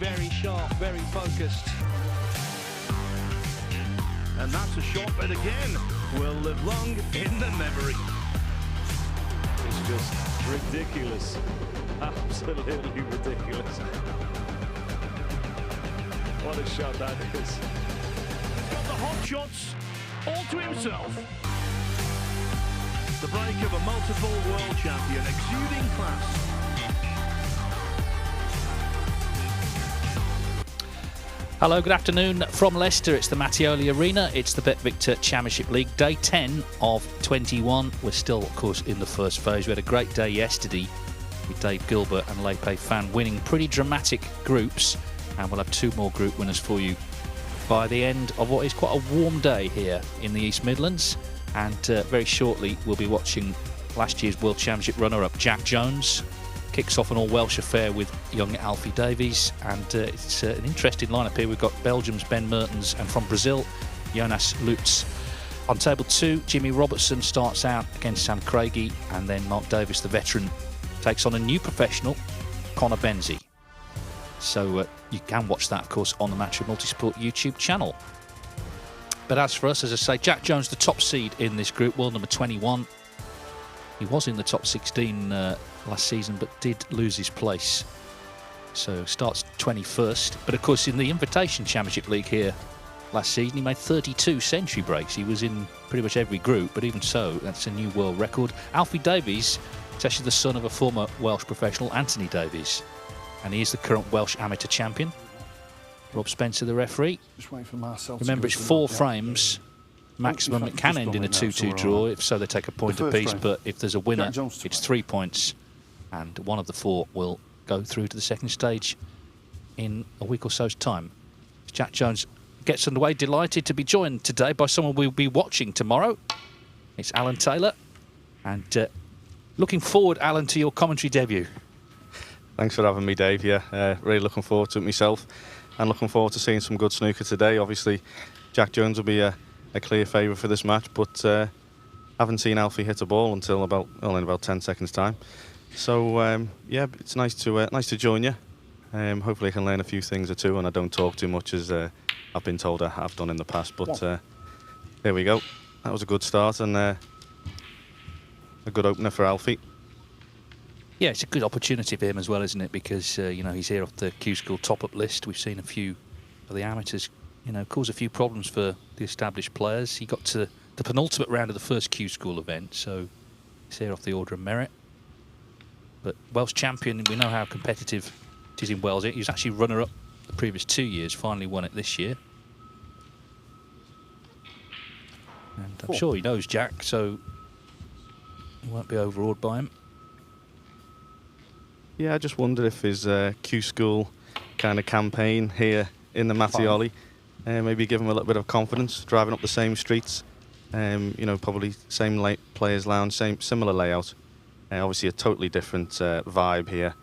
very sharp, very focused. And that's a shot that again will live long in the memory. It's just ridiculous. Absolutely ridiculous. What a shot that is. Got the hot shots all to himself. The break of a multiple world champion, exuding class. Hello, good afternoon from Leicester. It's the Mattioli Arena. It's the BetVictor Championship League, day 10 of 21. We're still, of course, in the first phase. We had a great day yesterday with Dave Gilbert and Lepe Fan winning pretty dramatic groups. And we'll have two more group winners for you by the end of what is quite a warm day here in the East Midlands. And very shortly, we'll be watching last year's World Championship runner-up Jack Jones. Kicks off an all-Welsh affair with young Alfie Davies, and it's an interesting lineup here. We've got Belgium's Ben Mertens, and from Brazil, Jonas Lutz. On table 2, Jimmy Robertson starts out against Sam Craigy, and then Mark Davis, the veteran, takes on a new professional, Connor Benzie. So you can watch that, of course, on the Match of Multisport YouTube channel. But as for us, as I say, Jack Jones, the top seed in this group, world number 21. He was in the top 16 last season, but did lose his place. So starts 21st. But of course, in the Invitation Championship League here last season, he made 32 century breaks. He was in pretty much every group, but even so, that's a new world record. Alfie Davies is actually the son of a former Welsh professional, Anthony Davies, and he is the current Welsh amateur champion. Rob Spencer, the referee. Just wait for Marcel. Remember, it's 4 frames. Maximum. It can end in a 2-2 draw, if so they take a point apiece, but if there's a winner, it's 3 points, and one of the 4 will go through to the second stage in a week or so's time. Jack Jones gets underway, delighted to be joined today by someone we'll be watching tomorrow. It's Alan Taylor, and looking forward, Alan, to your commentary debut. Thanks for having me, Dave. Yeah, really looking forward to it myself, and looking forward to seeing some good snooker today. Obviously, Jack Jones will be a clear favourite for this match, but haven't seen Alfie hit a ball until in about 10 seconds time. So yeah, it's nice to join you. Hopefully I can learn a few things or two, and I don't talk too much as I've been told I have done in the past. But there we go. That was a good start, and a good opener for Alfie. Yeah, it's a good opportunity for him as well, isn't it? Because you know, he's here off the Q School top-up list. We've seen a few of the amateurs, you know, cause a few problems for the established players. He got to the penultimate round of the first Q School event, so he's here off the order of merit. But Welsh champion, we know how competitive it is in Wales. He was actually runner-up the previous 2 years, finally won it this year. And I'm sure he knows Jack, so he won't be overawed by him. Yeah, I just wondered if his Q School kind of campaign here in the Mattioli maybe give him a little bit of confidence, driving up the same streets. You know, probably same players' lounge, similar layout. Obviously, a totally different vibe here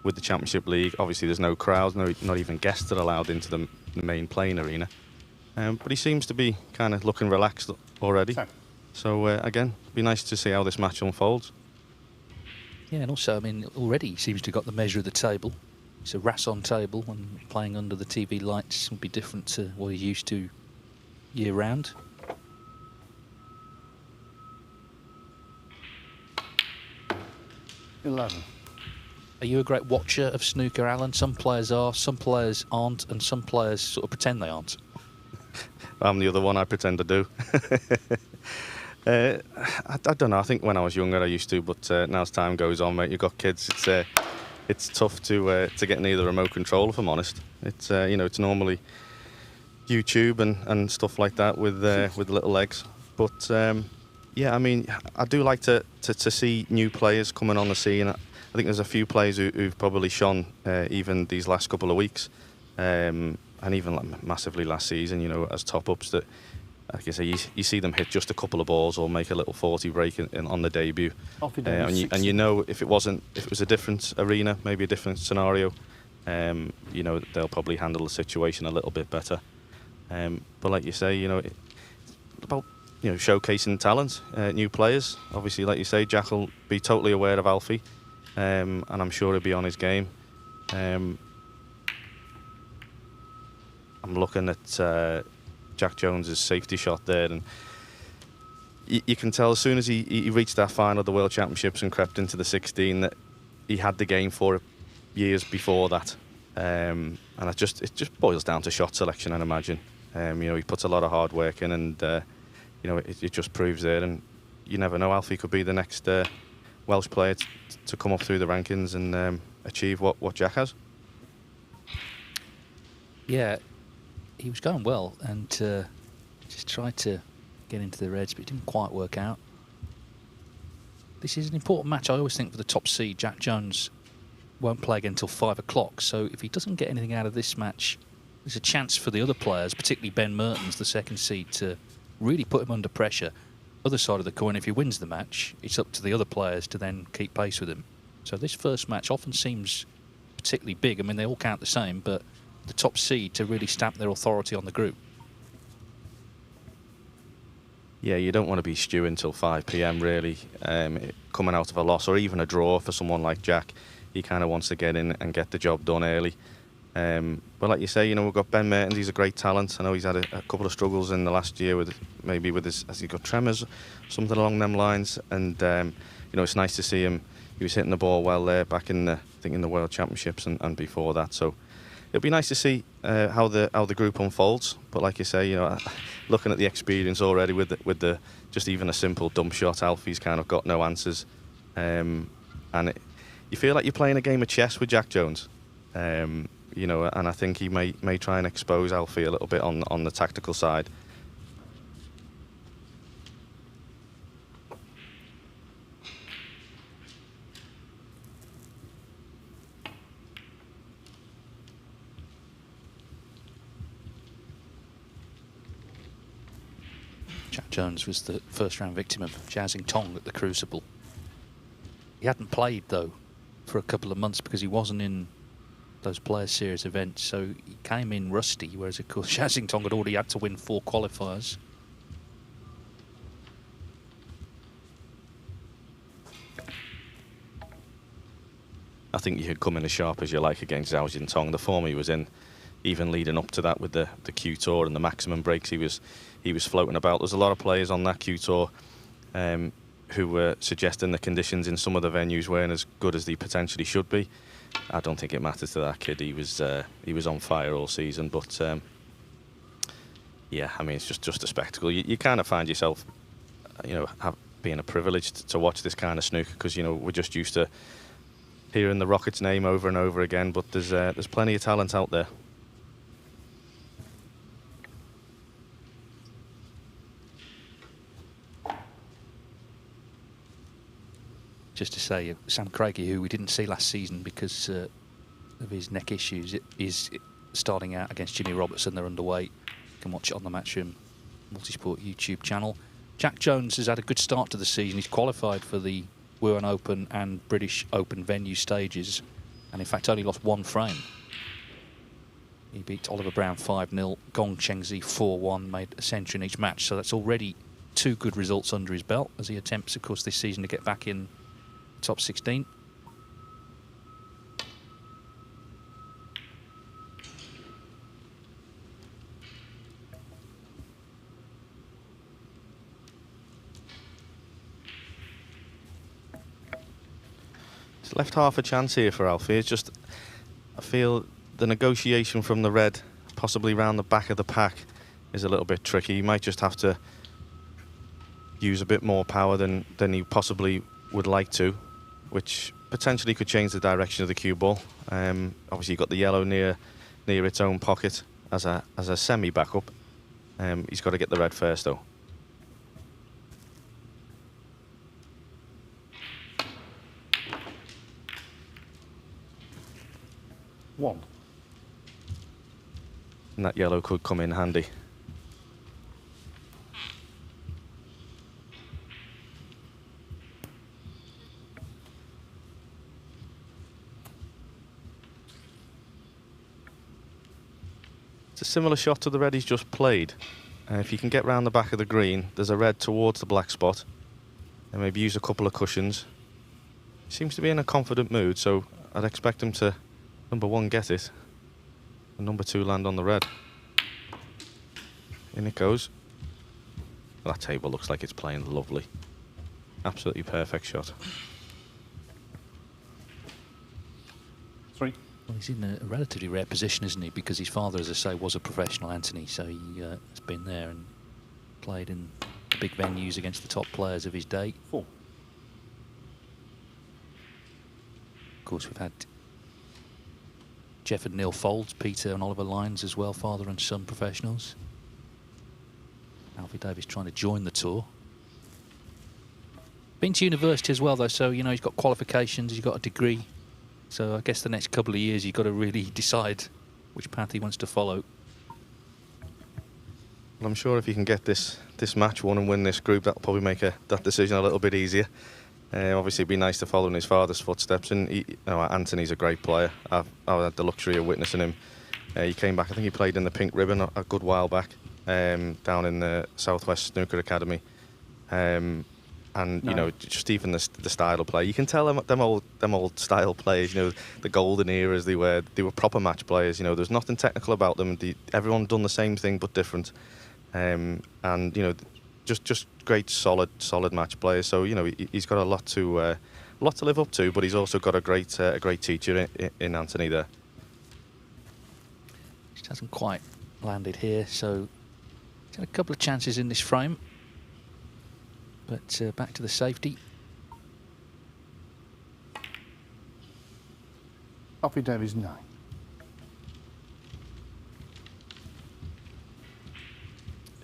with the Championship League. Obviously, there's no crowds, not even guests are allowed into the main playing arena. But he seems to be kind of looking relaxed already. So again, it'd be nice to see how this match unfolds. Yeah, and also, I mean, already he seems to have got the measure of the table. It's a Rasson table, and playing under the TV lights will be different to what he's used to year round. Are you a great watcher of snooker, Alan? Some players are, some players aren't, and some players sort of pretend they aren't. I'm the other one, I pretend to do. I don't know, I think when I was younger I used to, but now as time goes on, mate, you've got kids, it's tough to get near the remote control, if I'm honest. It's you know, it's normally YouTube and stuff like that with little legs. But yeah, I mean, I do like to see new players coming on the scene. I think there's a few players who've probably shone even these last couple of weeks, and even like massively last season, you know, as top-ups that, like I say, you see them hit just a couple of balls or make a little 40 break on the debut. And you know, if it was a different arena, maybe a different scenario, you know, they'll probably handle the situation a little bit better. But like you say, you know, it's about, you know, showcasing talent, new players. Obviously, like you say, Jack will be totally aware of Alfie, and I'm sure he'll be on his game. I'm looking at Jack Jones's safety shot there, and you can tell as soon as he reached that final of the World Championships and crept into the 16 that he had the game for it years before that. And it just boils down to shot selection, I'd imagine. He puts a lot of hard work in, and it just proves there. And you never know, Alfie could be the next Welsh player to come up through the rankings and achieve what Jack has. Yeah, he was going well, and just tried to get into the Reds, but it didn't quite work out. This is an important match, I always think, for the top seed. Jack Jones won't play again until 5 o'clock, so if he doesn't get anything out of this match, there's a chance for the other players, particularly Ben Mertens, the second seed, to really put him under pressure. Other side of the coin, if he wins the match, it's up to the other players to then keep pace with him. So this first match often seems particularly big. I mean, they all count the same, but the top seed to really stamp their authority on the group. Yeah, you don't want to be stewing till 5 p.m. really, coming out of a loss or even a draw for someone like Jack. He kind of wants to get in and get the job done early. But like you say, we've got Ben Mertens. He's a great talent. I know he's had a couple of struggles in the last year with has he got tremors, something along them lines. And it's nice to see him. He was hitting the ball well there back in the World Championships and before that. So it'll be nice to see how the group unfolds. But like you say, looking at the experience already with the just even a simple dump shot, Alfie's kind of got no answers, and you feel like you're playing a game of chess with Jack Jones. And I think he may try and expose Alfie a little bit on the tactical side. Jack Jones was the first round victim of Jiazing Tong at the Crucible. He hadn't played, though, for a couple of months because he wasn't in those Players Series events, so he came in rusty, whereas, of course, Jiazing Tong had already had to win 4 qualifiers. I think you could come in as sharp as you like against Zhao Jintong. The form he was in, even leading up to that with the Q Tour and the maximum breaks he was floating about. There's a lot of players on that Q Tour who were suggesting the conditions in some of the venues weren't as good as they potentially should be. I don't think it matters to that kid. He was on fire all season, but yeah, I mean, it's just a spectacle. You kind of find yourself, being a privilege to watch this kind of snooker because we're just used to hearing the Rockets' name over and over again. But there's plenty of talent out there. Just to say, Sam Craigy, who we didn't see last season because of his neck issues, is starting out against Jimmy Robertson. They're underweight. You can watch it on the Matchroom Multisport YouTube channel. Jack Jones has had a good start to the season. He's qualified for the Wuhan Open and British Open venue stages, and in fact only lost 1 frame. He beat Oliver Brown 5-0, Gong Chengzi 4-1, made a century in each match. So that's already 2 good results under his belt as he attempts, of course, this season to get back in top 16. It's left half a chance here for Alfie. It's just, I feel the negotiation from the red, possibly round the back of the pack, is a little bit tricky. He might just have to use a bit more power than he possibly would like to, which potentially could change the direction of the cue ball. Obviously, you've got the yellow near its own pocket as a semi backup. He's got to get the red first, though. One. And that yellow could come in handy. It's a similar shot to the red he's just played. If you can get round the back of the green, there's a red towards the black spot, and maybe use a couple of cushions. He seems to be in a confident mood, so I'd expect him to, number 1, get it, and number 2, land on the red. in it goes. That table looks like it's playing lovely. Absolutely perfect shot. 3. Well, he's in a relatively rare position, isn't he? Because his father, as I say, was a professional, Anthony, so he has been there and played in big venues against the top players of his day. 4. Of course, we've had Jeff and Neil Folds, Peter and Oliver Lyons as well, father and son professionals. Alfie Davies trying to join the tour. Been to university as well, though, so, you know, he's got qualifications, he's got a degree. So I guess the next couple of years, you've got to really decide which path he wants to follow. Well, I'm sure if he can get this match won and win this group, that'll probably make that decision a little bit easier. Obviously, it'd be nice to follow in his father's footsteps, and Anthony's a great player. I've had the luxury of witnessing him. He came back, I think he played in the Pink Ribbon a good while back, down in the Southwest Snooker Academy. You know, just even the style of play, you can tell them old style players, you know, the golden eras they were proper match players. You know, there's nothing technical about them. Everyone done the same thing but different, and you know, just great solid match players. So you know, he's got a lot to live up to, but he's also got a great teacher in Anthony there. Just hasn't quite landed here, so he's had a couple of chances in this frame. But back to the safety. Alfie Davies 9.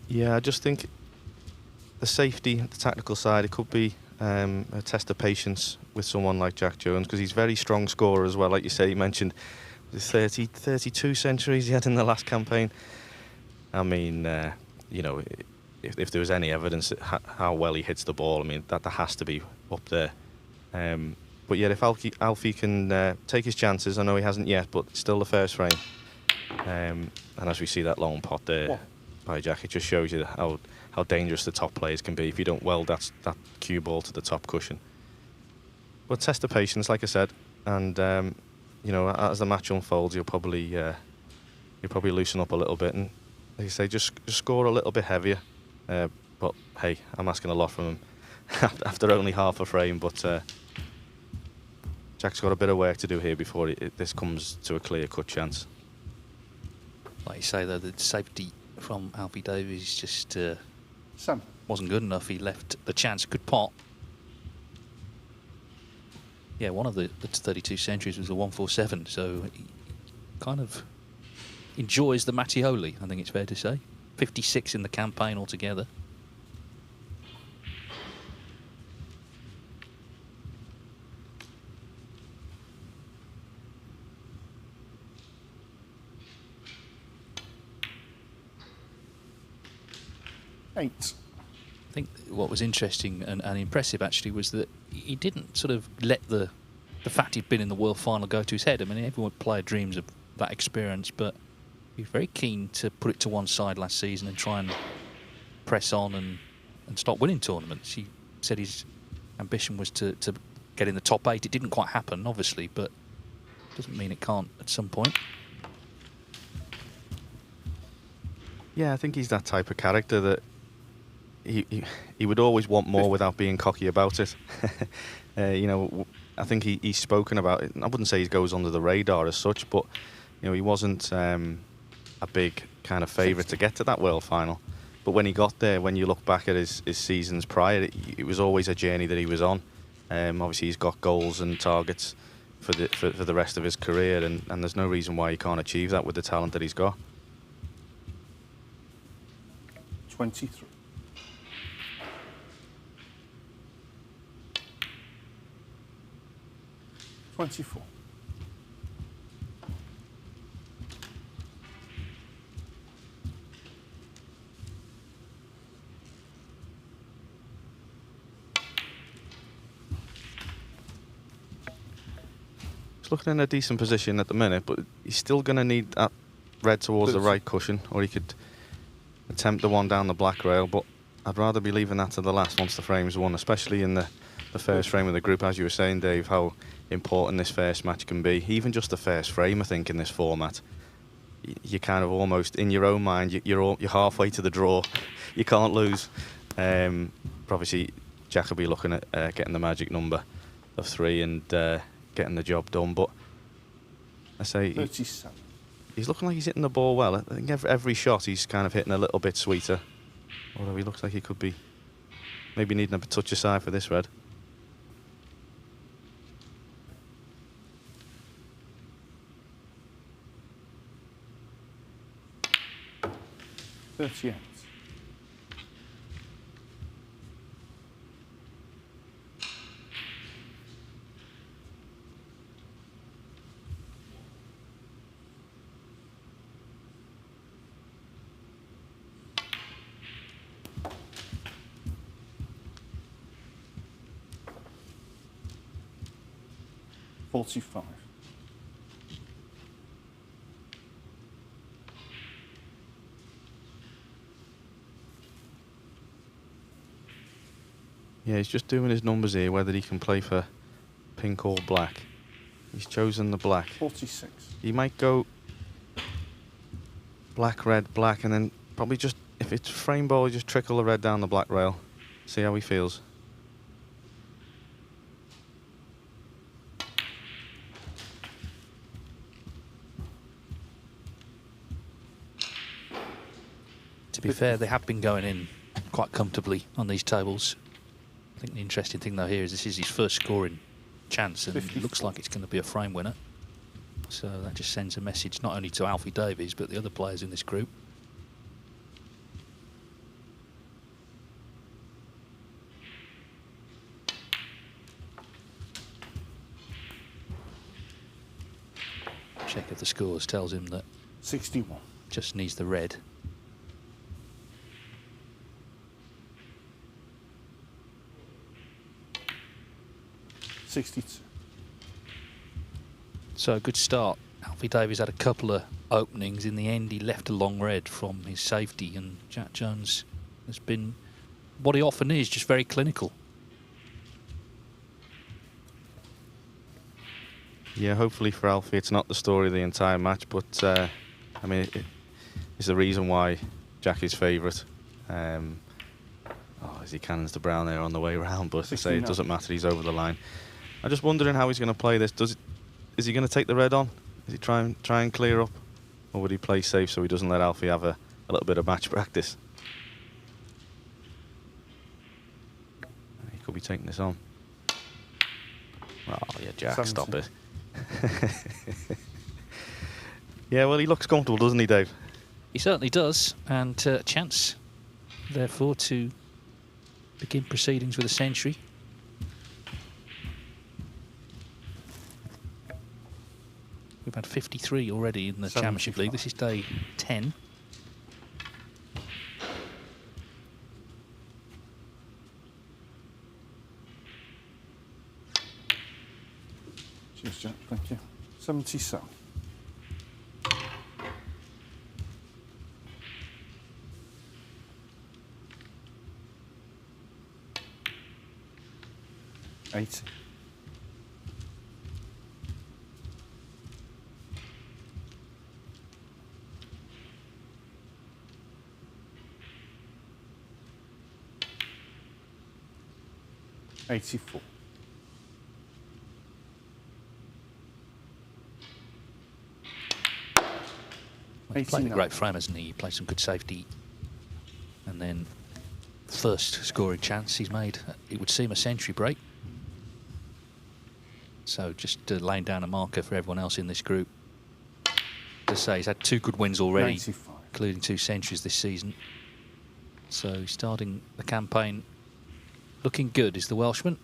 Yeah, I just think the safety, the tactical side, it could be a test of patience with someone like Jack Jones, because he's a very strong scorer as well. Like you say, he mentioned the 32 centuries he had in the last campaign. I mean, you know, if there was any evidence how well he hits the ball, I mean, that has to be up there. But yeah, if Alfie can take his chances, I know he hasn't yet, but still the first frame. And as we see that long pot there by Jack, it just shows you how dangerous the top players can be if you don't weld that cue ball to the top cushion. But test of patience, like I said, and you know, as the match unfolds, you'll probably loosen up a little bit, and like you say, just score a little bit heavier. But hey, I'm asking a lot from him after only half a frame. But Jack's got a bit of work to do here before this comes to a clear-cut chance. Like you say, though, the safety from Alfie Davies just Sam. wasn't good enough. He left the chance. Good pot. Yeah, one of the 32 centuries was a 147, so he kind of enjoys the Mattioli, I think it's fair to say. 56 in the campaign altogether. Eight. I think what was interesting and impressive actually was that he didn't sort of let the fact he'd been in the world final go to his head. I mean, everyone player dreams of that experience, but he was very keen to put it to one side last season and try and press on and start winning tournaments. He said his ambition was to get in the top 8. It didn't quite happen, obviously, but doesn't mean it can't at some point. Yeah, I think he's that type of character that he would always want more without being cocky about it. You know, I think he's spoken about it. I wouldn't say he goes under the radar as such, but you know, he wasn't a big kind of favourite to get to that world final. But when he got there, when you look back at his seasons prior, it was always a journey that he was on. Obviously, he's got goals and targets for the rest of his career, and there's no reason why he can't achieve that with the talent that he's got. 23. $24. He's looking in a decent position at the minute, but he's still going to need that red towards the right cushion, or he could attempt the one down the black rail, but I'd rather be leaving that to the last once the frame's won, especially in the first frame of the group. As you were saying, Dave, how important this first match can be. Even just the first frame, I think, in this format, you're kind of almost in your own mind. You're halfway to the draw. You can't lose. Obviously, Jack will be looking at getting the magic number of 3 and getting the job done. But I say 37. He's looking like he's hitting the ball well. I think every shot he's kind of hitting a little bit sweeter. Although he looks like he could be maybe needing a touch aside for this red. $38. $45. Yeah, he's just doing his numbers here, whether he can play for pink or black. He's chosen the black. 46. He might go black, red, black, and then probably just, if it's frame ball, just trickle the red down the black rail. See how he feels. To be fair, they have been going in quite comfortably on these tables. I think the interesting thing though here is this is his first scoring chance, and it looks like it's going to be a frame winner. So that just sends a message not only to Alfie Davies but the other players in this group. Check of the scores tells him that 61. just needs the red. $62. So a good start. Alfie Davies had a couple of openings. In the end, he left a long red from his safety, and Jack Jones has been what he often is, just very clinical. Yeah, hopefully for Alfie it's not the story of the entire match, but I mean, it's the reason why Jack is favourite. As he cannons the brown there on the way round, but I say it doesn't matter, he's over the line. I'm just wondering how he's going to play this. Is he going to take the red on? Is he try and clear up? Or would he play safe so he doesn't let Alfie have a little bit of match practice? He could be taking this on. Oh, yeah, Jack, 17. stop it. Yeah, well, he looks comfortable, doesn't he, Dave? He certainly does, and a chance, therefore, to begin proceedings with a century. We've had 53 already in the Championship League. This is day 10. Cheers, Jack. Thank you. 77. $80. $84. Well, he played a great frame, hasn't he? He played some good safety. And then first scoring chance he's made, it would seem a century break. So just laying down a marker for everyone else in this group. To say he's had 2 good wins already, 95. including 2 centuries this season. So starting the campaign looking good is the Welshman.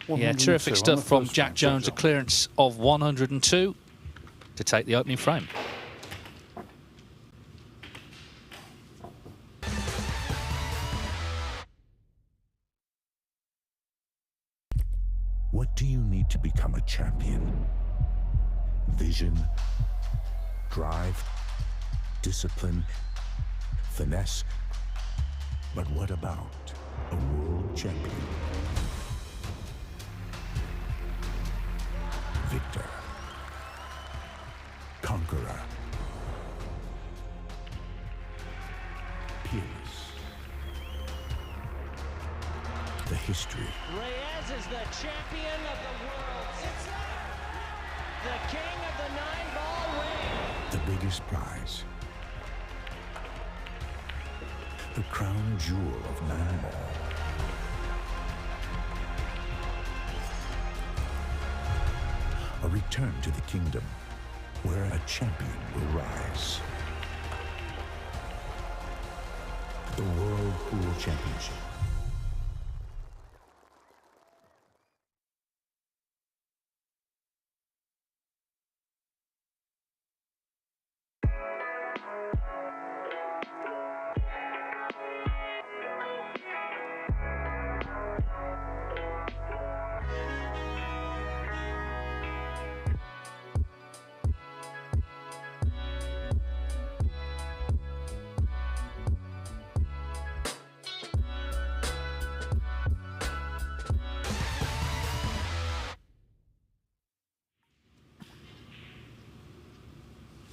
Yeah, terrific stuff from Jack Jones. A clearance of 102 to take the opening frame. What do you need to become a champion? Vision, drive, discipline, finesse. But what about a world champion? Victor. conqueror. Peerless. The history. Reyes is the champion of the world. It's the king of the 9-ball ring. The biggest prize. The crown jewel of 9-ball. A return to the kingdom where a champion will rise. The World Pool Championship.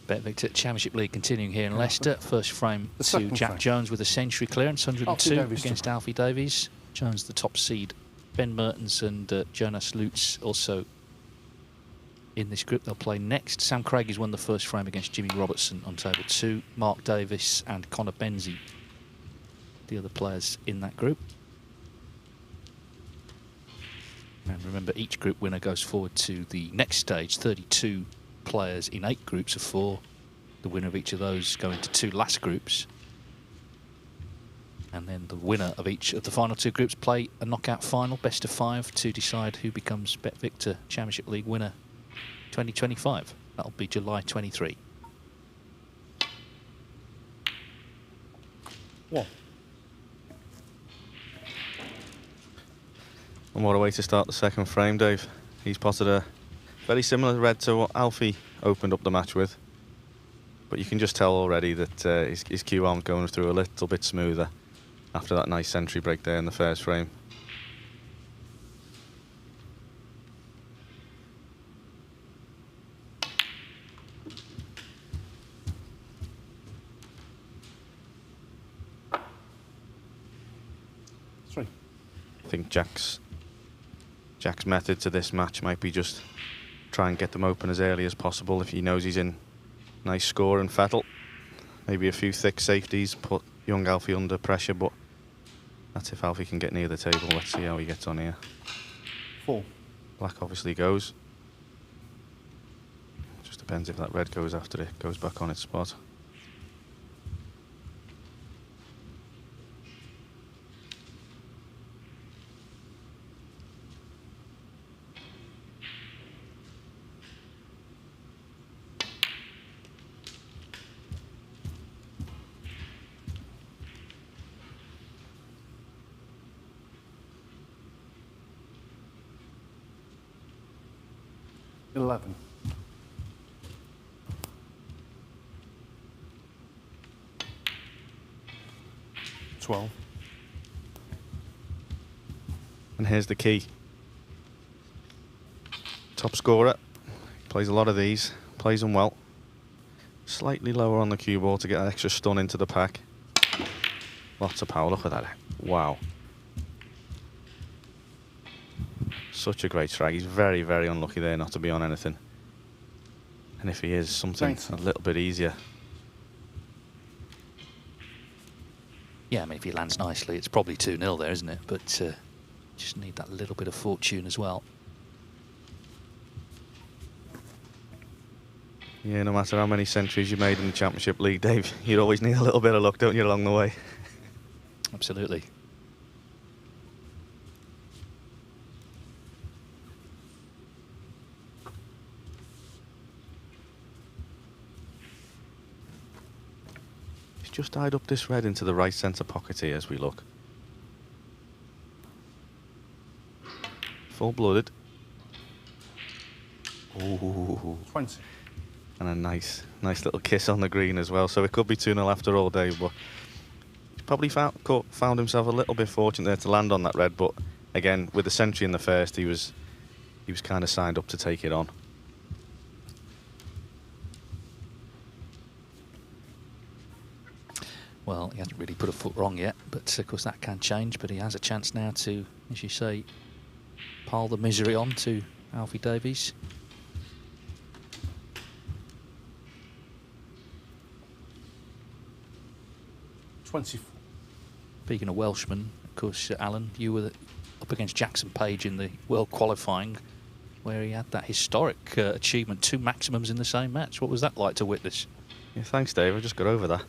BetVictor Championship League continuing here in Leicester. First frame The to second Jack frame. Jones with a century clearance, 102 Davies against Alfie Davies. Jones the top seed. Ben Mertens and Jonas Lutz also in this group. They'll play next. Sam Craigy's won the first frame against Jimmy Robertson on table 2. Mark Davis and Connor Benzie, the other players in that group. And remember, each group winner goes forward to the next stage. 32 players in 8 groups of 4. The winner of each of those go into 2 last groups. And then the winner of each of the final 2 groups play a knockout final, best of 5, to decide who becomes BetVictor Championship League winner 2025. That'll be July 23. One. And what a way to start the second frame, Dave. He's potted a very similar red to what Alfie opened up the match with. But you can just tell already that his cue arm's going through a little bit smoother after that nice century break there in the first frame. Three. I think Jack's method to this match might be just try and get them open as early as possible if he knows he's in nice score and fettle. Maybe a few thick safeties, put young Alfie under pressure, but that's if Alfie can get near the table. Let's see how he gets on here. 4. Black obviously goes. Just depends if that red goes after it goes back on its spot. Eleven. 12. And here's the key. Top scorer. Plays a lot of these. Plays them well. Slightly lower on the cue ball to get an extra stun into the pack. Lots of power. Look at that. Wow. Such a great strike. He's very, very unlucky there not to be on anything. And if he is, something a little bit easier. Yeah, I mean, if he lands nicely, it's probably 2-0 there, isn't it? But just need that little bit of fortune as well. Yeah, no matter how many centuries you made in the Championship League, Dave, you always need a little bit of luck, don't you, along the way? Absolutely. He's just eyed up this red into the right centre pocket here as we look. Full-blooded. Ooh. 20. And a nice little kiss on the green as well. So it could be 2-0 after all, Dave, but he's probably found himself a little bit fortunate there to land on that red. But again, with the century in the first, he was kind of signed up to take it on. Well, he hasn't really put a foot wrong yet, but of course that can change. But he has a chance now to, as you say, pile the misery on to Alfie Davies. Speaking of Welshmen, of course, Alan, you were up against Jackson Page in the World Qualifying, where he had that historic achievement, 2 maximums in the same match. What was that like to witness? Yeah, thanks, Dave. I just got over that.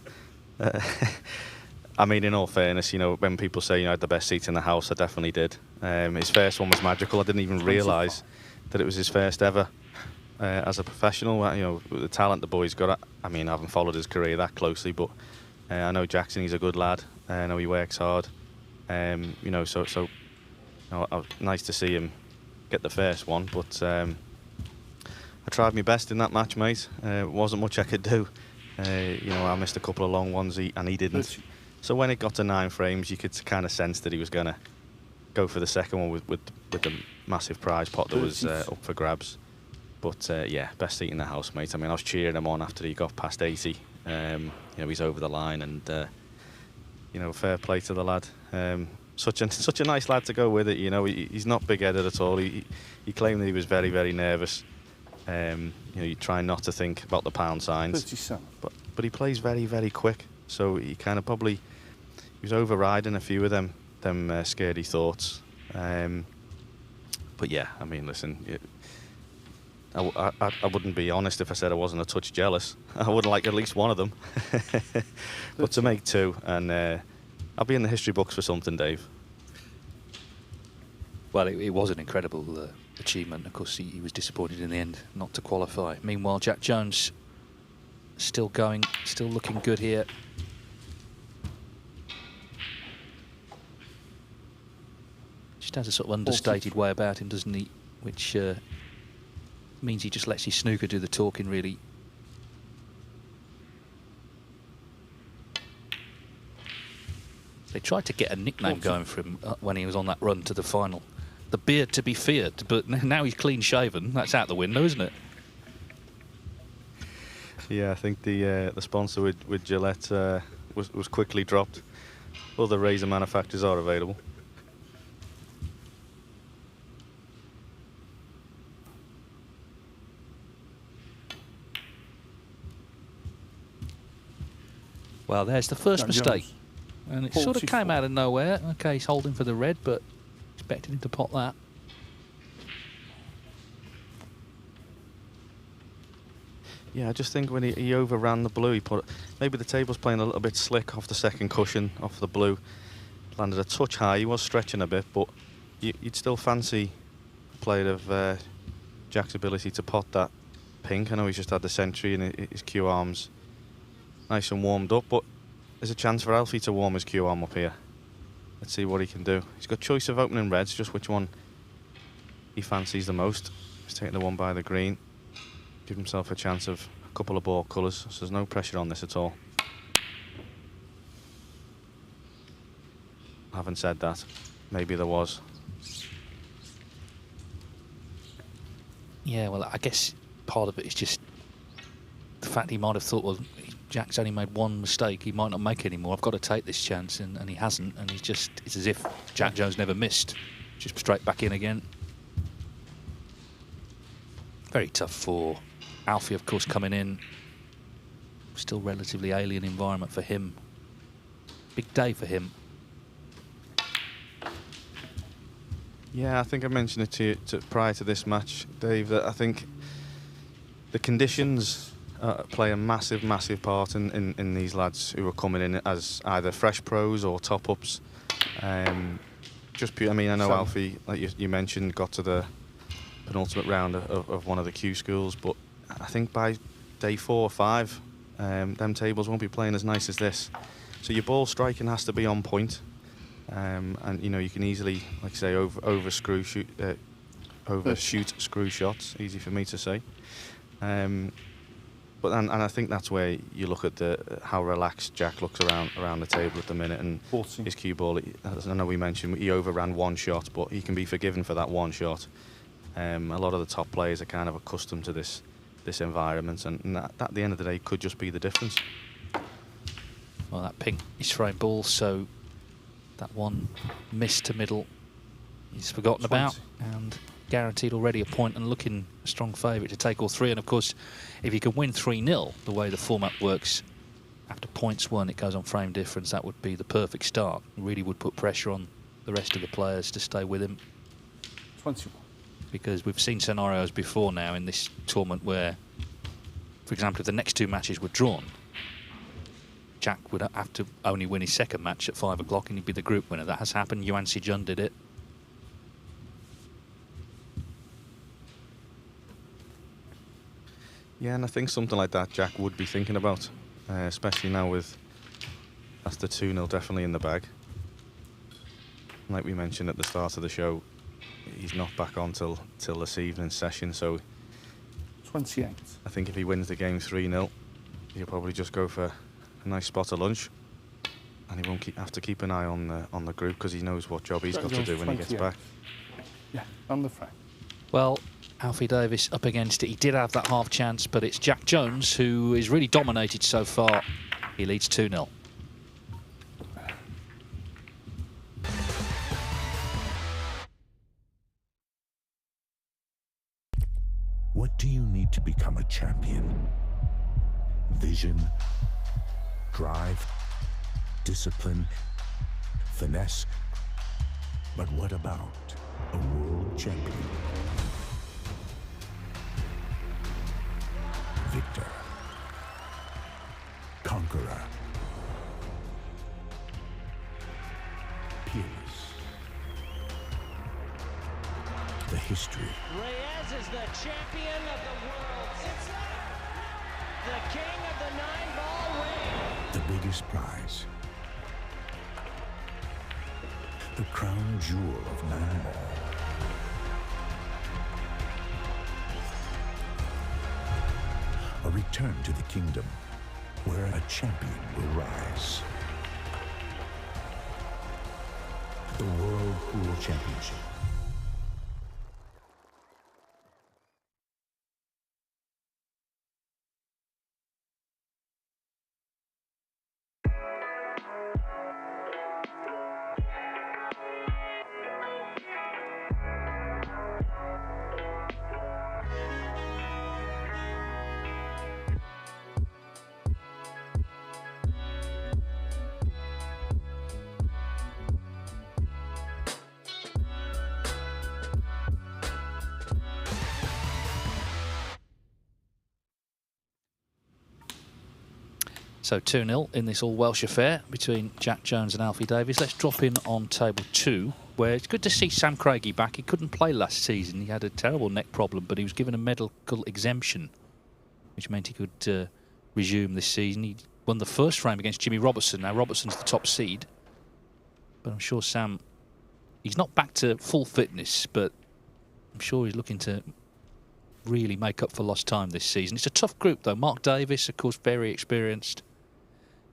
I mean, in all fairness, you know, when people say, you know, I had the best seat in the house, I definitely did. His first one was magical. I didn't even realise that it was his first ever as a professional. You know, the talent the boy's got. I mean, I haven't followed his career that closely, but I know Jackson, he's a good lad. I know he works hard. You know, so you know, nice to see him get the first one. But I tried my best in that match, mate. Wasn't much I could do. You know, I missed a couple of long ones, and he didn't. So when it got to 9 frames, you could kind of sense that he was going to go for the second one with the massive prize pot that was up for grabs. But yeah, best seat in the house, mate. I mean, I was cheering him on after he got past 80. You know, he's over the line, and you know, fair play to the lad. Such a nice lad to go with it. You know, he's not big-headed at all. He claimed that he was very, very nervous. You know, you try not to think about the pound signs. 37. But he plays very, very quick. So he kind of he was overriding a few of them scaredy thoughts. But yeah, I mean, listen, I wouldn't be honest if I said I wasn't a touch jealous. I would like at least one of them. But to make 2, and I'll be in the history books for something, Dave. Well, it was an incredible achievement. Of course, he was disappointed in the end not to qualify. Meanwhile, Jack Jones still going, still looking good here. Just has a sort of understated way about him, doesn't he? Which means he just lets his snooker do the talking, really. They tried to get a nickname going for him when he was on that run to the final. The beard to be feared, but now he's clean shaven. That's out the window, isn't it? Yeah, I think the sponsor with Gillette was quickly dropped. Other razor manufacturers are available. Well, there's the first mistake. Jones. And it sort of came out of nowhere. Okay, he's holding for the red, but expected him to pot that. Yeah, I just think when he overran the blue, he put maybe the table's playing a little bit slick off the second cushion, off the blue. Landed a touch high. He was stretching a bit, but you'd still fancy a player of Jack's ability to pot that pink. I know he's just had the century and his Q arms nice and warmed up, but there's a chance for Alfie to warm his Q arm up here. Let's see what he can do. He's got choice of opening reds, just which one he fancies the most. He's taking the one by the green. Give himself a chance of a couple of ball colours, so there's no pressure on this at all. Having said that, maybe there was. Yeah, well, I guess part of it is just the fact he might have thought, well, Jack's only made 1 mistake, he might not make any more. I've got to take this chance, and he hasn't. And it's as if Jack Jones never missed. Just straight back in again. Very tough for Alfie, of course, coming in. Still relatively alien environment for him. Big day for him. Yeah, I think I mentioned it to you prior to this match, Dave, that I think the conditions play a massive, massive part in these lads who are coming in as either fresh pros or top-ups. I mean, I know Alfie, like you mentioned, got to the penultimate round of one of the Q schools, but I think by day 4 or 5, them tables won't be playing as nice as this. So your ball striking has to be on point. And you know, you can easily, like I say, overshoot screw shots. Easy for me to say. But I think that's where you look at how relaxed Jack looks around the table at the minute, and 14. His cue ball. As I know we mentioned, he overran 1 shot, but he can be forgiven for that 1 shot. A lot of the top players are kind of accustomed to this environment, and that at the end of the day could just be the difference. Well, that pink is frame ball, so that one miss to middle he's forgotten about, and guaranteed already a point and looking a strong favourite to take all three. And of course, if he can win 3-0, the way the format works, after points won, it goes on frame difference. That would be the perfect start. It really would put pressure on the rest of the players to stay with him. 21. Because we've seen scenarios before now in this tournament where, for example, if the next two matches were drawn, Jack would have to only win his second match at 5 o'clock and he'd be the group winner. That has happened. Yuan Si-jun did it. Yeah, and I think something like that Jack would be thinking about, especially now with that's the 2-0 definitely in the bag. Like we mentioned at the start of the show, he's not back on till this evening's session, so 28. I think if he wins the game 3-0, he'll probably just go for a nice spot of lunch, and he won't have to keep an eye on the group because he knows what job he's got to do when he gets back. Yeah, on the frame. Well, Alfie Davies up against it. He did have that half chance, but it's Jack Jones who is really dominated so far. He leads 2-0. What do you need to become a champion? Vision, drive, discipline, finesse. But what about a world champion? Victor, conqueror, peerless. The history. Reyes is the champion of the world. It's the king of the 9-ball ring. The biggest prize. The crown jewel of 9-ball. A return to the kingdom where a champion will rise. The World Pool Championship. So 2-0 in this all-Welsh affair between Jack Jones and Alfie Davies. Let's drop in on table 2, where it's good to see Sam Craigy back. He couldn't play last season. He had a terrible neck problem, but he was given a medical exemption, which meant he could resume this season. He won the first frame against Jimmy Robertson. Now, Robertson's the top seed, but I'm sure Sam, he's not back to full fitness, but I'm sure he's looking to really make up for lost time this season. It's a tough group, though. Mark Davis, of course, very experienced.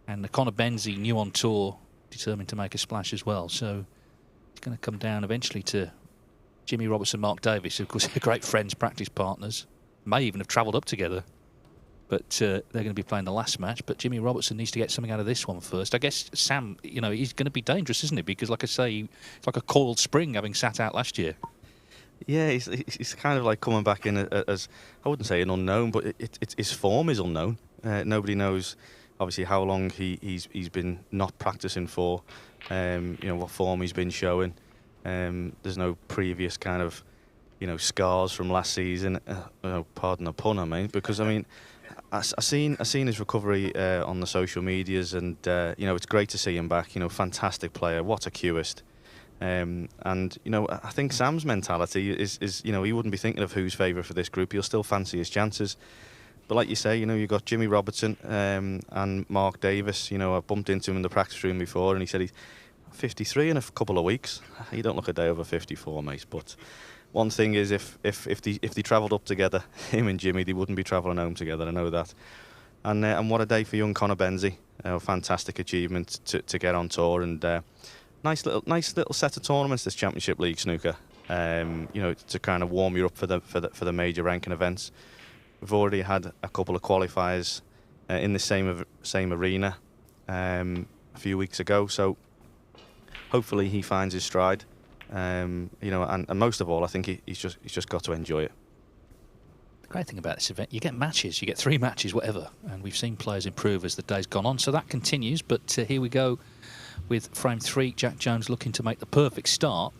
And Conor Benzie, new on tour, determined to make a splash as well. So it's going to come down eventually to Jimmy Robertson, Mark Davis, who of course are great friends, practice partners. May even have travelled up together. But they're going to be playing the last match. But Jimmy Robertson needs to get something out of this one first. I guess Sam, you know, he's going to be dangerous, isn't he? Because, like I say, it's like a coiled spring having sat out last year. Yeah, he's kind of like coming back in as, I wouldn't say an unknown, but his form is unknown. Nobody knows, obviously, how long he's been not practicing for, you know, what form he's been showing. There's no previous kind of, you know, scars from last season. Pardon the pun, I mean, because I mean, I seen his recovery on the social medias, and you know, it's great to see him back. You know, fantastic player, what a cubist. And you know, I think Sam's mentality is you know, he wouldn't be thinking of who's favourite for this group. He'll still fancy his chances. But like you say, you know, you've got Jimmy Robertson and Mark Davis. You know, I bumped into him in the practice room before, and he said he's 53 in a couple of weeks. You don't look a day over 54, mate. But one thing is, if they travelled up together, him and Jimmy, they wouldn't be travelling home together. I know that. And what a day for young Conor Benzie. Fantastic achievement to get on tour, and nice little set of tournaments, this Championship League snooker. You know, to kind of warm you up for the major ranking events. We've already had a couple of qualifiers in the same arena. a few weeks ago. So hopefully he finds his stride. You know, and most of all, I think he's just got to enjoy it. The great thing about this event, you get matches, you get 3 matches, whatever, and we've seen players improve as the day's gone on, so that continues. But here we go with frame 3. Jack Jones looking to make the perfect start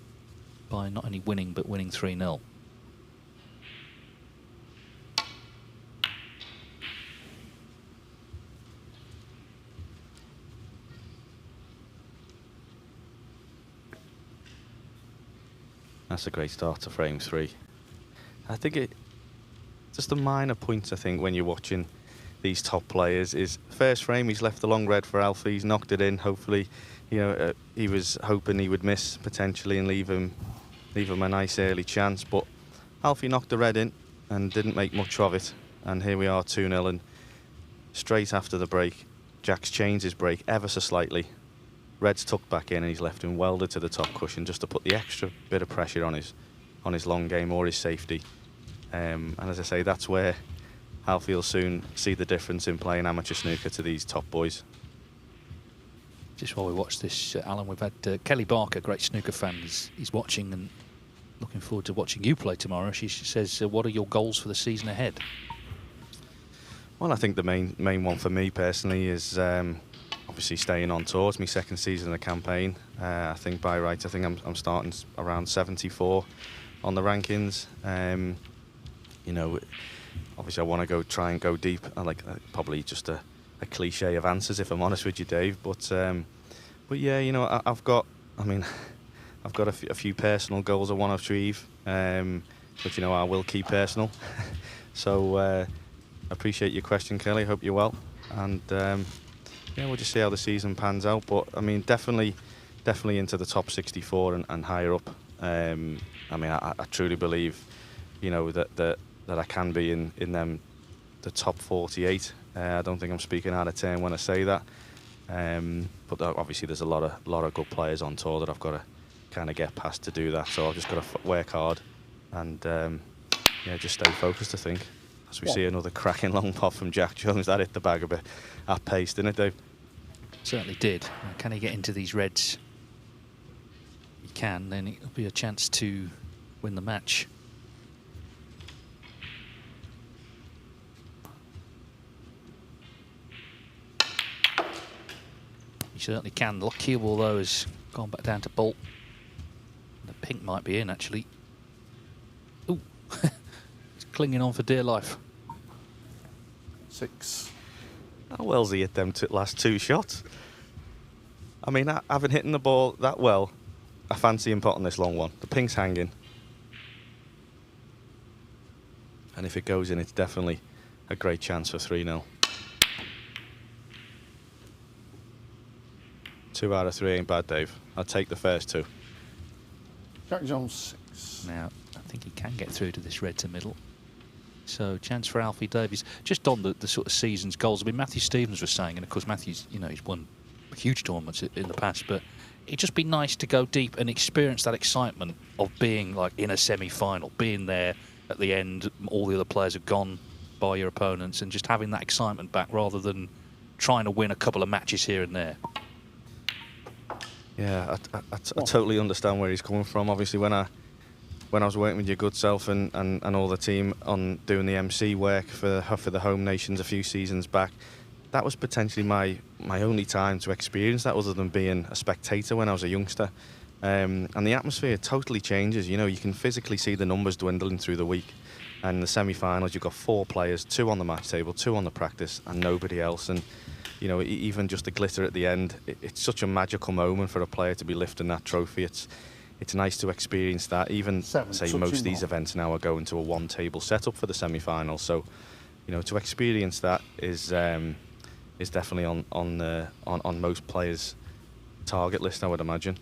by not only winning, but winning 3-0. That's a great start to frame 3. I think just a minor point, I think, when you're watching these top players is first frame, he's left the long red for Alfie, he's knocked it in. Hopefully, you know, he was hoping he would miss potentially and leave him a nice early chance. But Alfie knocked the red in and didn't make much of it. And here we are 2-0, and straight after the break, Jack's changed his break ever so slightly. Red's tucked back in and he's left him welded to the top cushion just to put the extra bit of pressure on his long game or his safety. And as I say, that's where Alfie will soon see the difference in playing amateur snooker to these top boys. Just while we watch this, Alan, we've had Kelly Barker, great snooker fan, he's watching and looking forward to watching you play tomorrow. She says, what are your goals for the season ahead? Well, I think the main one for me personally is obviously staying on tour. It's my second season of the campaign. I think by rights, I think I'm starting around 74 on the rankings. You know, obviously I want to try and go deep. I like probably just a cliche of answers, if I'm honest with you, Dave. But yeah, you know, I've got a few personal goals I want to achieve, but you know, I will keep personal. So I appreciate your question, Kelly. Hope you're well, and yeah, we'll just see how the season pans out. But I mean, definitely into the top 64 and higher up. I mean, I truly believe, you know, that I can be in the top 48. I don't think I'm speaking out of turn when I say that. But obviously, there's a lot of good players on tour that I've got to kind of get past to do that. So I've just got to work hard and yeah, just stay focused, I think. As we see another cracking long pot from Jack Jones, that hit the bag a bit at pace, didn't it, Dave? Certainly did. Can he get into these reds? He can, then it'll be a chance to win the match. He certainly can. The cue ball, though, has gone back down to bolt. The pink might be in, actually. Ooh, it's clinging on for dear life. 6. How well's he hit them last 2 shots? I mean, I haven't hit the ball that well. I fancy him potting this long one. The pink's hanging. And if it goes in, it's definitely a great chance for 3-0. 2 out of 3 ain't bad, Dave. I'll take the first 2. Jack Jones 6. Now, I think he can get through to this red to middle. So, chance for Alfie Davies. Just on the sort of season's goals. I mean, Matthew Stevens was saying, and of course Matthew's, you know, he's won huge tournaments in the past, but it'd just be nice to go deep and experience that excitement of being like in a semi-final, being there at the end, all the other players have gone by your opponents, and just having that excitement back rather than trying to win a couple of matches here and there. Yeah, I totally understand where he's coming from. Obviously, when I was working with your good self and all the team on doing the MC work for the home nations a few seasons back, that was potentially my only time to experience that, other than being a spectator when I was a youngster. And the atmosphere totally changes. You know, you can physically see the numbers dwindling through the week. And in the semi-finals, you've got 4 players, 2 on the match table, 2 on the practice, and nobody else. And you know, even just the glitter at the end, it's such a magical moment for a player to be lifting that trophy. It's nice to experience that. Even say most of these events now are going to a 1-table setup for the semi-finals. So, you know, to experience that is definitely on most players' target list, I would imagine.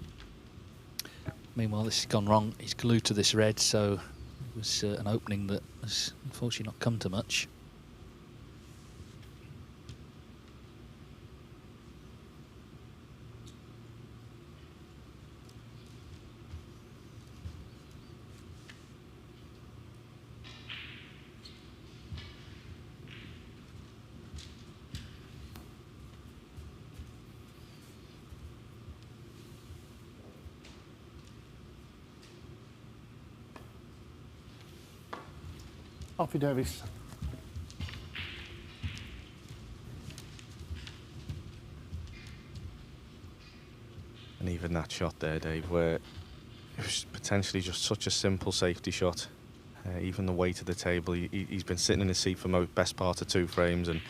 Meanwhile, this has gone wrong. He's glued to this red, so it was an opening that has unfortunately not come to much. Alfie Davies. And even that shot there, Dave, where it was potentially just such a simple safety shot. Even the weight of the table, he's been sitting in his seat for the best part of 2 frames, and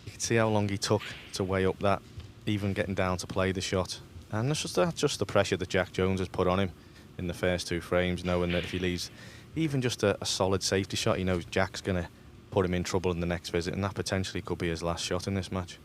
you can see how long he took to weigh up that, even getting down to play the shot. And that's just the pressure that Jack Jones has put on him in the first 2 frames, knowing that if he leaves even just a solid safety shot, he knows Jack's going to put him in trouble in the next visit, and that potentially could be his last shot in this match.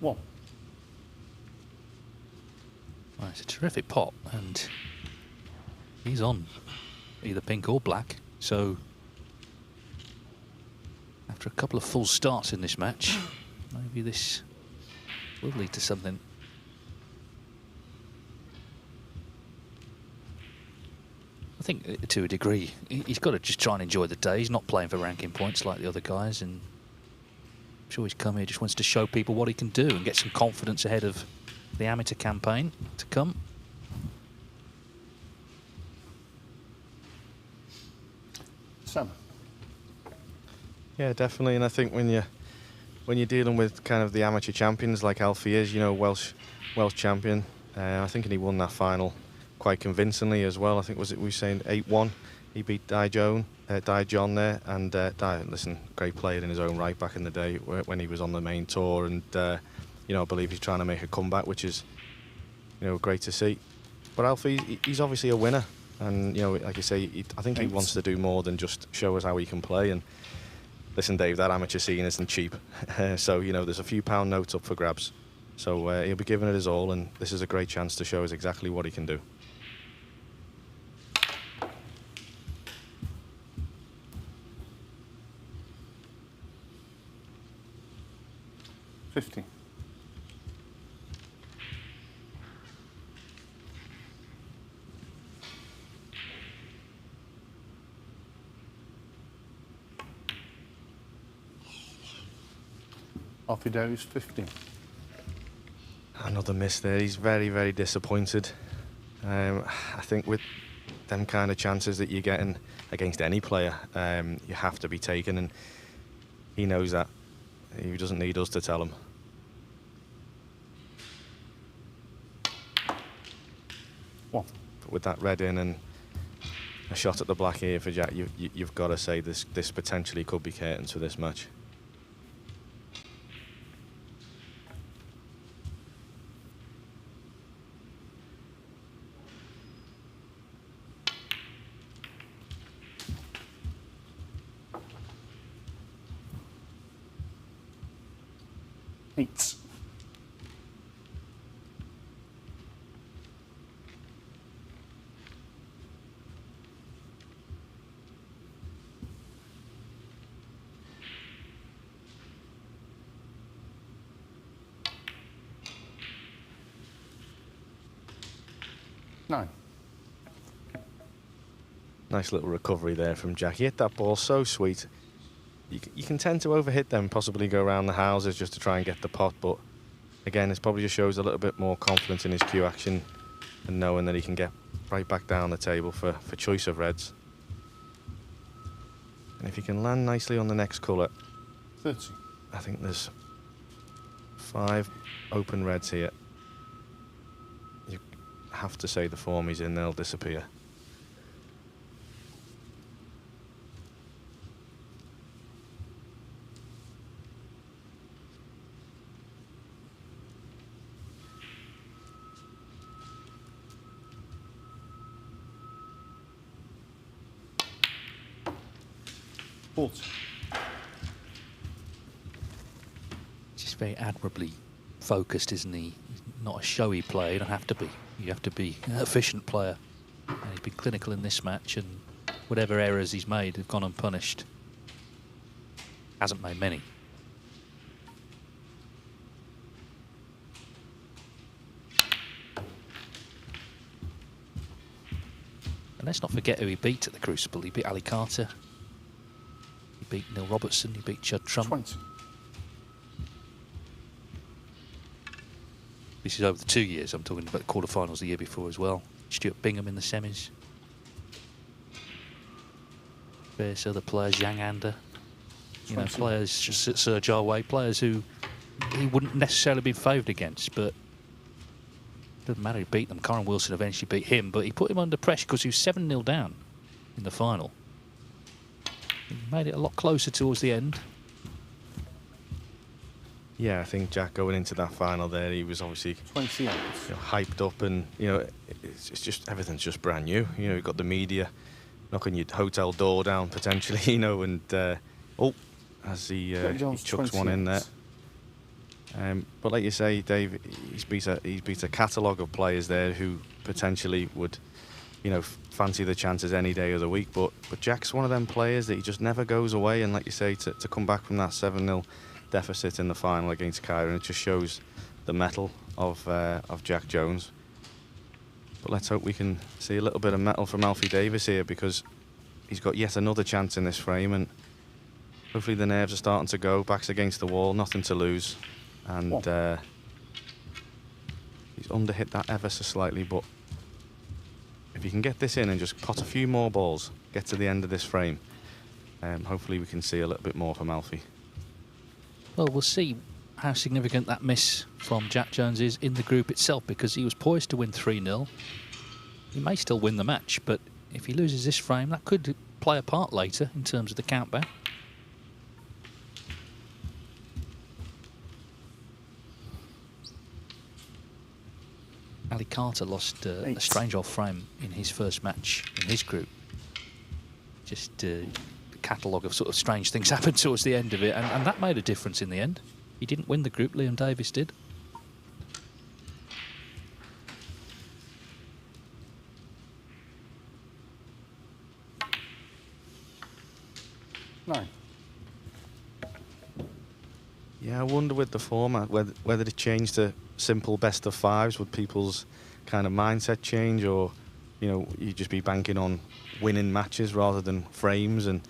One. Well, it's a terrific pot, and he's on either pink or black. So after a couple of full starts in this match, maybe this will lead to something. I think to a degree, he's got to just try and enjoy the day. He's not playing for ranking points like the other guys, and I'm sure he's come here just wants to show people what he can do and get some confidence ahead of the amateur campaign to come. Sam. Yeah, definitely. And I think when you're dealing with kind of the amateur champions like Alfie is, you know, Welsh champion. I think he won that final quite convincingly as well. I think we were saying 8-1. He beat John there, and listen, great player in his own right back in the day when he was on the main tour, and you know, I believe he's trying to make a comeback, which is, you know, great to see. But Alfie, he's obviously a winner, and you know, like you say, I think he wants to do more than just show us how he can play. And listen, Dave, that amateur scene isn't cheap, so you know, there's a few pound notes up for grabs. So he'll be giving it his all, and this is a great chance to show us exactly what he can do. $50. Alfie Davies, 50. Another miss there. He's very, very disappointed. I think with them kind of chances that you're getting against any player, you have to be taken, and he knows that. He doesn't need us to tell him. One. But with that red in and a shot at the black here for Jack, you've got to say this potentially could be curtains for this match. Eight. Nine. Nice little recovery there from Jack. He hit that ball so sweet. You can tend to overhit them, possibly go around the houses just to try and get the pot, but again, this probably just shows a little bit more confidence in his cue action and knowing that he can get right back down the table for choice of reds. And if he can land nicely on the next colour, 30. I think there's 5 open reds here. You have to say the form he's in, they'll disappear. 40. Just very admirably focused, isn't he? He's not a showy player. You don't have to be. You have to be an efficient player. And he's been clinical in this match, and whatever errors he's made have gone unpunished. Hasn't made many. And let's not forget who he beat at the Crucible. He beat Ali Carter. He beat Neil Robertson. He beat Judd Trump. 20. This is over the 2 years. I'm talking about the quarterfinals the year before as well. Stuart Bingham in the semis. Various other players, Yang Ander. You know, players, Sir Jarway, players who he wouldn't necessarily be favoured against, but doesn't matter, he beat them. Corin Wilson eventually beat him, but he put him under pressure because he was 7-0 down in the final. He made it a lot closer towards the end. Yeah, I think Jack going into that final there, he was obviously 28. hyped up, and it's just everything's just brand new. You've got the media knocking your hotel door down potentially, and as he chucks one in there. But like you say, Dave, he's beat a catalogue of players there who potentially would, fancy the chances any day of the week. But Jack's one of them players that he just never goes away. And like you say, to come back from that 7-0 deficit in the final against Kyron, it just shows the mettle of Jack Jones. But let's hope we can see a little bit of mettle from Alfie Davies here, because he's got yet another chance in this frame, and hopefully the nerves are starting to go. Backs against the wall, nothing to lose. And he's underhit that ever so slightly, but if you can get this in and just pot a few more balls, get to the end of this frame, hopefully we can see a little bit more from Alfie. Well, we'll see how significant that miss from Jack Jones is in the group itself, because he was poised to win 3-0. He may still win the match, but if he loses this frame, that could play a part later in terms of the countback. Ali Carter lost a strange old frame in his first match in his group. Just the catalogue of sort of strange things happened towards the end of it, and that made a difference in the end. He didn't win the group, Liam Davies did. Nine. Yeah, I wonder with the format whether it changed to simple best of fives, would people's kind of mindset change, or you just be banking on winning matches rather than frames. And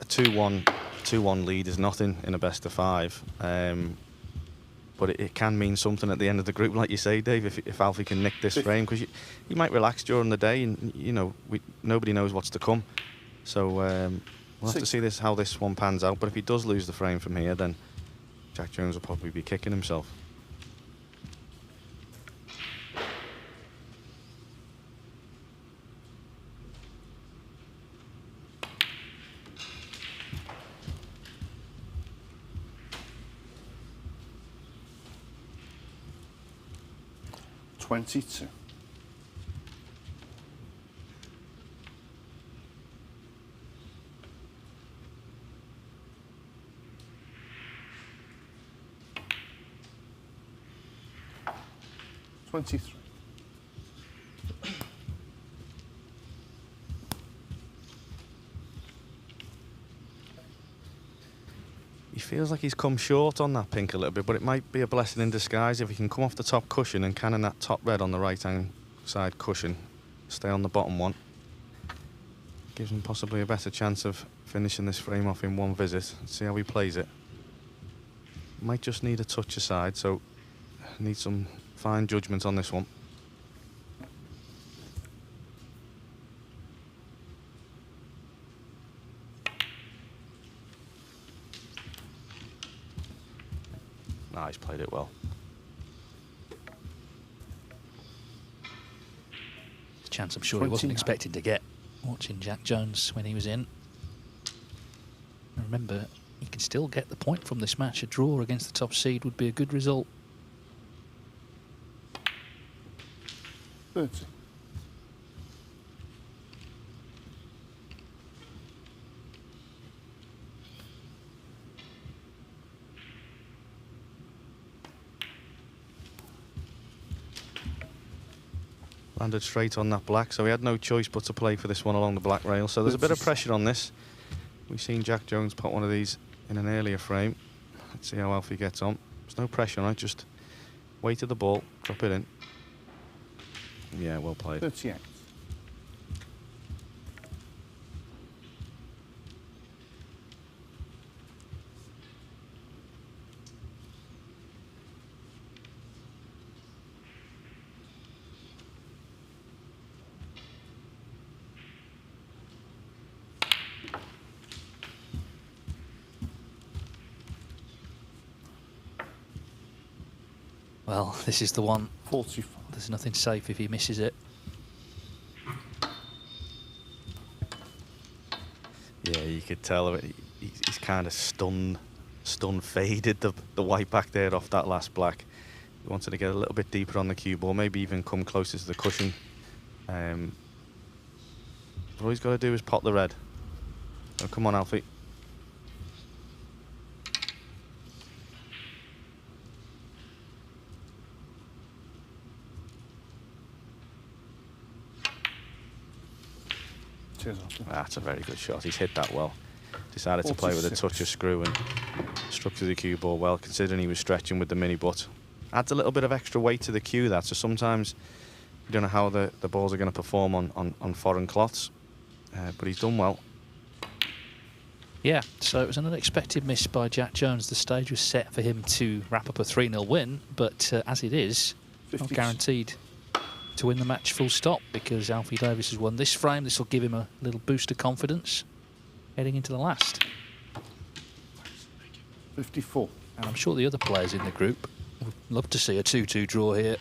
a 2-1 lead is nothing in a best of five, but it can mean something at the end of the group, like you say, Dave. If Alfie can nick this frame, because you might relax during the day, and nobody knows what's to come. So we'll have to see how this one pans out. But if he does lose the frame from here, then Jack Jones will probably be kicking himself. $22. $23. He feels like he's come short on that pink a little bit, but it might be a blessing in disguise if he can come off the top cushion and cannon that top red on the right-hand side cushion, stay on the bottom one. Gives him possibly a better chance of finishing this frame off in one visit. Let's see how he plays it. Might just need a touch aside, so need some fine judgment on this one. He's played it well. A chance I'm sure he wasn't expecting to get, watching Jack Jones when he was in. And remember, he can still get the point from this match. A draw against the top seed would be a good result. 30. Landed straight on that black, so he had no choice but to play for this one along the black rail. So there's a bit of pressure on this. We've seen Jack Jones put one of these in an earlier frame. Let's see how Alfie gets on. There's no pressure on it, just weight of the ball, drop it in. Yeah, well played. 38. Well, this is the one. 45. There's nothing safe if he misses it. Yeah, you could tell he's kind of stunned, faded the white back there off that last black. He wanted to get a little bit deeper on the cue ball, maybe even come closer to the cushion. All he's got to do is pot the red. Oh, come on, Alfie. That's a very good shot. He's hit that well. Decided to play with a touch of screw and struck to the cue ball well, considering he was stretching with the mini butt. Adds a little bit of extra weight to the cue, that. So sometimes you don't know how the balls are going to perform on foreign cloths. But he's done well. Yeah, so it was an unexpected miss by Jack Jones. The stage was set for him to wrap up a 3-0 win, but as it is, not guaranteed to win the match full stop, because Alfie Davies has won this frame. This will give him a little boost of confidence heading into the last. 54. And I'm sure the other players in the group would love to see a 2-2 draw here.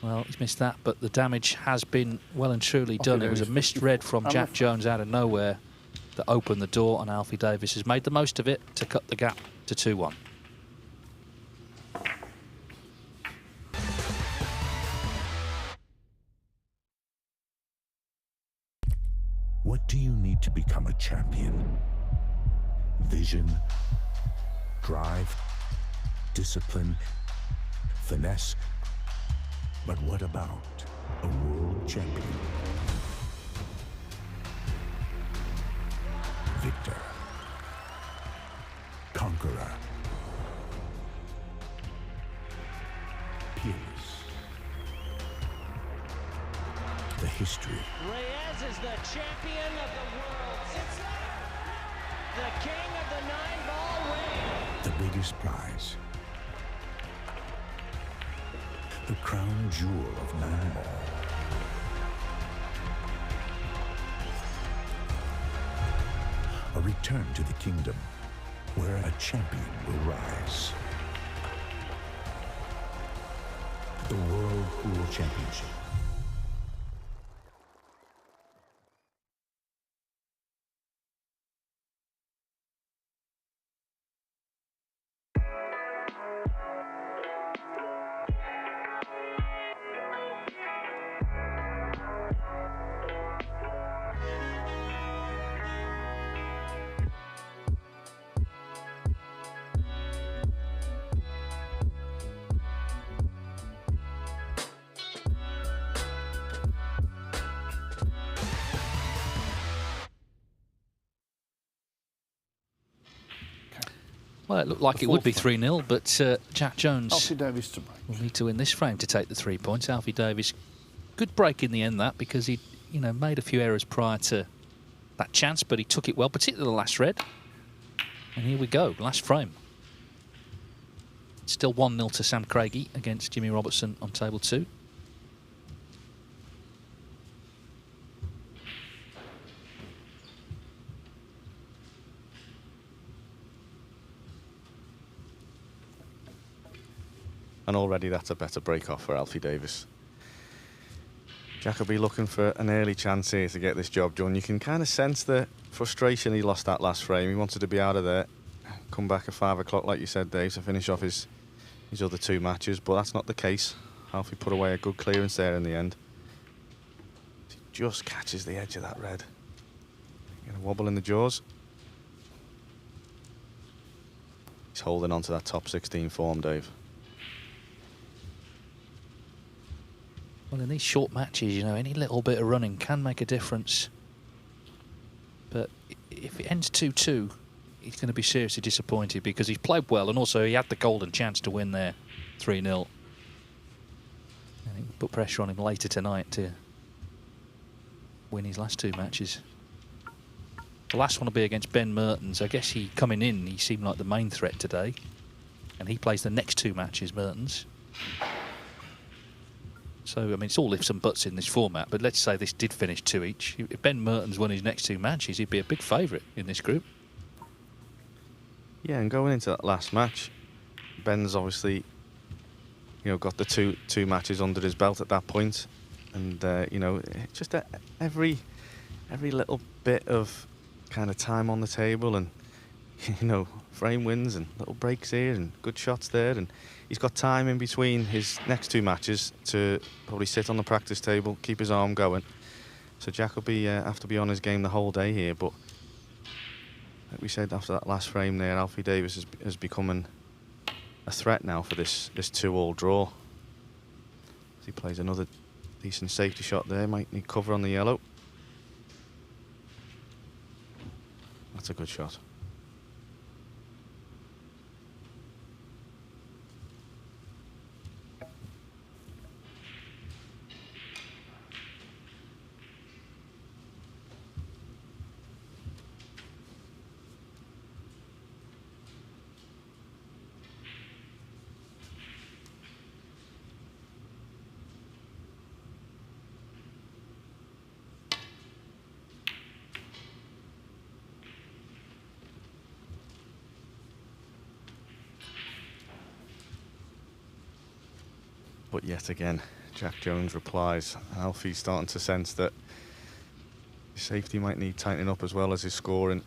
Well, he's missed that, but the damage has been well and truly done. It was a missed red from Jack Jones out of nowhere that opened the door, and Alfie Davies has made the most of it to cut the gap to 2-1. What do you need to become a champion? Vision, drive, discipline, finesse. But what about a world champion? Victor, conqueror, peerless. The history. Reyes is the champion of the world. It's the king of the 9-ball ring. The biggest prize. The crown jewel of 9-ball. A return to the kingdom where a champion will rise. The World Pool Championship. Well, it looked like it would be 3-0, but Jack Jones Alfie Davies to break. will need to win this frame to take the 3 points. Alfie Davies, good break in the end, that, because he, made a few errors prior to that chance, but he took it well, particularly the last red. And here we go, last frame. Still 1-0 to Sam Craigy against Jimmy Robertson on table 2. And already that's a better break-off for Alfie Davies. Jack will be looking for an early chance here to get this job done. You can kind of sense the frustration he lost that last frame. He wanted to be out of there, come back at 5 o'clock, like you said, Dave, to finish off his other 2 matches, but that's not the case. Alfie put away a good clearance there in the end. He just catches the edge of that red. Gonna wobble in the jaws. He's holding on to that top 16 form, Dave. Well, in these short matches, you know, any little bit of running can make a difference. But if it ends 2-2, he's going to be seriously disappointed because he's played well and also he had the golden chance to win there 3-0. I think put pressure on him later tonight to win his last 2 matches. The last one will be against Ben Mertens. I guess he coming in, he seemed like the main threat today. And he plays the next 2 matches, Mertens. So, I mean, it's all ifs and buts in this format, but let's say this did finish 2 each. If Ben Mertens won his next 2 matches, he'd be a big favourite in this group. Yeah, and going into that last match, Ben's obviously, you know, got the two matches under his belt at that point, and you know, just every little bit of kind of time on the table, and you know, frame wins and little breaks here and good shots there, and he's got time in between his next 2 matches to probably sit on the practice table, keep his arm going. So Jack will be have to be on his game the whole day here, but like we said after that last frame there, Alfie Davies has become a threat now for this 2-all draw. As he plays another decent safety shot there, might need cover on the yellow. That's a good shot. But yet again, Jack Jones replies. Alfie's starting to sense that his safety might need tightening up as well as his scoring.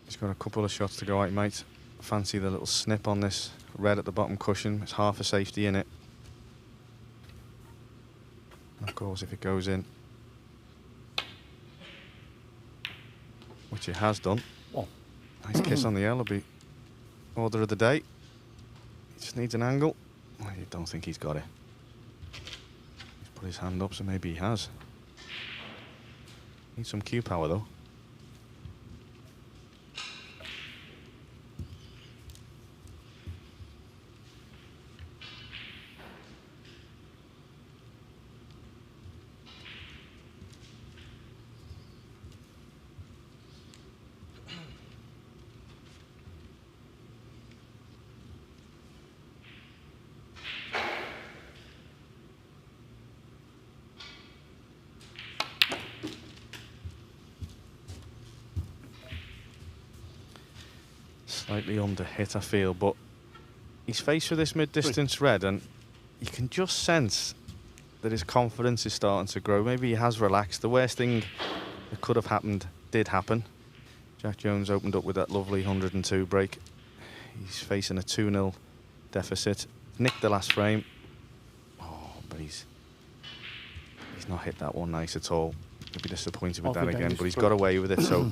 He's got a couple of shots to go out. He might fancy the little snip on this red at the bottom cushion. It's half a safety in it. And of course, if it goes in, which it has done. Oh. Nice kiss on the L will be order of the day. He just needs an angle. I don't think he's got it. He's put his hand up, so maybe he has. Needs some cue power though. Slightly under hit, I feel, but he's faced with this mid-distance red, and you can just sense that his confidence is starting to grow. Maybe he has relaxed. The worst thing that could have happened did happen. Jack Jones opened up with that lovely 102 break. He's facing a 2-0 deficit. Nicked the last frame. Oh, but he's not hit that one nice at all. He'll be disappointed with that again, but he's got away with it, so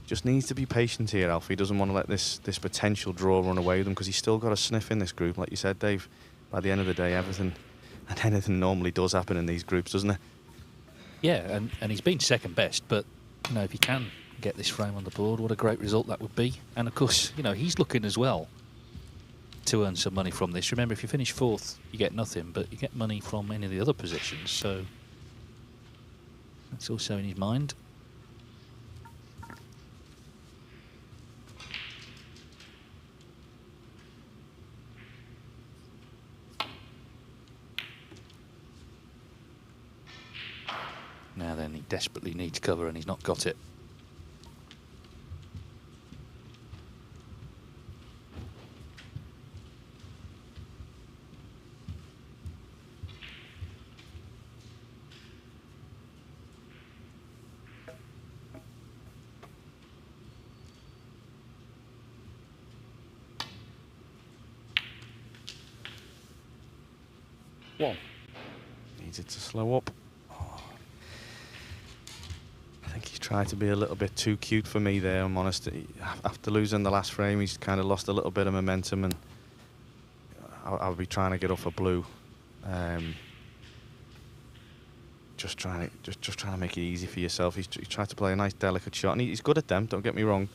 just needs to be patient here, Alfie. He doesn't want to let this potential draw run away with him, because he's still got a sniff in this group. Like you said, Dave, by the end of the day, everything and anything normally does happen in these groups, doesn't it? Yeah, and he's been second best, but you know, if he can get this frame on the board, what a great result that would be. And of course, you know, he's looking as well to earn some money from this. Remember, if you finish 4th, you get nothing, but you get money from any of the other positions, so that's also in his mind. Now then, he desperately needs cover and he's not got it. Whoa. Needs it to slow up. Tried to be a little bit too cute for me there, I'm honest. After losing the last frame, he's kind of lost a little bit of momentum, and I'll be trying to get off a blue. just trying to make it easy for yourself. He's tried to play a nice, delicate shot, and he's good at them. Don't get me wrong,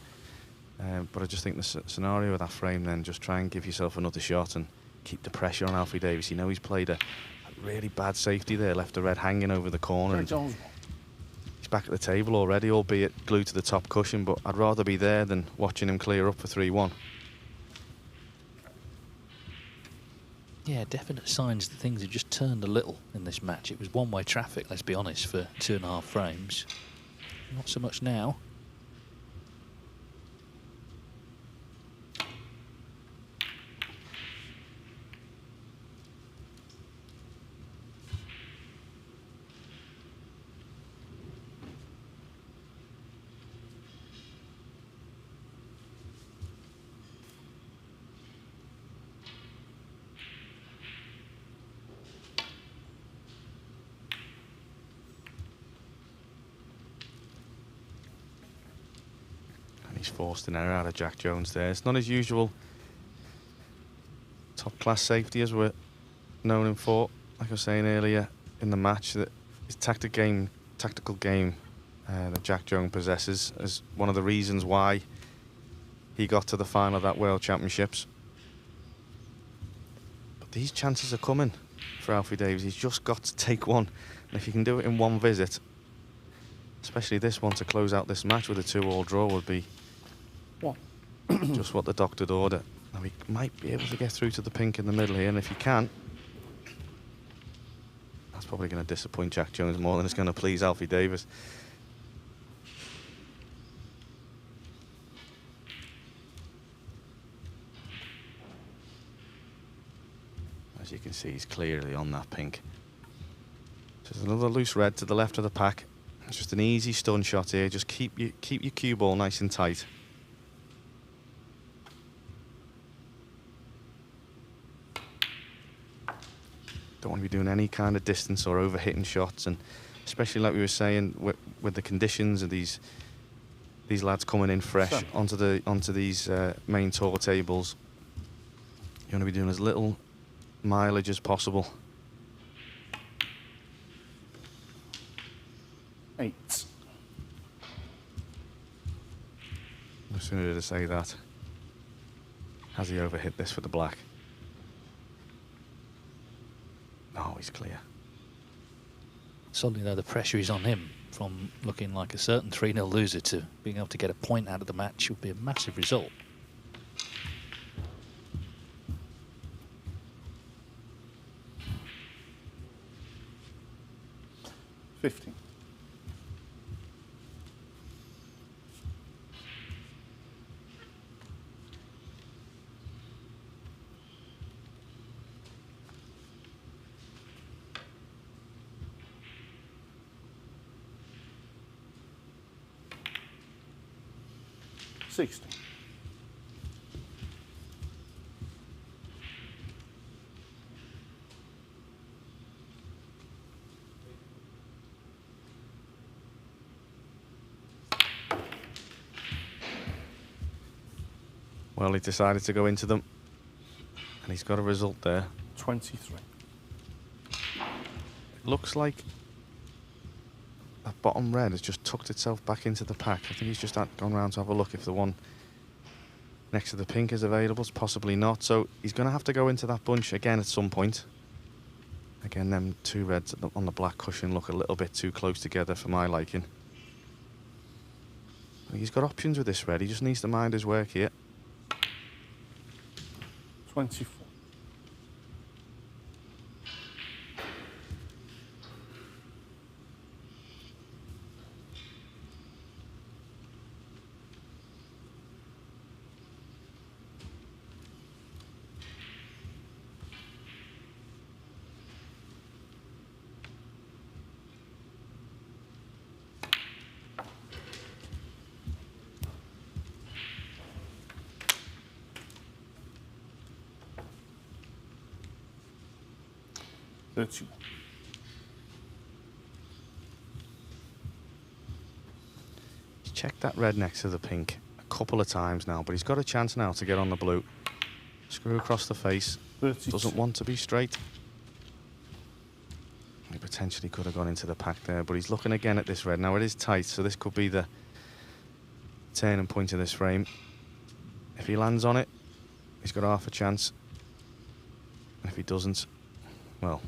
but I just think the scenario of that frame, then just try and give yourself another shot and keep the pressure on Alfie Davies. You know he's played a really bad safety there, left the red hanging over the corner. And he's back at the table already, albeit glued to the top cushion. But I'd rather be there than watching him clear up for 3-1. Yeah, definite signs that things have just turned a little in this match. It was one-way traffic, let's be honest, for 2.5 frames. Not so much now. He's forced an error out of Jack Jones there. It's not his usual top-class safety as we're known him for. Like I was saying earlier in the match, that his tactical game that Jack Jones possesses is one of the reasons why he got to the final of that World Championships. But these chances are coming for Alfie Davies. He's just got to take one. And if he can do it in one visit, especially this one to close out this match with a 2-2 draw, would be just what the doctor'd order. Now he might be able to get through to the pink in the middle here, and if he can, that's probably going to disappoint Jack Jones more than it's going to please Alfie Davies. As you can see, he's clearly on that pink. Just another loose red to the left of the pack. It's just an easy stun shot here. Just keep your cue ball nice and tight. Don't want to be doing any kind of distance or over-hitting shots, and especially like we were saying with the conditions of these lads coming in fresh onto these main tour tables. You want to be doing as little mileage as possible. 8. No sooner did I say that. Has he overhit this for the black? Oh, he's clear. Suddenly, though, the pressure is on him from looking like a certain 3-0 loser to being able to get a point out of the match would be a massive result. $50. $60. Well, he decided to go into them, and he's got a result there. 23. Looks like that bottom red has just tucked itself back into the pack. I think he's just gone round to have a look if the one next to the pink is available. It's possibly not. So he's going to have to go into that bunch again at some point. Again, them 2 reds on the black cushion look a little bit too close together for my liking. He's got options with this red. He just needs to mind his work here. 24. He's checked that red next to the pink a couple of times now, but he's got a chance now to get on the blue. Screw across the face. 32. Doesn't want to be straight. He potentially could have gone into the pack there, but he's looking again at this red. Now it is tight, so this could be the turning point of this frame. If he lands on it, he's got half a chance. And if he doesn't, well,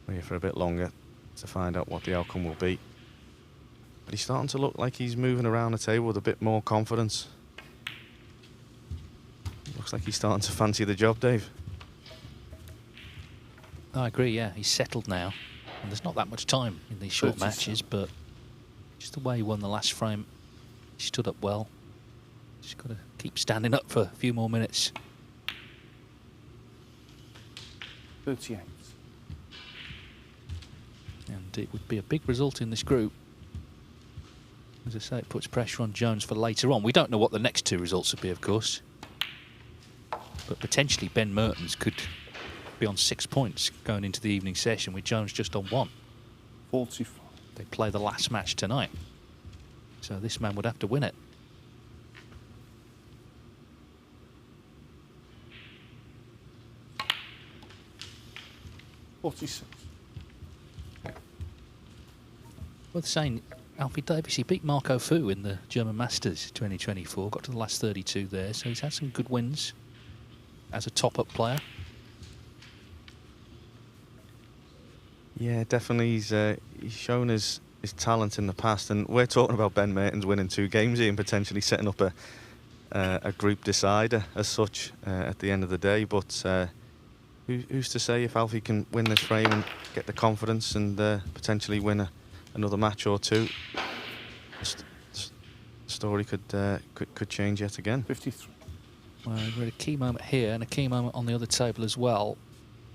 we're here for a bit longer to find out what the outcome will be. But he's starting to look like he's moving around the table with a bit more confidence. Looks like he's starting to fancy the job, Dave. I agree, yeah. He's settled now. And there's not that much time in these short 37. matches, but just the way he won the last frame, he stood up well. Just got to keep standing up for a few more minutes. 38. And it would be a big result in this group. As I say, it puts pressure on Jones for later on. We don't know what the next two results would be, of course. But potentially Ben Mertens could be on 6 points going into the evening session with Jones just on 1. 45. They play the last match tonight. So this man would have to win it. 46. Worth saying, Alfie Davies, he beat Marco Fu in the German Masters 2024, got to the last 32 there, so he's had some good wins as a top-up player. Yeah, definitely. He's shown his talent in the past, and we're talking about Ben Mertens winning 2 games here and potentially setting up a group decider as such at the end of the day. But who's to say if Alfie can win this frame and get the confidence and potentially win another match or two? The story could change yet again. 53. Well, we're at a key moment here and a key moment on the other table as well.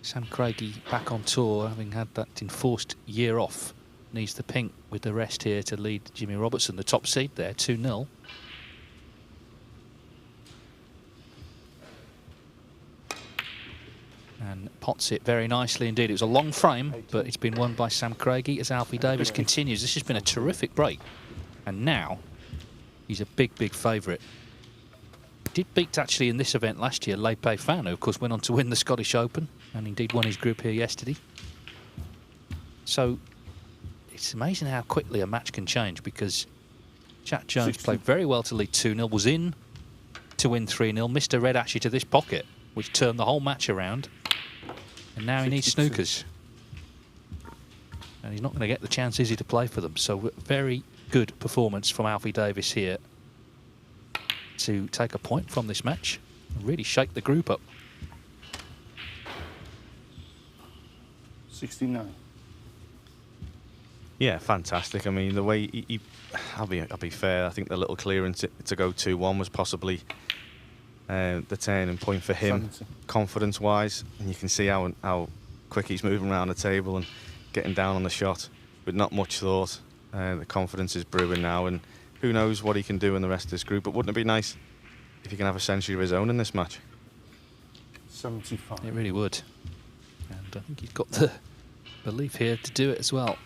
Sam Craigy back on tour, having had that enforced year off. Needs the pink with the rest here to lead Jimmy Robertson, the top seed there, 2-0. And pots it very nicely indeed. It was a long frame, but it's been won by Sam Craigy as Alfie Davies continues. This has been a terrific break. And now he's a big, big favourite. Did beat actually in this event last year Leigh Pei Fan, who of course went on to win the Scottish Open and indeed won his group here yesterday. So it's amazing how quickly a match can change, because Jack Jones played very well to lead 2-0, was in to win 3-0, missed a red actually to this pocket, which turned the whole match around. And now he needs snookers. And he's not going to get the chance, is he, to play for them. So very good performance from Alfie Davies here to take a point from this match and really shake the group up. 69. Yeah, fantastic. I mean, the way I'll be fair. I think the little clearance to go 2-1 was possibly the turning point for him, confidence-wise. And you can see how quick he's moving around the table and getting down on the shot with not much thought. The confidence is brewing now, and who knows what he can do in the rest of this group. But wouldn't it be nice if he can have a century of his own in this match? 75. It really would. And I think he's got the belief here to do it as well.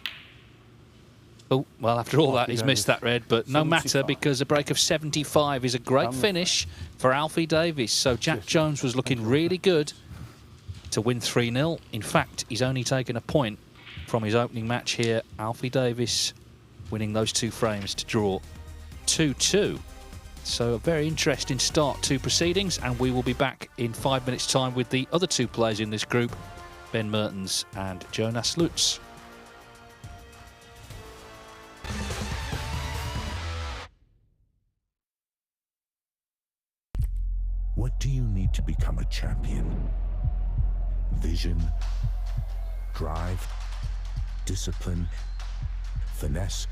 Oh, well, after all that, he's missed that red, but no matter, because a break of 75 is a great finish for Alfie Davies. So Jack Jones was looking really good to win 3-0. In fact, he's only taken a point from his opening match here. Alfie Davies winning those 2 frames to draw 2-2. So a very interesting start to proceedings, and we will be back in 5 minutes' time with the other 2 players in this group, Ben Mertens and Jonas Lutz. What do you need to become a champion? Vision, drive, discipline, finesse.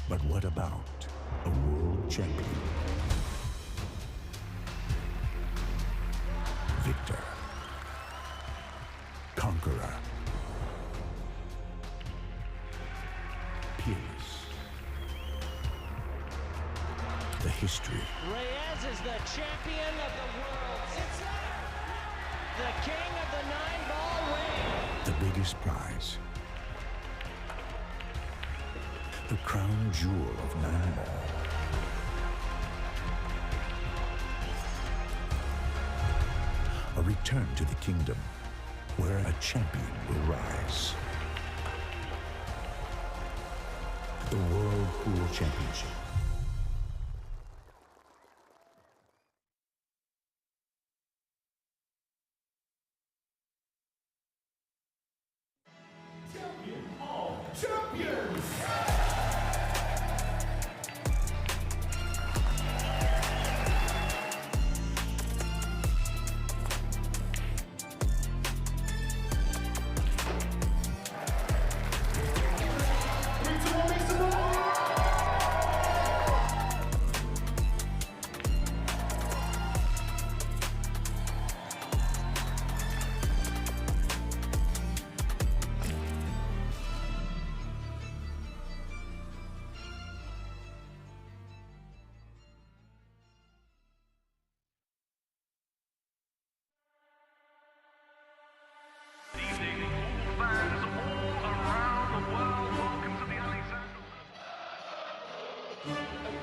But what about a world champion? Victor, conqueror, peerless. The history. Reyes is the champion of the world. It's the king of the 9-ball ring. The biggest prize. The crown jewel of 9-ball. A return to the kingdom where a champion will rise. The World Pool Championship.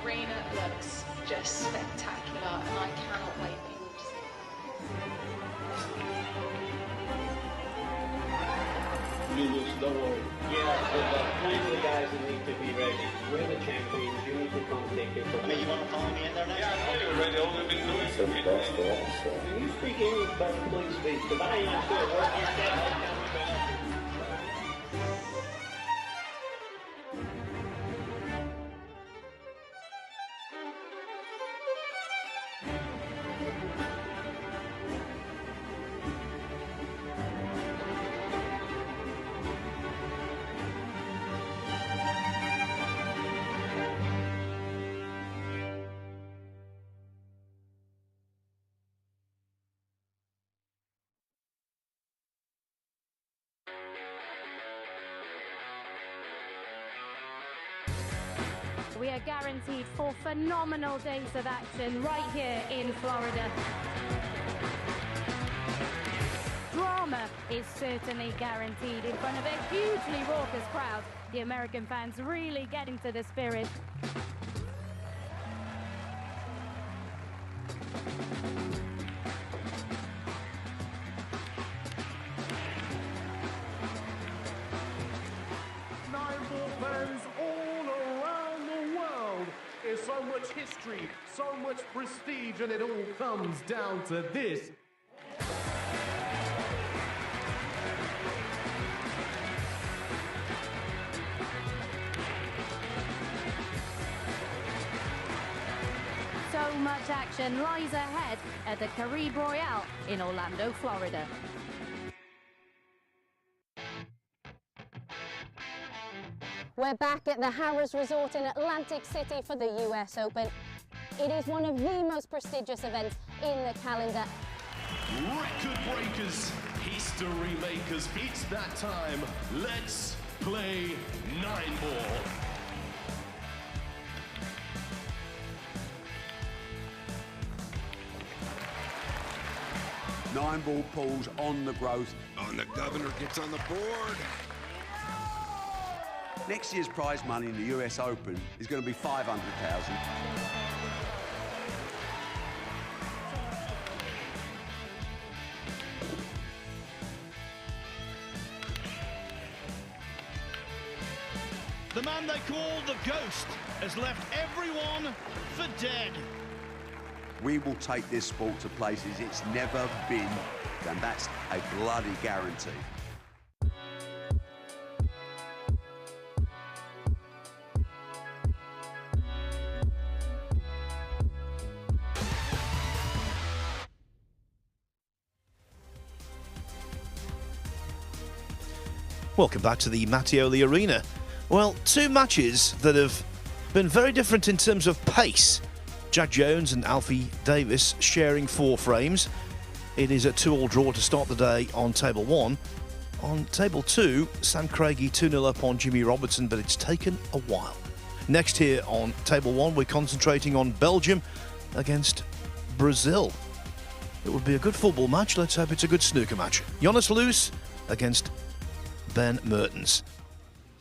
Arena looks just spectacular, and I cannot wait for you all to see it. Lulus, don't worry. Yeah, there's plenty of guys that need to be ready. We're the champions, you need to come take it. I mean, you want to follow me in there next? Yeah, I know you're ready. All we've been doing is Can you speak English better, please speak? Because I ain't actually working that. We are guaranteed 4 phenomenal days of action right here in Florida. Drama is certainly guaranteed in front of a hugely raucous crowd. The American fans really getting to the spirit. So much history, so much prestige, and it all comes down to this. So much action lies ahead at the Caribe Royale in Orlando, Florida. We're back at the Harrah's Resort in Atlantic City for the US Open. It is one of the most prestigious events in the calendar. Record breakers, history makers, it's that time. Let's play 9-ball. Nine-ball pools on the growth. And the governor gets on the board. Next year's prize money in the US Open is going to be $500,000. The man they call the Ghost has left everyone for dead. We will take this sport to places it's never been, and that's a bloody guarantee. Welcome back to the Mattioli Arena. Well, 2 matches that have been very different in terms of pace. Jack Jones and Alfie Davies sharing 4 frames. It is a 2-all draw to start the day on table 1. On table 2, Sam Craigy 2-0 up on Jimmy Robertson, but it's taken a while. Next here on table 1, we're concentrating on Belgium against Brazil. It would be a good football match. Let's hope it's a good snooker match. Jonas Loos against Ben Mertens.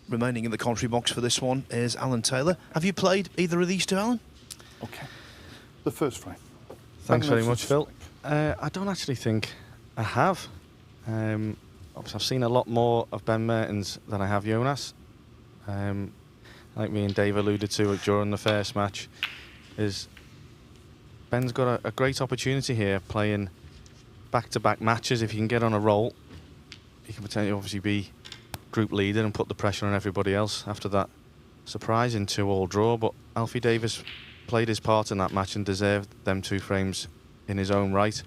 Remaining in the commentary box for this one is Alan Taylor. Have you played either of these 2, Alan? Okay. The first frame. Thanks very much, Phil. I don't actually think I have. I've seen a lot more of Ben Mertens than I have Jonas. Like me and Dave alluded to during the first match, is Ben's got a great opportunity here playing back-to-back matches. If he can get on a roll, he can potentially obviously be group leader and put the pressure on everybody else after that surprising 2-all draw. But Alfie Davies played his part in that match and deserved them 2 frames in his own right.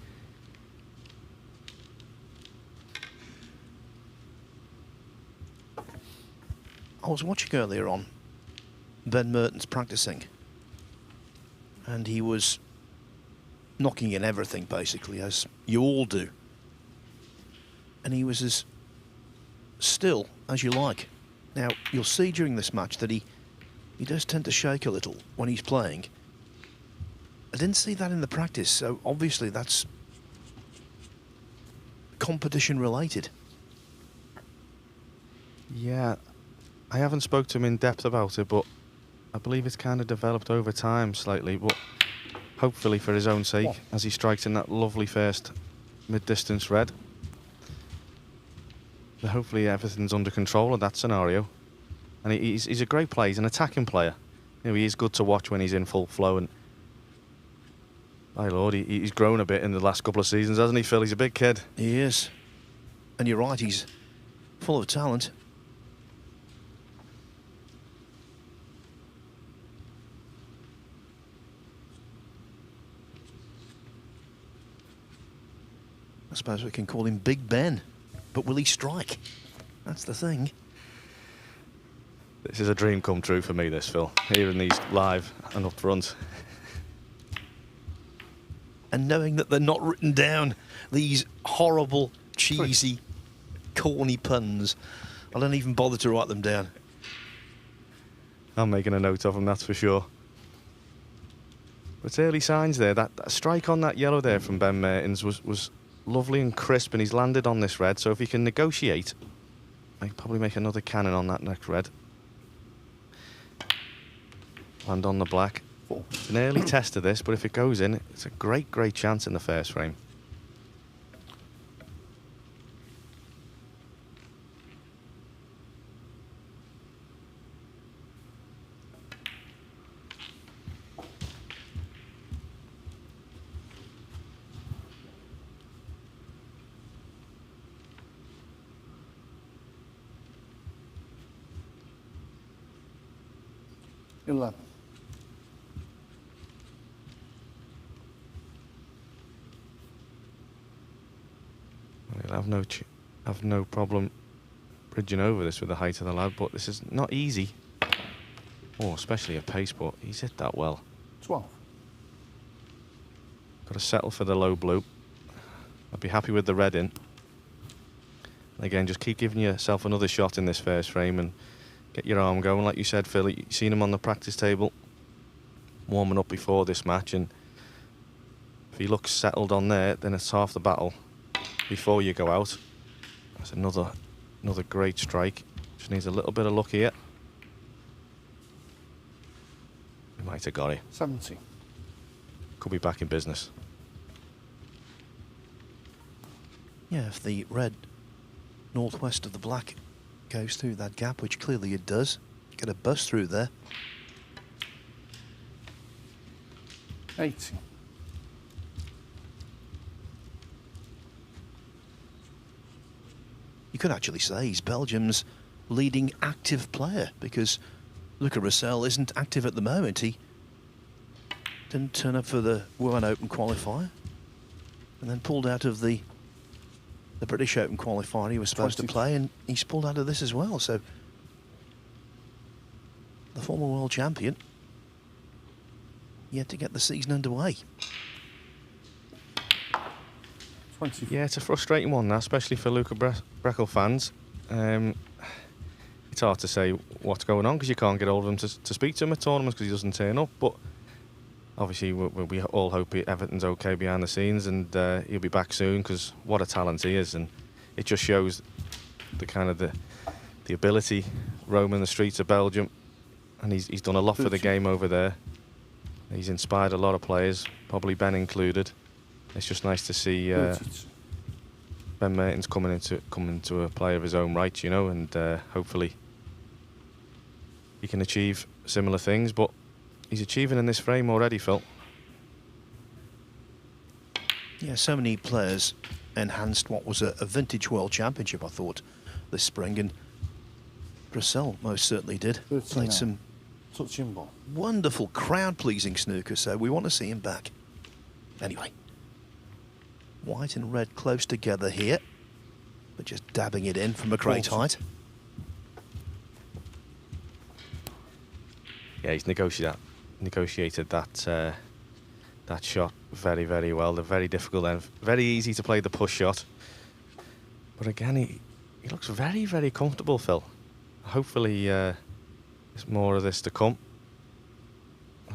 I was watching earlier on Ben Mertens practicing, and he was knocking in everything basically, as you all do, and he was as still as you like. Now you'll see during this match that he does tend to shake a little when he's playing. I didn't see that in the practice, so obviously that's competition related. Yeah, I haven't spoke to him in depth about it, but I believe it's kind of developed over time slightly, but hopefully for his own sake, as he strikes in that lovely first mid-distance red. But hopefully everything's under control in that scenario. And he's a great player, he's an attacking player. You know, he is good to watch when he's in full flow, and my lord, he's grown a bit in the last couple of seasons, hasn't he, Phil? He's a big kid. He is. And you're right, he's full of talent. I suppose we can call him Big Ben, but will he strike? That's the thing. This is a dream come true for me, this, Phil. Hearing these live and up front. And knowing that they're not written down, these horrible, cheesy, corny puns. I don't even bother to write them down. I'm making a note of them, that's for sure. But early signs there. That strike on that yellow there from Ben Mertens was lovely and crisp, and he's landed on this red. So if he can negotiate, I can probably make another cannon on that next red. Land on the black. It's an early test of this, but if it goes in, it's a great, great chance in the first frame. He'll have no problem bridging over this with the height of the lad, but this is not easy. Oh, especially at pace, but he's hit that well. 12. Got to settle for the low blue. I'd be happy with the red in. Again, just keep giving yourself another shot in this first frame and get your arm going. Like you said, Phil, you've seen him on the practice table warming up before this match, and if he looks settled on there, then it's half the battle before you go out. That's another great strike. Just needs a little bit of luck here. He might have got it. 70. Could be back in business. Yeah, if the red northwest of the black goes through that gap, which clearly it does, get a bust through there. 80. You could actually say he's Belgium's leading active player, because Luca Russell isn't active at the moment. He didn't turn up for the World Open qualifier and then pulled out of the British Open qualifier he was supposed to play, and he's pulled out of this as well. So the former world champion yet to get the season underway. 24. Yeah, it's a frustrating one now, especially for Luca Breckel fans. It's hard to say what's going on because you can't get hold of him to speak to him at tournaments because he doesn't turn up. But obviously, we all hope everything's okay behind the scenes, and he'll be back soon, because what a talent he is, and it just shows the kind of the ability roaming the streets of Belgium, and he's done a lot for the game over there. He's inspired a lot of players, probably Ben included. It's just nice to see Ben Ben Mertens coming into a play of his own right, you know, and hopefully he can achieve similar things. But he's achieving in this frame already, Phil. Yeah, so many players enhanced what was a vintage World Championship, I thought, this spring, and Brassell most certainly did. Played some touching ball, wonderful crowd-pleasing snooker, so we want to see him back. Anyway, white and red close together here, but just dabbing it in from a great height. Yeah, he's negotiated that that shot very, very well. They're very difficult and very easy to play the push shot. But again, he looks very, very comfortable, Phil. Hopefully there's more of this to come.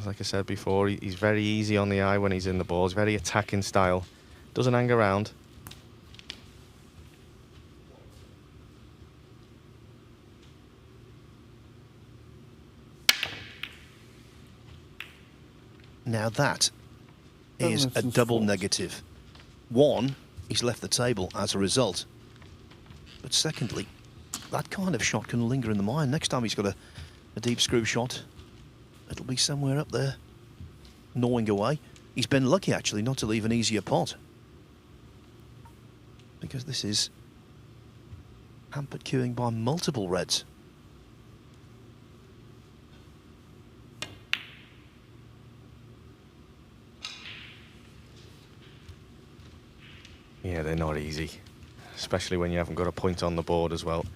Like I said before, he's very easy on the eye when he's in the ball. He's very attacking style. Doesn't hang around. Now that is a double negative. One, he's left the table as a result. But secondly, that kind of shot can linger in the mind. Next time he's got a deep screw shot, it'll be somewhere up there, gnawing away. He's been lucky, actually, not to leave an easier pot, because this is hampered queuing by multiple reds. Yeah, they're not easy, especially when you haven't got a point on the board as well.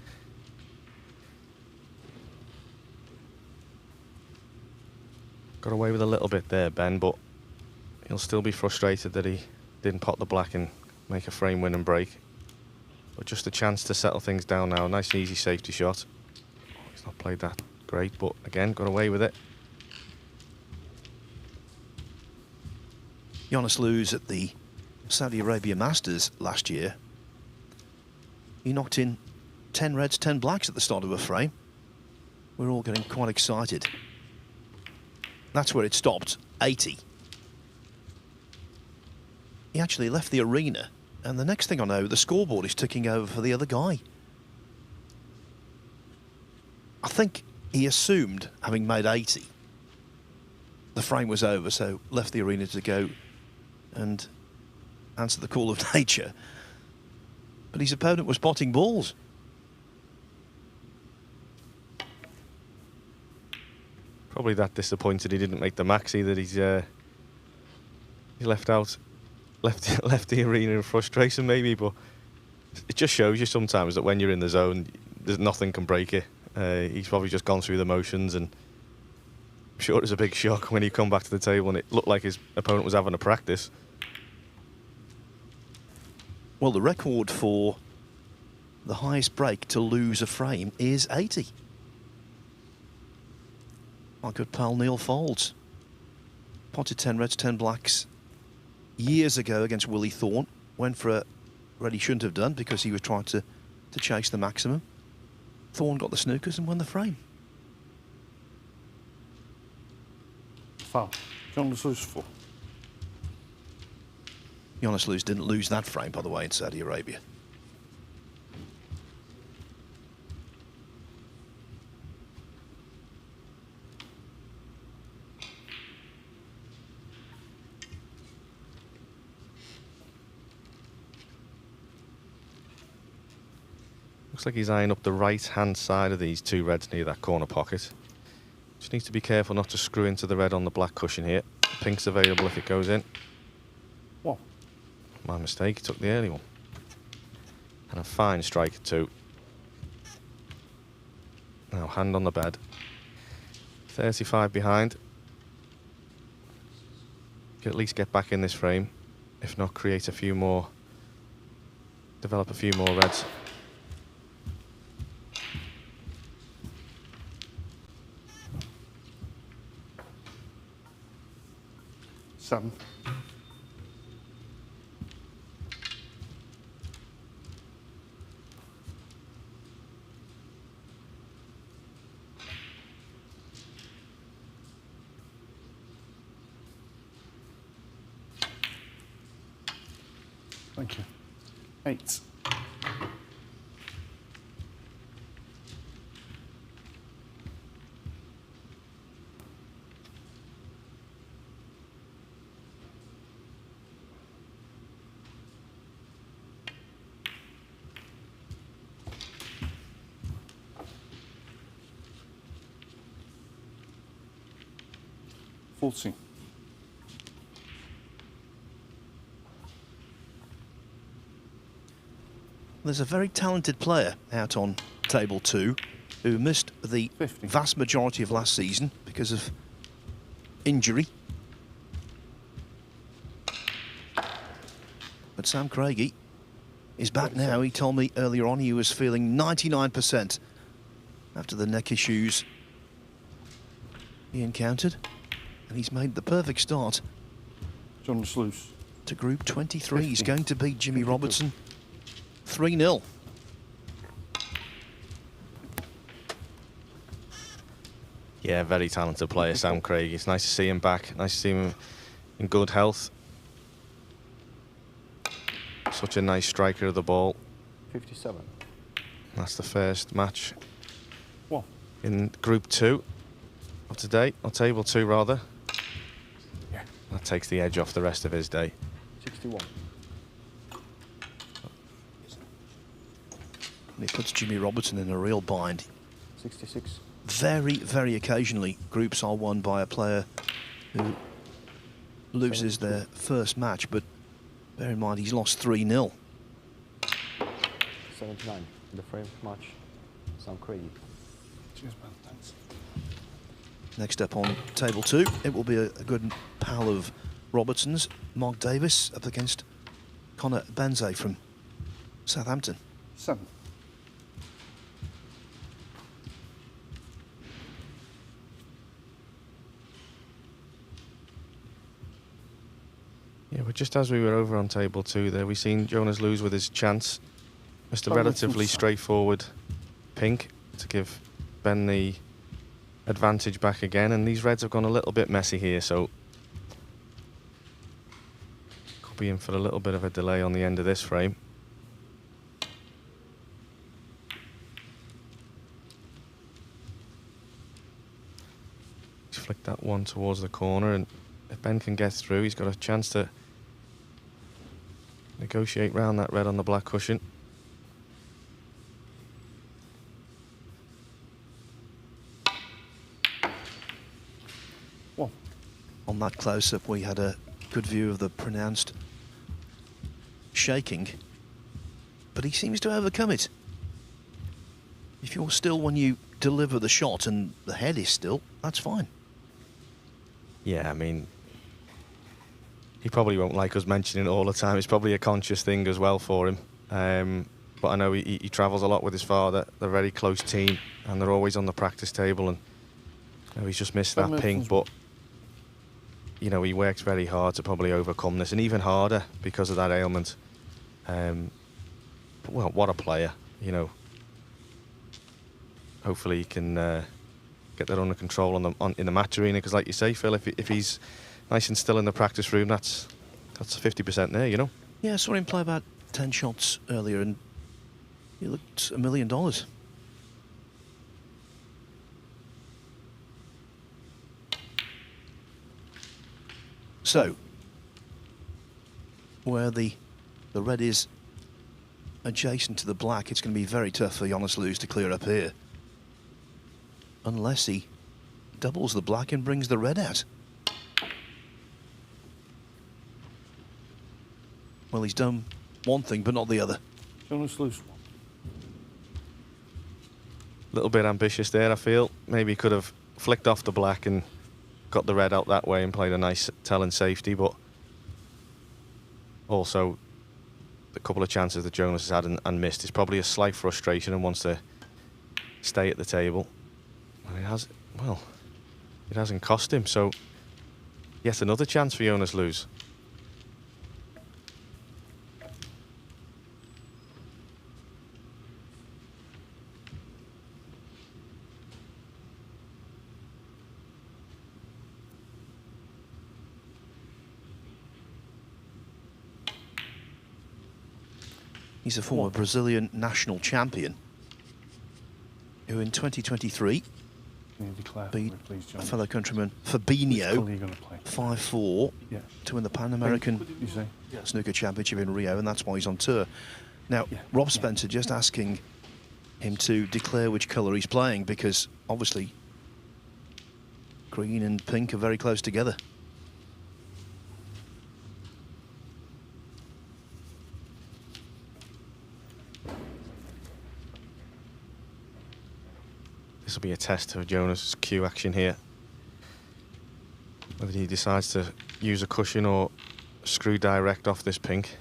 Got away with a little bit there, Ben, but he'll still be frustrated that he didn't pot the black and make a frame win and break. But just a chance to settle things down now. Nice and easy safety shot. He's not played that great, but again, got away with it. Jonas Luz at the Saudi Arabia Masters last year, he knocked in 10 reds, 10 blacks at the start of a frame. We're all getting quite excited. That's where it stopped, 80. He actually left the arena, and the next thing I know, the scoreboard is ticking over for the other guy. I think he assumed, having made 80, the frame was over, so left the arena to go and answer the call of nature. But his opponent was potting balls. Probably that disappointed he didn't make the maxi that he left the arena in frustration maybe, but it just shows you sometimes that when you're in the zone, there's nothing can break it. He's probably just gone through the motions, and I'm sure it was a big shock when he come back to the table and it looked like his opponent was having a practice. Well, the record for the highest break to lose a frame is 80. My good pal Neil Folds potted 10 reds, 10 blacks years ago against Willie Thorne. Went for a red he shouldn't have done because he was trying to chase the maximum. Thorne got the snookers and won the frame. Foul. Jonas Luz foul. Jonas Luz didn't lose that frame, by the way, in Saudi Arabia. Looks like he's eyeing up the right-hand side of these two reds near that corner pocket. Just needs to be careful not to screw into the red on the black cushion here. Pink's available if it goes in. What? My mistake, he took the early one. And a fine strike at 2. Now hand on the bed. 35 behind. Could at least get back in this frame. If not, create a few more, develop a few more reds. Seven. Thank you. 8. 14. There's a very talented player out on table 2 who missed the 50. vast majority of last season because of injury. But Sam Craigy is back now. He told me earlier on he was feeling 99% after the neck issues he encountered. And he's made the perfect start John Sluice. to Group 23. 50. He's going to beat Jimmy Robertson 3-0. Yeah, very talented player, Sam Craigy. It's nice to see him back. Nice to see him in good health. Such a nice striker of the ball. 57. That's the first match What? in Group 2 of today, or Table 2 rather. Yeah. That takes the edge off the rest of his day. 61. And it puts Jimmy Robertson in a real bind. 66. Very, very occasionally, groups are won by a player who loses their first match, but bear in mind he's lost 3-0. 79. The frame match. Sam Craigy. Cheers, man. Thanks. Next up on table 2, it will be a good pal of Robertson's, Mark Davies, up against Connor Benze from Southampton. 7. Yeah, but just as we were over on Table 2 there, we seen Jonas lose with his chance. Missed a relatively straightforward pink to give Ben the advantage back again, and these reds have gone a little bit messy here, so could be in for a little bit of a delay on the end of this frame. He's flicked that one towards the corner, and if Ben can get through, he's got a chance to negotiate round that red on the black cushion. Well, on that close-up, we had a good view of the pronounced shaking, but he seems to overcome it. If you're still when you deliver the shot and the head is still, that's fine. Yeah, I mean, he probably won't like us mentioning it all the time. It's probably a conscious thing as well for him. But I know he travels a lot with his father. They're a very close team, and they're always on the practice table. And you know, he's just missed that ping. But you know, he works very hard to probably overcome this, and even harder because of that ailment. Well, what a player! You know, hopefully he can get that under control in the match arena. Because, like you say, Phil, if he's nice and still in the practice room, that's 50% there, you know. Yeah, I saw him play about 10 shots earlier, and he looked $1 million. So, where the red is adjacent to the black, it's going to be very tough for Jonas Luz to clear up here, unless he doubles the black and brings the red out. Well, he's done one thing, but not the other. Jonas Luz. A little bit ambitious there, I feel. Maybe he could have flicked off the black and got the red out that way and played a nice telling safety, but also the couple of chances that Jonas has had and missed is probably a slight frustration and wants to stay at the table. And it has, well, it hasn't cost him, so yet another chance for Jonas Luz. He's a former Brazilian national champion who in 2023 beat a fellow countryman Fabinho 5-4 to win the Pan American Snooker Championship in Rio, and that's why he's on tour. Now, Rob Spencer just asking him to declare which colour he's playing, because obviously Green and pink are very close together. This will be a test of Jonas' cue action here. Whether he decides to use a cushion or screw direct off this pink.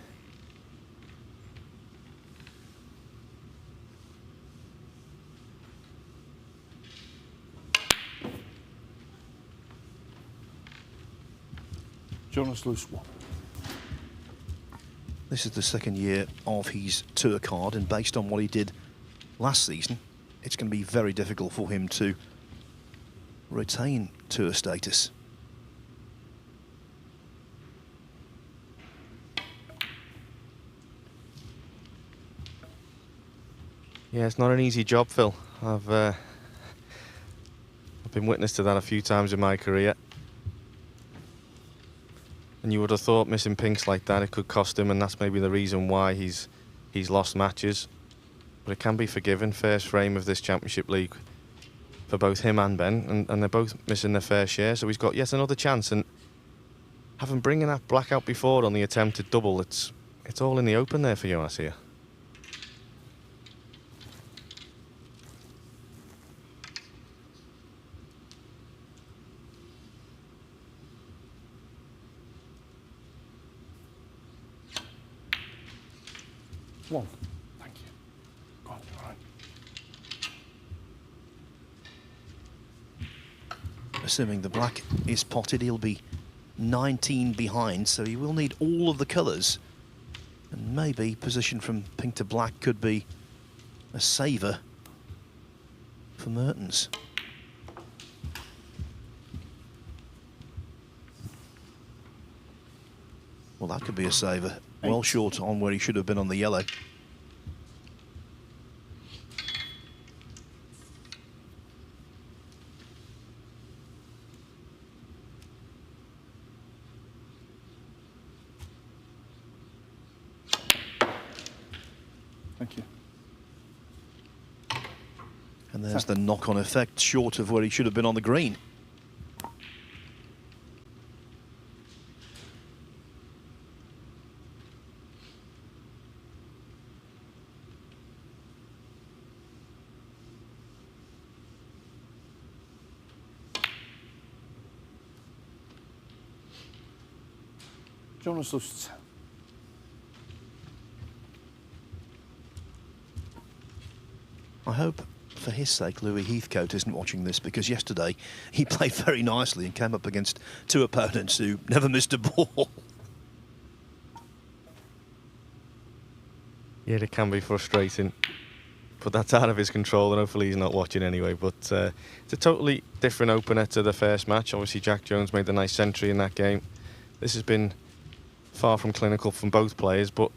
Jonas loose 1. This is the second year of his tour card, and based on what he did last season, it's going to be very difficult for him to retain tour status. Yeah, it's not an easy job, Phil. I've been witness to that a few times in my career. And you would have thought missing pinks like that, it could cost him, and that's maybe the reason why he's lost matches. But it can be forgiven. First frame of this Championship League for both him and Ben, and they're both missing their fair share, so he's got yet another chance. And having bringing that black out before on the attempted double, it's all in the open there for Jonas here. One. Thank you. Go on, all right. Assuming the black is potted, he'll be 19 behind, so he will need all of the colours. And maybe position from pink to black could be a saver for Mertens. Well, that could be a saver. Well short on where he should have been on the yellow. Thank you. And there's the knock-on effect, short of where he should have been on the green. Jonas loose 10. I hope, for his sake, Louis Heathcote isn't watching this, because yesterday he played very nicely and came up against two opponents who never missed a ball. Yeah, it can be frustrating, but that's out of his control, and hopefully he's not watching anyway. But it's a totally different opener to the first match. Obviously, Jack Jones made a nice century in that game. This has been far from clinical from both players, but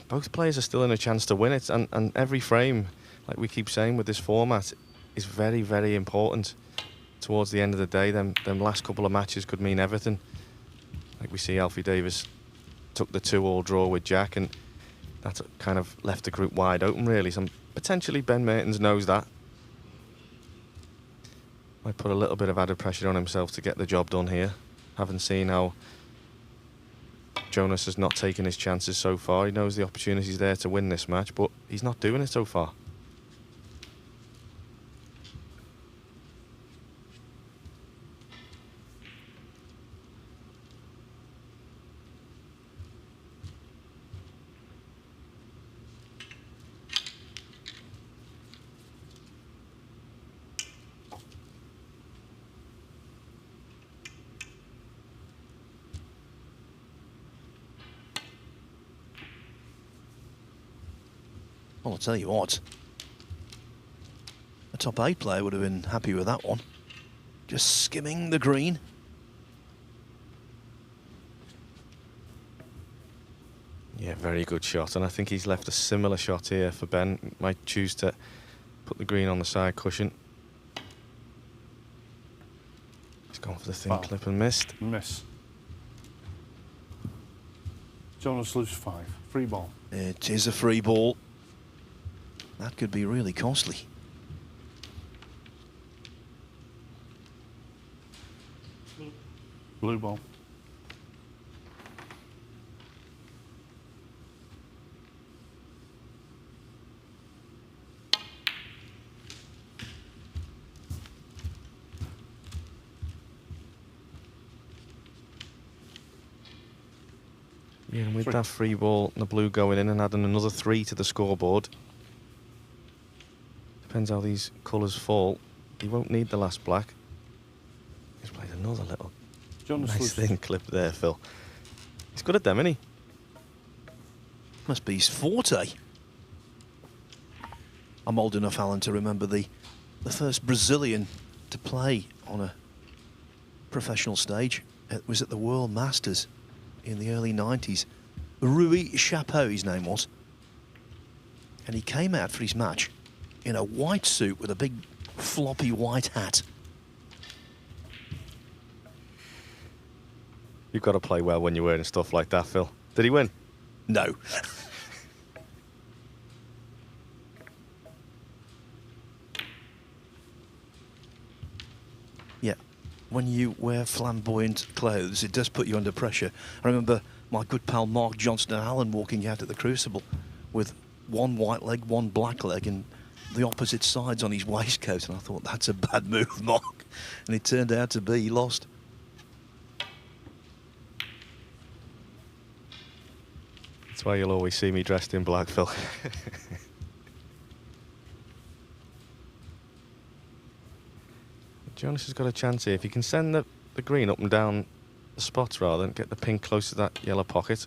both players are still in a chance to win it, and every frame, like we keep saying with this format, is very, very important towards the end of the day. Them last couple of matches could mean everything. Like we see Alfie Davies took the 2-2 draw with Jack, and that kind of left the group wide open, really. So potentially Ben Mertens knows that. Might put a little bit of added pressure on himself to get the job done here. Having seen how Jonas has not taken his chances so far. He knows the opportunity's there to win this match, but he's not doing it so far. Well, I'll tell you what, a top 8 player would have been happy with that one. Just skimming the green. Yeah, very good shot, and I think he's left a similar shot here for Ben. Might choose to put the green on the side cushion. He's gone for the thin clip and missed. Miss. Jonas loose 5. Free ball. It is a free ball. That could be really costly. Blue ball. Yeah, and with that free ball and the blue going in and adding another 3 to the scoreboard, depends how these colours fall. He won't need the last black. He's played another little nice thin clip there, Phil. He's good at them, isn't he? Must be his forte. I'm old enough, Alan, to remember the first Brazilian to play on a professional stage. It was at the World Masters in the early 90s. Rui Chapeau, his name was. And he came out for his match in a white suit with a big floppy white hat. You've got to play well when you're wearing stuff like that, Phil. Did he win? No. Yeah, when you wear flamboyant clothes, it does put you under pressure. I remember my good pal Mark Johnston Allen walking out at the Crucible with one white leg, one black leg, and the opposite sides on his waistcoat, and I thought, that's a bad move, Mark. And it turned out to be he lost. That's why you'll always see me dressed in black, Phil. Jonas has got a chance here. If he can send the green up and down the spots rather and get the pink close to that yellow pocket.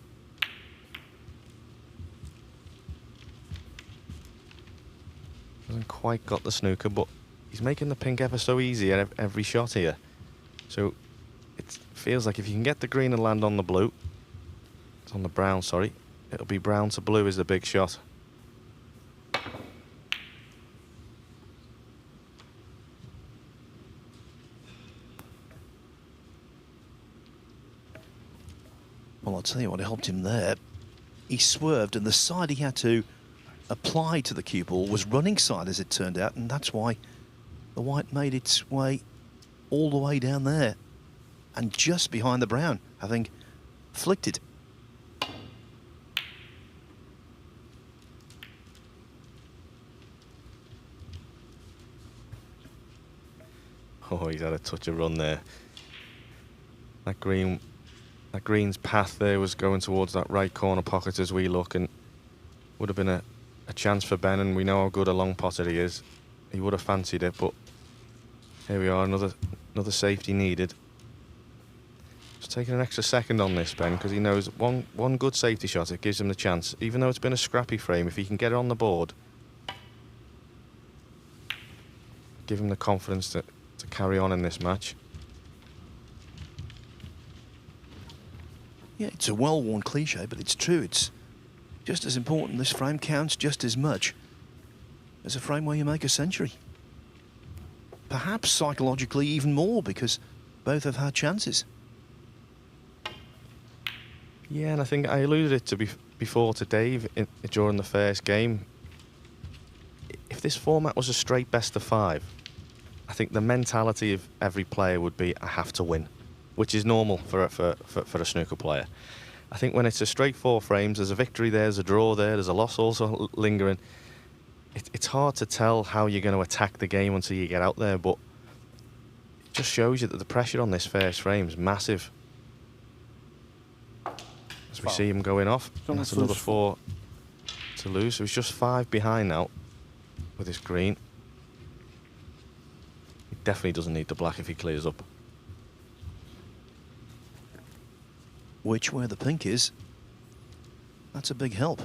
Hasn't quite got the snooker, but he's making the pink ever so easy at every shot here. So it feels like if you can get the green and land on the blue, it's on the brown, sorry, it'll be brown to blue is the big shot. Well, I'll tell you what helped him there. He swerved, and the side he had to apply to the cue ball was running side, as it turned out, and that's why the white made its way all the way down there and just behind the brown, having flicked it. Oh, he's had a touch of run there. That green's path there was going towards that right corner pocket as we look, and would have been a chance for Ben, and we know how good a long potter he is. He would have fancied it, but here we are, another safety needed. Just taking an extra second on this, Ben, because he knows one good safety shot, it gives him the chance. Even though it's been a scrappy frame, if he can get it on the board, give him the confidence to carry on in this match. Yeah, it's a well-worn cliche, but it's true. It's just as important. This frame counts just as much as a frame where you make a century. Perhaps psychologically even more, because both have had chances. Yeah, and I think I alluded it to before to Dave during the first game. If this format was a straight best of 5, I think the mentality of every player would be, I have to win, which is normal for a snooker player. I think when it's a straight 4 frames, there's a victory there, there's a draw there, there's a loss also lingering. It's hard to tell how you're going to attack the game until you get out there, but it just shows you that the pressure on this first frame is massive. As we see him going off, and that's another 4 to lose. So he's just 5 behind now with his green. He definitely doesn't need the black if he clears up. Which, where the pink is, that's a big help.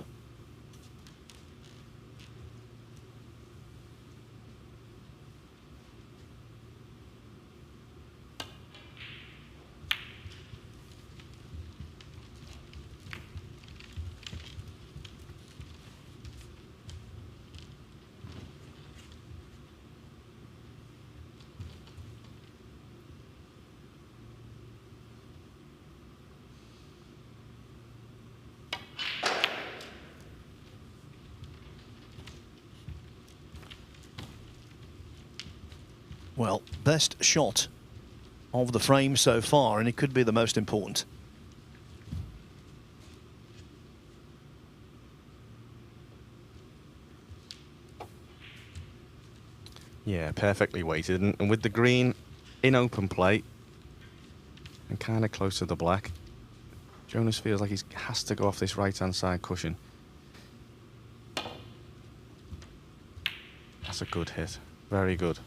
Well, best shot of the frame so far, and it could be the most important. Yeah, perfectly weighted, and with the green in open play and kind of close to the black, Jonas feels like he has to go off this right-hand side cushion. That's a good hit, very good.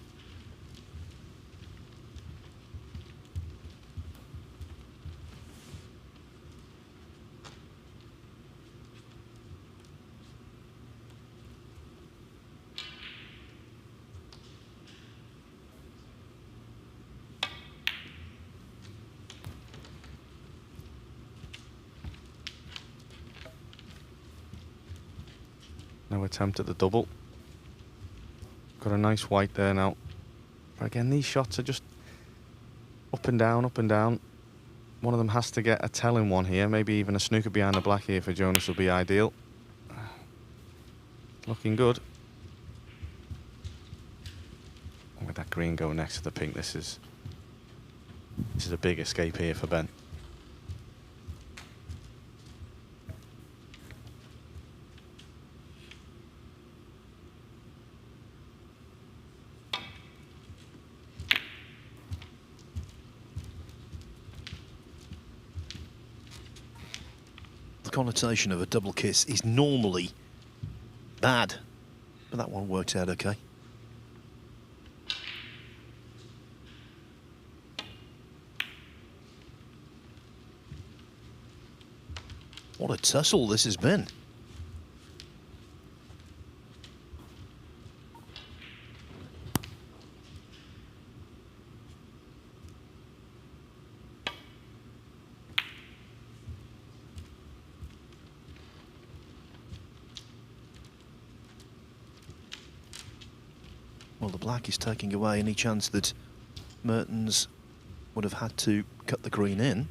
No attempt at the double. Got a nice white there now. But again, these shots are just up and down, up and down. One of them has to get a telling one here. Maybe even a snooker behind the black here for Jonas will be ideal. Looking good. And with that green going next to the pink, this is a big escape here for Ben. The connotation of a double kiss is normally bad, but that one worked out okay. What a tussle this has been. Well, the black is taking away any chance that Mertens would have had to cut the green in.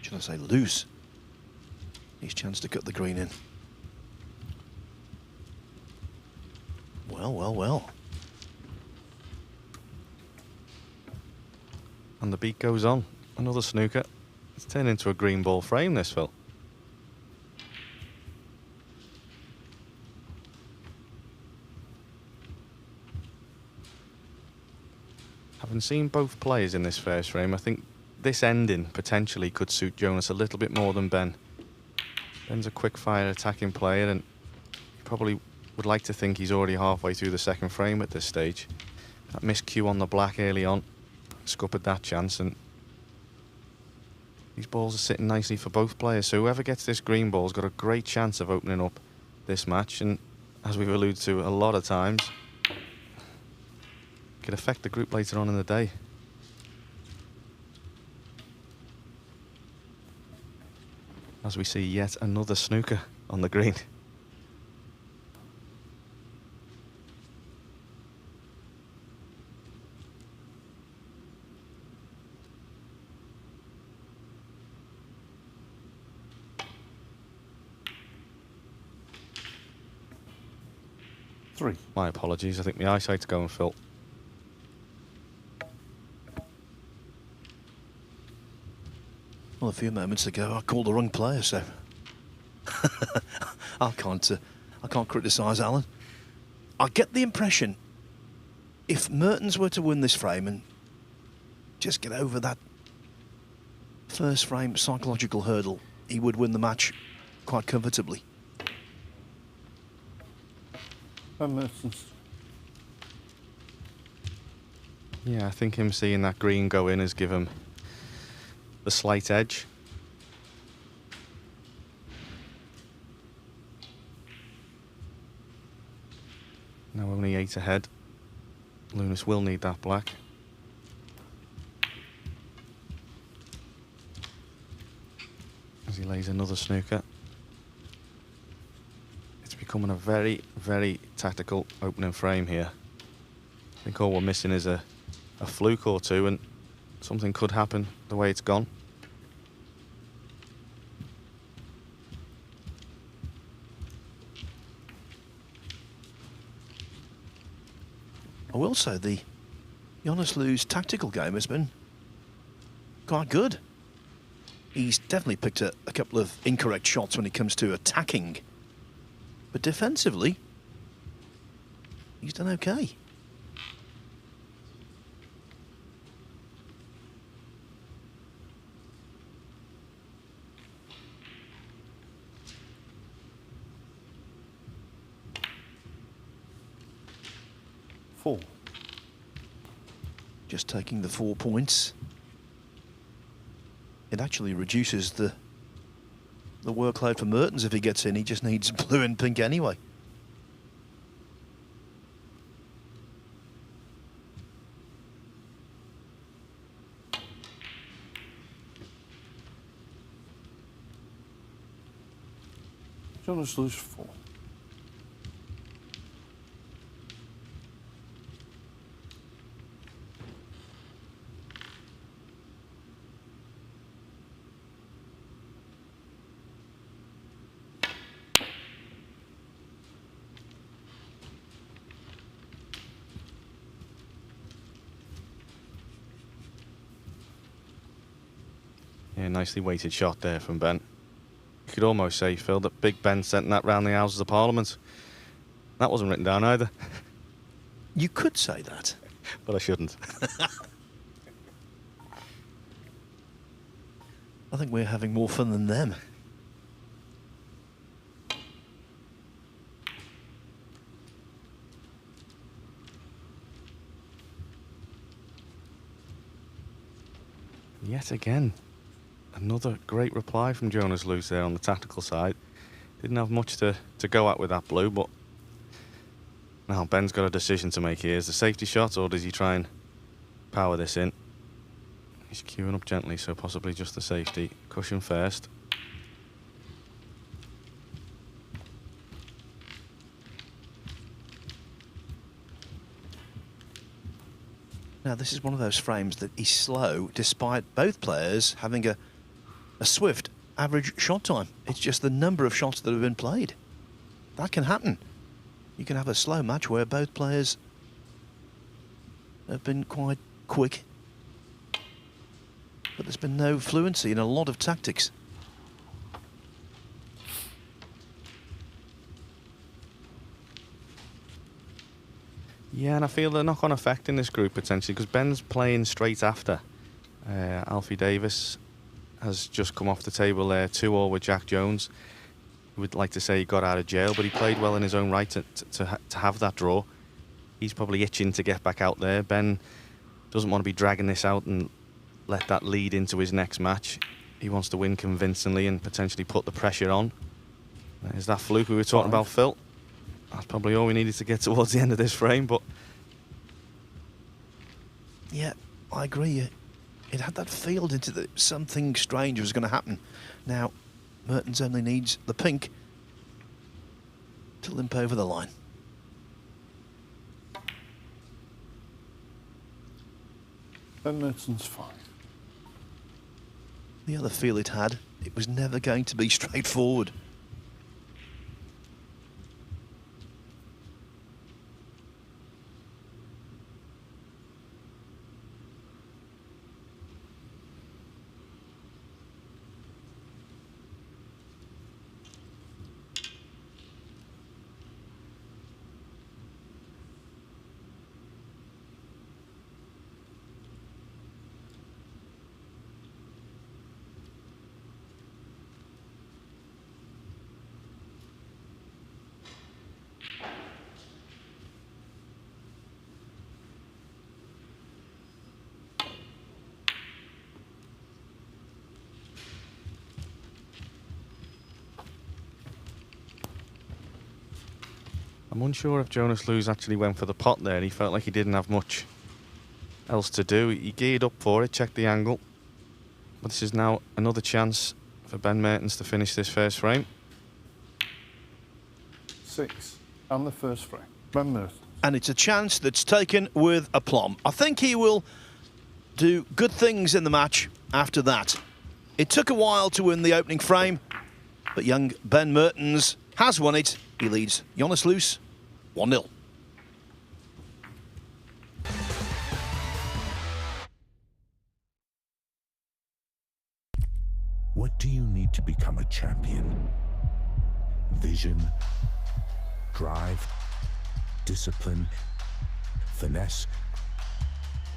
Should I say lose his chance to cut the green in. Well, well, well. And the beat goes on. Another snooker. It's turned into a green ball frame, this, Phil. Having seen both players in this first frame, I think this ending potentially could suit Jonas a little bit more than Ben. Ben's a quick-fire attacking player, and he probably would like to think he's already halfway through the second frame at this stage. That miscue on the black early on scuppered that chance, and these balls are sitting nicely for both players, so whoever gets this green ball's got a great chance of opening up this match, and as we've alluded to a lot of times, could affect the group later on in the day. As we see yet another snooker on the green. Three. My apologies, I think my eyesight's going, Phil. Well, a few moments ago I called the wrong player, so I can't criticise Alan. I get the impression if Mertens were to win this frame and just get over that first frame psychological hurdle, he would win the match quite comfortably. Mertens. Yeah, I think him seeing that green go in has given him the slight edge. Now only 8 ahead. Lunas will need that black. As he lays another snooker. It's becoming a very, very tactical opening frame here. I think all we're missing is a fluke or two, and something could happen the way it's gone. I will say the Jonas Lou's tactical game has been quite good. He's definitely picked a couple of incorrect shots when it comes to attacking. But defensively, he's done okay. Just taking the 4 points. It actually reduces the workload for Mertens if he gets in. He just needs blue and pink anyway. Jonas Lou's 4. Yeah, nicely weighted shot there from Ben. You could almost say, Phil, that Big Ben sent that round the Houses of Parliament. That wasn't written down either. You could say that. But I shouldn't. I think we're having more fun than them. Yet again, another great reply from Jonas Lou's there on the tactical side. Didn't have much to go at with that blue, but now Ben's got a decision to make here. Is the safety shot, or does he try and power this in? He's queuing up gently, so possibly just the safety. Cushion first. Now, this is one of those frames that is slow, despite both players having a swift average shot time. It's just the number of shots that have been played. That can happen. You can have a slow match where both players have been quite quick. But there's been no fluency in a lot of tactics. Yeah, and I feel the knock-on effect in this group potentially, because Ben's playing straight after. Alfie Davies has just come off the table there, 2-2 with Jack Jones. Would like to say he got out of jail, but he played well in his own right to have that draw. He's probably itching to get back out there. Ben doesn't want to be dragging this out and let that lead into his next match. He wants to win convincingly and potentially put the pressure on. There's that fluke we were talking about, Phil. That's probably all we needed to get towards the end of this frame, but... Yeah, I agree. It had that feel into that something strange was going to happen. Now, Mertens only needs the pink to limp over the line. Ben Mertens 5. The other feel it had, it was never going to be straightforward. I'm unsure if Jonas Lou's actually went for the pot there. He felt like he didn't have much else to do. He geared up for it, checked the angle. But this is now another chance for Ben Mertens to finish this first frame. 6. And the first frame. Ben Mertens. And it's a chance that's taken with aplomb. I think he will do good things in the match after that. It took a while to win the opening frame, but young Ben Mertens has won it. He leads Jonas Lou's 1-0. What do you need to become a champion? Vision, drive, discipline, finesse.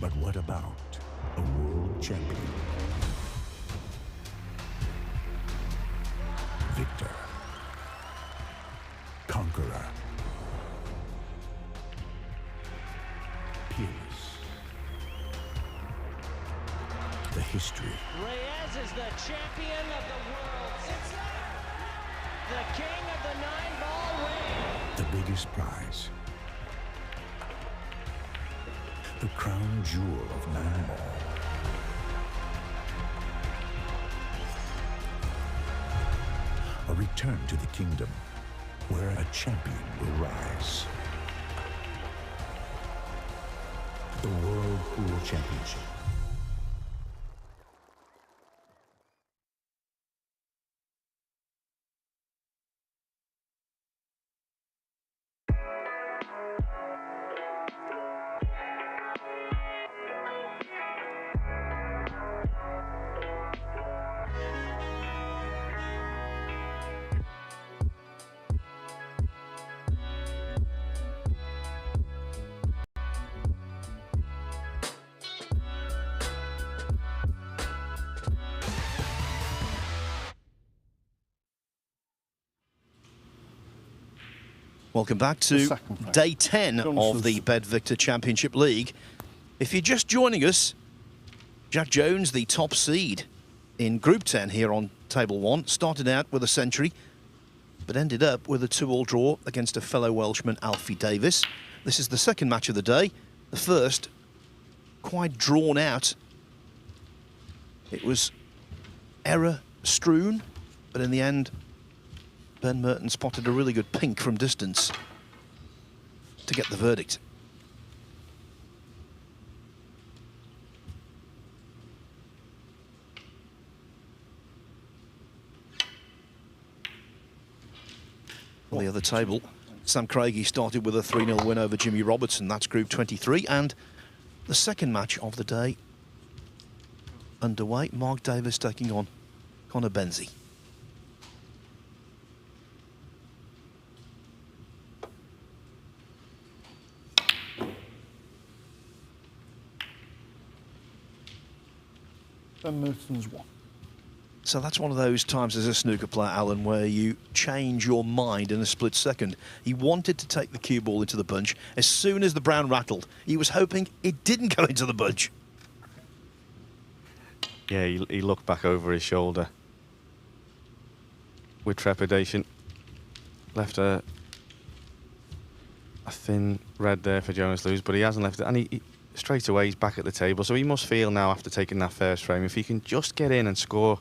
But what about a world champion? Victor, conqueror, peerless. The history. Reyes is the champion of the world. It's the king of the 9-ball ring. The biggest prize. The crown jewel of 9-ball. A return to the kingdom where a champion will rise. The World Pool Championship. Welcome back to day 10 of the BetVictor Championship League. If you're just joining us, Jack Jones, the top seed in Group 10 here on Table 1, started out with a century, but ended up with a 2-all draw against a fellow Welshman, Alfie Davies. This is the second match of the day. The first, quite drawn out. It was error-strewn, but in the end, Ben Mertens spotted a really good pink from distance to get the verdict. On the other table, Sam Craigy started with a 3-0 win over Jimmy Robertson. That's Group 23. And the second match of the day underway. Mark Davis taking on Connor Benzie. Ben Mertens won. So that's one of those times as a snooker player, Alan, where you change your mind in a split second. He wanted to take the cue ball into the bunch. As soon as the brown rattled, he was hoping it didn't go into the bunch. Yeah, he looked back over his shoulder with trepidation. Left a thin red there for Jonas Lewis, but he hasn't left it. And he straight away, he's back at the table. So he must feel now, after taking that first frame, if he can just get in and score.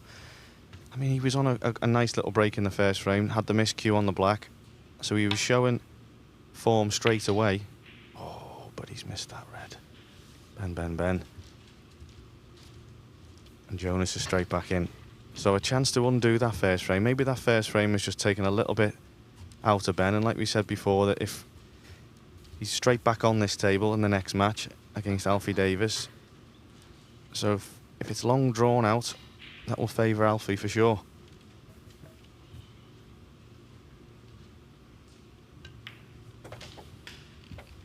I mean, he was on a nice little break in the first frame, had the miscue on the black. So he was showing form straight away. Oh, but he's missed that red. Ben. And Jonas is straight back in. So a chance to undo that first frame. Maybe that first frame was just taken a little bit out of Ben. And like we said before, that if he's straight back on this table in the next match against Alfie Davies. So if it's long drawn out, that will favour Alfie for sure.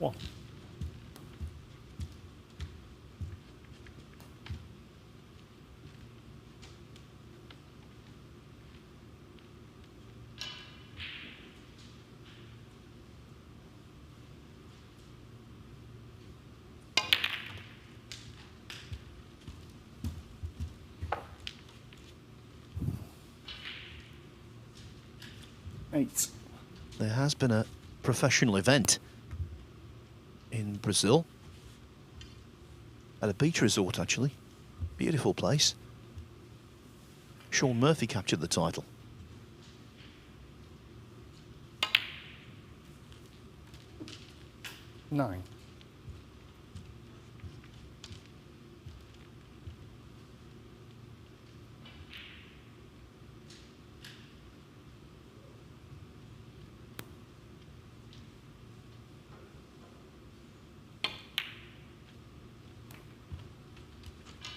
One. Eight. There has been a professional event in Brazil at a beach resort, actually. Beautiful place. Sean Murphy captured the title. Nine.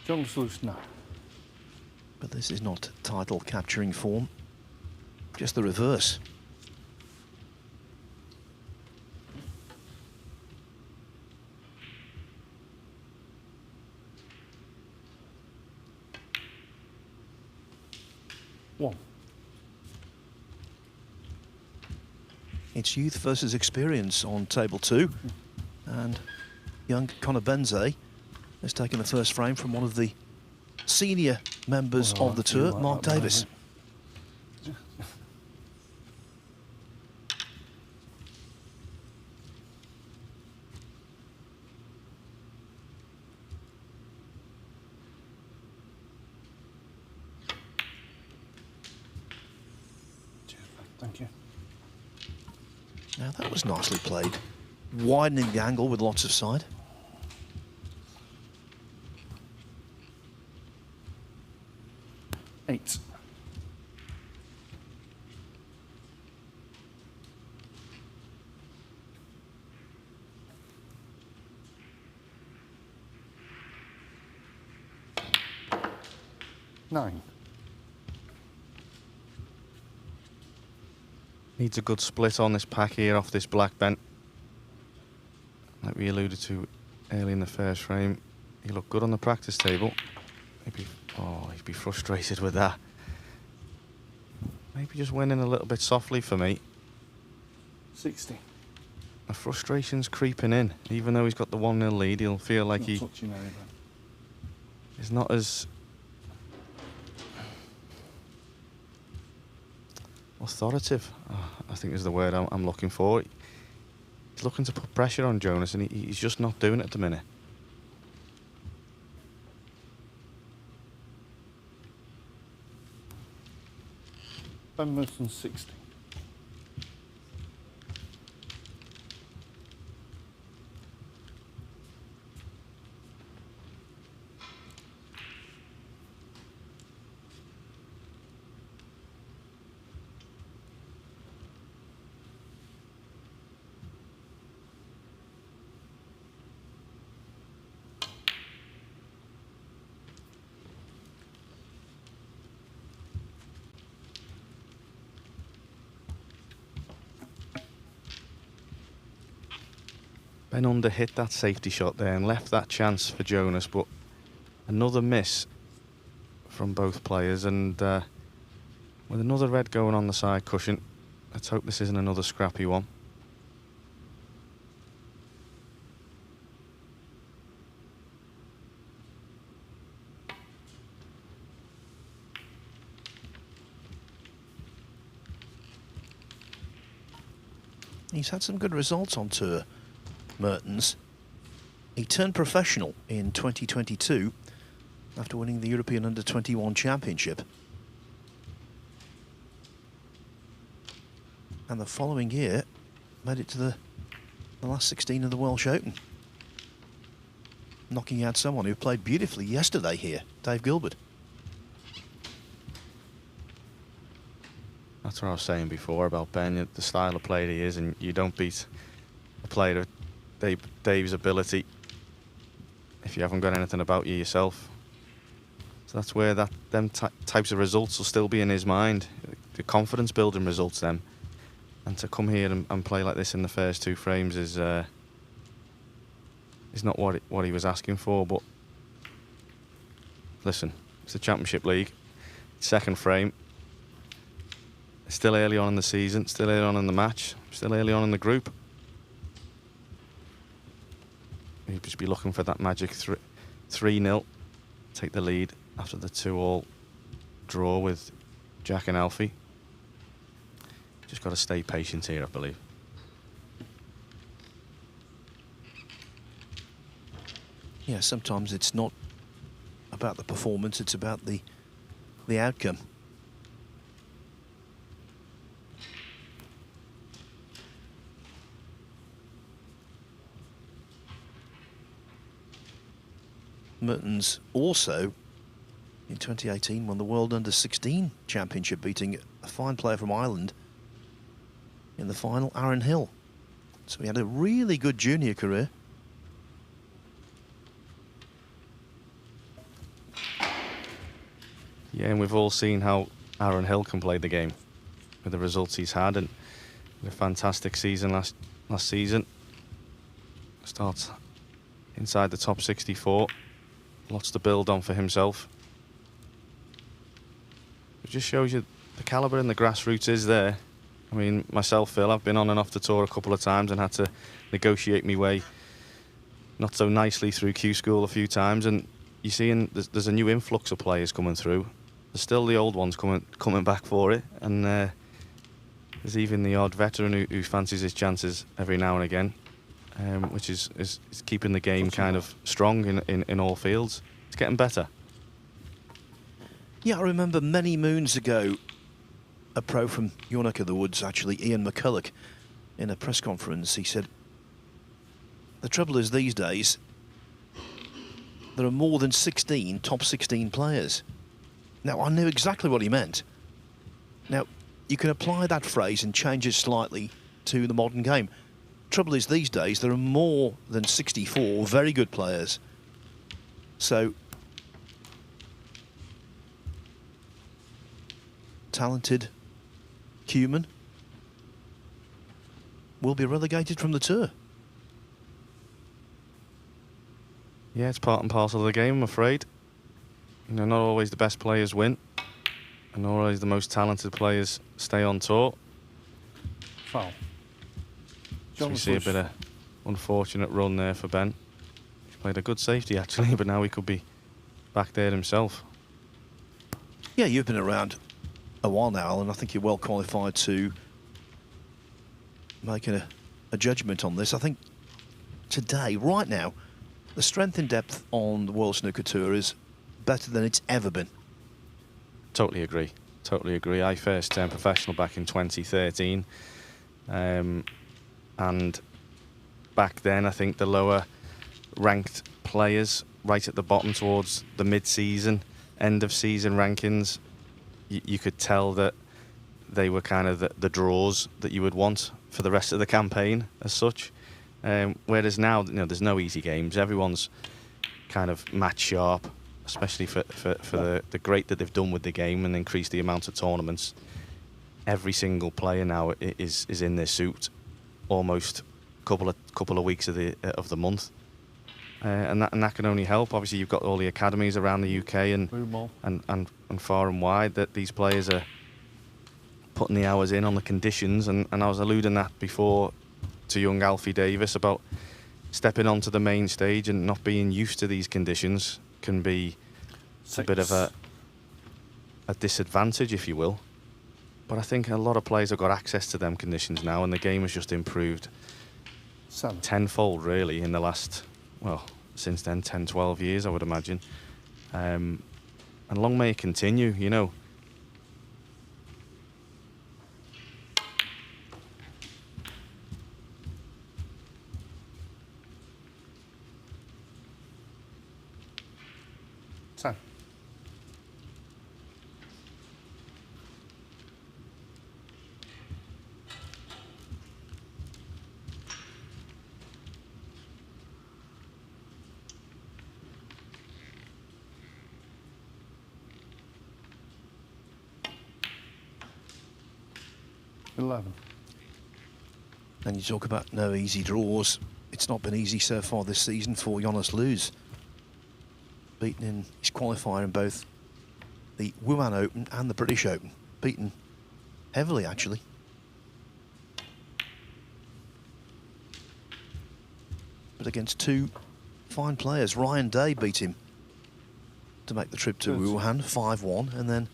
Jonas Lewis, 9. But this is not title capturing form, just the reverse. One. It's youth versus experience on table 2. And young Conor Benze has taken the first frame from one of the senior members of the tour, Mark Davis. Thank you. Now that was nicely played. Widening the angle with lots of side. Eight. Nine. Needs a good split on this pack here off this black bent. Like we alluded to early in the first frame. He looked good on the practice table. Maybe, oh, he'd be frustrated with that. Maybe just winning a little bit softly for me. 60. The frustration's creeping in. Even though he's got the 1-0 lead, he'll feel like he's not as authoritative, I think is the word I'm looking for. He's looking to put pressure on Jonas, and he's just not doing it at the minute. Ben Mertens 60. Ben Under hit that safety shot there and left that chance for Jonas, but another miss from both players, and with another red going on the side cushion, let's hope this isn't another scrappy one. He's had some good results on tour, Mertens. He turned professional in 2022 after winning the European Under-21 Championship. And the following year made it to the last 16 of the Welsh Open, knocking out someone who played beautifully yesterday here, Dave Gilbert. That's what I was saying before about Ben, the style of player he is, and you don't beat a player of Dave's ability if you haven't got anything about you yourself. So that's where them types of results will still be in his mind, the confidence building results them. And to come here and play like this in the first 2 frames is not what he was asking for. But listen, it's the Championship League, 2nd frame. Still early on in the season, still early on in the match, still early on in the group. He'd just be looking for that magic 3-0, take the lead after the 2-all draw with Jack and Alfie. Just got to stay patient here, I believe. Yeah, sometimes it's not about the performance, it's about the outcome. Mertens also, in 2018, won the World Under-16 Championship, beating a fine player from Ireland in the final, Aaron Hill. So he had a really good junior career. Yeah, and we've all seen how Aaron Hill can play the game with the results he's had, and a fantastic season last season. Starts inside the top 64. Lots to build on for himself. It just shows you the calibre and the grassroots is there. I mean, myself, Phil, I've been on and off the tour a couple of times and had to negotiate my way not so nicely through Q School a few times, and you're seeing there's a new influx of players coming through. There's still the old ones coming back for it, and there's even the odd veteran who fancies his chances every now and again, which is keeping the game kind of strong in all fields. It's getting better. Yeah, I remember many moons ago, a pro from your neck of the woods, actually, Ian McCulloch, in a press conference, he said, the trouble is these days, there are more than 16 top 16 players. Now, I knew exactly what he meant. Now, you can apply that phrase and change it slightly to the modern game. Trouble is these days, there are more than 64 very good players. So, talented human will be relegated from the tour. Yeah, it's part and parcel of the game, I'm afraid. You know, not always the best players win, and not always the most talented players stay on tour. Foul. So we see a bit of unfortunate run there for Ben. He's played a good safety, actually, but now he could be back there himself. Yeah, you've been around a while now, Alan. I think you're well qualified to make a judgment on this. I think today, right now, the strength and depth on the World Snooker Tour is better than it's ever been. Totally agree. Totally agree. I first turned professional back in 2013. And back then, I think the lower ranked players right at the bottom towards the mid-season, end of season rankings, you could tell that they were kind of the draws that you would want for the rest of the campaign as such. Whereas now, you know, there's no easy games. Everyone's kind of match sharp, especially for the great that they've done with the game and increased the amount of tournaments. Every single player now is in their suit, almost couple of weeks of the month, and that can only help. Obviously, you've got all the academies around the UK and far and wide that these players are putting the hours in on the conditions. And I was alluding that before to young Alfie Davies about stepping onto the main stage and not being used to these conditions can be a bit of a disadvantage, if you will. But I think a lot of players have got access to them conditions now, and the game has just improved tenfold, really, in the last, well, since then, 10, 12 years, I would imagine. And long may it continue, you know. So. 11. And you talk about no easy draws. It's not been easy so far this season for Jonas Luz. Beaten in his qualifier in both the Wuhan Open and the British Open. Beaten heavily, actually. But against two fine players. Ryan Day beat him to make the trip to Wuhan, 5-1, and then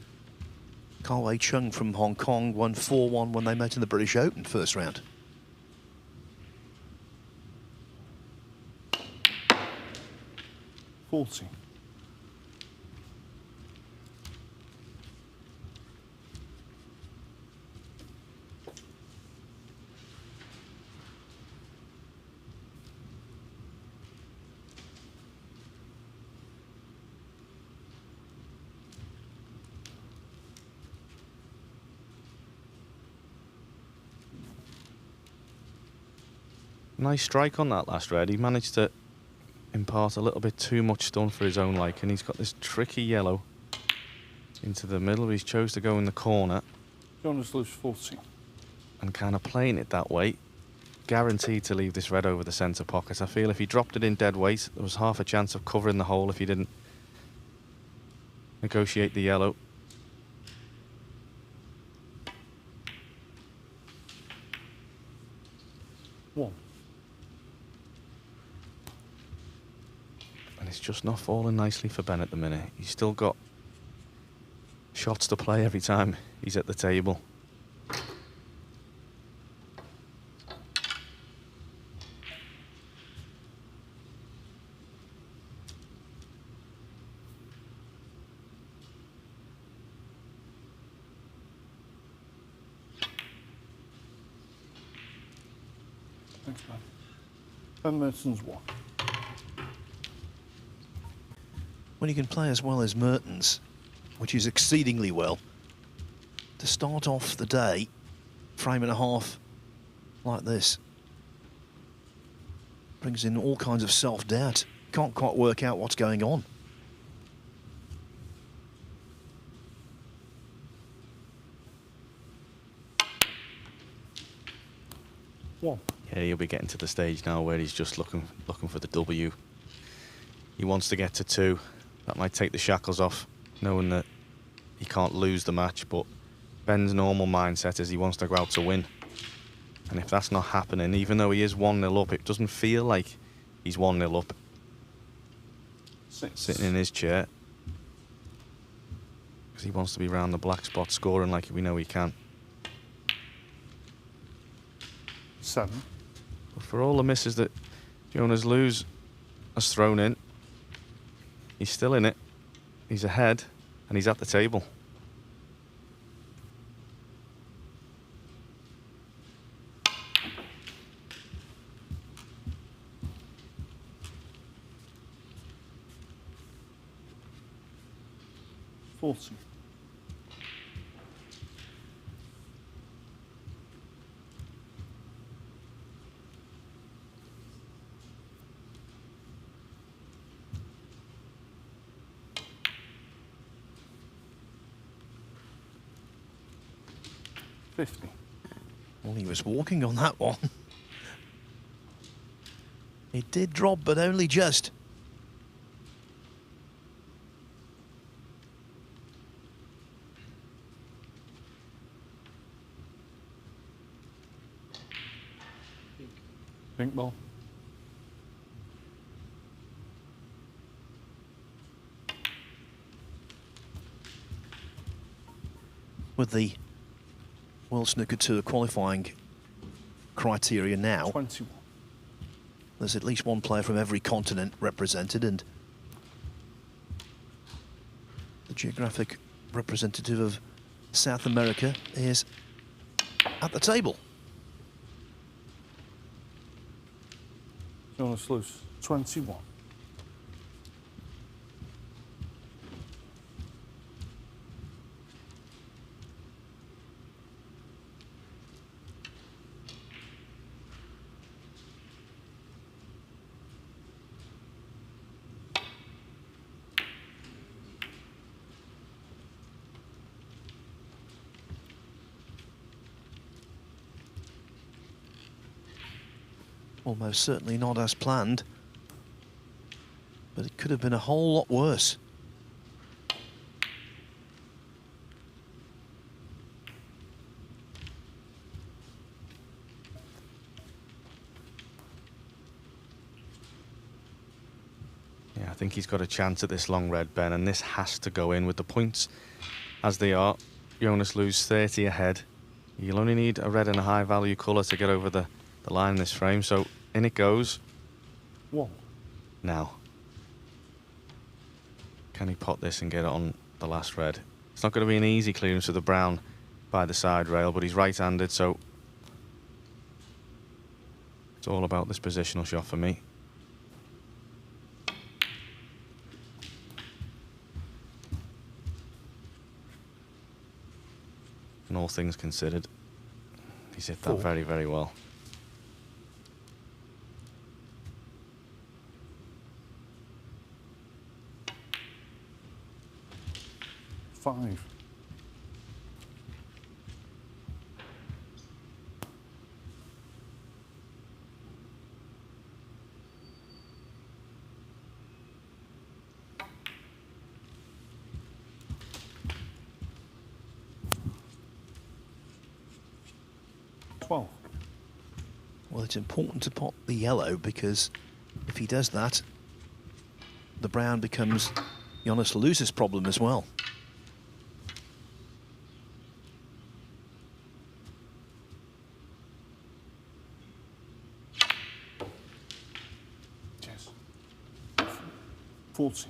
Carl Chung from Hong Kong won 4-1 when they met in the British Open first round. Nice strike on that last red. He managed to impart a little bit too much stun for his own liking. He's got this tricky yellow into the middle. He's chose to go in the corner. Jonas loose 40. And kind of playing it that way. Guaranteed to leave this red over the centre pocket. I feel if he dropped it in dead weight, there was half a chance of covering the hole if he didn't negotiate the yellow. One. And it's just not falling nicely for Ben at the minute. He's still got shots to play every time he's at the table. Thanks, man. And Mertens 1. When you can play as well as Mertens, which is exceedingly well, to start off the day, frame and a half like this, brings in all kinds of self-doubt. Can't quite work out what's going on. One. Yeah, he'll be getting to the stage now where he's just looking for the W. He wants to get to 2. That might take the shackles off, knowing that he can't lose the match, but Ben's normal mindset is he wants to go out to win. And if that's not happening, even though he is 1-0 up, it doesn't feel like he's 1-0 up. 6. Sitting in his chair. Because he wants to be round the black spot scoring like we know he can. 7. But for all the misses that Jonas Luz has thrown in, he's still in it. He's ahead, and he's at the table. Forty. Well, he was walking on that one. It did drop, but only just. Pink ball. With the World Snooker Tour qualifying criteria now, 21. There's at least one player from every continent represented, and the geographic representative of South America is at the table. Jonas loose 21. Almost certainly not as planned, but it could have been a whole lot worse. Yeah, I think he's got a chance at this long red, Ben, and this has to go in with the points as they are. Jonas Luz 30 ahead. You'll only need a red and a high value colour to get over the line in this frame, so in it goes. 1. Now. Can he pot this and get it on the last red? It's not going to be an easy clearance of the brown by the side rail, but he's right-handed, so it's all about this positional shot for me. And all things considered, he's hit that 4. very, very well. 5. Well, it's important to pot the yellow because if he does that, the brown becomes Jonas Luz's problem as well. Yes. 40.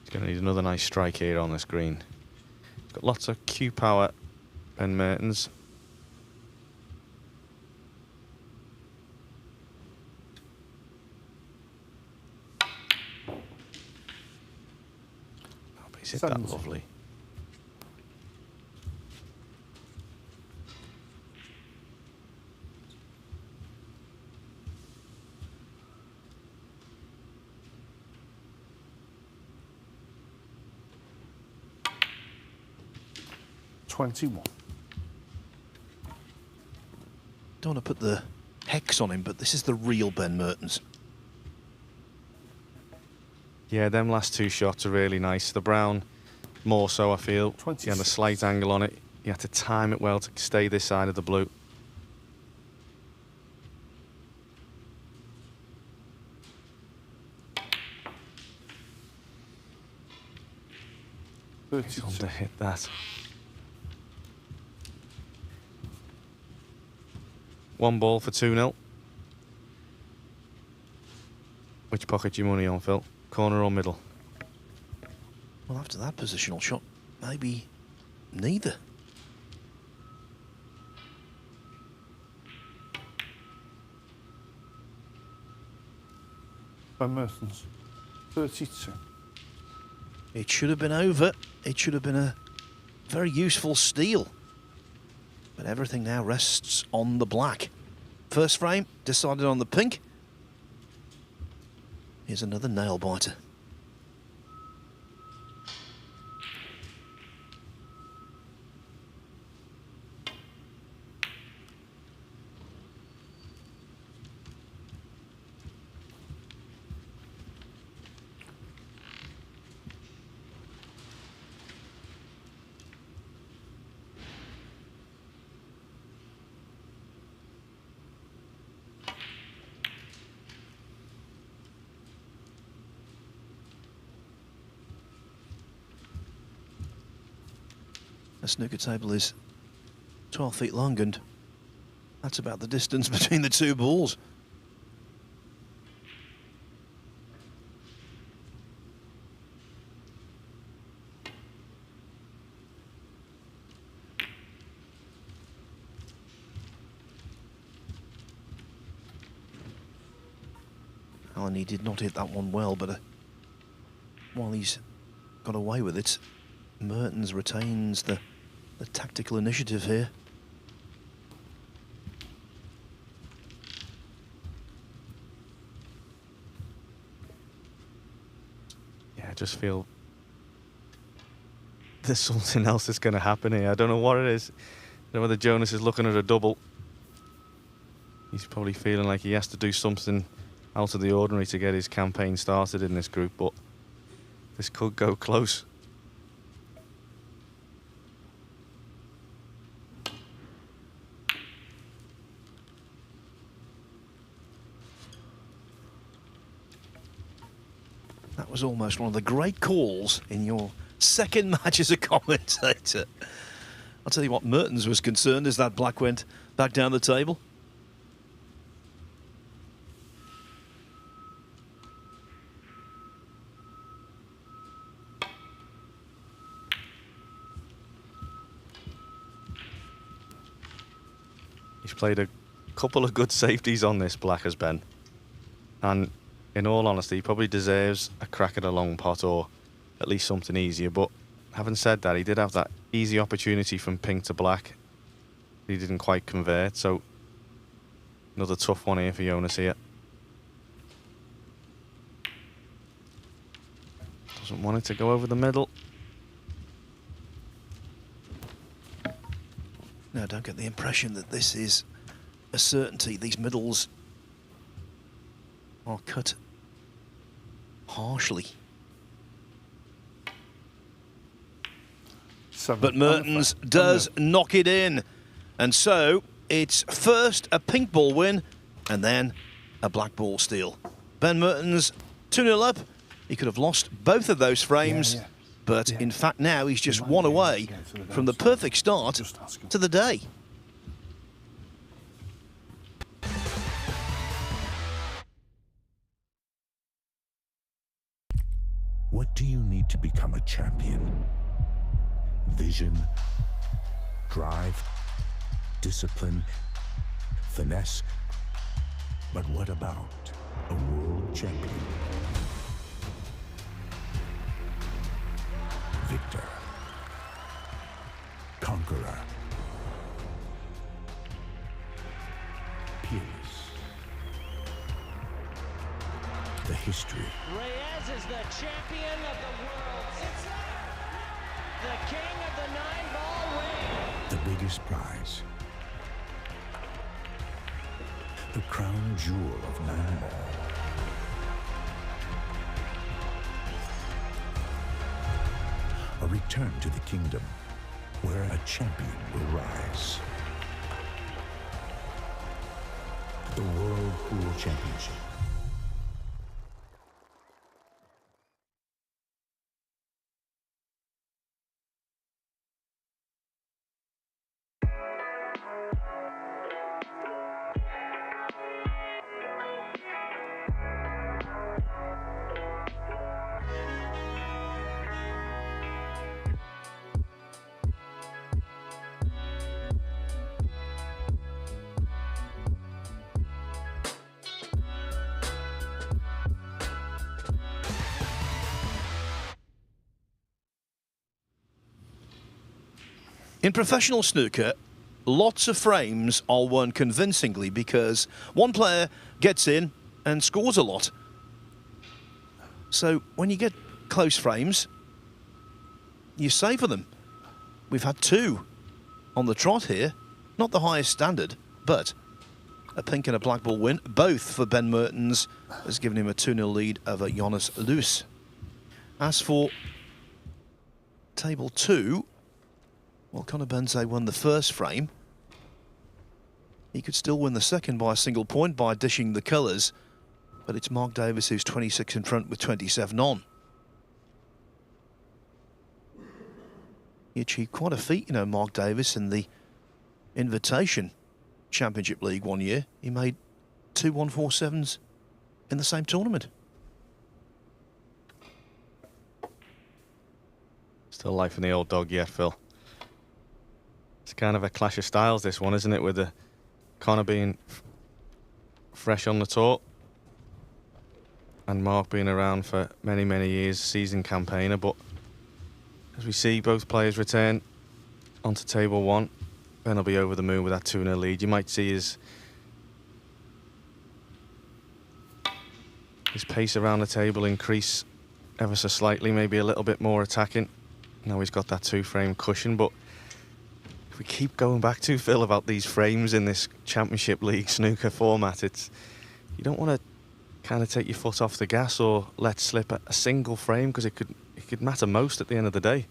He's going to need another nice strike here on this green. He's got lots of Q power and Mertens. Is it that lovely? $21. Don't want to put the hex on him, but this is the real Ben Mertens. Yeah, them last two shots are really nice. The brown, more so, I feel. 26. He had a slight angle on it. You had to time it well to stay this side of the blue. He's on to hit that. One ball for 2-0. Which pocket your money on, Phil? Corner or middle? Well, after that positional shot, maybe neither. By Mertens. 32. It should have been over. It should have been a very useful steal. But everything now rests on the black. First frame decided on the pink. Here's another nail biter. The snooker table is 12 feet long, and that's about the distance between the two balls. Alan, he did not hit that one well, but while he's got away with it, Mertens retains the tactical initiative here. Yeah, I just feel there's something else that's going to happen here. I don't know what it is. I don't know whether Jonas is looking at a double. He's probably feeling like he has to do something out of the ordinary to get his campaign started in this group, but this could go close. That was almost one of the great calls in your second match as a commentator. I'll tell you what, Mertens was concerned as that black went back down the table. He's played a couple of good safeties on this black as Ben. And in all honesty, he probably deserves a crack at a long pot or at least something easier. But having said that, he did have that easy opportunity from pink to black. He didn't quite convert, so another tough one here for Jonas here. want it to go over the middle. Now, don't get the impression that this is a certainty. These middles are cut harshly. But Mertens does knock it in. And so it's first a pink ball win and then a black ball steal. Ben Mertens 2-0 up. He could have lost both of those frames. But in fact now he's just one away from the perfect start to the day. What do you need to become a champion? Vision, drive, discipline, finesse. But what about a world champion? Victor, conqueror, peerless. The history. Reyes is the champion of the world. It's the king of the 9-ball ring. The biggest prize. The crown jewel of 9-ball. A return to the kingdom where a champion will rise. The World Pool Championship. In professional snooker, lots of frames are won convincingly because one player gets in and scores a lot. So when you get close frames, you savour them. We've had two on the trot here. Not the highest standard, but a pink and a black ball win, both for Ben Mertens, has given him a 2-0 lead over Jonas Luis. As for table 2, well, Conor Benze won the first frame. He could still win the second by a single point by dishing the colours, but it's Mark Davis who's 26 in front with 27 on. He achieved quite a feat, you know, Mark Davis, in the Invitation Championship League one year. He made 2 147s in the same tournament. Still life in the old dog yet, Phil. It's kind of a clash of styles, this one, isn't it? With the Conor being fresh on the tour and Mark being around for many, many years, seasoned campaigner. But as we see both players return onto table 1, Ben will be over the moon with that 2-0 lead. You might see his pace around the table increase ever so slightly, maybe a little bit more attacking. Now he's got that 2-frame cushion, but if we keep going back to, Phil, about these frames in this Championship League snooker format, you don't want to kind of take your foot off the gas or let slip a single frame, because it could matter most at the end of the day.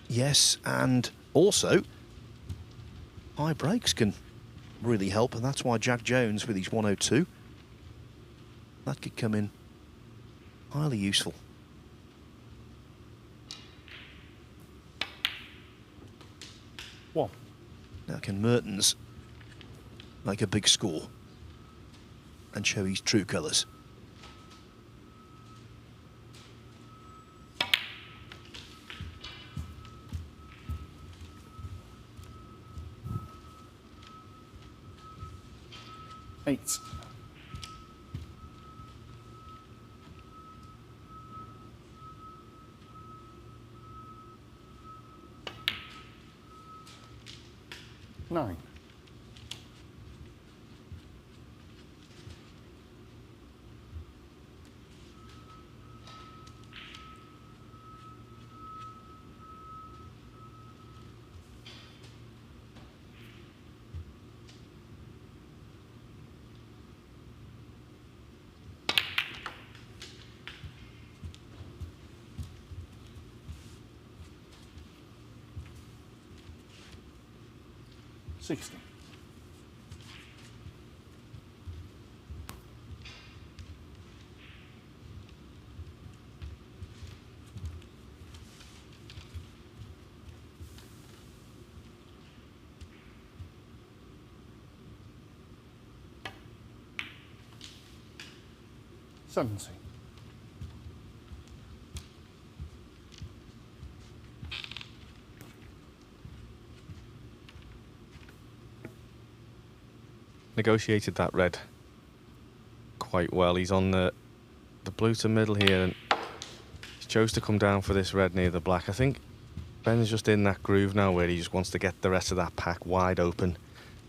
Yes, and also high breaks can really help, and that's why Jack Jones with his 102, that could come in highly useful. One. Now can Mertens make a big score and show his true colours? Eight. Nine. 60. $70. Negotiated that red quite well. He's on the blue to middle here, and he chose to come down for this red near the black. I think Ben's just in that groove now where he just wants to get the rest of that pack wide open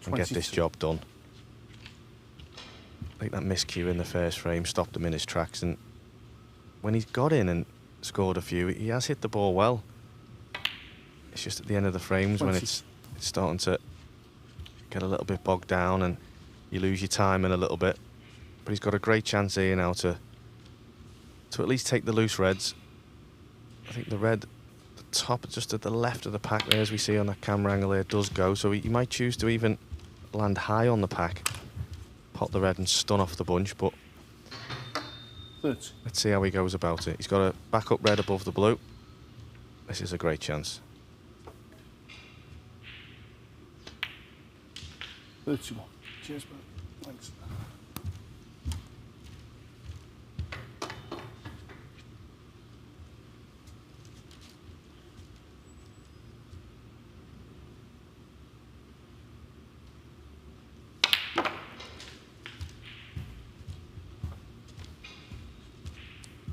and get this job done. I think that miscue in the first frame stopped him in his tracks, and when he's got in and scored a few, he has hit the ball well. It's just at the end of the frames when it's starting to get a little bit bogged down and you lose your timing a little bit. But he's got a great chance here now to at least take the loose reds. I think the red, the top just at the left of the pack there, as we see on that camera angle there, does go. So he might choose to even land high on the pack, pot the red and stun off the bunch. But 30. Let's see how he goes about it. He's got a backup red above the blue. This is a great chance. 31. Cheers, bro. Thanks.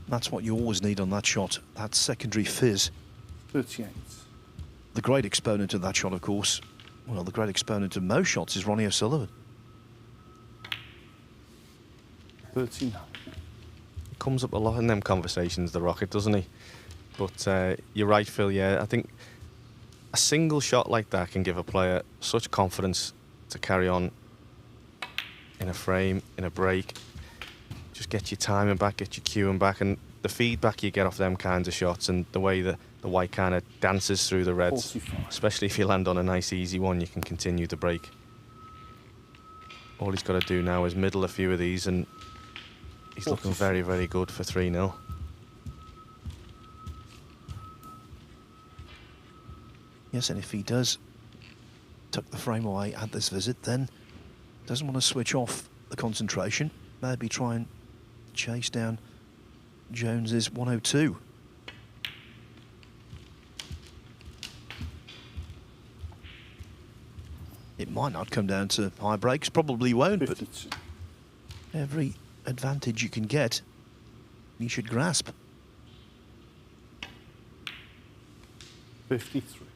That's what you always need on that shot, that secondary fizz. 38. The great exponent of that shot, of course, well, the great exponent of most shots is Ronnie O'Sullivan. 39. He comes up a lot in them conversations, the Rocket, doesn't he? But you're right, Phil, yeah. I think a single shot like that can give a player such confidence to carry on in a frame, in a break. Just get your timing back, get your cueing back, and the feedback you get off them kinds of shots and the way that the white kind of dances through the reds, 45. especially if you land on a nice easy one, you can continue to break. All he's got to do now is middle a few of these, and he's looking very, very good for 3-0. Yes, and if he does tuck the frame away at this visit, then doesn't want to switch off the concentration, maybe try and chase down Jones's 102. It might not come down to high breaks, probably won't, 52. but every advantage you can get, you should grasp. 53.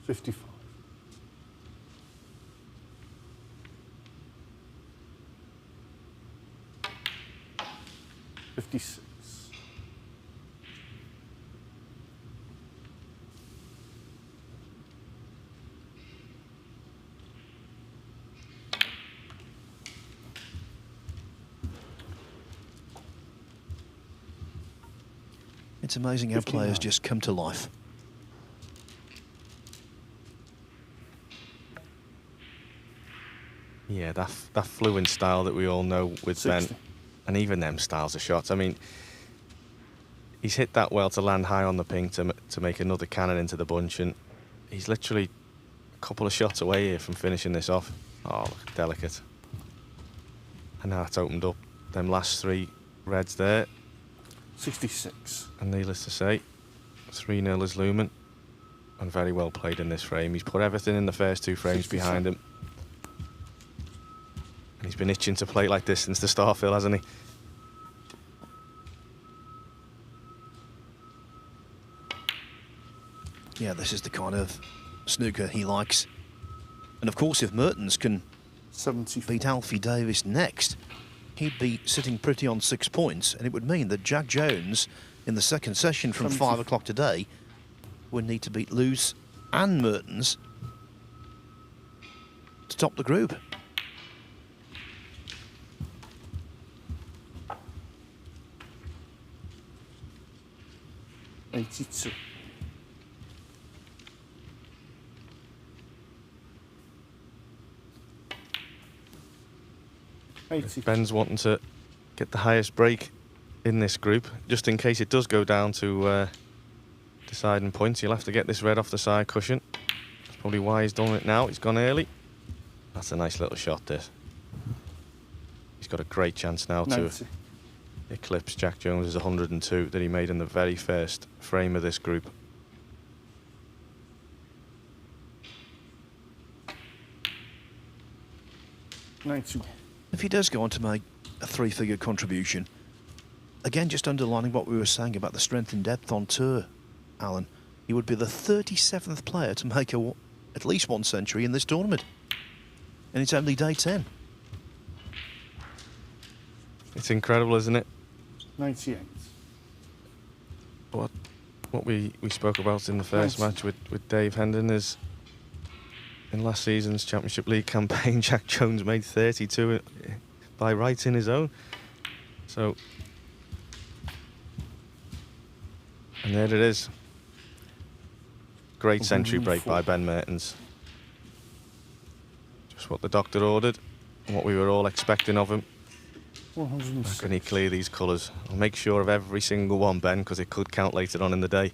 $55. 56. It's amazing how players just come to life. Yeah, that fluent style that we all know with 60. Ben, and even them styles of shots. I mean, he's hit that well to land high on the ping to make another cannon into the bunch, and he's literally a couple of shots away here from finishing this off. Oh, look, delicate. And now it's opened up them last three reds there. 66. And needless to say, 3-0 is looming, and very well played in this frame. He's put everything in the first two frames 67. behind him. And he's been itching to play like this since the start, Phil, hasn't he? Yeah, this is the kind of snooker he likes. And of course, if Mertens can 74. beat Alfie Davies next, he'd be sitting pretty on 6 points, and it would mean that Jack Jones, in the second session from 5 o'clock today, would need to beat Lewis and Mertens to top the group. $82. Ben's wanting to get the highest break in this group, just in case it does go down to deciding points. He'll have to get this red off the side cushion. That's probably why he's done it now. He's gone early. That's a nice little shot, this. He's got a great chance now to eclipse Jack Jones's 102 that he made in the very first frame of this group. If he does go on to make a 3-figure contribution, again, just underlining what we were saying about the strength and depth on tour, Alan, he would be the 37th player to make at least 1 century in this tournament. And it's only day 10. It's incredible, isn't it? 98. What we spoke about in the first match with Dave Hendon is, in last season's Championship League campaign, Jack Jones made 32 by right in his own. So, and there it is. Great century break by Ben Mertens. Just what the doctor ordered and what we were all expecting of him. How can he clear these colours? I'll make sure of every single one, Ben, because it could count later on in the day.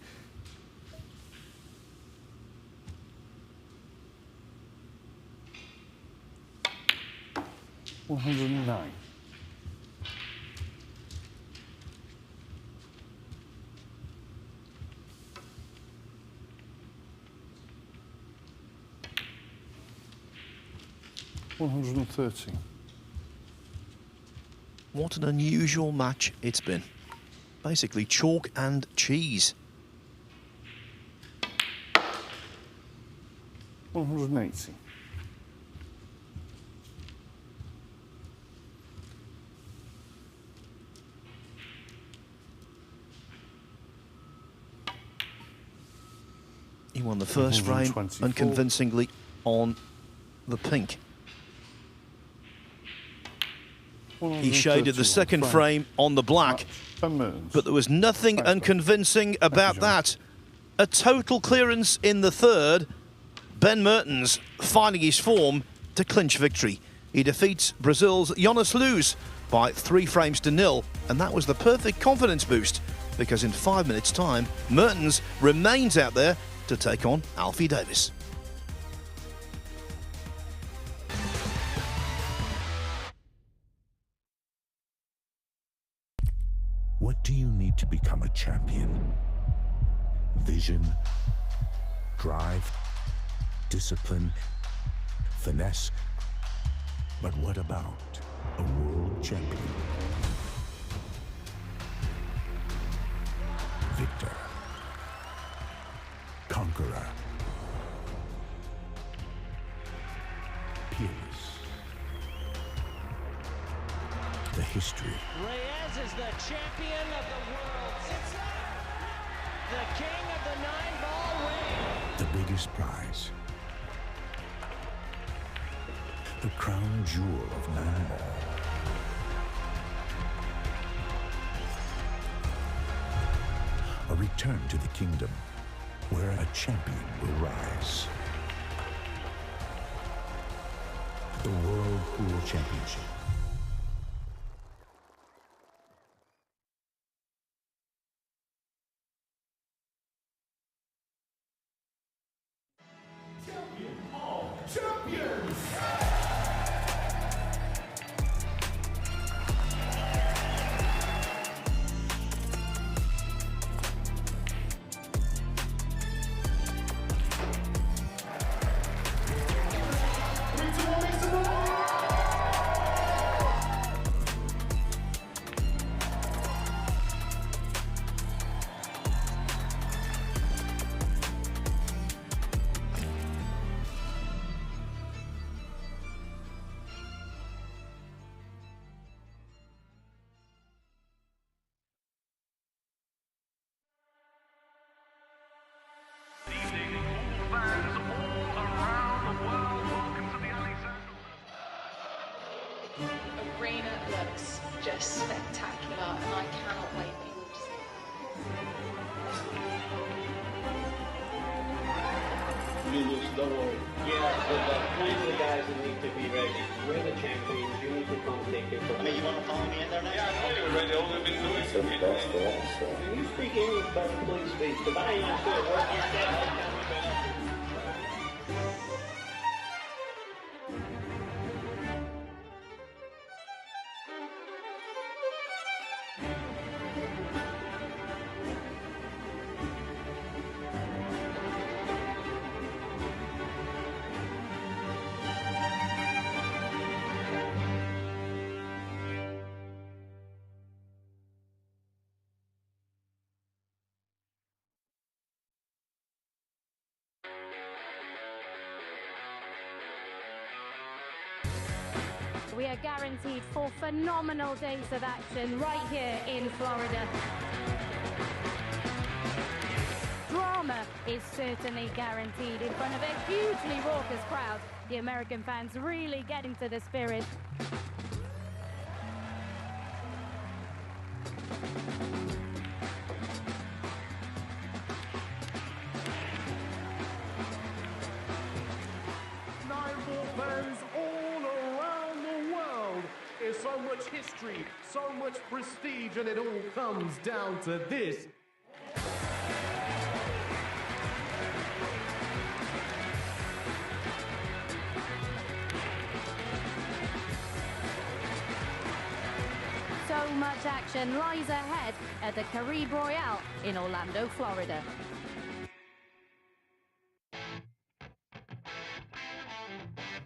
$109. $130. What an unusual match it's been. Basically chalk and cheese. 180. He won the first frame unconvincingly on the pink. He shaded the second frame on the black, but there was nothing unconvincing about that. A total clearance in the third. Ben Mertens finding his form to clinch victory. He defeats Brazil's Jonas Luz by 3 frames to 0, and that was the perfect confidence boost, because in 5 minutes' time, Mertens remains out there to take on Alfie Davies. What do you need to become a champion? Vision, drive, discipline, finesse. But what about a world champion? Victor, conqueror, peerless. The history. Reyes is the champion of the world. It's the king of the 9-ball ring. The biggest prize. The crown jewel of 9-ball. A return to the kingdom where a champion will rise. The World Pool Championship. just spectacular, and I cannot wait for you all to see it. Don't worry. Yeah, but plenty of the guys that need to be ready. We're the champions. You need to come take it. I mean, you want to follow me in there now? Yeah, I know you're ready. All we've been doing is Can you speak English better, please speak? Because I ain't understood a word you said. We are guaranteed 4 phenomenal days of action right here in Florida. Drama is certainly guaranteed in front of a hugely raucous crowd. The American fans really getting to the spirit. So much history, so much prestige, and it all comes down to this. So much action lies ahead at the Caribe Royale in Orlando, Florida.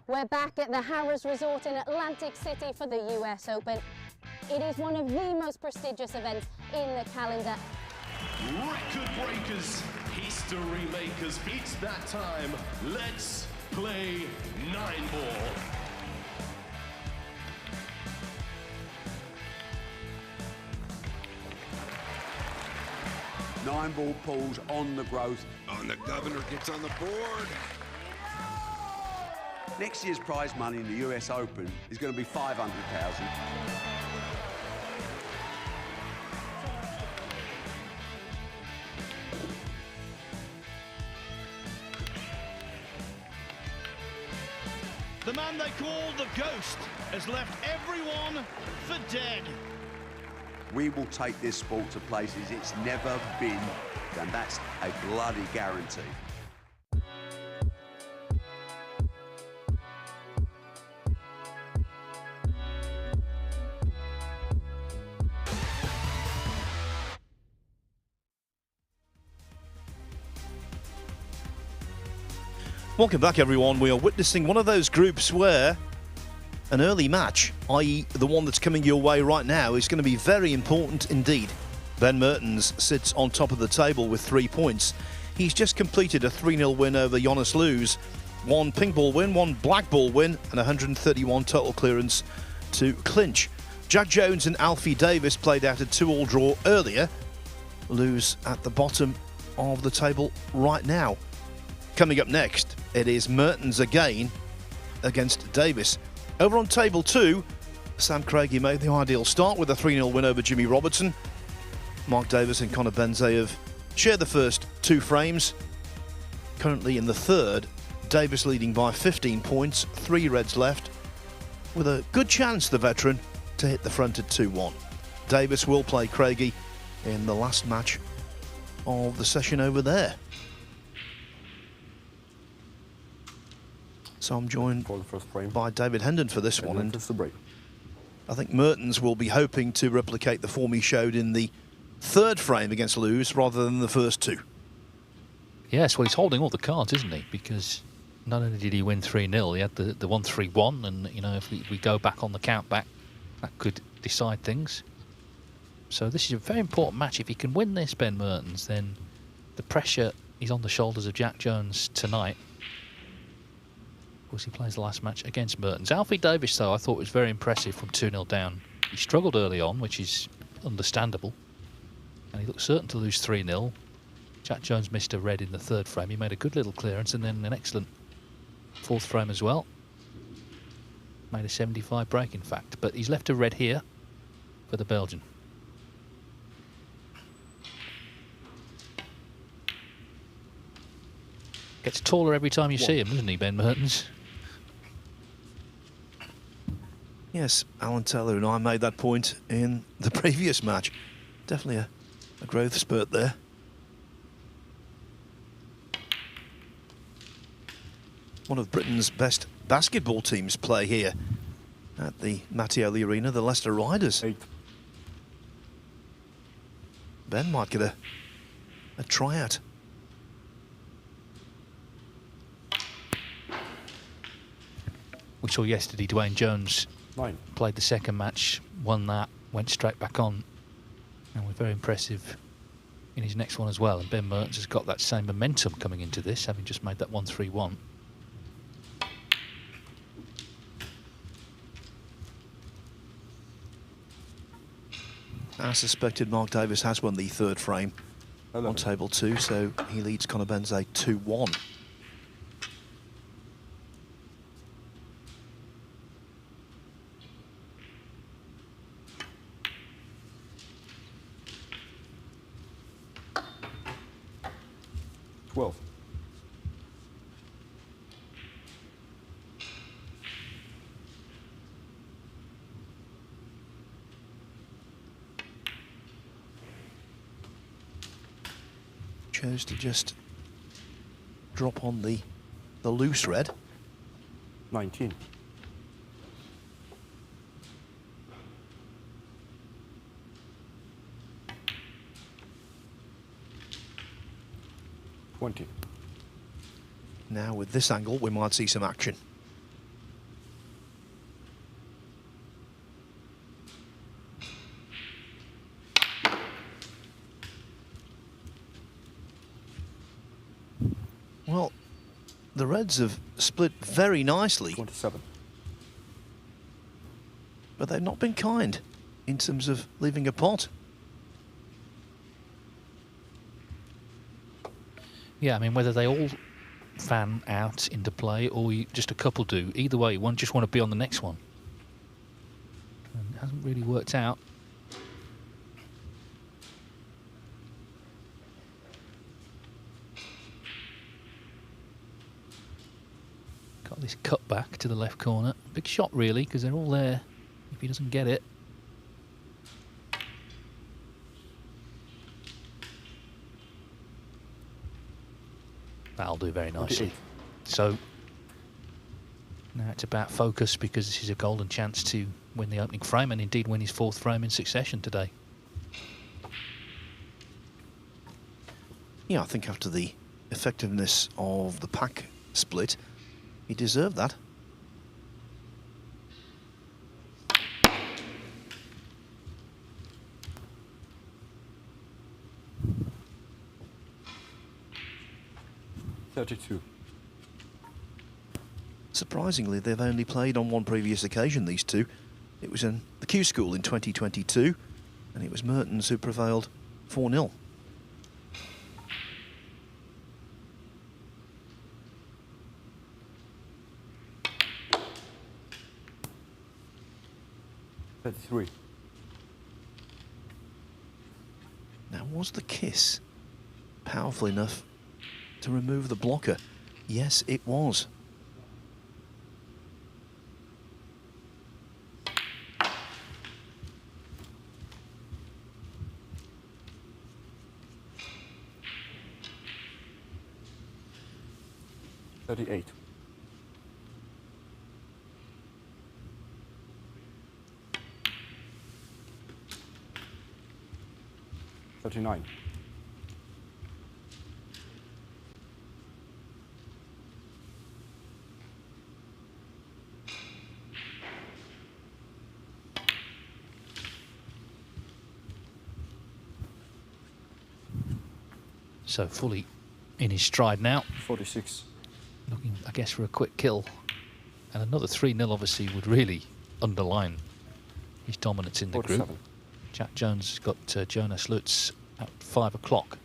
We're back at the Harrah's Resort in Atlantic City for the US Open. It is one of the most prestigious events in the calendar. Record breakers, history makers, it's that time. Let's play 9-ball. Nine-ball pulls on the growth. And the governor gets on the board. Next year's prize money in the US Open is going to be $500,000. The man they call the Ghost has left everyone for dead. We will take this sport to places it's never been, and that's a bloody guarantee. Welcome back, everyone. We are witnessing one of those groups where an early match, i.e. the one that's coming your way right now, is going to be very important indeed. Ben Mertens sits on top of the table with 3 points. He's just completed a 3-0 win over Jonas Luz, 1 pink ball win, 1 black ball win, and 131 total clearance to clinch. Jack Jones and Alfie Davies played out a 2-all draw earlier. Luz at the bottom of the table right now. Coming up next, it is Mertens again against Davies. Over on table 2, Sam Craigy made the ideal start with a 3-0 win over Jimmy Robertson. Mark Davis and Connor Benze have shared the first 2 frames. Currently in the third, Davis leading by 15 points, 3 reds left, with a good chance, the veteran, to hit the front at 2-1. Davis will play Craigy in the last match of the session over there. So I'm joined by David Hendon for this one. And I think Mertens will be hoping to replicate the form he showed in the third frame against Luz rather than the first 2. Yes, well, he's holding all the cards, isn't he? Because not only did he win 3-0, he had the 1-3-1, and you know, if we go back on the count back, that could decide things. So this is a very important match. If he can win this, Ben Mertens, then the pressure is on the shoulders of Jack Jones tonight. Of course, he plays the last match against Mertens. Alfie Davies, though, I thought was very impressive from 2-0 down. He struggled early on, which is understandable, and he looked certain to lose 3-0. Jack Jones missed a red in the third frame. He made a good little clearance and then an excellent fourth frame as well. Made a 75 break, in fact, but he's left a red here for the Belgian. Gets taller every time you see him, doesn't he, Ben Mertens? Yes, Alan Taylor and I made that point in the previous match. Definitely a growth spurt there. One of Britain's best basketball teams play here at the Mattioli Arena, the Leicester Riders. 8. Ben might get a tryout. We saw yesterday Dwayne Jones 9. played the second match, won that, went straight back on, and was very impressive in his next one as well. And Ben Mertens has got that same momentum coming into this, having just made that 1-3-1. As suspected, Mark Davies has won the third frame 11. on table 2, so he leads Conor Benze 2-1. Chose to just drop on the loose red. 19. Now with this angle we might see some action. Well, the Reds have split very nicely. 27. But they've not been kind in terms of leaving a pot. Yeah, I mean, whether they all fan out into play or just a couple do, either way, one just want to be on the next one. And it hasn't really worked out. Got this cut back to the left corner. Big shot, really, because they're all there if he doesn't get it. That'll do very nicely. So now it's about focus, because this is a golden chance to win the opening frame and indeed win his fourth frame in succession today. Yeah, I think after the effectiveness of the pack split, he deserved that. Surprisingly, they've only played on one previous occasion, these two. It was in the Q School in 2022, and it was Mertens who prevailed 4-0. Now, was the kiss powerful enough to remove the blocker? Yes, it was. $38. 39. So fully in his stride now. 46. Looking, I guess, for a quick kill. And another 3-0 obviously would really underline his dominance in the 47. group. Jack Jones has got Jonas Lutz at 5 o'clock.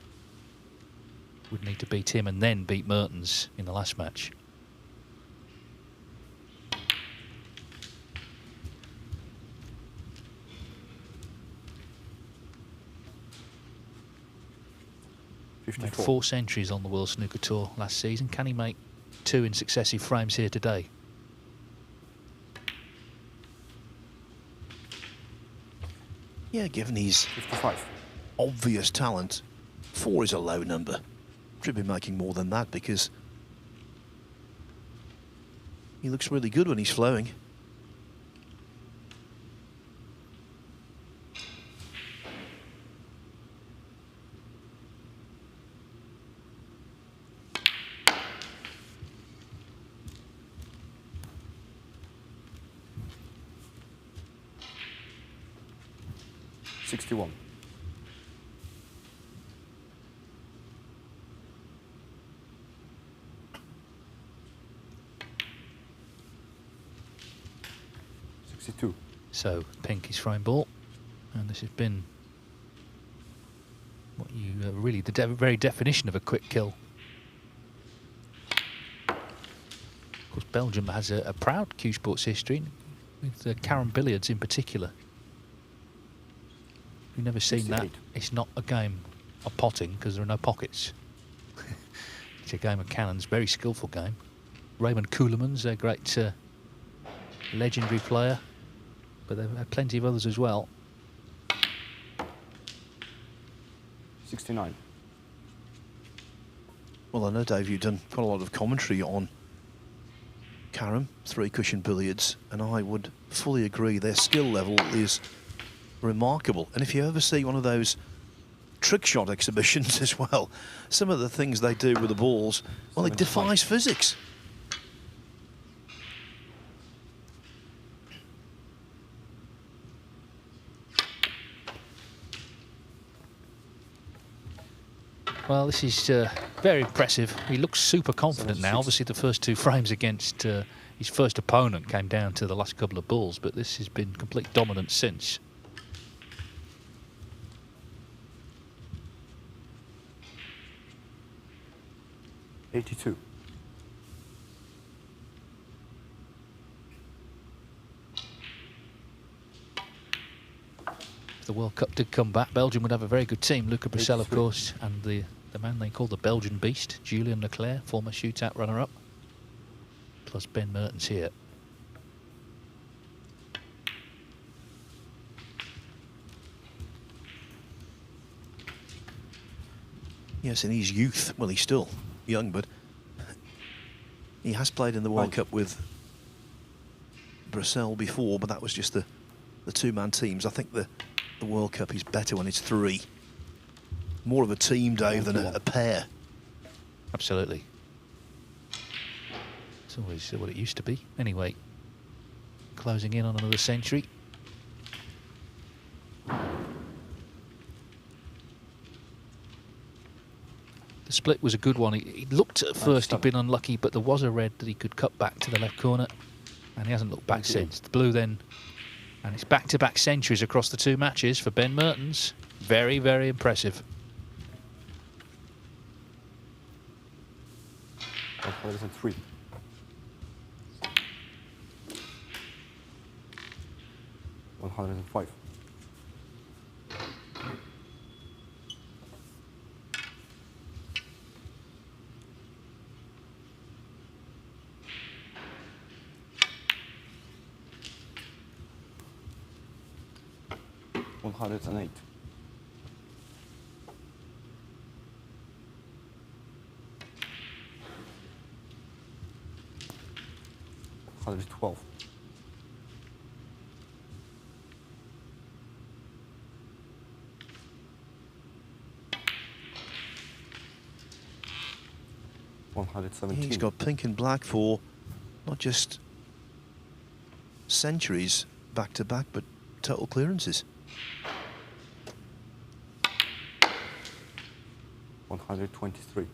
Would need to beat him and then beat Mertens in the last match. Made 4 centuries on the World Snooker Tour last season. Can he make 2 in successive frames here today? Yeah, given his 55. obvious talent, 4 is a low number. Should be making more than that because he looks really good when he's flowing. $61. $62. So pink is throwing ball, and this has been what you really the very definition of a quick kill. Of course, Belgium has a proud Q Sports history with carom billiards in particular. You've never seen 68. that. It's not a game of potting because there are no pockets. It's a game of cannons, very skillful game. Raymond Koelemans, a great legendary player, but they've had plenty of others as well. 69. Well, I know, Dave, you've done quite a lot of commentary on carom, 3-cushion billiards, and I would fully agree their skill level is remarkable. And if you ever see one of those trick shot exhibitions as well, some of the things they do with the balls, well, it defies physics. Well, this is very impressive. He looks super confident now. Obviously, the first 2 frames against his first opponent came down to the last couple of balls, but this has been complete dominance since. $82. If the World Cup did come back, Belgium would have a very good team. Luca Brissell, of course, and the man they call the Belgian Beast, Julian Leclerc, former shootout runner-up, plus Ben Mertens here. Yes, in his youth, well, he's still young, but he has played in the World Cup with Brissell before, but that was just the 2-man teams. I think the World Cup is better when it's 3. More of a team, Dave, than a pair. Absolutely. It's always what it used to be. Anyway, closing in on another century. The split was a good one. He looked at first he'd been unlucky, but there was a red that he could cut back to the left corner, and he hasn't looked back since. The blue then, and it's back-to-back centuries across the 2 matches for Ben Mertens. Very, very impressive. 103. $105. $108. $112. $117. He's got pink and black for not just centuries back-to-back, but total clearances. 123.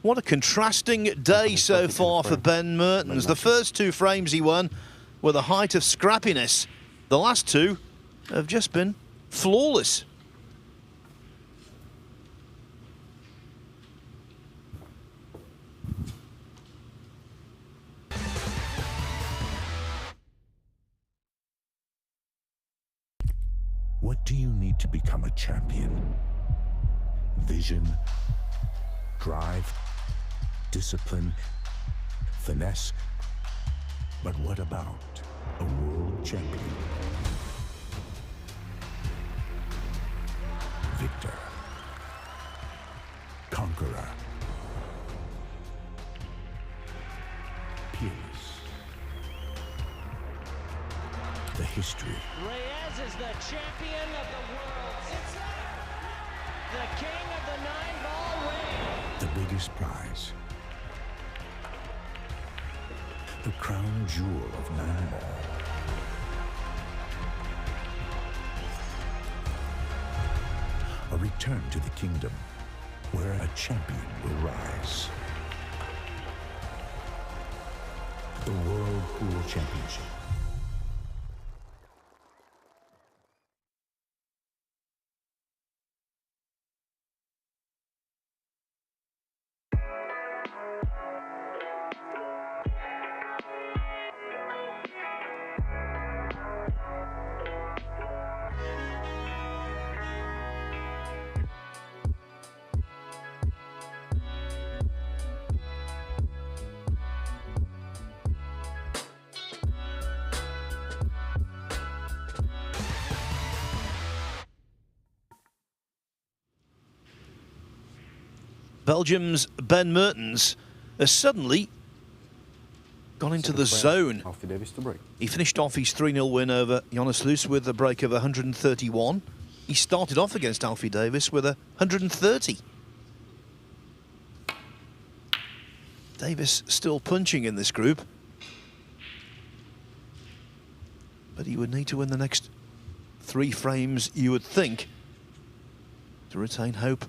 What a contrasting day so far for Ben Mertens. The first 2 frames he won were the height of scrappiness. The last 2 have just been flawless. What do you need to become a champion? Vision, drive, discipline, finesse. But what about a world champion? Victor. Conqueror. Peerless. The history. Reyes is the champion of the world. It's the king of the 9-ball ring. The biggest prize. The crown jewel of 9-ball. A return to the kingdom where a champion will rise. The World Pool Championship. Belgium's Ben Mertens has suddenly gone into the zone. Alfie Davies to break. He finished off his 3-0 win over Jonas Loos with a break of 131. He started off against Alfie Davies with 130. Davies still punching in this group. But he would need to win the next 3 frames, you would think, to retain hope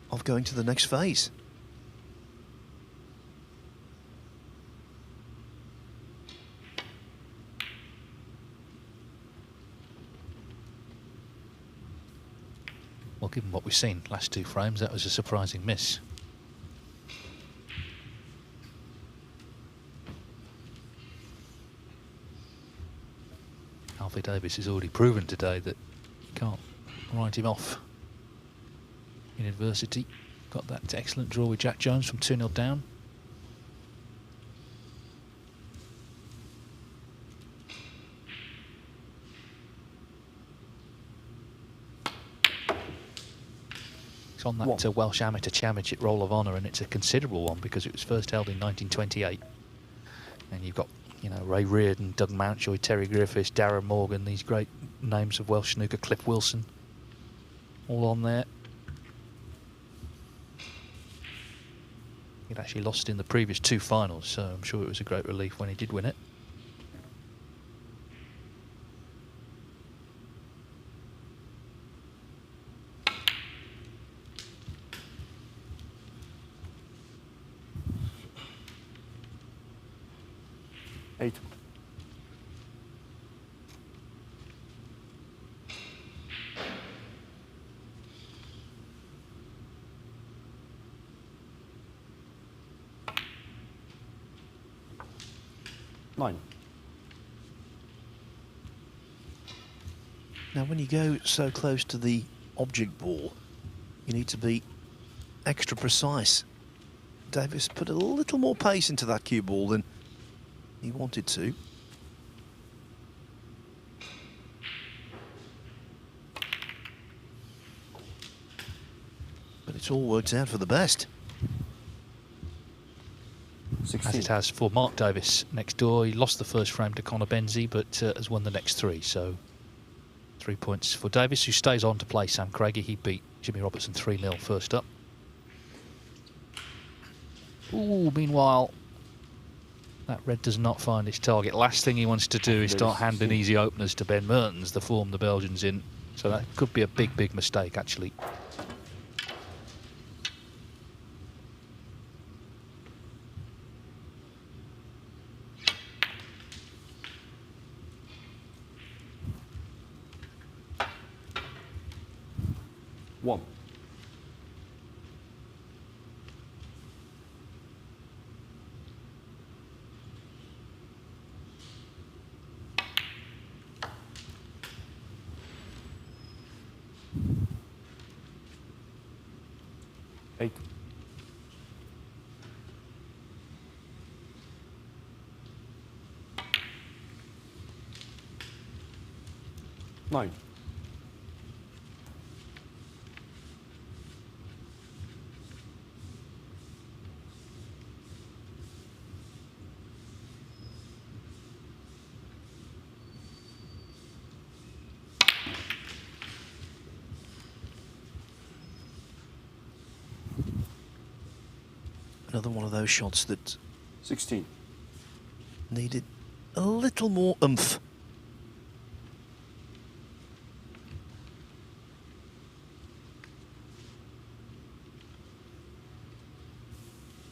of going to the next phase. Well, given what we've seen last 2 frames, that was a surprising miss. Alfie Davies has already proven today that you can't write him off in adversity. Got that excellent draw with Jack Jones from 2-0 down. It's on that Welsh Amateur Championship Roll of Honour, and it's a considerable one because it was first held in 1928. And you've got, you know, Ray Reardon, Doug Mountjoy, Terry Griffiths, Darren Morgan, these great names of Welsh snooker, Cliff Wilson, all on there. He'd actually lost in the previous 2 finals, so I'm sure it was a great relief when he did win it. Eight. Nine. Now, when you go so close to the object ball, you need to be extra precise. Davies put a little more pace into that cue ball than he wanted to. But it's all worked out for the best. 16. As it has for Mark Davies next door. He lost the first frame to Conor Benzie, but has won the next 3. So 3 points for Davies, who stays on to play Sam Craigy. He beat Jimmy Robertson 3-0 first up. Ooh, meanwhile, that red does not find its target. Last thing he wants to do is start handing easy openers to Ben Mertens, the form the Belgians in. So that could be a big, big mistake, actually. One. 8. 9. 'Another one of those shots that 16. needed a little more oomph.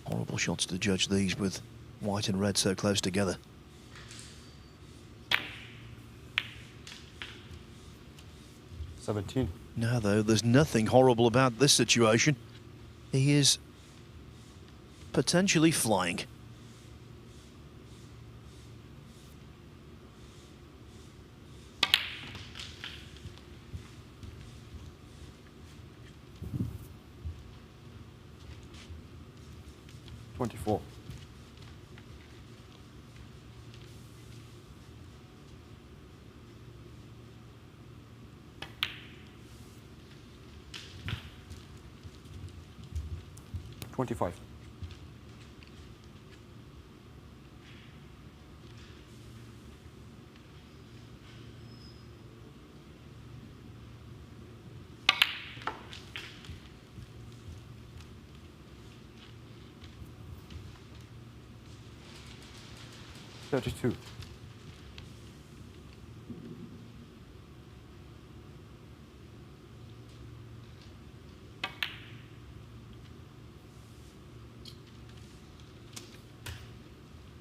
Horrible shots to judge these with white and red so close together. No, though, there's nothing horrible about this situation. He is potentially flying. .24. 25. 32.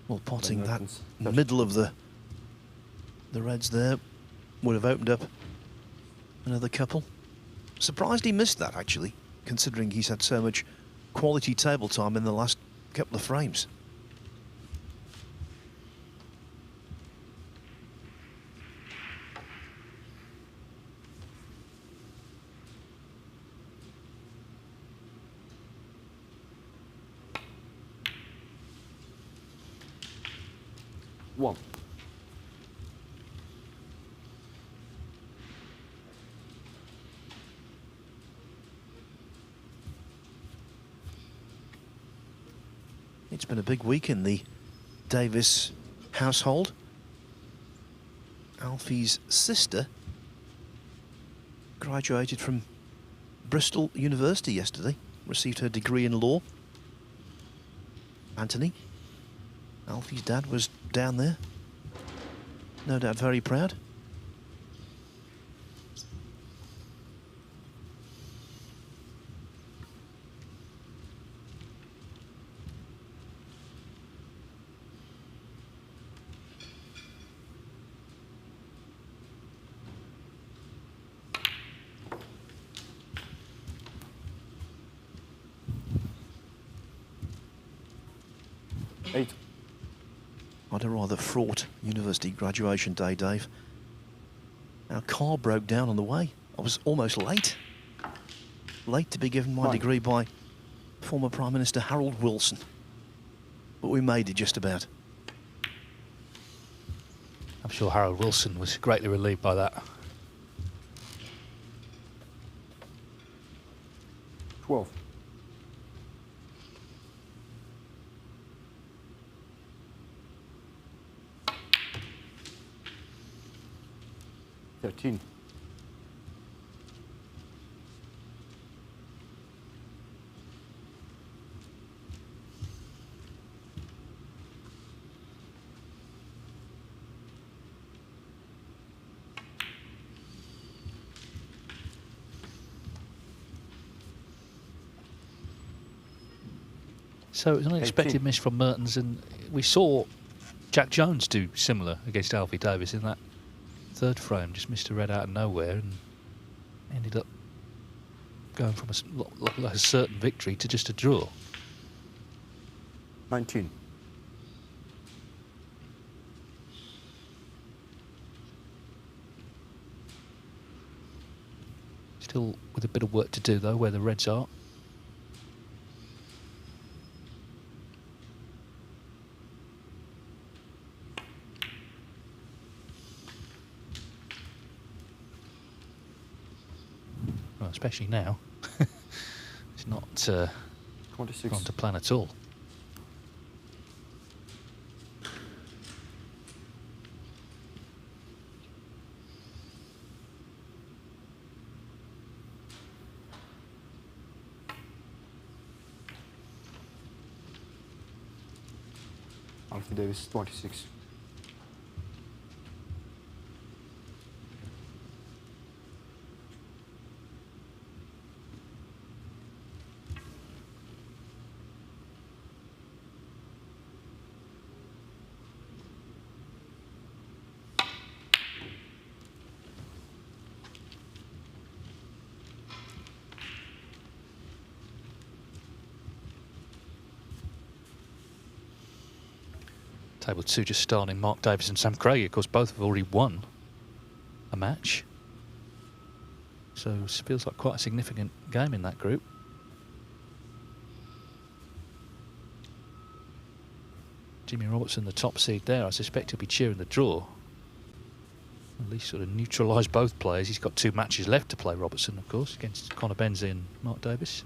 'Well, potting that middle of the reds there would have opened up another couple. Surprised he missed that, actually, considering he's had so much quality table time in the last couple of frames. One. It's been a big week in the Davies household. Alfie's sister graduated from Bristol University yesterday, received her degree in law. Anthony, Alfie's dad, was down there. No doubt very proud. Had a rather fraught university graduation day, Dave. Our car broke down on the way. I was almost late. Late to be given my degree by former Prime Minister Harold Wilson. But we made it just about. I'm sure Harold Wilson was greatly relieved by that. 12. 13. So it was an unexpected miss from Mertens, and we saw Jack Jones do similar against Alfie Davies in that third frame. Just missed a red out of nowhere and ended up going from a certain victory to just a draw. 19. Still with a bit of work to do, though, where the reds are. especially now. It's not 26. gone to plan at all. Alfie Davies, 26. Table 2 just starting. Mark Davies and Sam Craigy, of course, both have already won a match. So it feels like quite a significant game in that group. Jimmy Robertson, the top seed there. I suspect he'll be cheering the draw. At least sort of neutralise both players. He's got 2 matches left to play, Robertson, of course, against Connor Benzie and Mark Davies.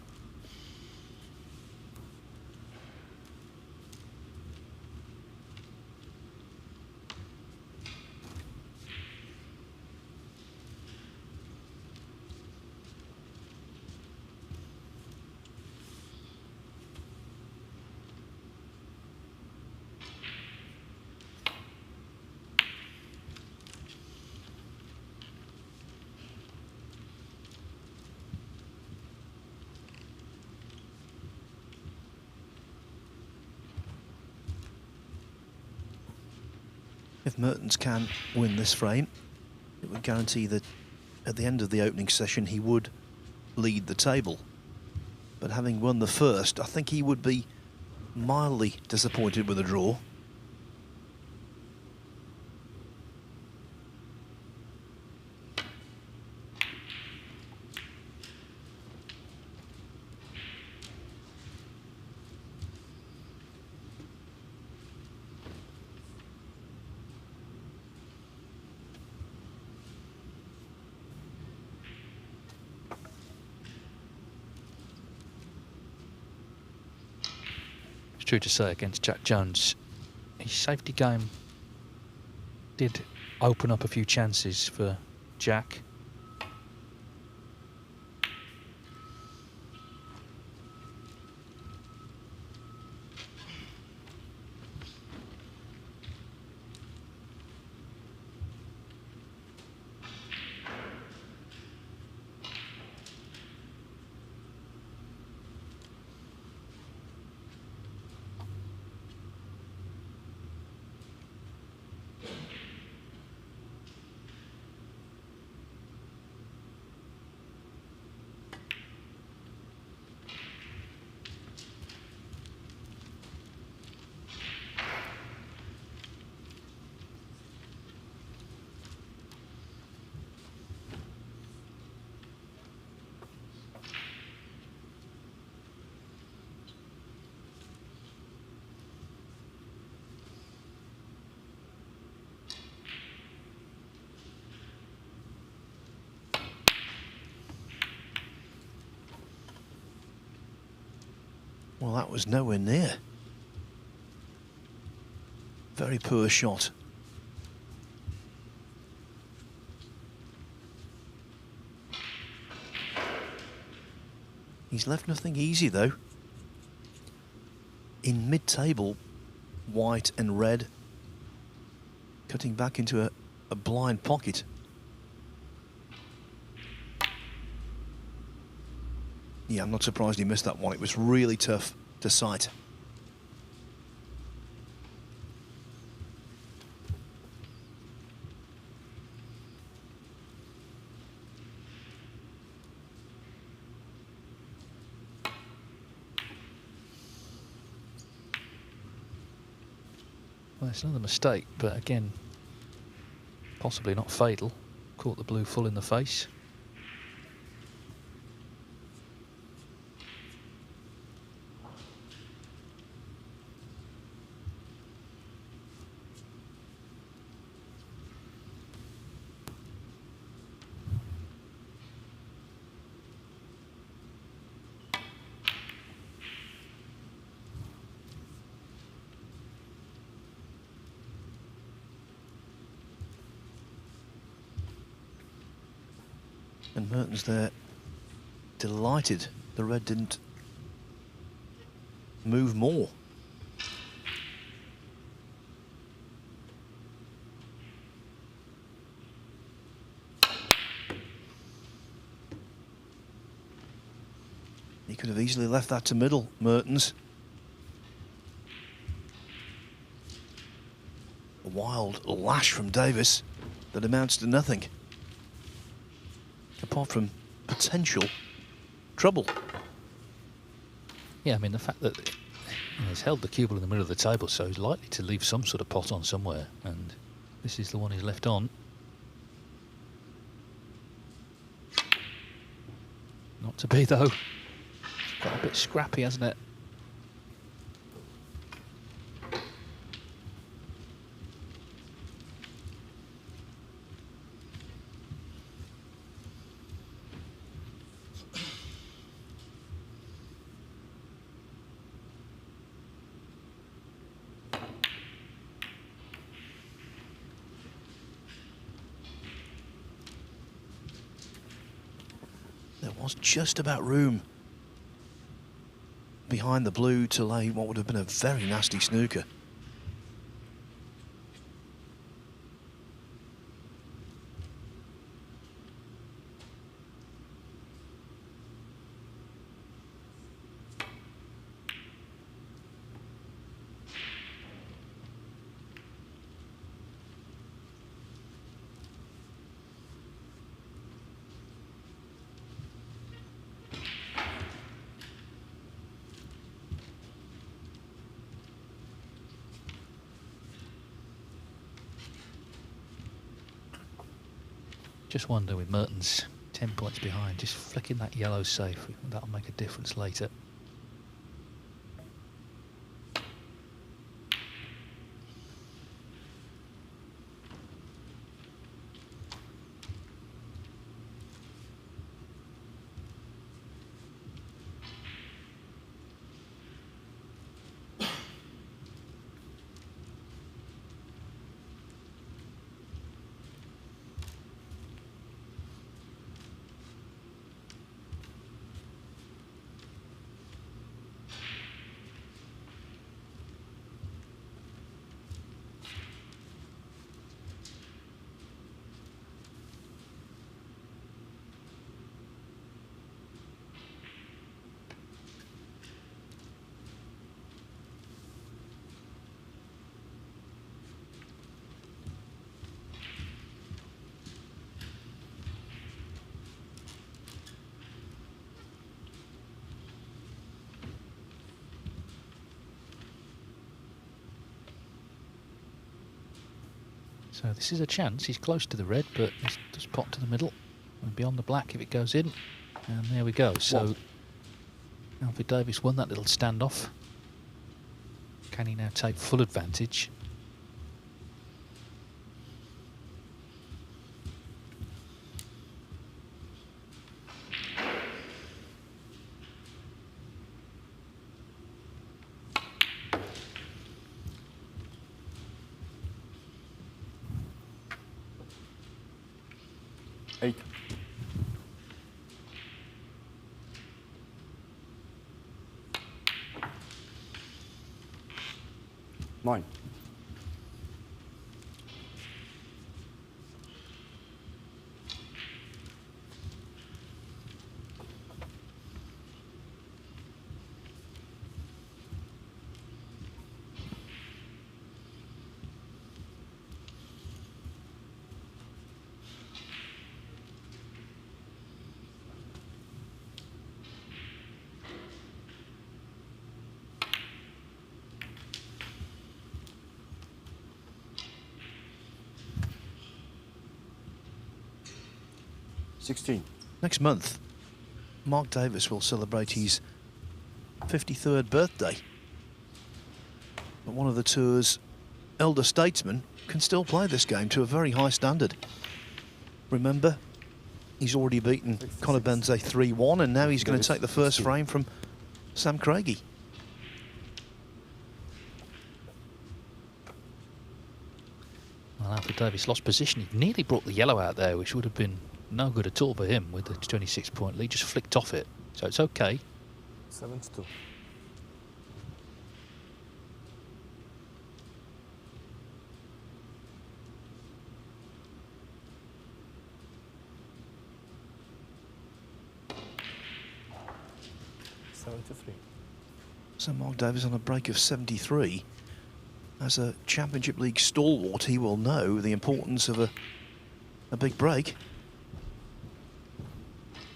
If Mertens can win this frame, it would guarantee that at the end of the opening session he would lead the table. But having won the first, I think he would be mildly disappointed with the draw. True to say, against Jack Jones, his safety game did open up a few chances for Jack. Well, that was nowhere near. Very poor shot. He's left nothing easy, though. In mid-table, white and red, cutting back into a blind pocket. Yeah, I'm not surprised he missed that one. It was really tough to sight. Well, it's another mistake, but again, possibly not fatal. Caught the blue full in the face. And Mertens there, delighted the red didn't move more. He could have easily left that to middle, Mertens. A wild lash from Davies that amounts to nothing, apart from potential trouble. Yeah, I mean, the fact that he's held the cue ball in the middle of the table, so he's likely to leave some sort of pot on somewhere, and this is the one he's left on. Not to be, though. It's got a bit scrappy, hasn't it? There was just about room behind the blue to lay what would have been a very nasty snooker. Just wonder with Mertens 10 points behind, just flicking that yellow safe, that'll make a difference later. So this is a chance. He's close to the red, but he's just pot to the middle and beyond the black if it goes in. And there we go. So Alfie Davies won that little standoff. Can he now take full advantage? Eight. Nine. Next month, Mark Davis will celebrate his 53rd birthday. But one of the tour's elder statesmen can still play this game to a very high standard. Remember, he's already beaten Conor Benze 3-1, and now he's going to take the first frame from Sam Craigy. Well, Alfie Davies lost position. He nearly brought the yellow out there, which would have been No good at all for him with the 26-point lead. Just flicked off it. So it's okay. 7-2. So Mark Davies on a break of 73. As a Championship League stalwart, he will know the importance of a big break.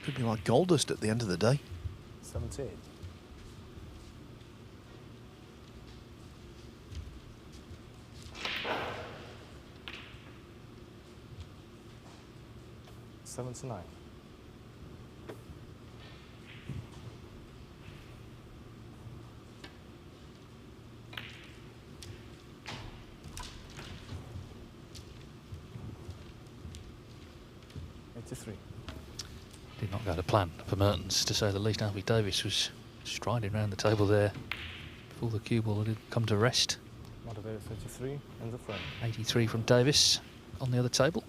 Could be like gold dust at the end of the day. 78. Seven to 9. Did not go to plan for Mertens, to say the least. Alfie Davies was striding around the table there before the cue ball had come to rest. Motivated 33 in the front. 83 from Davies on the other table.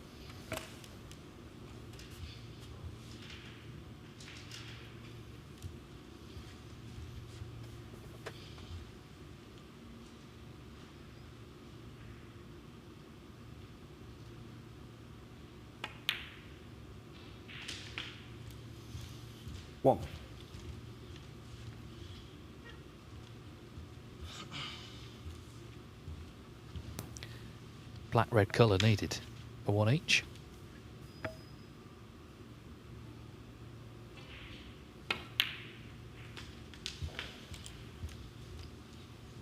One. Black-red colour needed for one each.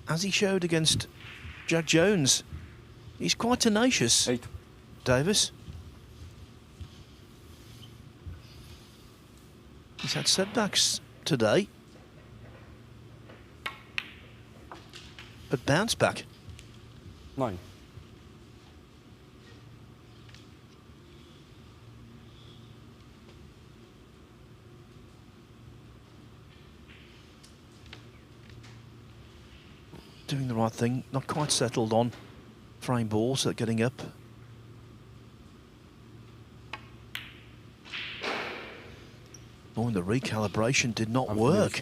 As he showed against Jack Jones, he's quite tenacious. 8. Davis. He's had setbacks today, but bounce back. 9. Doing the right thing, not quite settled on frame ball, so getting up. Oh, and the recalibration did not work.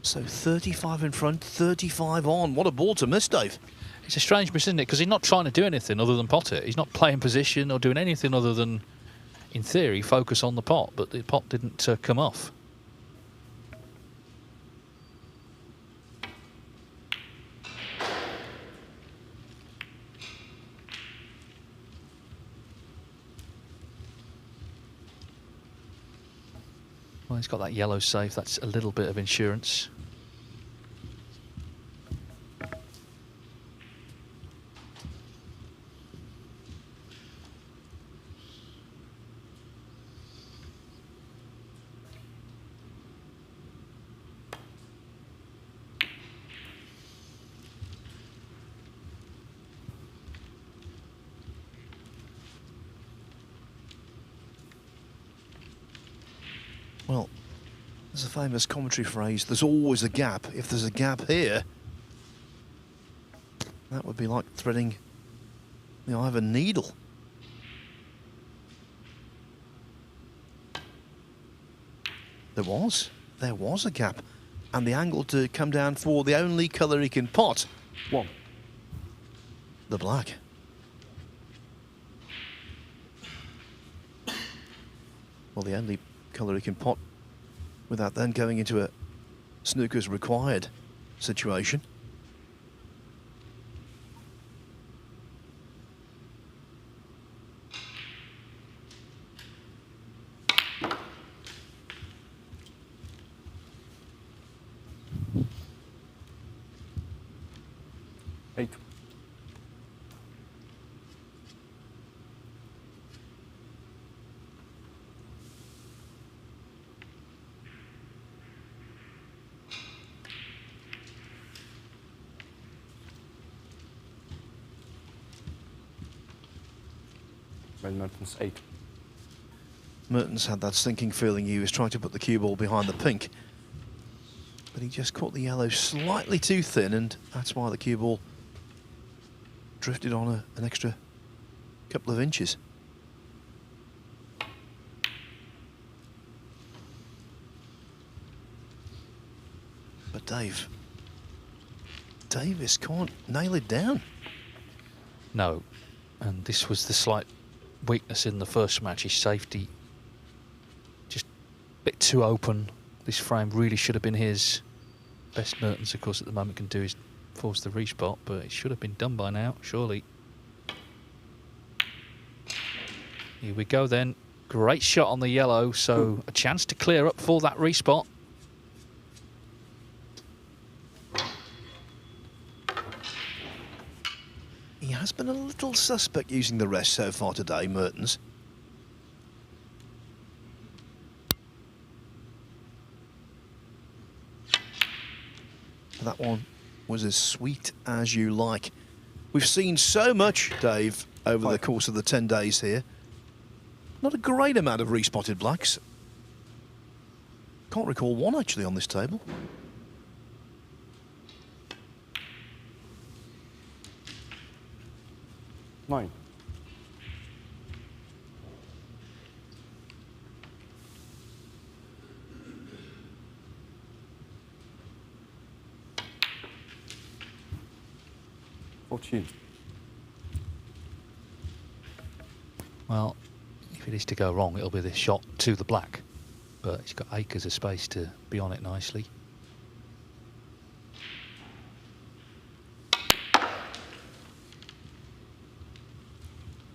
So 35 in front, 35 on. What a ball to miss, Dave. It's a strange miss, isn't it? Because he's not trying to do anything other than pot it. He's not playing position or doing anything other than, in theory, focus on the pot. But the pot didn't come off. Well, he's got that yellow safe. That's a little bit of insurance. Well, there's a famous commentary phrase, there's always a gap. If there's a gap here, that would be like threading the eye of a needle. There was a gap. And the angle to come down for the only colour he can pot. 1. The black. Well, the only colour he can pot without then going into a snooker's required situation. Mertens 8. Mertens had that sinking feeling he was trying to put the cue ball behind the pink. But he just caught the yellow slightly too thin, and that's why the cue ball drifted on an extra couple of inches. But Davies can't nail it down. No, and this was the slight weakness in the first match. His safety just a bit too open. This frame really should have been his. Best Mertens, of course, at the moment can do is force the respot, but it should have been done by now, surely. Here we go then. Great shot on the yellow, so a chance to clear up for that respot. He has been a little suspect using the rest so far today, Mertens. That one was as sweet as you like. We've seen so much, Dave, over the course of the 10 days here. Not a great amount of respotted blacks. Can't recall one actually on this table. Nine. Well, if it is to go wrong, it'll be the shot to the black. But he's got acres of space to be on it nicely.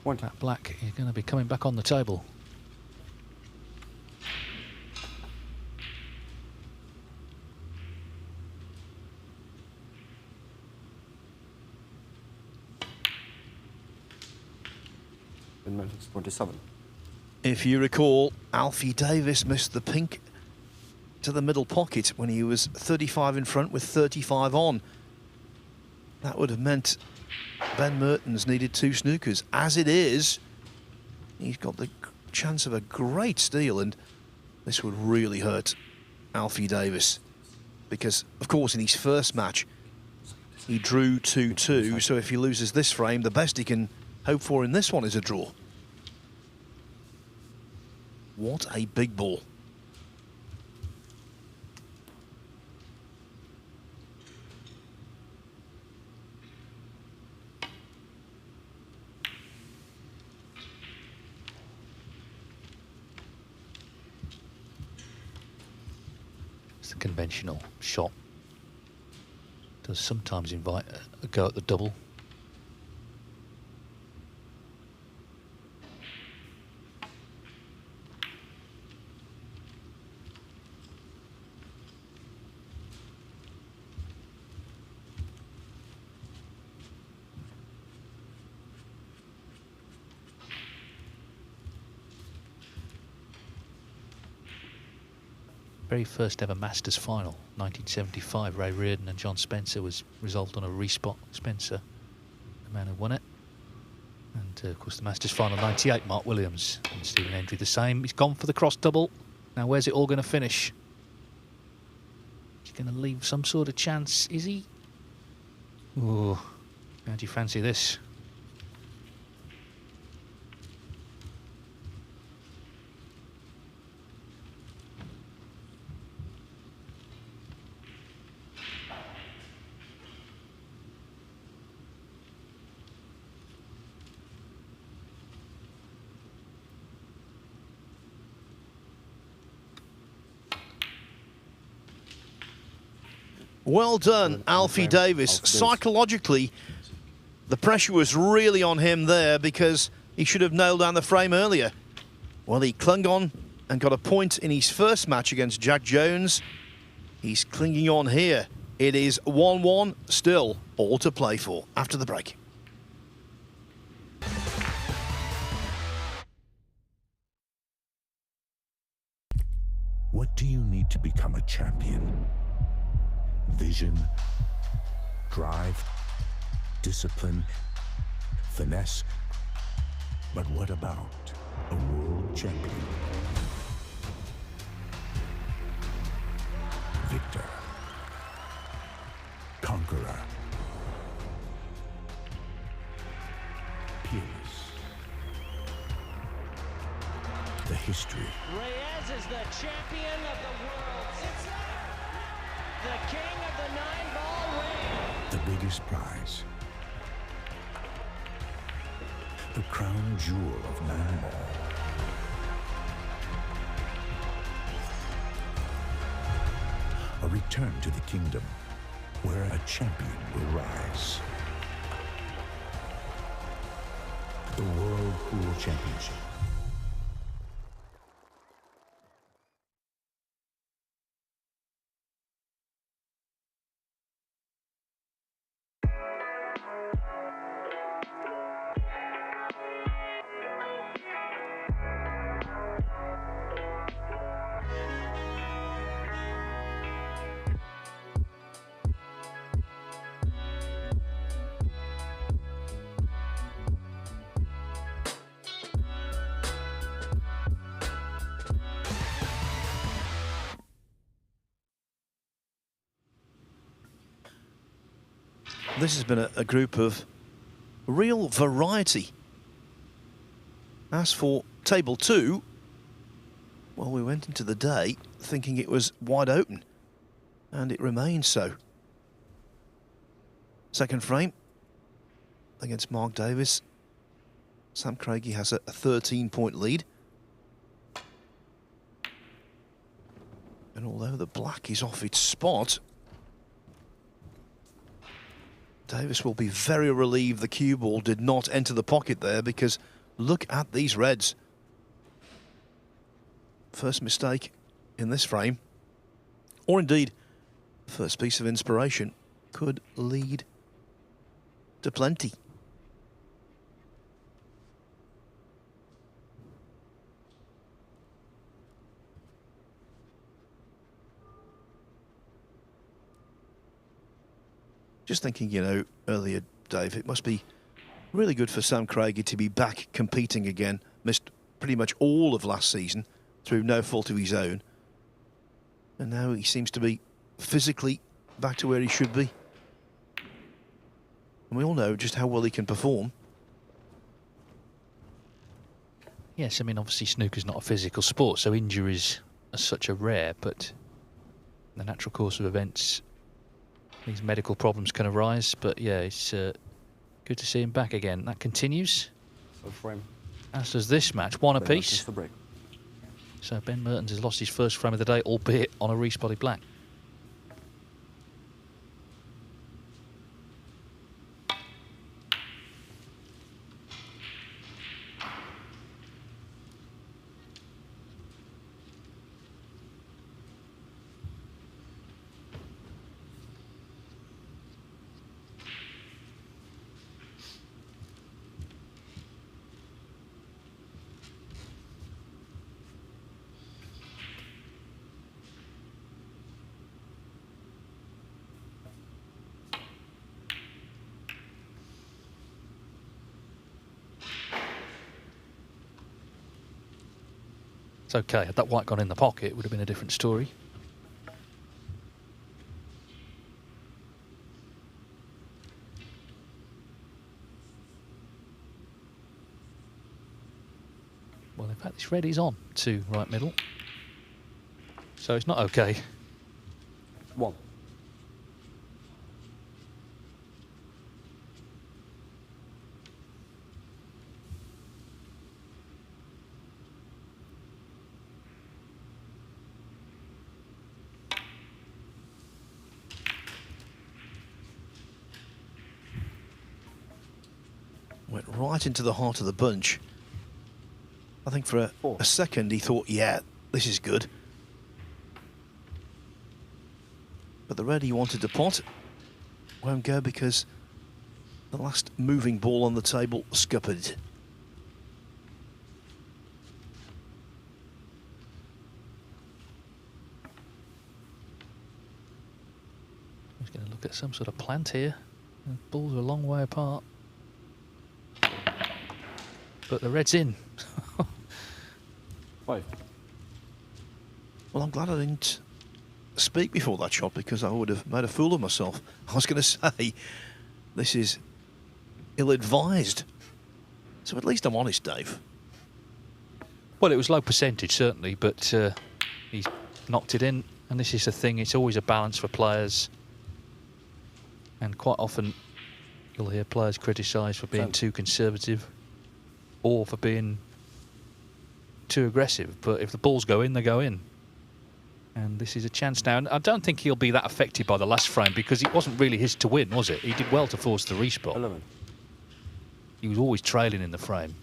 That black is going to be coming back on the table. Mertens 27. If you recall, Alfie Davies missed the pink to the middle pocket when he was 35 in front with 35 on. That would have meant Ben Mertens needed 2 snookers. As it is, he's got the chance of a great steal, and this would really hurt Alfie Davies because, of course, in his first match, he drew 2-2, so if he loses this frame, the best he can hope for in this one is a draw. What a big ball. It's the conventional shot. Does sometimes invite a go at the double. Very first ever Masters final, 1975. Ray Reardon and John Spencer was resolved on a respot. Spencer, the man who won it. And of course the Masters final, 98, Mark Williams and Stephen Hendry the same. He's gone for the cross double. Now where's it all going to finish? He's going to leave some sort of chance, is he? Ooh, how do you fancy this? Well done, Alfie Davies. Psychologically, the pressure was really on him there because he should have nailed down the frame earlier. Well, he clung on and got a point in his first match against Jack Jones. He's clinging on here. It is 1-1, still all to play for after the break. What do you need to become a champion? Vision, drive, discipline, finesse. But what about a world champion? Victor, conqueror, peerless. history. Reyes is the champion of the world. It's the king of the 9-ball ring. The biggest prize. The crown jewel of 9-ball. A return to the kingdom where a champion will rise. The World Pool Championship. This has been a group of real variety. As for table 2, well, we went into the day thinking it was wide open, and it remains so. Second frame against Mark Davies. Sam Craigy has a 13-point lead. And although the black is off its spot, Davis will be very relieved the cue ball did not enter the pocket there, because look at these reds. First mistake in this frame, or indeed first piece of inspiration, could lead to plenty. Just thinking, you know, earlier, Dave, it must be really good for Sam Craigy to be back competing again. Missed pretty much all of last season through no fault of his own. And now he seems to be physically back to where he should be. And we all know just how well he can perform. Yes, I mean, obviously snooker's not a physical sport, so injuries are such a rare, but in the natural course of events, these medical problems can arise. But yeah, it's good to see him back again. That continues. Frame. As does this match, one apiece. The break. So Ben Mertens has lost his first frame of the day, albeit on a respotted black. It's okay. Had that white gone in the pocket, it would have been a different story. Well, in fact, this red is on to right middle. So it's not okay. One. Went right into the heart of the bunch. I think for a second he thought, yeah, this is good. But the red he wanted to pot won't go because the last moving ball on the table scuppered. I was going to look at some sort of plant here. The balls are a long way apart. But the red's in. 5. Well, I'm glad I didn't speak before that shot, because I would have made a fool of myself. I was going to say, this is ill-advised. So at least I'm honest, Dave. Well, it was low percentage, certainly, but he's knocked it in. And this is the thing, it's always a balance for players. And quite often you'll hear players criticised for being too conservative or for being too aggressive. But if the balls go in, they go in. And this is a chance now. And I don't think he'll be that affected by the last frame because it wasn't really his to win, was it? He did well to force the respot. 11. He was always trailing in the frame.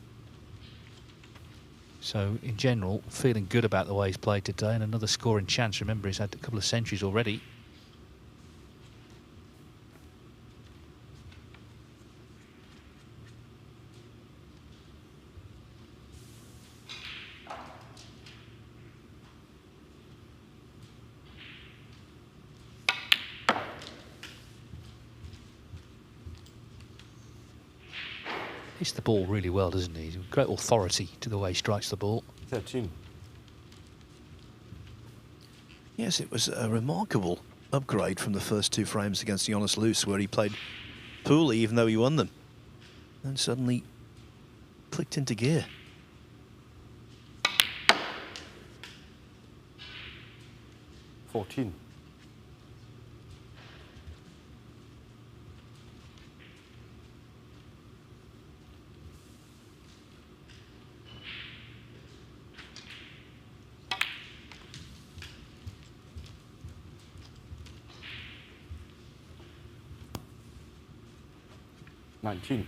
So, in general, feeling good about the way he's played today and another scoring chance. Remember, he's had a couple of centuries already. Hits the ball really well, doesn't he? He's got great authority to the way he strikes the ball. 13. Yes, it was a remarkable upgrade from the first 2 frames against Jonas Loos, where he played poorly even though he won them. And suddenly clicked into gear. $14. $19.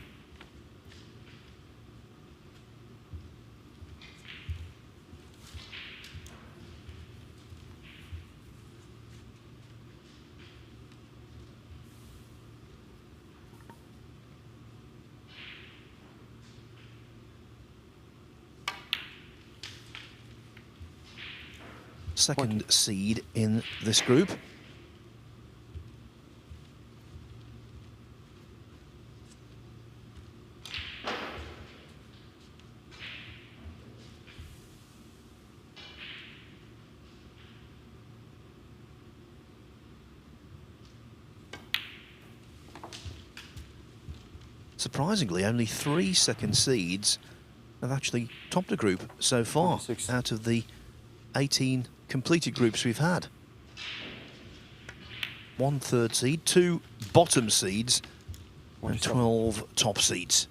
Second seed in this group. Surprisingly, only 3 second seeds have actually topped a group so far 26. out of the 18 completed groups we've had. 1 third seed, 2 bottom seeds, and 12 top seeds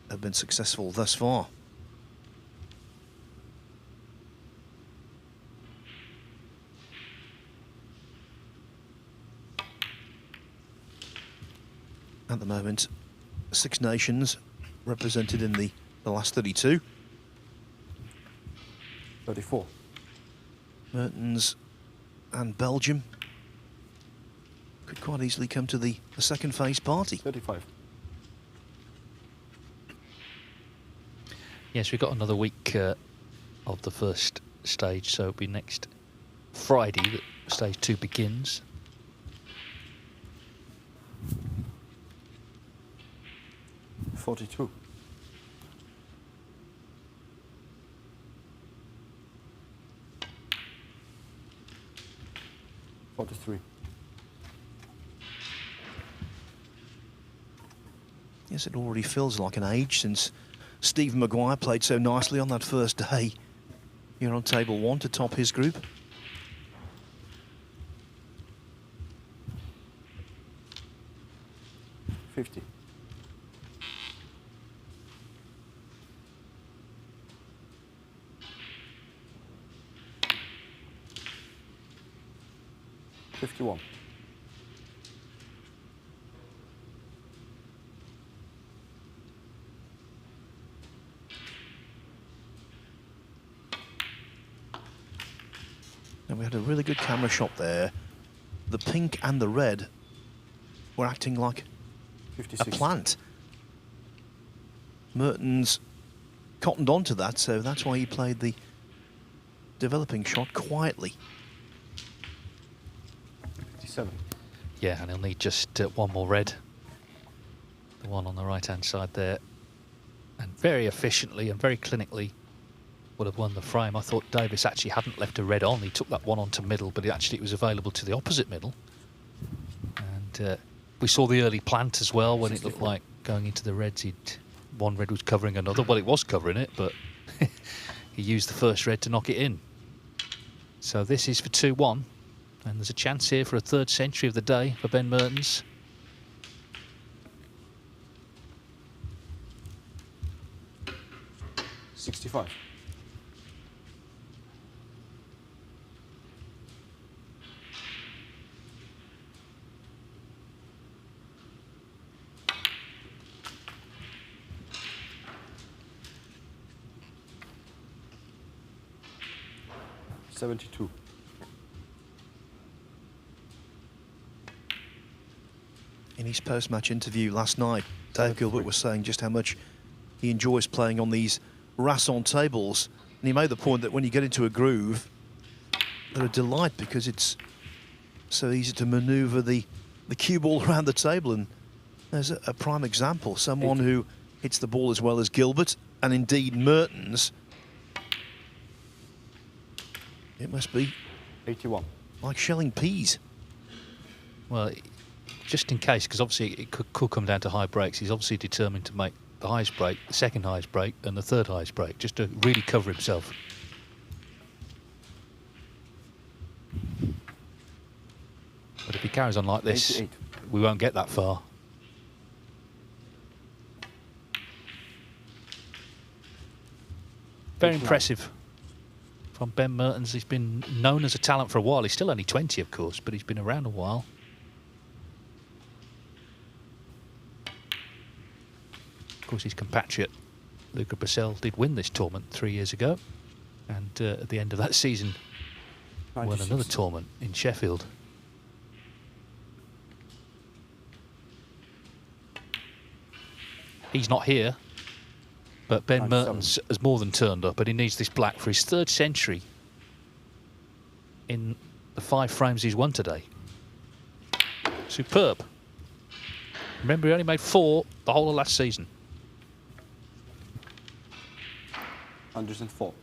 have been successful thus far. At the moment, 6 nations represented in the last 32. 34. Mertens and Belgium could quite easily come to the second phase party. 35. Yes, we've got another week of the first stage, so it'll be next Friday that stage 2 begins. $42. $43. Yes, it already feels like an age since Stephen Maguire played so nicely on that first day here on table 1 to top his group. $50. $51. And we had a really good camera shot there. The pink and the red were acting like 56. a plant. Mertens cottoned onto that, so that's why he played the developing shot quietly. 57. Yeah, and he'll need just 1 more red. The one on the right-hand side there. And very efficiently and very clinically would have won the frame. I thought Davies actually hadn't left a red on. He took that one onto middle, but it was available to the opposite middle. And we saw the early plant as well when 64. It looked like going into the reds, one red was covering another. Well, it was covering it, but he used the first red to knock it in. So this is for 2-1, and there's a chance here for a third century of the day for Ben Mertens. $65. $72. In his post-match interview last night, Dave Gilbert was saying just how much he enjoys playing on these Rasson tables, and he made the point that when you get into a groove, they're a delight because it's so easy to manoeuvre the cue ball around the table. And there's a prime example, someone who hits the ball as well as Gilbert, and indeed Mertens. It must be 81. Like shelling peas. Well, just in case, because obviously it could come down to high breaks, he's obviously determined to make the highest break, the second highest break, and the third highest break, just to really cover himself. But if he carries on like this, 88. we won't get that far. Very impressive from Ben Mertens. He's been known as a talent for a while. He's still only 20, of course, but he's been around a while. Of course, his compatriot, Luca Brecel, did win this tournament 3 years ago. And at the end of that season, 96. won another tournament in Sheffield. He's not here, but Ben 97. Mertens has more than turned up, and he needs this black for his third century in the 5 frames he's won today. Superb. Remember, he only made 4 the whole of last season. 104.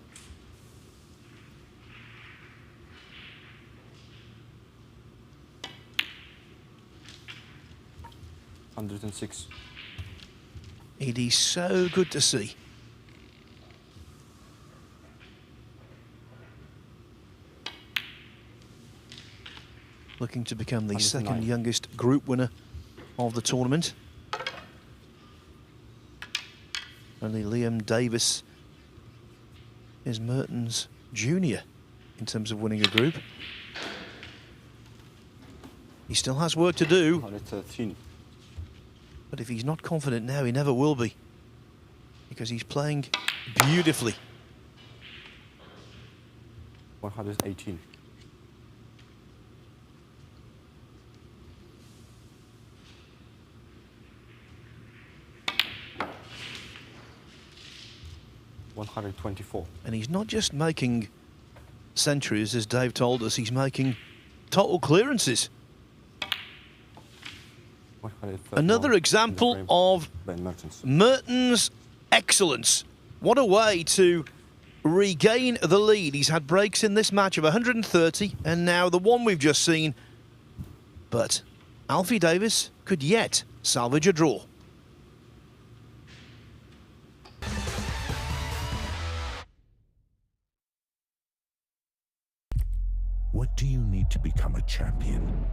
$106. It is so good to see. Looking to become the 109. second youngest group winner of the tournament. Only Liam Davis is Mertens Jr. in terms of winning a group. He still has work to do. 113. But if he's not confident now, he never will be. Because he's playing beautifully. 118. $124. And he's not just making centuries, as Dave told us, he's making total clearances. Another example of Mertens' excellence. What a way to regain the lead. He's had breaks in this match of 130, and now the one we've just seen. But Alfie Davies could yet salvage a draw. What do you need to become a champion?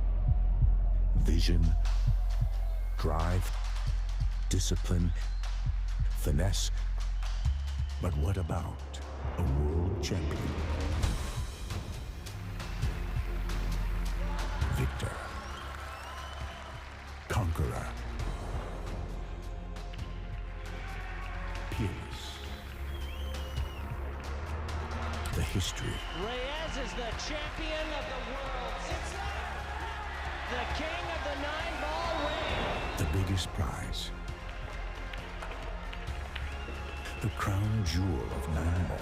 Vision, drive, discipline, finesse. But what about a world champion? Victor, conqueror, peerless. The history. Reyes is the champion of the world. It's the king of the 9-ball ring. The biggest prize. The crown jewel of 9-ball.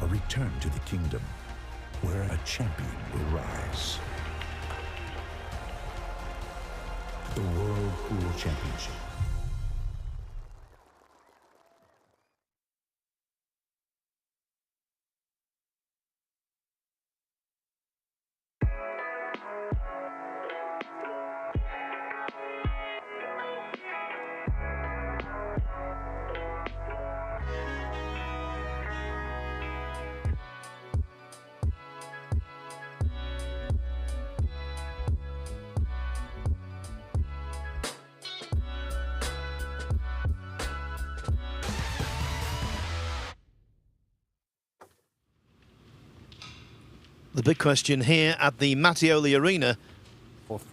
A return to the kingdom where a champion will rise. The World Pool Championship. The big question here at the Mattioli Arena,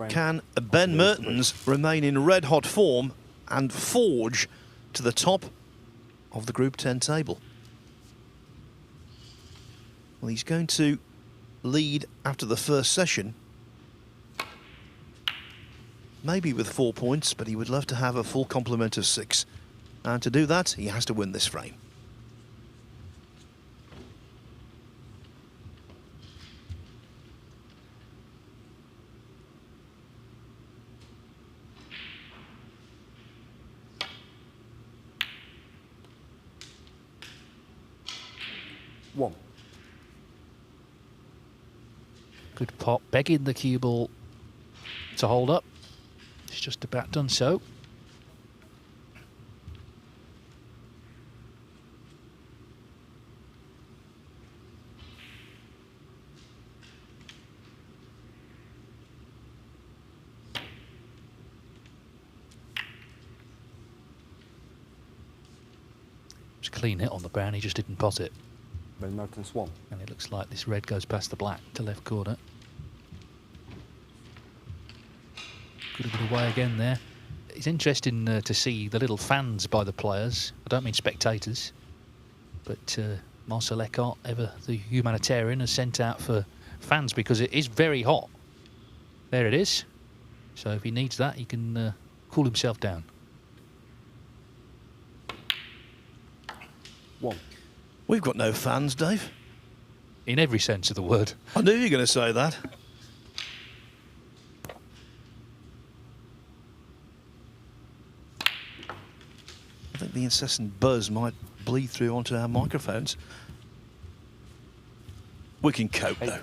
can Ben Mertens remain in red-hot form and forge to the top of the Group 10 table? Well, he's going to lead after the first session, maybe with 4 points, but he would love to have a full complement of 6. And to do that, he has to win this frame. One. Good pot, begging the cue ball to hold up. It's just about done so. It's a clean hit on the brown, he just didn't pot it. Ben Mertens 1. And it looks like this red goes past the black to left corner. Could have been away again there. It's interesting to see the little fans by the players. I don't mean spectators, but Marcel Eckhart, ever the humanitarian, has sent out for fans because it is very hot. There it is. So if he needs that, he can cool himself down. 1. We've got no fans, Dave. In every sense of the word. I knew you were going to say that. I think the incessant buzz might bleed through onto our microphones. We can cope, though.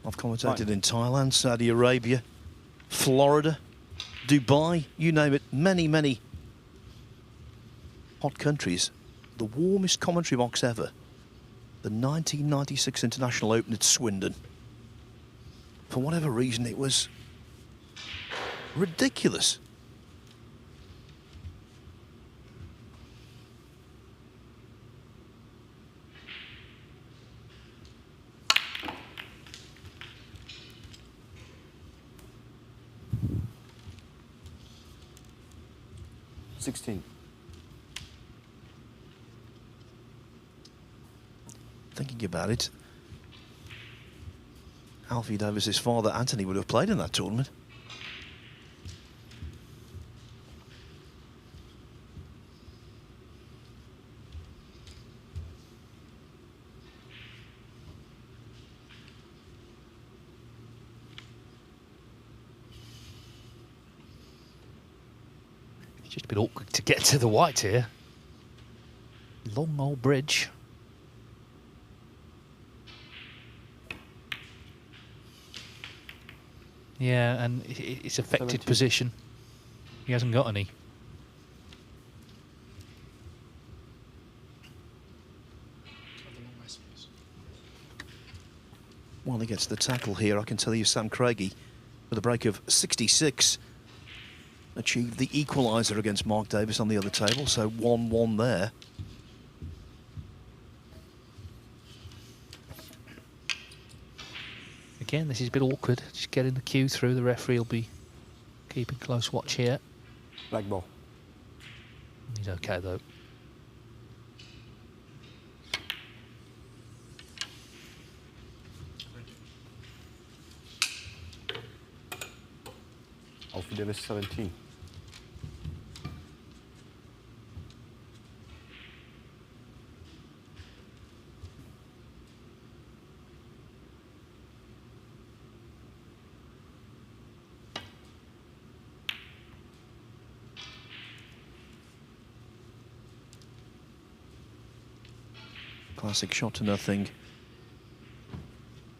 I've commentated in Thailand, Saudi Arabia, Florida, Dubai, you name it, many, many hot countries. The warmest commentary box ever, the 1996 International Open at Swindon. For whatever reason, it was ridiculous. Thinking about it, Alfie Davies' father, Anthony, would have played in that tournament. It's just a bit awkward to get to the white here. Long old bridge. Yeah, and it's affected 17. position. He hasn't got any. While he gets the tackle here, I can tell you Sam Craigy, with a break of 66, achieved the equaliser against Mark Davis on the other table, so 1-1 there. Again, this is a bit awkward. Just getting the cue through. The referee will be keeping close watch here. Black ball. He's okay, though. Alfie Davies 17. Classic shot to nothing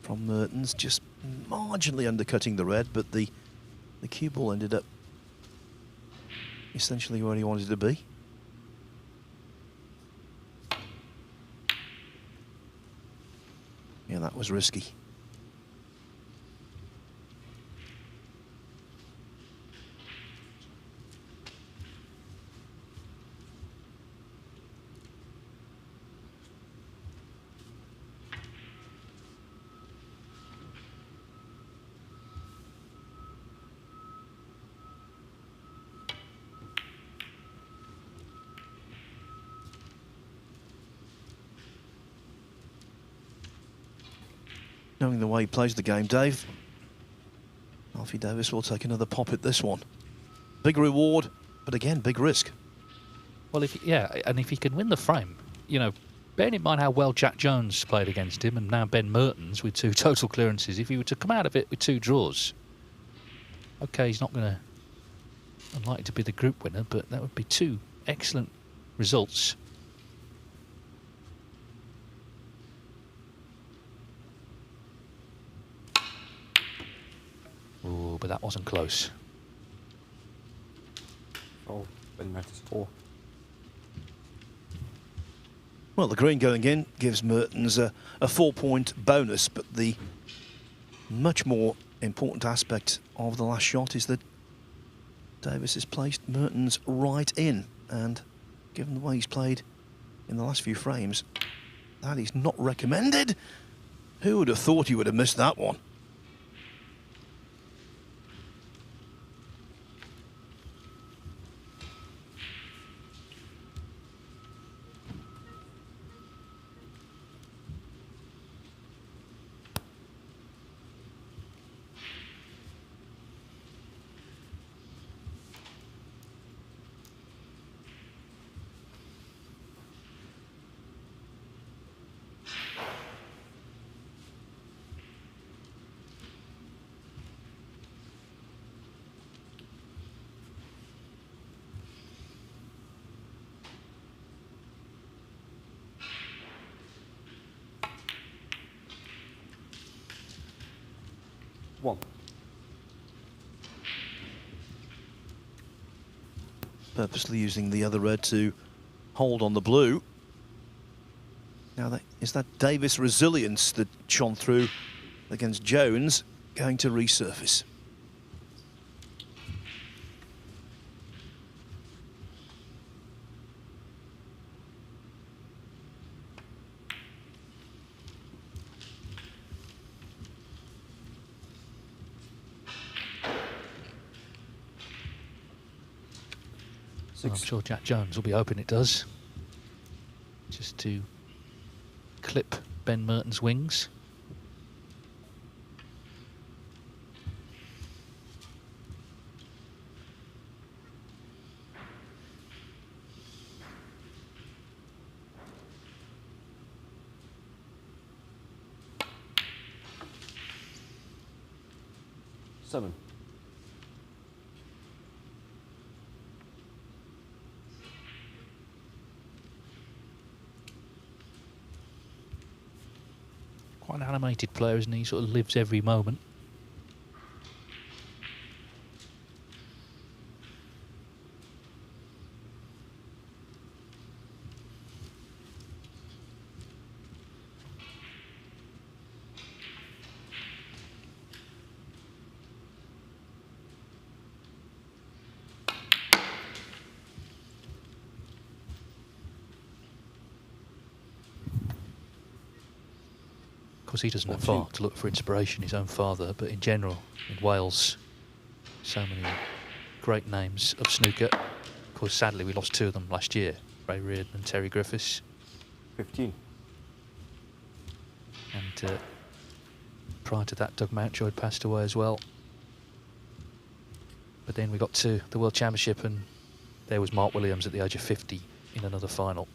from Mertens, just marginally undercutting the red, but the cue ball ended up essentially where he wanted to be. Yeah, that was risky. Knowing the way he plays the game, Dave, Alfie Davies will take another pop at this one. Big reward, but again, big risk. Well, if he can win the frame, you know, bearing in mind how well Jack Jones played against him and now Ben Mertens with 2 total clearances, if he were to come out of it with 2 draws, okay, he's not going to, unlikely to be the group winner, but that would be 2 excellent results. Oh, but that wasn't close. Oh, Ben Mertens 4. Well, the green going in gives Mertens a 4-point bonus, but the much more important aspect of the last shot is that Davies has placed Mertens right in, and given the way he's played in the last few frames, that is not recommended. Who would have thought he would have missed that one? Purposely using the other red to hold on the blue. Now, is that Davies' resilience that shone through against Jones going to resurface? I'm sure Jack Jones will be hoping it does. Just to clip Ben Mertens' wings. Seven. Quite an animated player, isn't he? Sort of lives every moment. Of course, he doesn't have far to look for inspiration, his own father, but in general, in Wales, so many great names of snooker. Of course, sadly, we lost 2 of them last year, Ray Reardon and Terry Griffiths. 15. And prior to that, Doug Mountjoy had passed away as well. But then we got to the World Championship, and there was Mark Williams at the age of 50 in another final.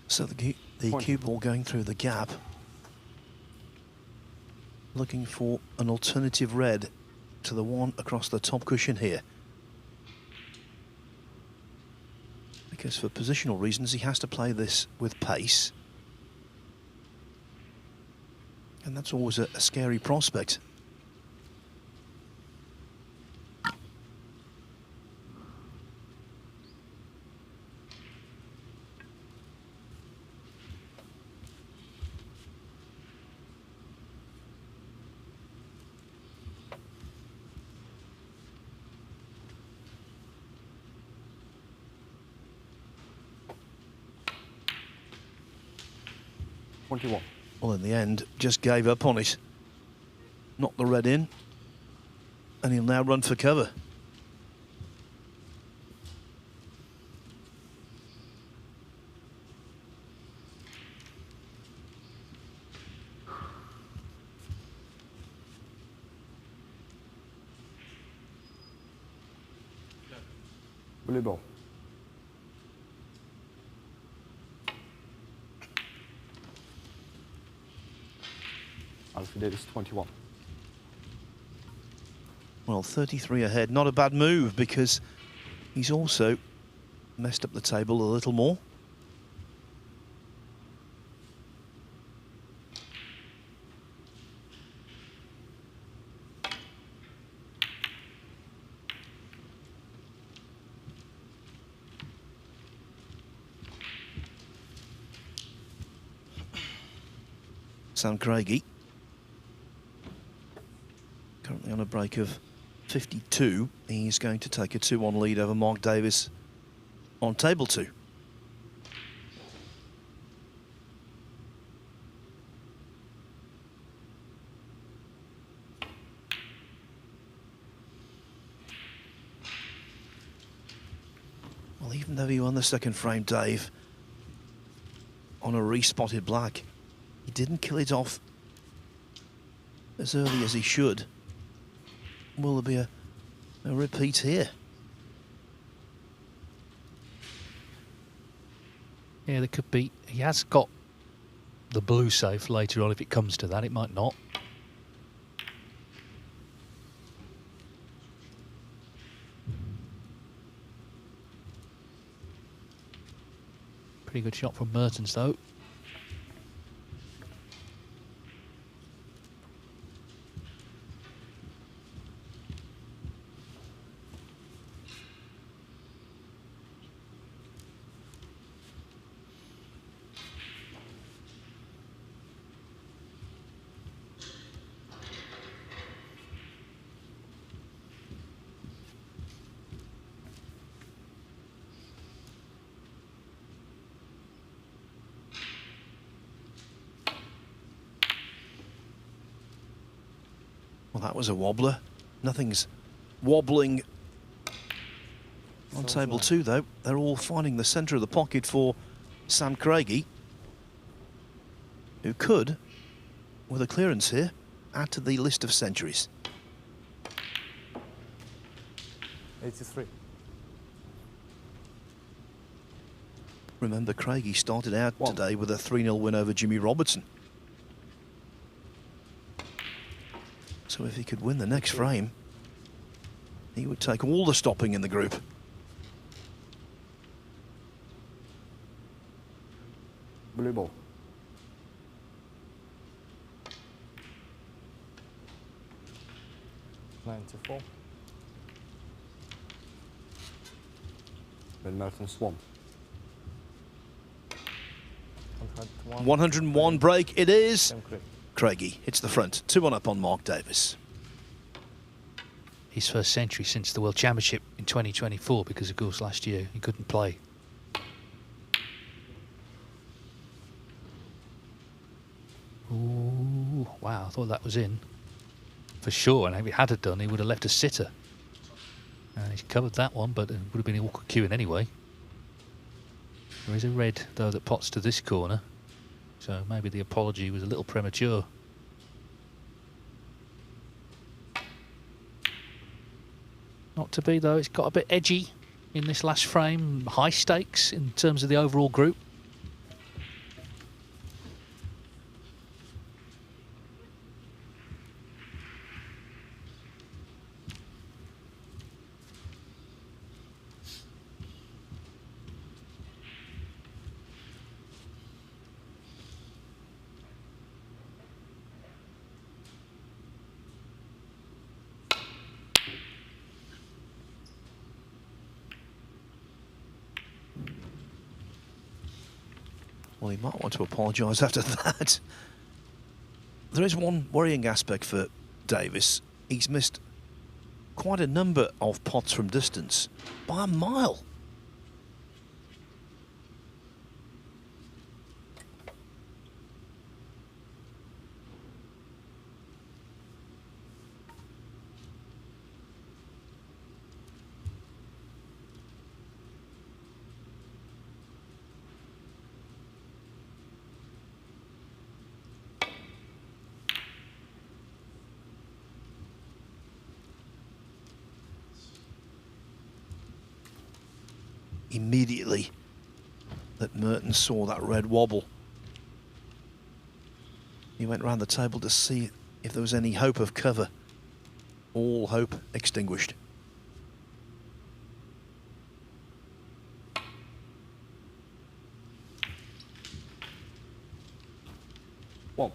So the cue ball going through the gap, looking for an alternative red to the one across the top cushion here. Because for positional reasons, he has to play this with pace. And that's always a scary prospect. 21. Well, in the end, just gave up on it. Knocked the red in. And he'll now run for cover. Blue ball. Alfie Davies, 21. Well, 33 ahead. Not a bad move because he's also messed up the table a little more. Sam Craigy, currently on a break of 52. He's going to take a 2-1 lead over Mark Davies on table 2. Well, even though he won the second frame, Dave, on a respotted black, he didn't kill it off as early as he should. Will there be a repeat here? Yeah, there could be. He has got the blue safe later on if it comes to that. It might not. Pretty good shot from Mertens, though. Well, that was a wobbler. Nothing's wobbling on table 2, though. They're all finding the centre of the pocket for Sam Craigy, who could, with a clearance here, add to the list of centuries. 83. Remember, Craigy started out today with a 3-0 win over Jimmy Robertson. So if he could win the next frame, he would take all the stopping in the group. Blue ball. '94. Then Mertens, 1. 101 break it is. Craigy hits the front, 2-1 up on Mark Davies. His first century since the World Championship in 2024, because of course last year he couldn't play. Ooh, wow, I thought that was in for sure, and if he had done, he would have left a sitter. He's covered that one, but it would have been awkward queuing anyway. There is a red, though, that pots to this corner, so maybe the apology was a little premature. Not to be, though. It's got a bit edgy in this last frame. High stakes in terms of the overall group. Well, he might want to apologise after that. There is one worrying aspect for Davies. He's missed quite a number of pots from distance, by a mile. immediately that Mertens saw that red wobble. He went round the table to see if there was any hope of cover. All hope extinguished. One.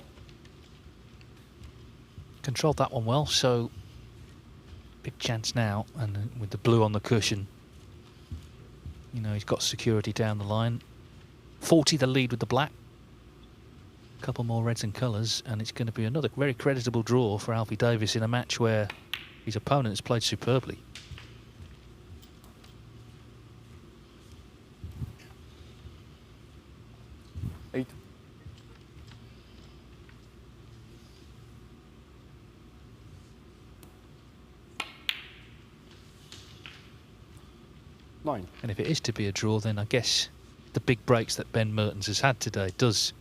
Controlled that one well, so big chance now, and with the blue on the cushion, you know, he's got security down the line. 40 the lead with the black. A couple more reds and colours, and it's going to be another very creditable draw for Alfie Davies in a match where his opponent has played superbly. Eight. Nine. And if it is to be a draw, then I guess the big breaks that Ben Mertens has had today does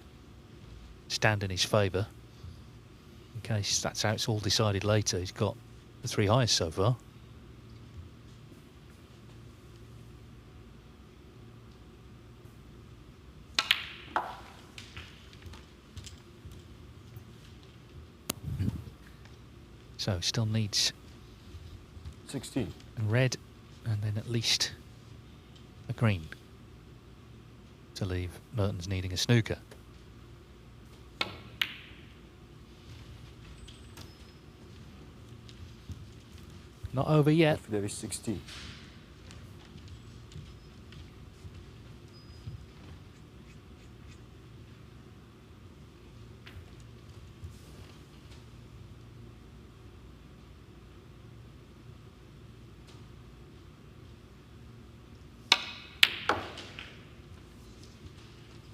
stand in his favour. In case that's how it's all decided later, he's got the 3 highest so far. So still needs 16. a red and then at least a green to leave Mertens needing a snooker. Not over yet. There is 16.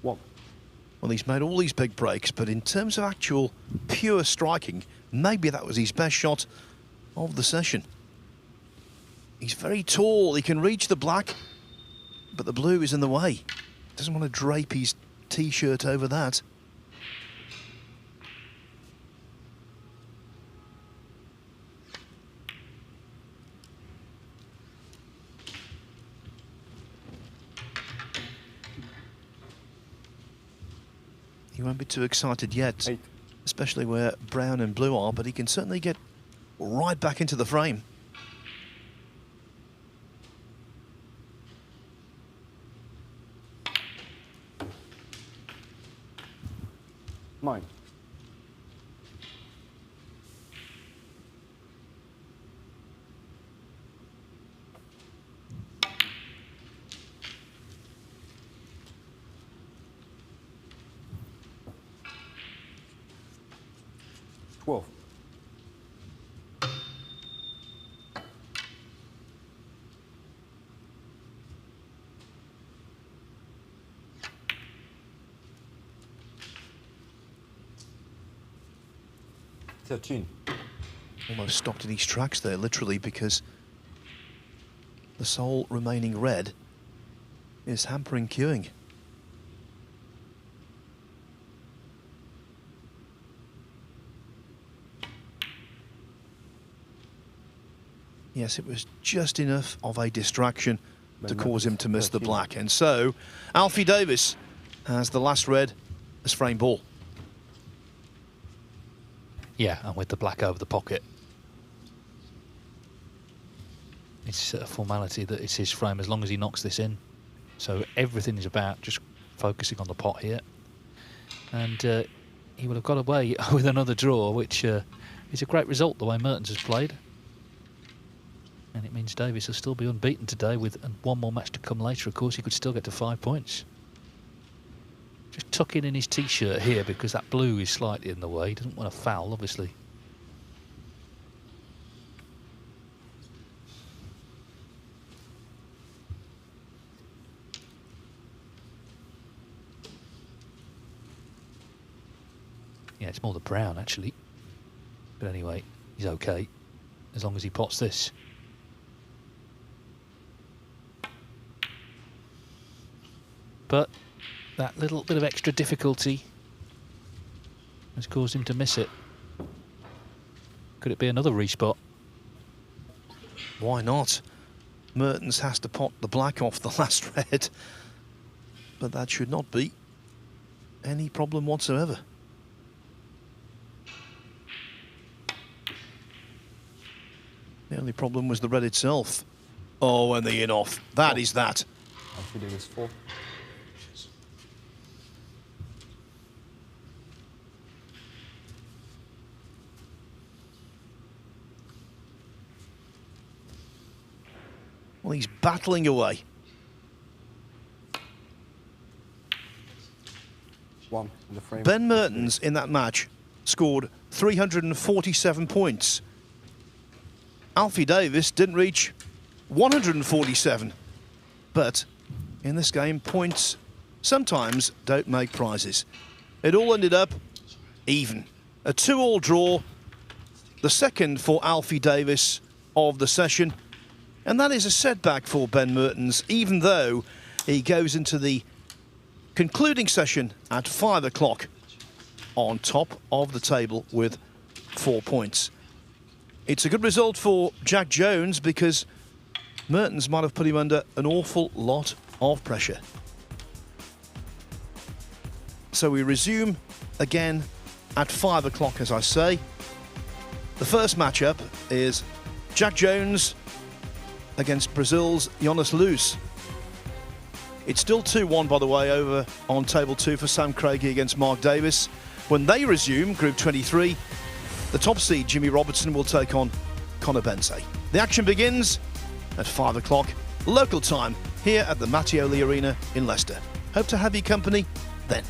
One. Well, he's made all these big breaks, but in terms of actual pure striking, maybe that was his best shot of the session. He's very tall, he can reach the black, but the blue is in the way. Doesn't want to drape his t-shirt over that. He won't be too excited yet, especially where brown and blue are, but he can certainly get right back into the frame. Nine. Twelve. Almost stopped in his tracks there, literally, because the sole remaining red is hampering queuing. Yes, it was just enough of a distraction to cause him to miss the black. And so, Alfie Davies has the last red as frame ball. Yeah, and with the black over the pocket. It's a formality that it's his frame as long as he knocks this in. So everything is about just focusing on the pot here. And he will have got away with another draw, which is a great result the way Mertens has played. And it means Davies will still be unbeaten today with one more match to come later. Of course, he could still get to 5 points. Just tucking in his t-shirt here because that blue is slightly in the way. He doesn't want to foul, obviously. Yeah, it's more the brown, actually. But anyway, he's okay as long as he pots this. But that little bit of extra difficulty has caused him to miss it. Could it be another respot? Why not? Mertens has to pot the black off the last red, but that should not be any problem whatsoever. The only problem was the red itself. Oh, and the in-off. That is that. Alfie Davies 4. Well, he's battling away. 1 in the frame. Ben Mertens in that match scored 347 points. Alfie Davies didn't reach 147. But in this game, points sometimes don't make prizes. It all ended up even. A 2-all draw, the second for Alfie Davies of the session. And that is a setback for Ben Mertens, even though he goes into the concluding session at 5 o'clock on top of the table with 4 points. It's a good result for Jack Jones because Mertens might have put him under an awful lot of pressure. So we resume again at 5 o'clock, as I say. The first matchup is Jack Jones against Brazil's Jonas Luz. It's still 2-1, by the way, over on table 2 for Sam Craigy against Mark Davis. When they resume Group 23, the top seed, Jimmy Robertson, will take on Conor Bense. The action begins at 5 o'clock local time here at the Mattioli Arena in Leicester. Hope to have your company then.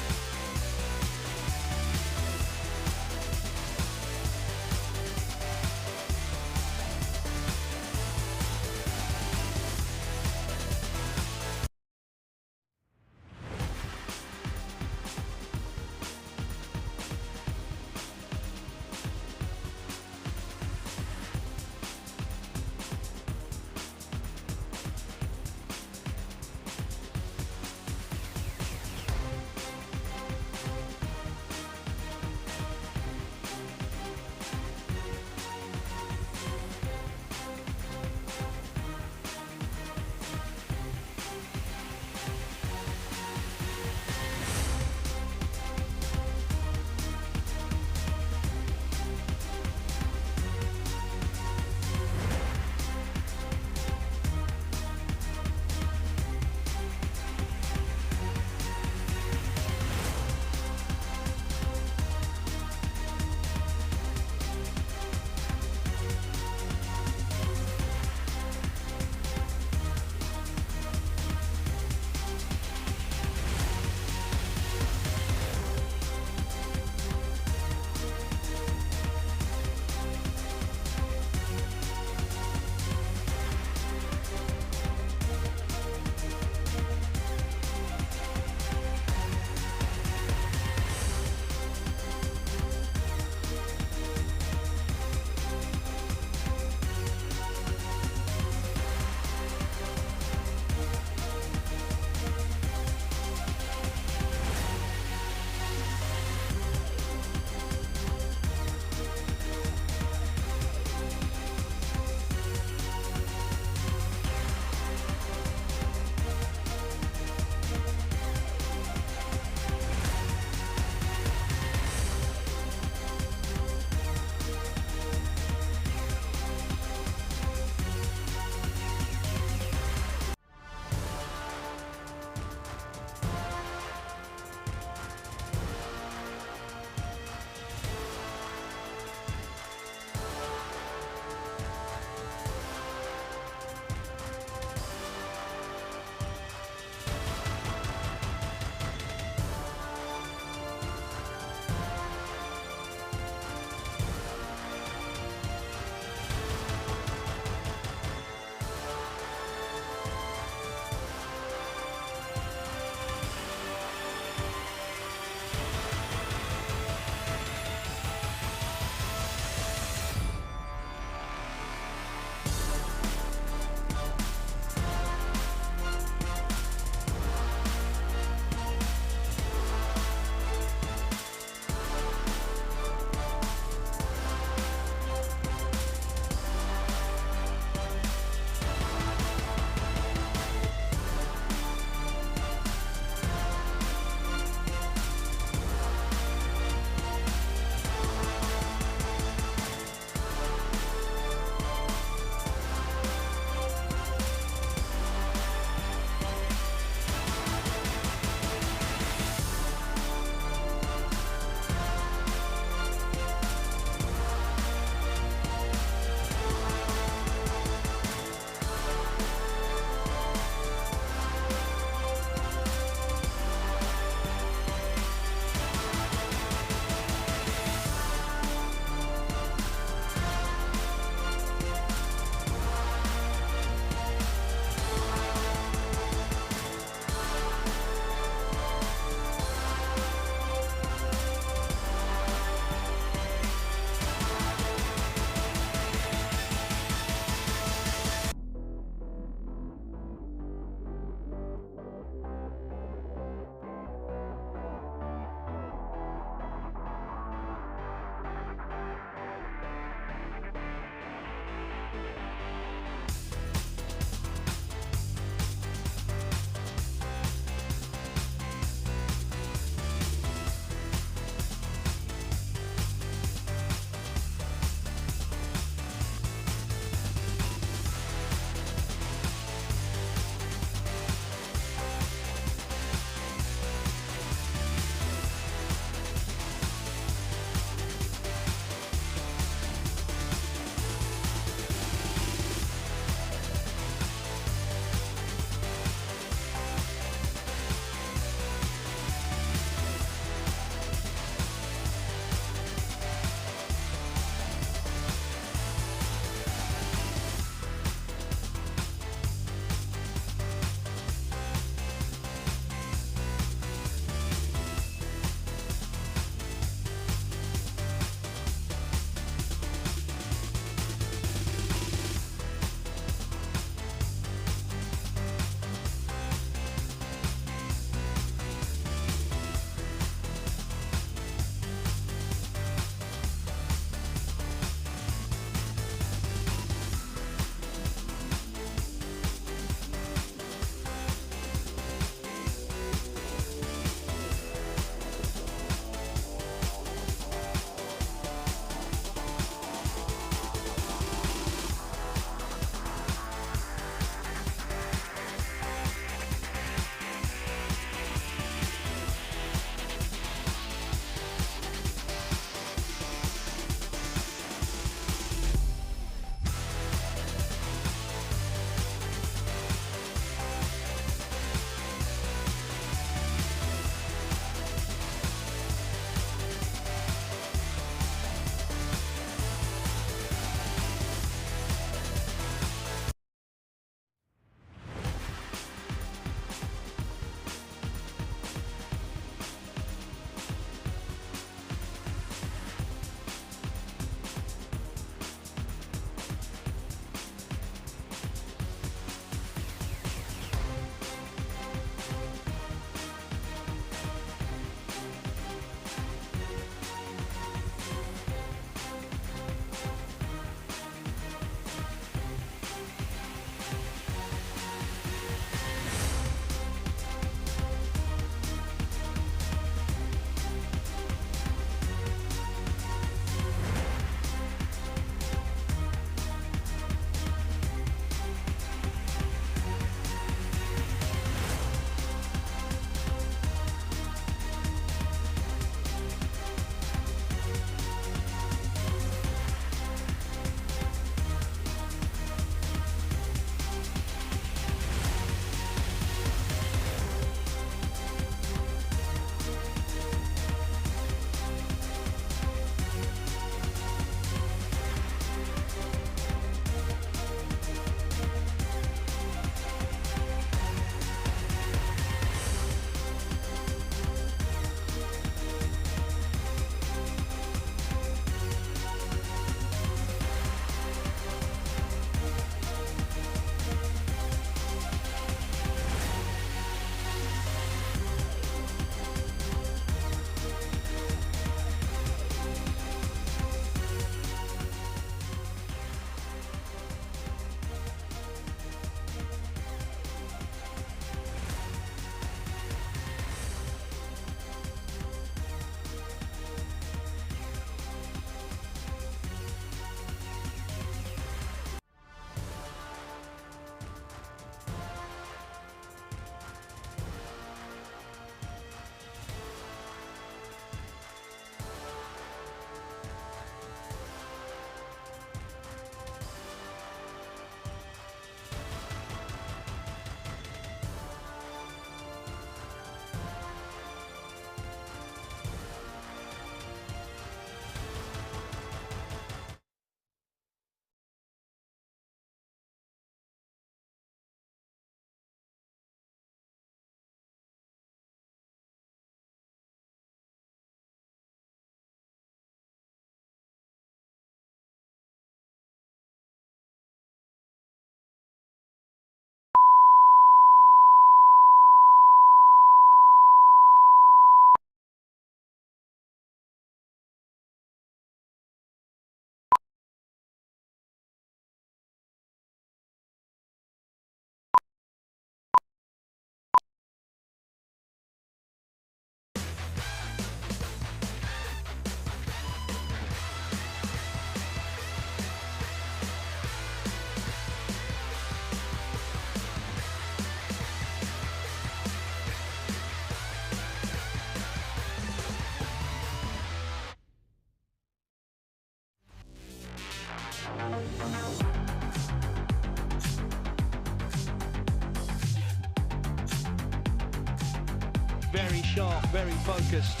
sharp, very focused.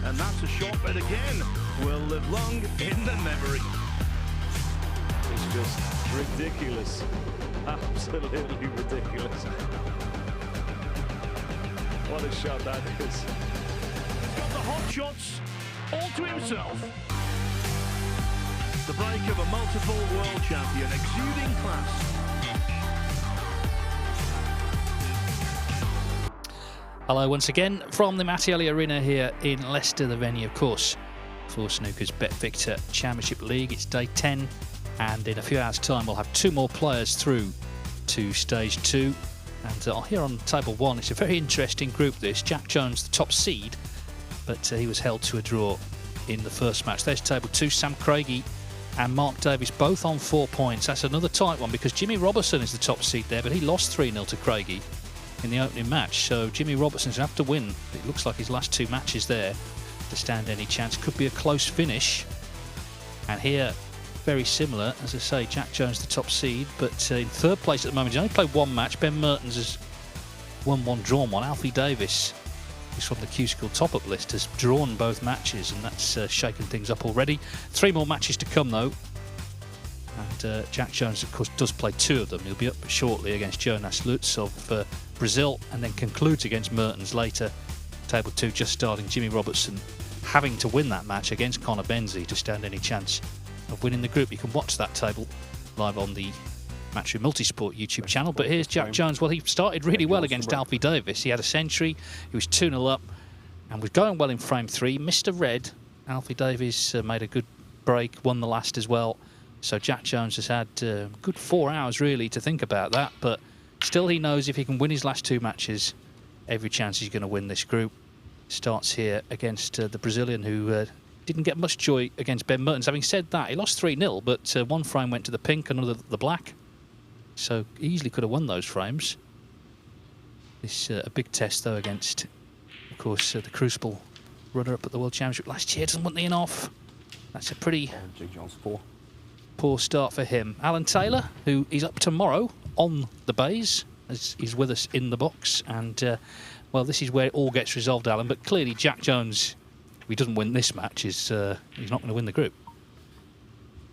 And that's a shot bet again. Will live long in the memory. It's just ridiculous. Absolutely ridiculous. What a shot that is. He's got the hot shots all to himself. The break of a multiple world champion, exuding class. Hello once again from the Mattioli Arena here in Leicester, the venue, of course, for Snooker's BetVictor Championship League. It's day 10, and in a few hours' time we'll have 2 more players through to stage 2. And here on table 1, it's a very interesting group, this. Jack Jones, the top seed, but he was held to a draw in the first match. There's table 2, Sam Craigy and Mark Davies both on 4 points. That's another tight one because Jimmy Robertson is the top seed there, but he lost 3-0 to Craigy in the opening match, so Jimmy Robertson's going to have to win. It looks like his last 2 matches there to stand any chance. Could be a close finish. And here, very similar, as I say, Jack Jones the top seed, but in third place at the moment. He's only played 1 match. Ben Mertens has won 1, drawn 1. Alfie Davies, who's from the Q-School top-up list, has drawn both matches, and that's shaken things up already. 3 more matches to come, though. And Jack Jones, of course, does play 2 of them. He'll be up shortly against Jonas Lutz of Brazil, and then concludes against Mertens later. Table 2 just starting. Jimmy Robertson having to win that match against Connor Benzie to stand any chance of winning the group. You can watch that table live on the Matchroom Multisport YouTube channel. But here's Jack Jones. Well, he started really well against Alfie Davies. He had a century. He was 2-0 up and was going well in frame 3. Mr. Red, Alfie Davies made a good break, won the last as well. So Jack Jones has had a good 4 hours, really, to think about that. But still, he knows if he can win his last 2 matches, every chance he's going to win this group. Starts here against the Brazilian, who didn't get much joy against Ben Mertens. Having said that, he lost 3-0, but 1 frame went to the pink, another the black. So he easily could have won those frames. This a big test, though, against, of course, the Crucible runner-up at the World Championship last year. Doesn't want the in off. That's a pretty poor start for him. Alan Taylor, who is up tomorrow on the bays, as he's with us in the box. And, well, this is where it all gets resolved, Alan. But clearly, Jack Jones, if he doesn't win this match, he's not going to win the group.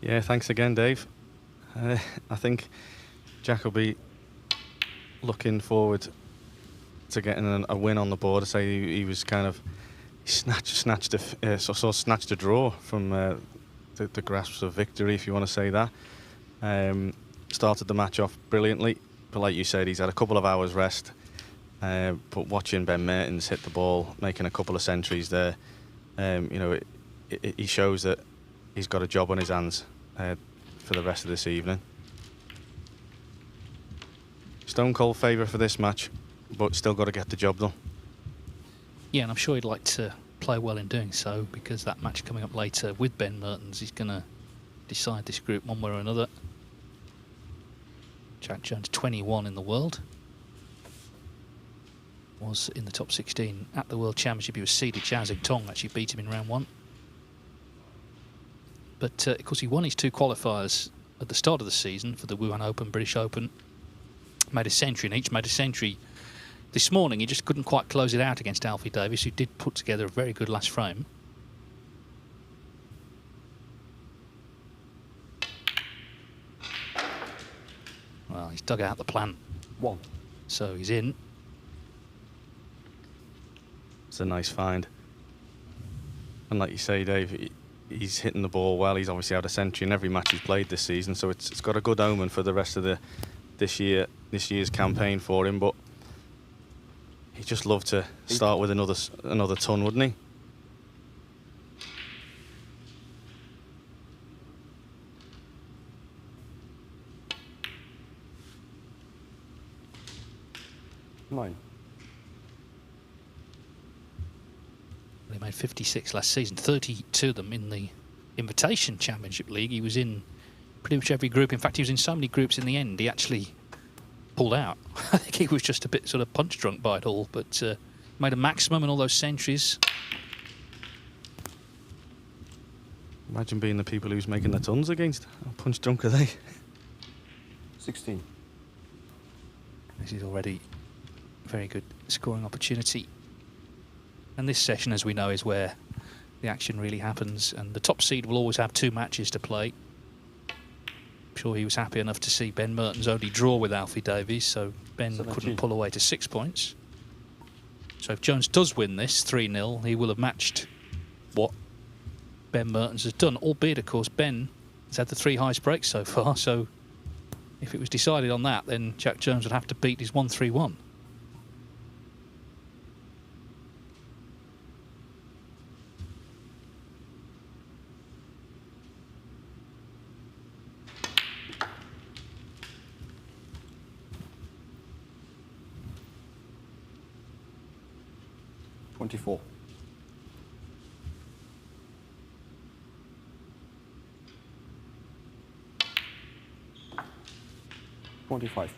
Yeah, thanks again, Dave. I think Jack will be looking forward to getting a win on the board. I say he was kind of snatched a draw from the grasps of victory, if you want to say that. Started the match off brilliantly, but like you said, he's had a couple of hours rest. But watching Ben Mertens hit the ball, making a couple of centuries there, you know, he shows that he's got a job on his hands for the rest of this evening. Stone cold favourite for this match, but still got to get the job done. Yeah, and I'm sure he'd like to play well in doing so, because that match coming up later with Ben Mertens, he's going to decide this group one way or another. Jack Jones, 21 in the world. Was in the top 16 at the World Championship. He was seeded. Zhao Xingtong actually beat him in round 1. But, of course, he won his 2 qualifiers at the start of the season for the Wuhan Open, British Open. Made a century in each, made a century this morning. He just couldn't quite close it out against Alfie Davies, who did put together a very good last frame. Well, he's dug out the plan. 1. So he's in. It's a nice find. And like you say, Dave, he's hitting the ball well. He's obviously had a century in every match he's played this season, so it's got a good omen for the rest of this year's campaign for him. But he'd just love to start with another ton, wouldn't he? Mine. He made 56 last season, 32 of them in the Invitation Championship League. He was in pretty much every group. In fact, he was in so many groups in the end, he actually pulled out. I think he was just a bit sort of punch drunk by it all, but made a maximum in all those centuries. Imagine being the people who's making the tons against. How punch drunk are they? 16. This is already a very good scoring opportunity. And this session, as we know, is where the action really happens, and the top seed will always have 2 matches to play. I'm sure he was happy enough to see Ben Mertens only draw with Alfie Davies, so Ben 17. couldn't pull away to 6 points. So if Jones does win this 3-0, he will have matched what Ben Mertens has done, albeit, of course, Ben has had the 3 highest breaks so far, so if it was decided on that, then Jack Jones would have to beat his 1-3-1. $24. 25.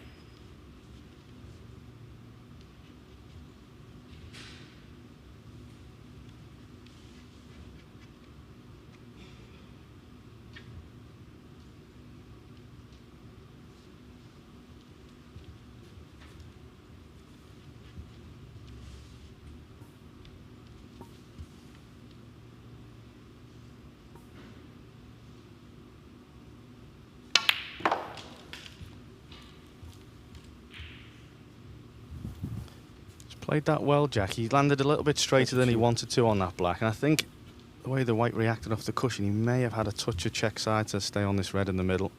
Played that well, Jack. He landed a little bit straighter than he wanted to on that black, and I think the way the white reacted off the cushion, he may have had a touch of check side to stay on this red in the middle.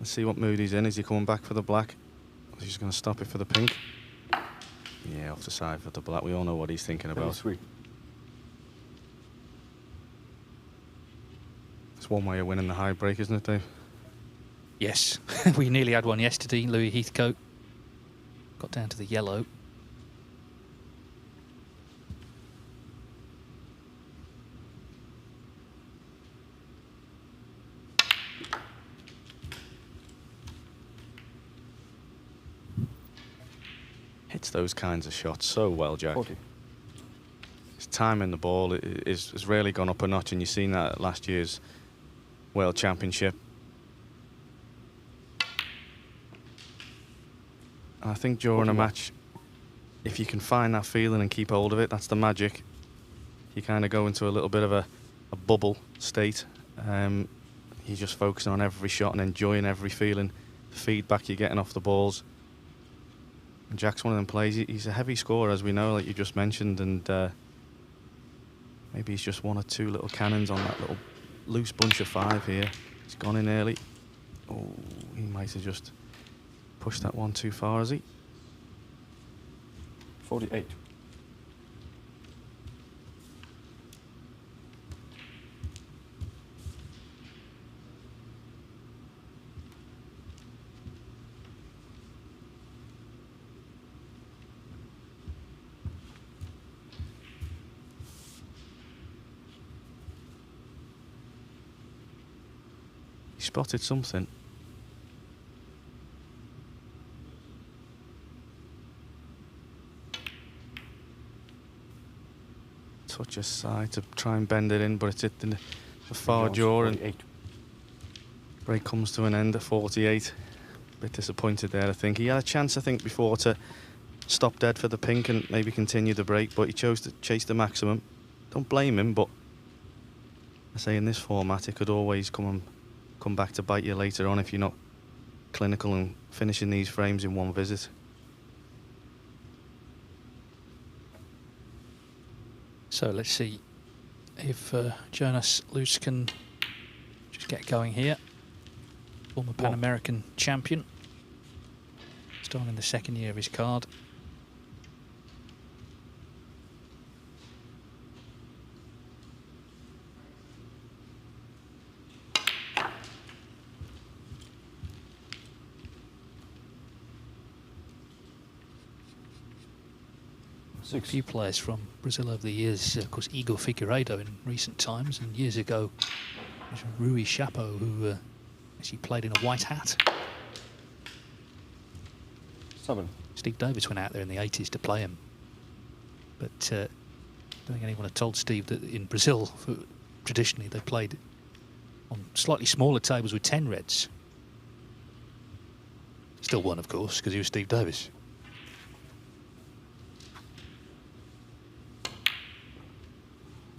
Let's see what mood he's in. Is he coming back for the black? Or is he just going to stop it for the pink? Yeah, off the side for the black. We all know what he's thinking about. Sweet. It's one way of winning the high break, isn't it, Dave? Yes, we nearly had one yesterday. Louis Heathcote got down to the yellow. Hits those kinds of shots so well, Jack. 40. His time in the ball has really gone up a notch, and you've seen that at last year's World Championship. And I think during a match, if you can find that feeling and keep hold of it, that's the magic. You kind of go into a little bit of a bubble state. You're just focusing on every shot and enjoying every feeling, the feedback you're getting off the balls. And Jack's one of them players. He's a heavy scorer, as we know, like you just mentioned, and maybe he's just 1 or 2 little cannons on that little loose bunch of 5 here. He's gone in early. Oh, he might have just pushed that one too far, has he? 48. He spotted something. Touch aside to try and bend it in, but it's hit the far jaw, and break comes to an end at 48. Bit disappointed there, I think. He had a chance, I think, before to stop dead for the pink and maybe continue the break, but he chose to chase the maximum. Don't blame him, but I say in this format, it could always come back to bite you later on if you're not clinical and finishing these frames in one visit. So let's see if Jonas Luce can just get going here. Former Pan American champion. Still in the 2nd year of his card. A few players from Brazil over the years, of course Igor Figueiredo in recent times, and years ago there's Rui Chapo, who actually played in a white hat. 7. Steve Davis went out there in the 80s to play him, but I don't think anyone had told Steve that in Brazil, traditionally they played on slightly smaller tables with 10 reds. Still won, of course, because he was Steve Davis.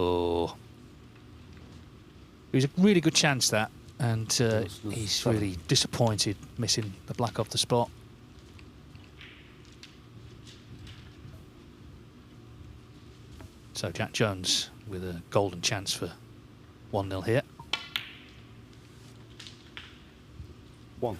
Oh. It was a really good chance, that, and he's really disappointed missing the black off the spot. So Jack Jones with a golden chance for 1-0 here. 1.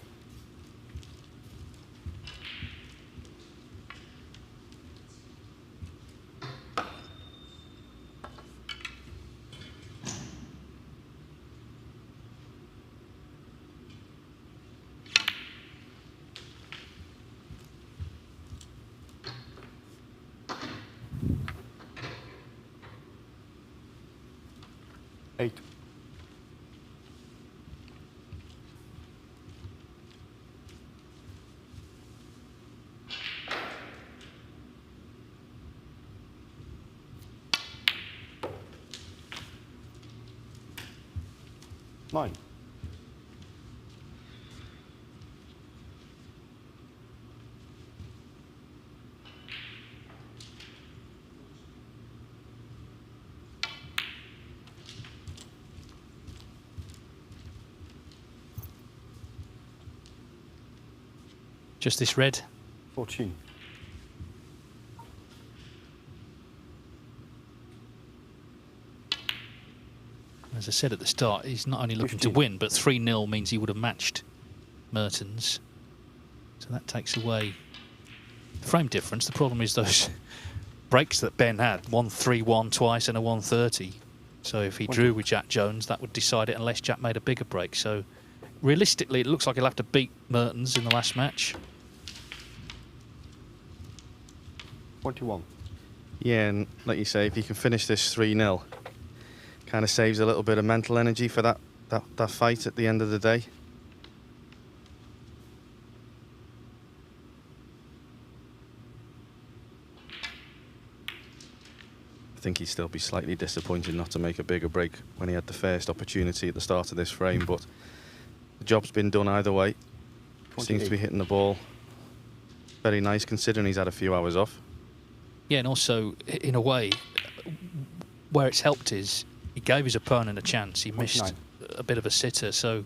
Eight. Nine. Just this red. 14. As I said at the start, he's not only looking to win, but 3-0 means he would have matched Mertens. So that takes away the frame difference. The problem is those breaks that Ben had, 1-3-1 twice and a 1-30. So if he drew with Jack Jones, that would decide it unless Jack made a bigger break. So realistically, it looks like he'll have to beat Mertens in the last match. 21. Yeah, and like you say, if you can finish this 3-0, kind of saves a little bit of mental energy for that fight at the end of the day. I think he'd still be slightly disappointed not to make a bigger break when he had the first opportunity at the start of this frame, but the job's been done either way. Seems to be hitting the ball very nice considering he's had a few hours off. Yeah, and also, in a way, where it's helped is he gave his opponent a chance. He missed a bit of a sitter, so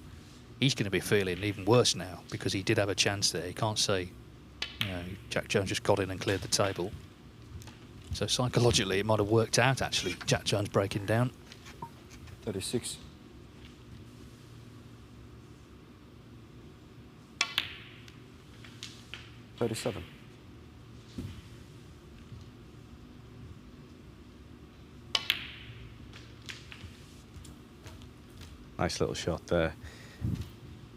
he's going to be feeling even worse now because he did have a chance there. He can't say, you know, Jack Jones just got in and cleared the table. So psychologically, it might have worked out, actually, Jack Jones breaking down. 36. 37. Nice little shot there.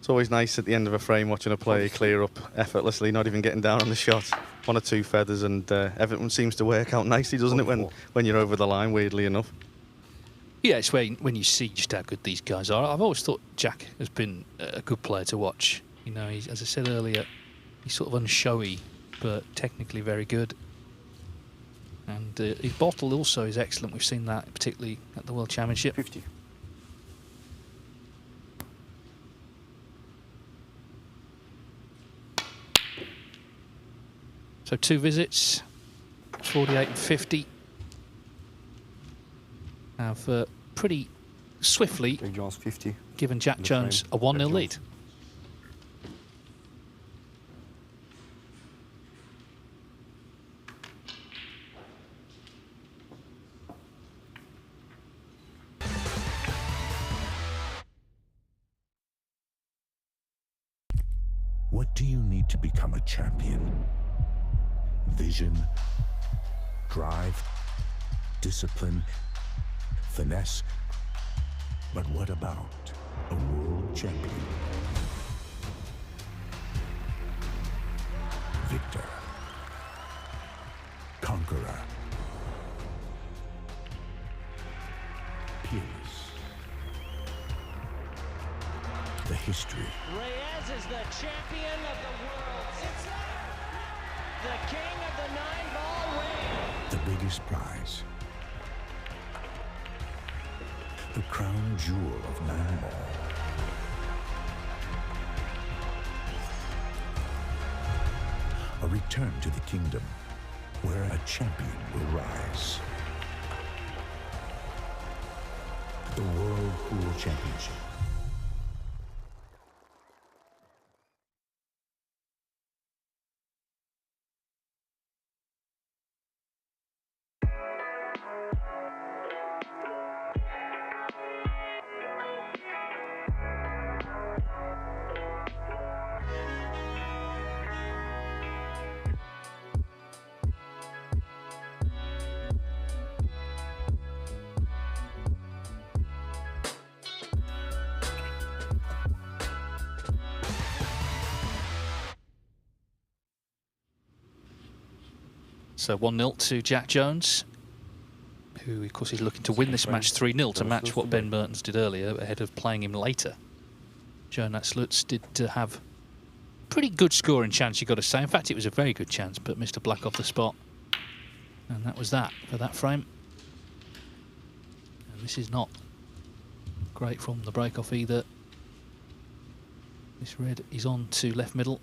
It's always nice at the end of a frame watching a player clear up effortlessly, not even getting down on the shot. 1 or 2 feathers, and everything seems to work out nicely, doesn't it, when you're over the line, weirdly enough. Yeah, it's when you see just how good these guys are. I've always thought Jack has been a good player to watch. You know, he's, as I said earlier, he's sort of unshowy, but technically very good. And his bottle also is excellent. We've seen that particularly at the World Championship. 50. So 2 visits, 48 and 50. Have pretty swiftly given Jack Jones a 1-0 lead. What do you need to become a champion? Vision, drive, discipline, finesse. But what about a world champion? Victor, conqueror, peerless. The history. Reyes is the champion of the world. It's the king of the 9-ball ring. The biggest prize. The crown jewel of 9-ball. A return to the kingdom where a champion will rise. the World Pool Championship. So 1-0 to Jack Jones, who of course is looking to win this match 3-0 to match what Ben Mertens did earlier ahead of playing him later. Jonas Lutz did have pretty good scoring chance, you've got to say. In fact, it was a very good chance, but Mr. Black off the spot. And that was that for that frame. And this is not great from the break-off either. This red is on to left middle.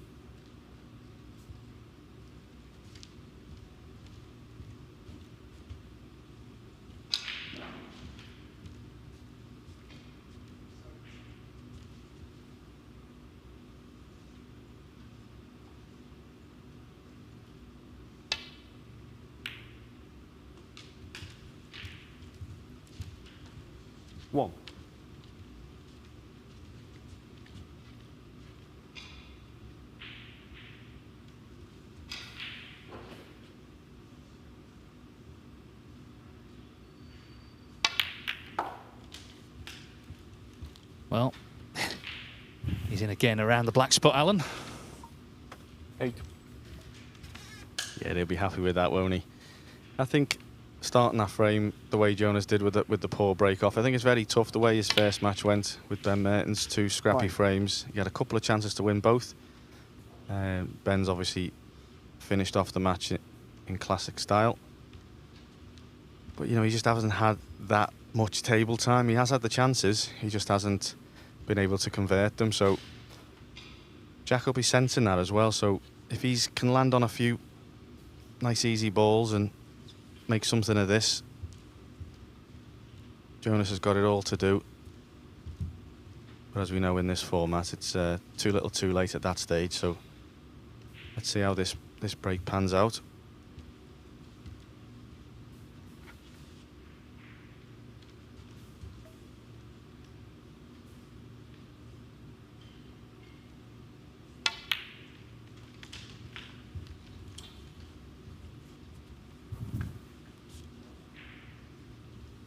One. Well, he's in again around the black spot, Alan. 8. Yeah, they'll be happy with that, won't he? I think starting that frame the way Jonas did with the poor break off, I think it's very tough the way his first match went with Ben Mertens. 2 scrappy frames. He had a couple of chances to win both. Ben's obviously finished off the match in classic style. But, you know, he just hasn't had that much table time. He has had the chances, he just hasn't been able to convert them. So Jack will be sensing that as well. So if he can land on a few nice easy balls and make something of this, Jonas has got it all to do. But as we know in this format, it's too little too late at that stage. So let's see how this break pans out.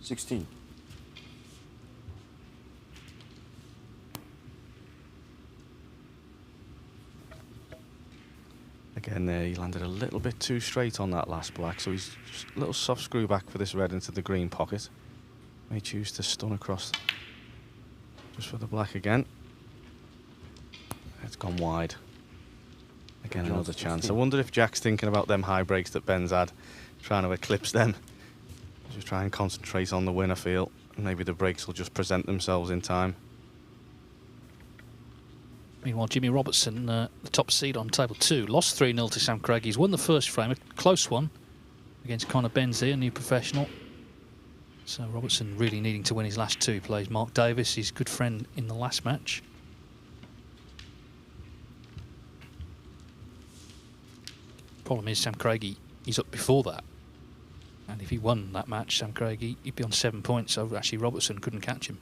$16. Again there, he landed a little bit too straight on that last black, so he's just a little soft screw back for this red into the green pocket. May choose to stun across just for the black again. It's gone wide. Again, another chance. I wonder if Jack's thinking about them high breaks that Ben's had, trying to eclipse them. Just try and concentrate on the win, I feel. Maybe the breaks will just present themselves in time. Meanwhile, Jimmy Robertson, the top seed on table 2, lost 3-0 to Sam Craigy. He's won the first frame, a close one against Connor Benzie, a new professional. So Robertson really needing to win his last 2. He plays Mark Davis, his good friend in the last match. Problem is, Sam Craigy, he's up before that. And if he won that match, Sam Craigy, he'd be on 7 points, so actually Robertson couldn't catch him.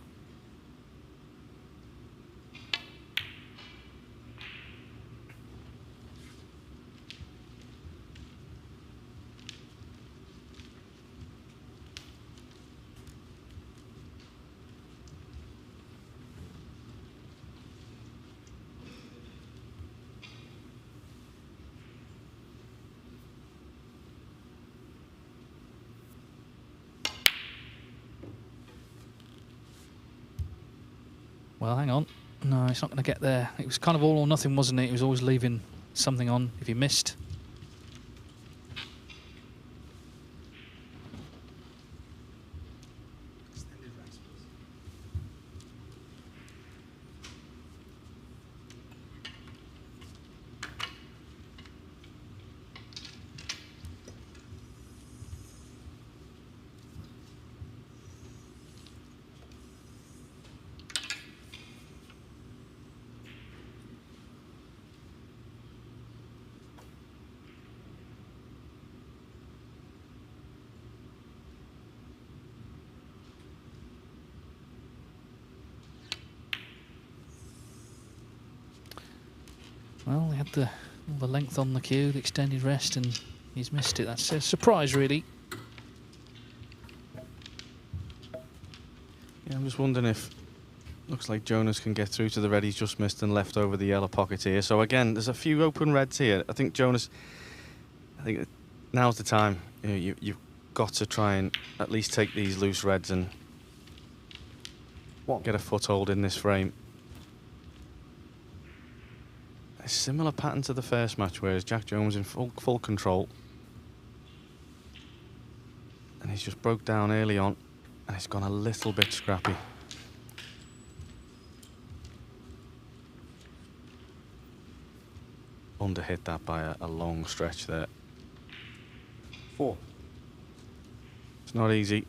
Well, hang on. No, it's not going to get there. It was kind of all or nothing, wasn't it? He was always leaving something on if he missed. Well, he had all the length on the cue, the extended rest, and he's missed it. That's a surprise, really. Yeah, I'm just wondering if... Looks like Jonas can get through to the red he's just missed and left over the yellow pocket here. So again, there's a few open reds here. I think Jonas... I think now's the time. You've got to try and at least take these loose reds and get a foothold in this frame. A similar pattern to the first match, whereas Jack Jones was in full control. And he's just broke down early on, and it's gone a little bit scrappy. Underhit that by a long stretch there. 4. It's not easy.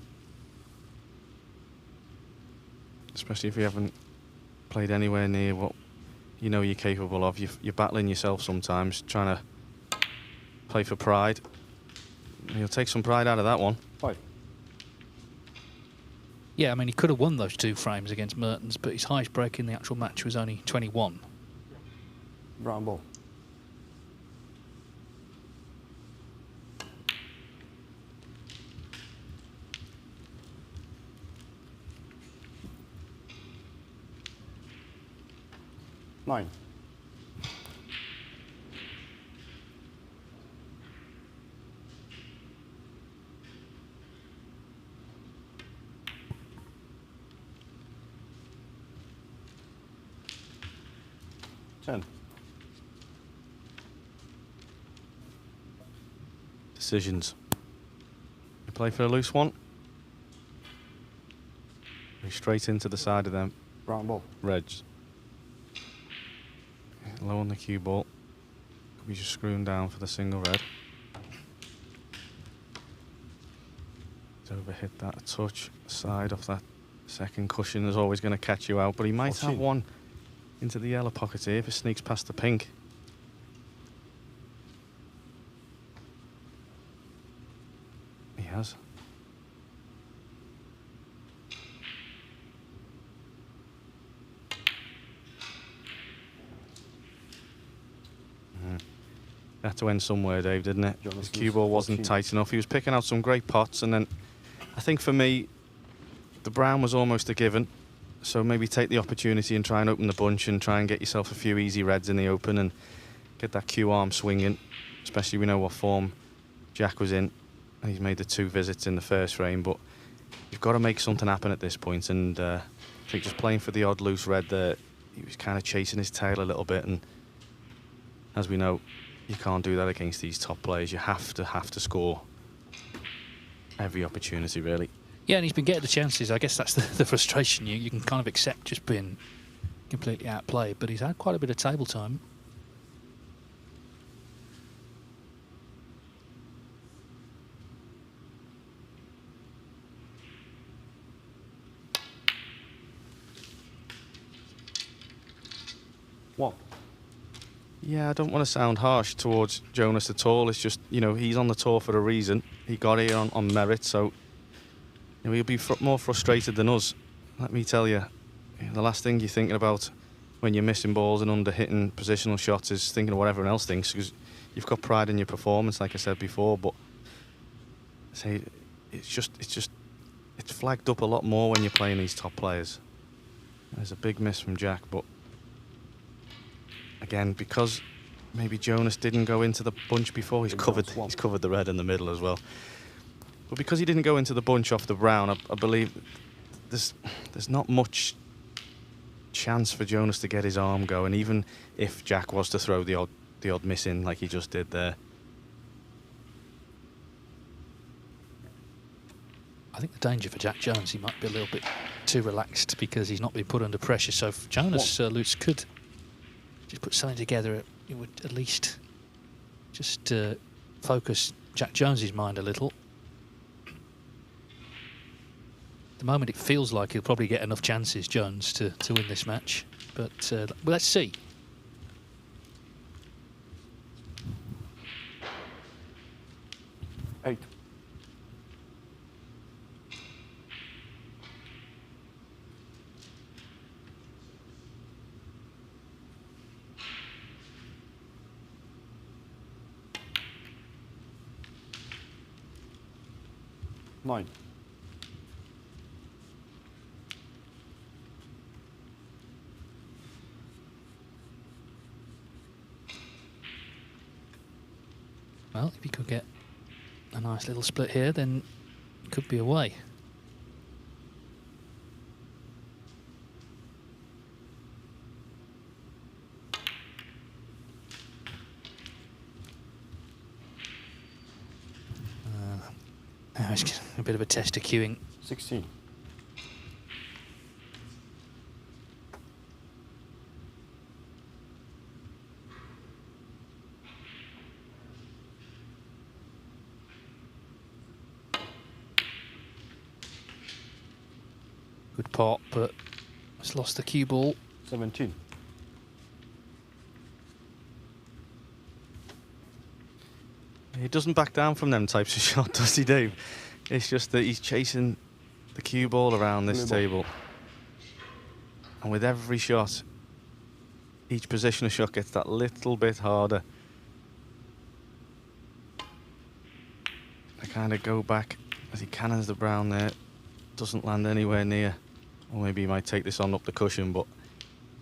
Especially if you haven't played anywhere near what you know you're capable of. You're battling yourself sometimes, trying to play for pride. You'll take some pride out of that one. 5. Yeah, I mean, he could have won those 2 frames against Mertens, but his highest break in the actual match was only 21. Brown ball. Nine. Ten. Decisions. You play for a loose one. Go straight into the side of them. Brown ball. Reds. Low on the cue ball. Could be just screwing down for the single red. He's overhit that a touch. Side off that second cushion is always going to catch you out, but he might have one into the yellow pocket here if it sneaks past the pink. He has. Had to end somewhere, Dave, didn't it? His cue ball wasn't tight enough. He was picking out some great pots, and then I think for me, the brown was almost a given. So maybe take the opportunity and try and open the bunch and try and get yourself a few easy reds in the open and get that cue arm swinging. Especially we know what form Jack was in, and he's made the 2 visits in the first frame. But you've got to make something happen at this point, and I think just playing for the odd loose red there, he was kind of chasing his tail a little bit, and as we know, you can't do that against these top players. You have to score every opportunity, really. Yeah, and he's been getting the chances. I guess that's the frustration. You can kind of accept just being completely outplayed, but he's had quite a bit of table time. One. Yeah, I don't want to sound harsh towards Jonas at all. It's just, you know, he's on the tour for a reason. He got here on merit, so you know, he'll be more frustrated than us. Let me tell you, the last thing you're thinking about when you're missing balls and under-hitting positional shots is thinking of what everyone else thinks, because you've got pride in your performance, like I said before. But say it's flagged up a lot more when you're playing these top players. There's a big miss from Jack, but again, because maybe Jonas didn't go into the bunch before, he's covered the red in the middle as well. But because he didn't go into the bunch off the brown, I believe there's not much chance for Jonas to get his arm going, even if Jack was to throw the odd miss in like he just did there. I think the danger for Jack Jones, he might be a little bit too relaxed because he's not been put under pressure. So if Jonas Lutz could just put something together, it would at least just focus Jack Jones's mind a little. At the moment, it feels like he'll probably get enough chances, Jones, to win this match. But well, let's see. Eight. 9. Well, if he could get a nice little split here, then it could be away. Now it's a bit of a test of queuing. 16. Good pot, but it's lost the cue ball. 17. He doesn't back down from them types of shot, does he, Dave? It's just that he's chasing the cue ball around this table. And with every shot, each position of shot gets that little bit harder. I kind of go back as he cannons the brown there. Doesn't land anywhere near. Or maybe he might take this on up the cushion, but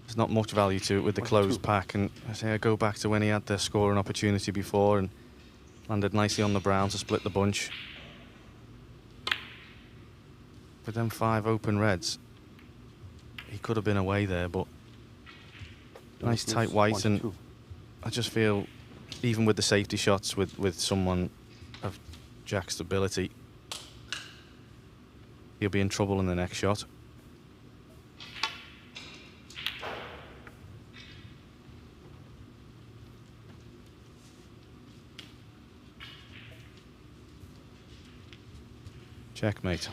there's not much value to it with the closed pack. And I say I go back to when he had the scoring opportunity before and landed nicely on the brown to split the bunch. With them 5 open reds, he could have been away there, but nice tight white. And I just feel, even with the safety shots with someone of Jack's ability, he'll be in trouble in the next shot. Checkmate.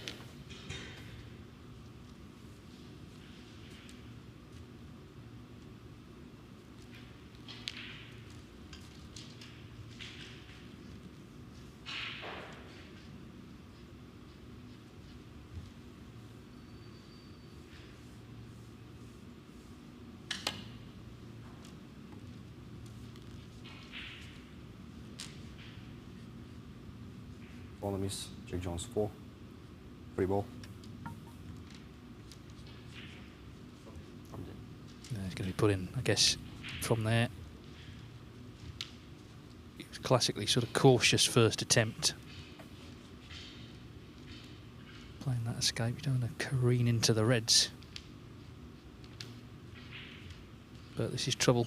Ball and miss. Jack Jones 4. Free ball. He's going to be put in, I guess, from there. It was classically sort of cautious first attempt. Playing that escape, you don't want to careen into the reds. But this is trouble.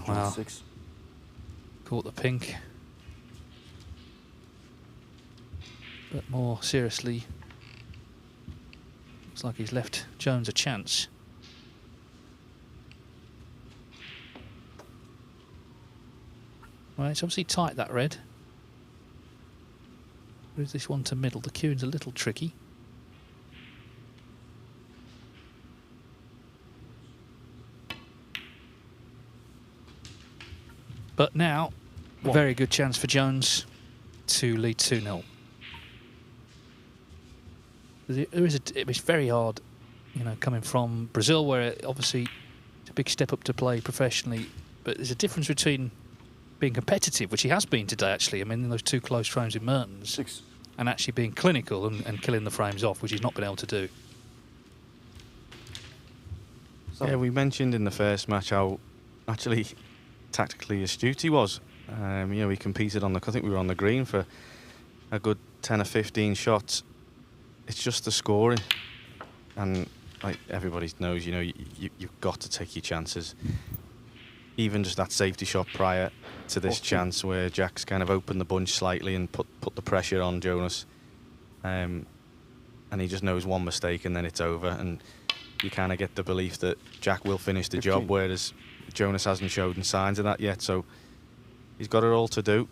Wow. 6. Caught the pink. But more seriously, looks like he's left Jones a chance. Well, it's obviously tight, that red. Where's this one to middle? The queuing's a little tricky. But now, a very good chance for Jones to lead 2-0. It's very hard, you know, coming from Brazil, where obviously it's a big step up to play professionally. But there's a difference between being competitive, which he has been today, actually. I mean, in those 2 close frames in Mertens, 6. And actually being clinical and killing the frames off, which he's not been able to do. Yeah, we mentioned in the first match how actually tactically astute he was. You know, he competed on the, I think we were on the green for a good 10 or 15 shots. It's just the scoring, and like everybody knows, you know, you've got to take your chances. Even just that safety shot prior to this chance, where Jack's kind of opened the bunch slightly and put the pressure on Jonas, and he just knows one mistake and then it's over, and you kind of get the belief that Jack will finish the 15. job, whereas Jonas hasn't shown signs of that yet, so he's got it all to do.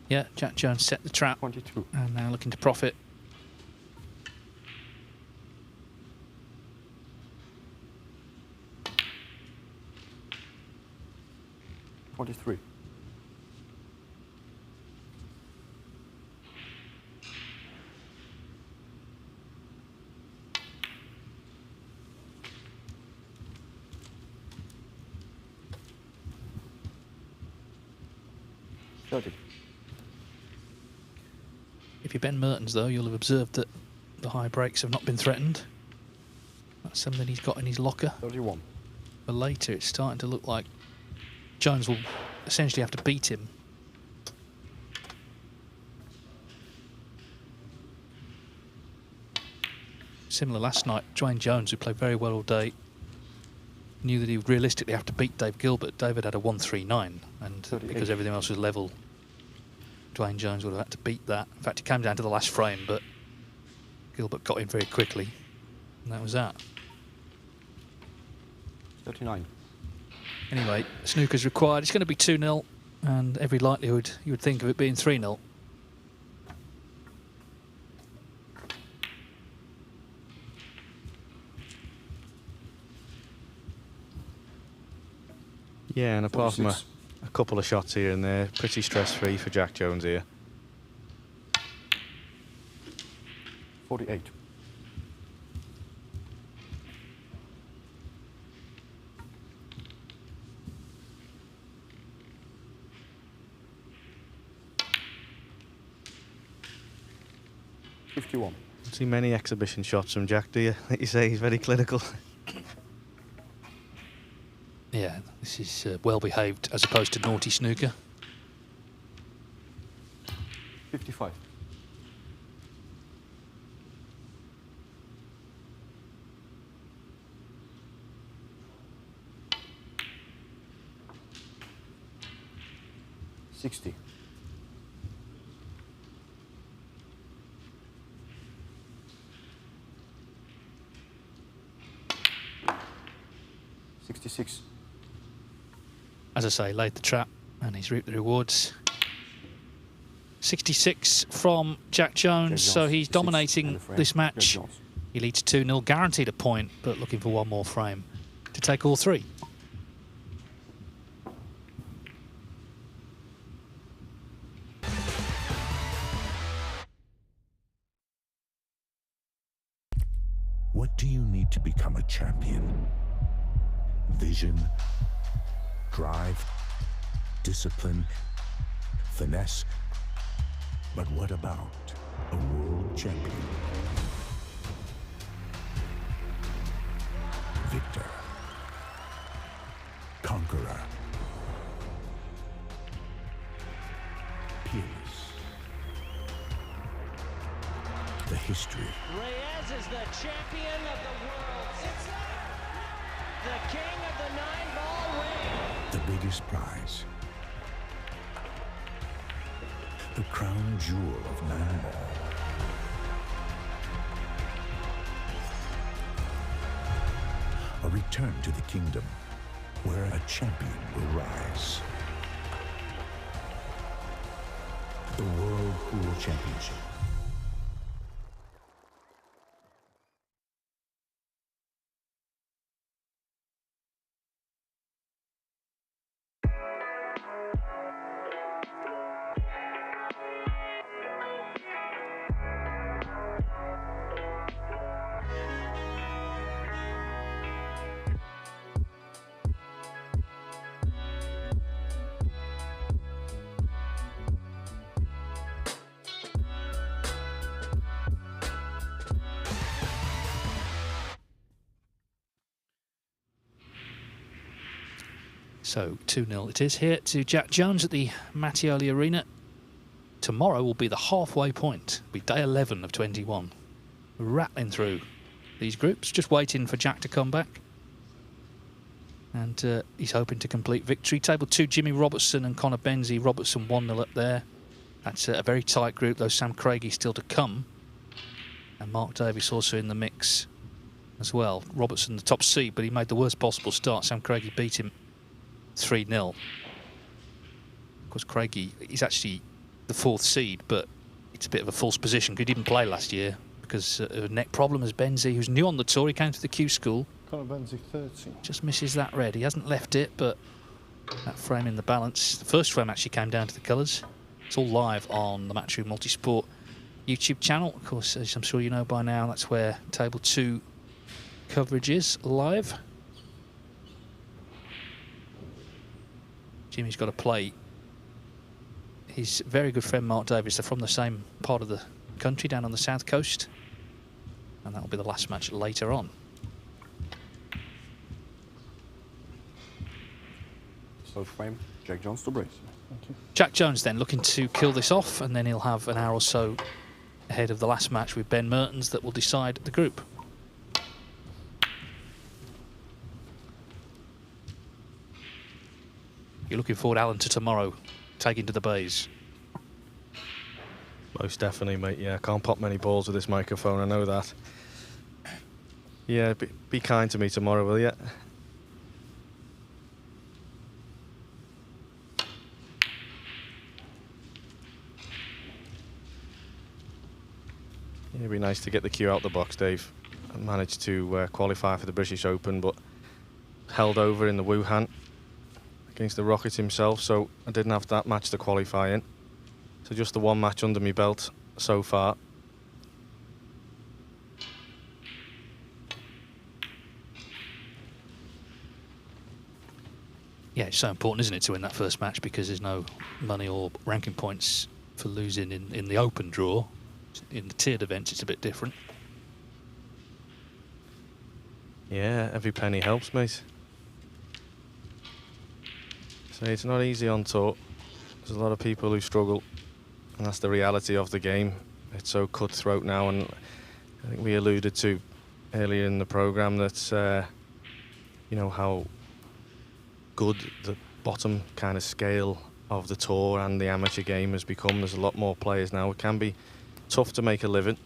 Yeah, Jack Jones set the trap. 22. And now looking to profit. 43. If you're Ben Mertens, though, you'll have observed that the high breaks have not been threatened. That's something he's got in his locker. 31. But later, it's starting to look like Jones will essentially have to beat him. Similar last night, Dwayne Jones, who played very well all day, knew that he would realistically have to beat Dave Gilbert. David had a 139, and 38. Because everything else was level, Dwayne Jones would have had to beat that. In fact, it came down to the last frame, but Gilbert got in very quickly, and that was that. 39. Anyway, snooker's required. It's going to be 2-0, and every likelihood you would think of it being 3-0. Yeah, and apart from a 46. couple of shots here and there, pretty stress-free for Jack Jones here. 48. Don't see many exhibition shots from Jack, do you? Like you say, he's very clinical. Yeah, this is well behaved as opposed to naughty snooker. 55. $60. 66. As I say, laid the trap and he's reaped the rewards. 66 from Jack Jones, so he's dominating this match. He leads 2-0, guaranteed a point, but looking for one more frame to take all three. What do you need to become a champion? Vision, drive, discipline, finesse. But what about a world champion? Victor, conqueror, peerless. The history, Reyes is the champion of the world. It's the king of the 9-ball ring. the biggest prize, the crown jewel of 9-ball. A return to the kingdom where a champion will rise. The World Pool Championship. So 2-0 it is here to Jack Jones at the Mattioli Arena. Tomorrow will be the halfway point. It'll be day 11 of 21. Rattling through these groups, just waiting for Jack to come back. And he's hoping to complete victory. Table 2, Jimmy Robertson and Connor Benzie. Robertson 1-0 up there. That's a very tight group, though. Sam Craigy still to come. And Mark Davies also in the mix as well. Robertson the top seed, but he made the worst possible start. Sam Craigy beat him 3-0. Of course, Craigy, he's actually the 4th seed, but it's a bit of a false position. He didn't play last year because of a neck problem. As Benzie, who's new on the tour, he came to the Q school. Connor Benzie 13. Just misses that red. He hasn't left it, but That frame in the balance. The first frame actually came down to the colours. It's all live on the Matchroom Multisport YouTube channel. Of course, as I'm sure you know by now, that's where Table 2 coverage is live. Jimmy's got to play his very good friend Mark Davies. They're from the same part of the country down on the south coast. And that'll be the last match later on. So frame, Jack Jones to brace. Thank you. Jack Jones then looking to kill this off, and then he'll have an hour or so ahead of the last match with Ben Mertens that will decide the group. You're looking forward, Alan, to tomorrow, taking to the bays. Most definitely, mate. Yeah, I can't pop many balls with this microphone, I know that. Yeah, be kind to me tomorrow, will you? It'd be nice to get the cue out the box, Dave. I managed to qualify for the British Open, but held over in the Wuhan against the Rocket himself, so I didn't have that match to qualify in. So just the one match under my belt so far. Yeah, it's so important, isn't it, to win that first match, because there's no money or ranking points for losing in the open draw. In the tiered events, it's a bit different. Yeah, every penny helps, mate. So it's not easy on tour. There's a lot of people who struggle, and that's the reality of the game. It's so cutthroat now, and I think we alluded to earlier in the programme that, you know, how good the bottom kind of scale of the tour and the amateur game has become. There's a lot more players now. It can be tough to make a living.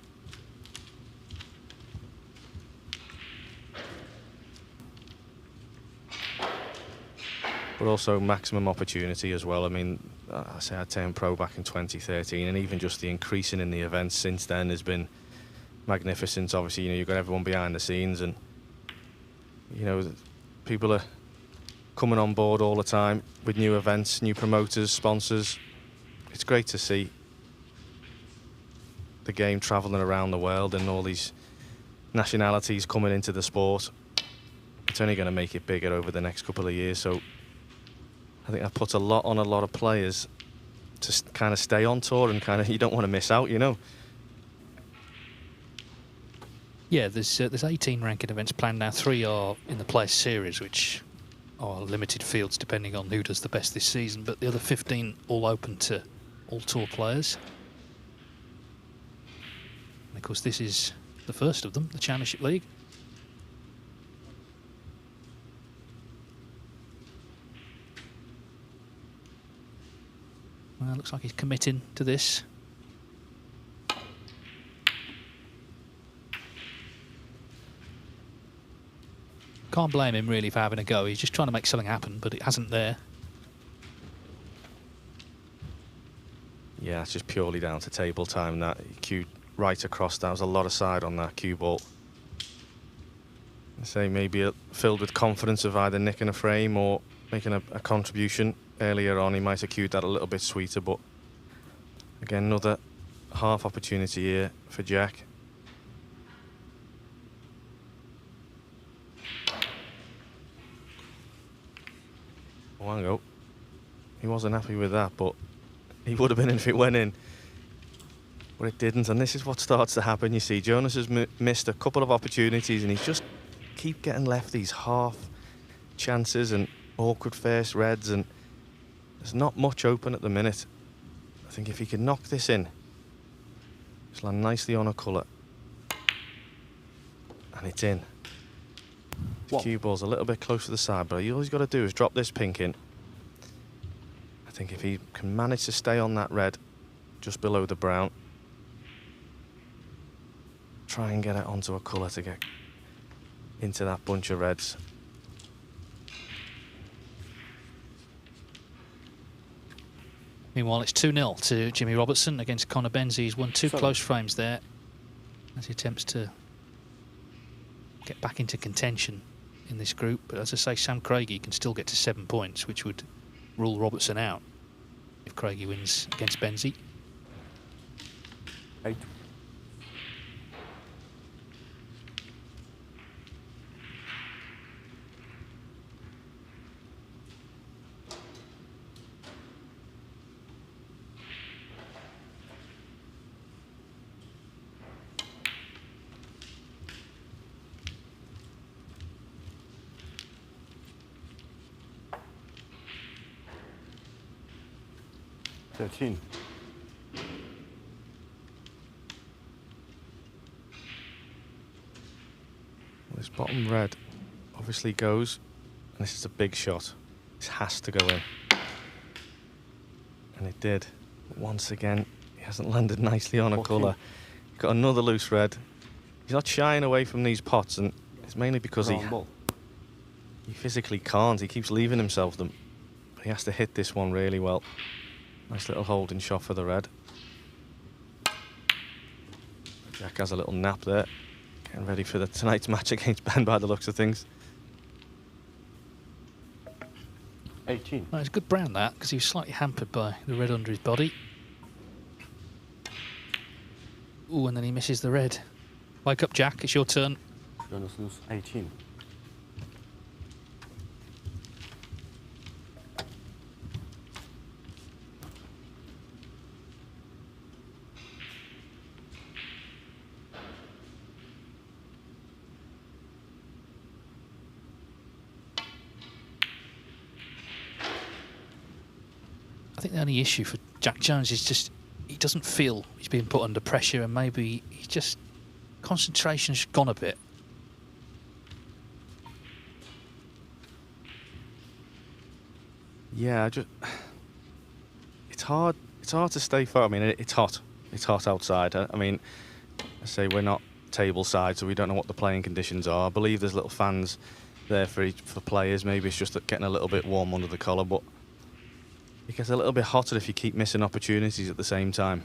But also maximum opportunity as well. I mean, I say I turned pro back in 2013, and even just the increasing in the events since then has been magnificent. Obviously, you know, you've got everyone behind the scenes, and you know, people are coming on board all the time with new events, new promoters, sponsors. It's great to see the game travelling around the world and all these nationalities coming into the sport. It's only going to make it bigger over the next couple of years, so I think that puts a lot on a lot of players to kind of stay on tour, and kind of, you don't want to miss out, you know. Yeah, there's 18 ranking events planned now. 3 are in the Players Series, which are limited fields depending on who does the best this season, but the other 15 all open to all tour players. And of course, this is the first of them, the Championship League. Well, looks like he's committing to this. Can't blame him really for having a go. He's just trying to make something happen, but it hasn't there. Yeah, it's just purely down to table time. That cue right across, that was a lot of side on that cue ball. I say maybe filled with confidence of either nicking a frame or making a contribution earlier on. He might have cued that a little bit sweeter, but again, another half opportunity here for Jack. Oh, hang on. He wasn't happy with that, but he would have been if it went in. But it didn't, and this is what starts to happen. You see, Jonas has missed a couple of opportunities, and he's just keep getting left these half chances and awkward first reds, and there's not much open at the minute. I think if he can knock this in, just land nicely on a colour, and it's in. The cue ball's a little bit close to the side, but all he's got to do is drop this pink in. I think if he can manage to stay on that red just below the brown, try and get it onto a colour to get into that bunch of reds. Meanwhile, it's 2-0 to Jimmy Robertson against Connor Benzie. He's won 2 close frames there as he attempts to get back into contention in this group. But as I say, Sam Craigy can still get to 7 points, which would rule Robertson out if Craigy wins against Benzie. 8. This bottom red obviously goes, and this is a big shot. This has to go in. And it did. But once again, he hasn't landed nicely on a colour. Got another loose red. He's not shying away from these pots, and it's mainly because he physically can't. He keeps leaving himself them. But he has to hit this one really well. Nice little holding shot for the red. Jack has a little nap there. Getting ready for tonight's match against Ben by the looks of things. 18. Well, it's a good brown, that, because he was slightly hampered by the red under his body. Ooh, and then he misses the red. Wake up, Jack. It's your turn. Jonas lose 18. I think the only issue for Jack Jones is just he doesn't feel he's being put under pressure, and maybe he just concentration's gone a bit. Yeah, it's hard to stay far. I mean, it's hot outside. I mean, I say we're not table side, so we don't know what the playing conditions are. I believe there's little fans there for players. Maybe it's just getting a little bit warm under the collar, but it gets a little bit hotter if you keep missing opportunities at the same time.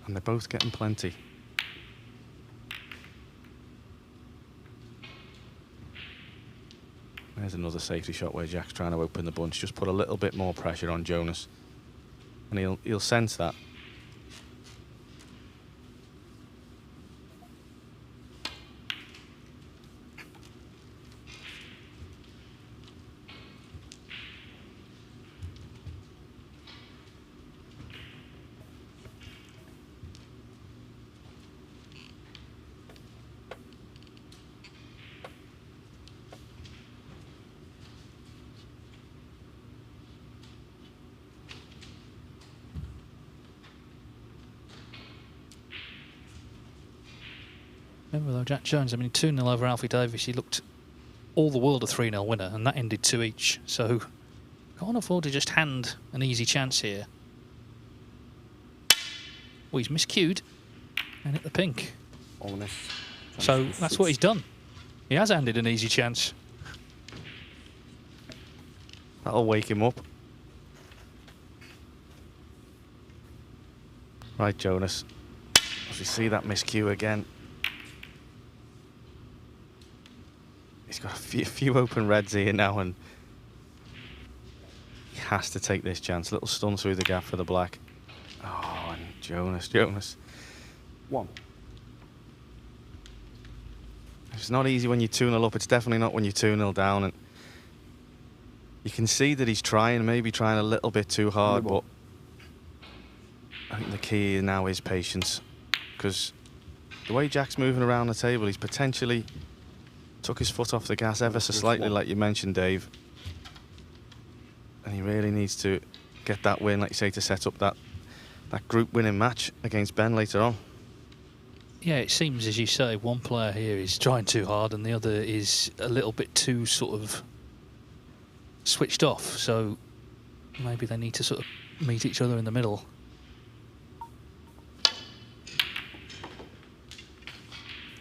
And they're both getting plenty. There's another safety shot where Jack's trying to open the bunch. Just put a little bit more pressure on Jonas, and he'll sense that. Remember though, Jack Jones, I mean, 2-0 over Alfie Davies, he looked all the world a 3-0 winner, and that ended 2 each. So can't afford to just hand an easy chance here. Well, he's miscued and hit the pink. So that's what he's done. He has handed an easy chance. That'll wake him up. Right, Jonas. As we see that miscue again. He's got a few open reds here now, and he has to take this chance. Little stun through the gap for the black. Oh, and Jonas. 1. It's not easy when you're 2-0 up. It's definitely not when you're 2-0 down. And you can see that he's maybe trying a little bit too hard, but I think the key now is patience. Because the way Jack's moving around the table, he's potentially took his foot off the gas ever so slightly, like you mentioned, Dave. And he really needs to get that win, like you say, to set up that group winning match against Ben later on. Yeah, it seems, as you say, one player here is trying too hard and the other is a little bit too sort of switched off. So maybe they need to sort of meet each other in the middle.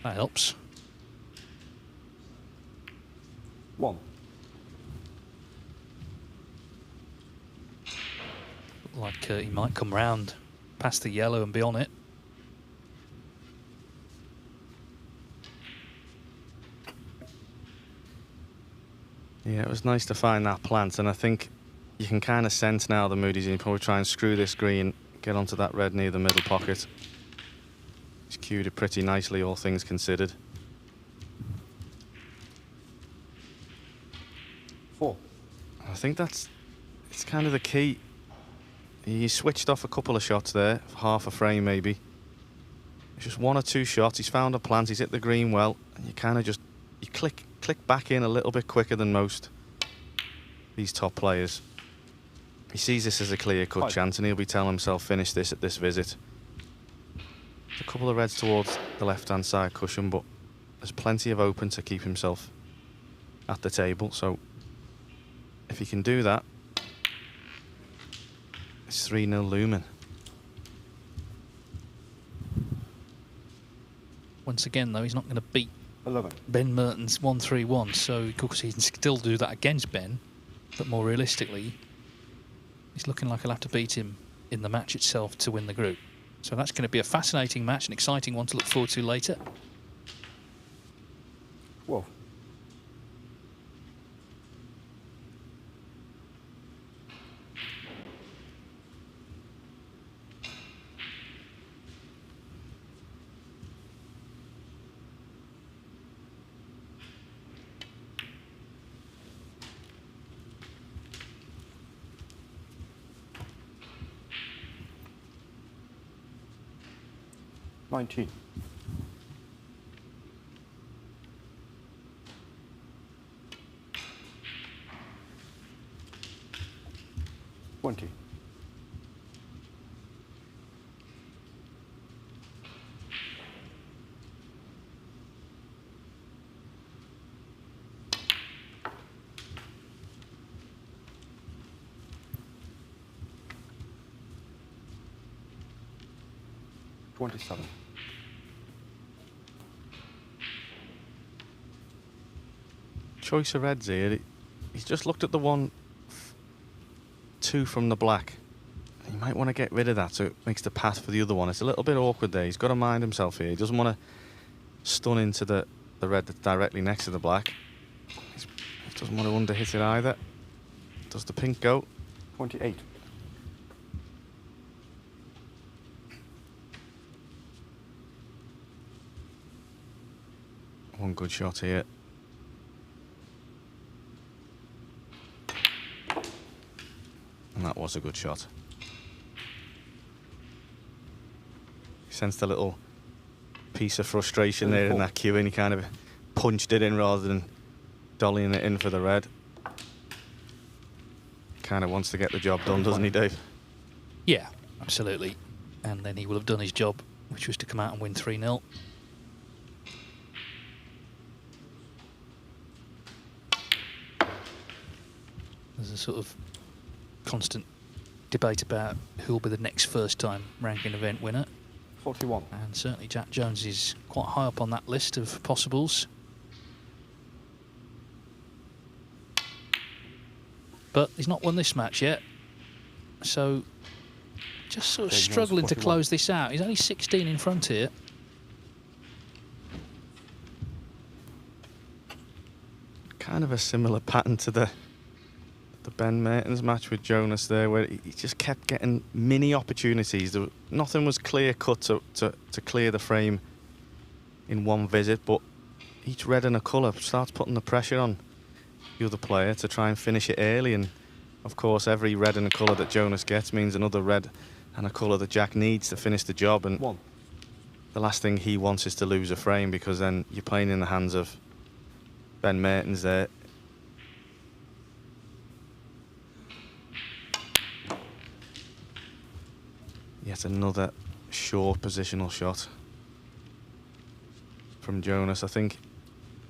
That helps. 1. Like he might come round past the yellow and be on it. Yeah, it was nice to find that plant, and I think you can kind of sense now the mood he's in. He'll probably try and screw this green, get onto that red near the middle pocket. He's cued it pretty nicely, all things considered. 4. I think it's kind of the key. He switched off a couple of shots there, half a frame maybe. It's just 1 or 2 shots. He's found a plant. He's hit the green well, and you kind of just click back in a little bit quicker than most these top players. He sees this as a clear-cut chance, and he'll be telling himself, finish this at this visit. There's a couple of reds towards the left-hand side cushion, but there's plenty of open to keep himself at the table. So if he can do that, it's 3-0 looming. Once again, though, he's not going to beat 11. Ben Mertens 1-3-1, so of course he can still do that against Ben, but more realistically, he's looking like he'll have to beat him in the match itself to win the group. So that's going to be a fascinating match, an exciting one to look forward to later. Whoa. $19. 20. 27. Choice of reds here. He's just looked at the 1-2 from the black. You might want to get rid of that so it makes the path for the other one. It's a little bit awkward there. He's got to mind himself here. He doesn't want to stun into the red that's directly next to the black. He doesn't want to underhit it either. Does the pink go? 28. One good shot here. And that was a good shot. He sensed a little piece of frustration there in that cue, and he kind of punched it in rather than dollying it in for the red. Kind of wants to get the job done, doesn't he, Dave? Yeah, absolutely. And then he will have done his job, which was to come out and win 3-0. There's a sort of constant debate about who will be the next first-time ranking event winner. 41. And certainly Jack Jones is quite high up on that list of possibles. But he's not won this match yet. So just sort of struggling to close this out. He's only 16 in front here. Kind of a similar pattern to the Ben Mertens match with Jonas there, where he just kept getting mini opportunities. Nothing was clear cut to clear the frame in one visit, but each red and a colour starts putting the pressure on the other player to try and finish it early. And of course, every red and a colour that Jonas gets means another red and a colour that Jack needs to finish the job. And the last thing he wants is to lose a frame, because then you're playing in the hands of Ben Mertens there. Yet another short positional shot from Jonas. I think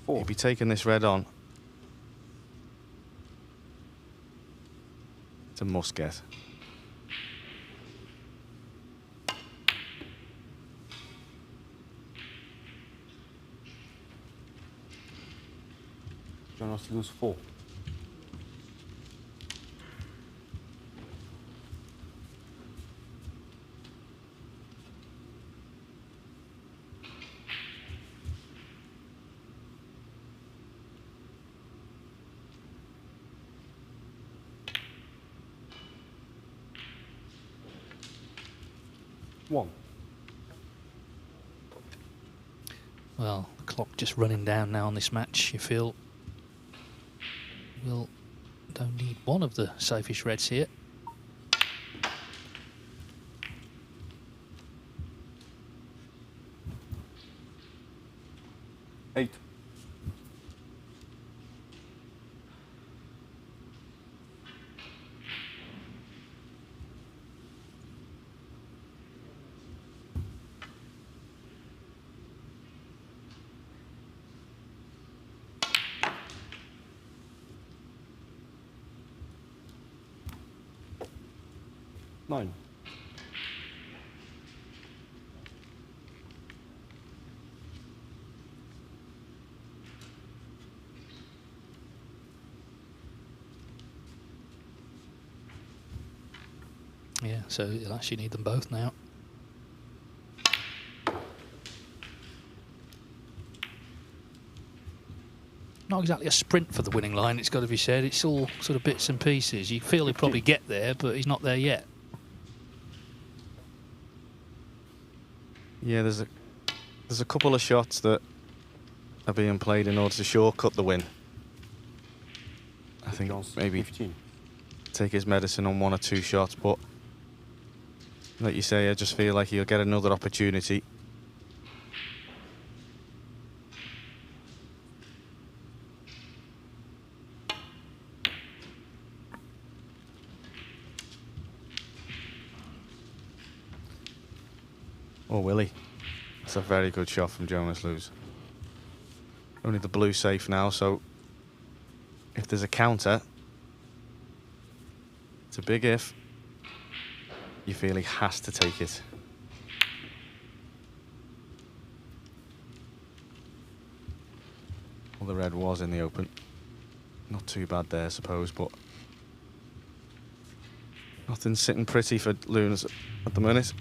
he'd be taking this red on. It's a must get. Jonas lose 4. 1. Well, the clock just running down now on this match. You feel we'll don't need one of the safest reds here. Eight. Nine. Yeah, so you'll actually need them both now. Not exactly a sprint for the winning line, it's got to be said. It's all sort of bits and pieces. You feel he'll probably get there, but he's not there yet. Yeah, there's a couple of shots that are being played in order to shortcut the win. I think maybe 15. Take his medicine on 1 or 2 shots, but like you say, I just feel like he'll get another opportunity. Oh, Willie. That's a very good shot from Jonas Lewis. Only the blue safe now, so if there's a counter, it's a big if. You feel he has to take it. Well, the red was in the open. Not too bad there, I suppose, but nothing's sitting pretty for Lunas at the minute.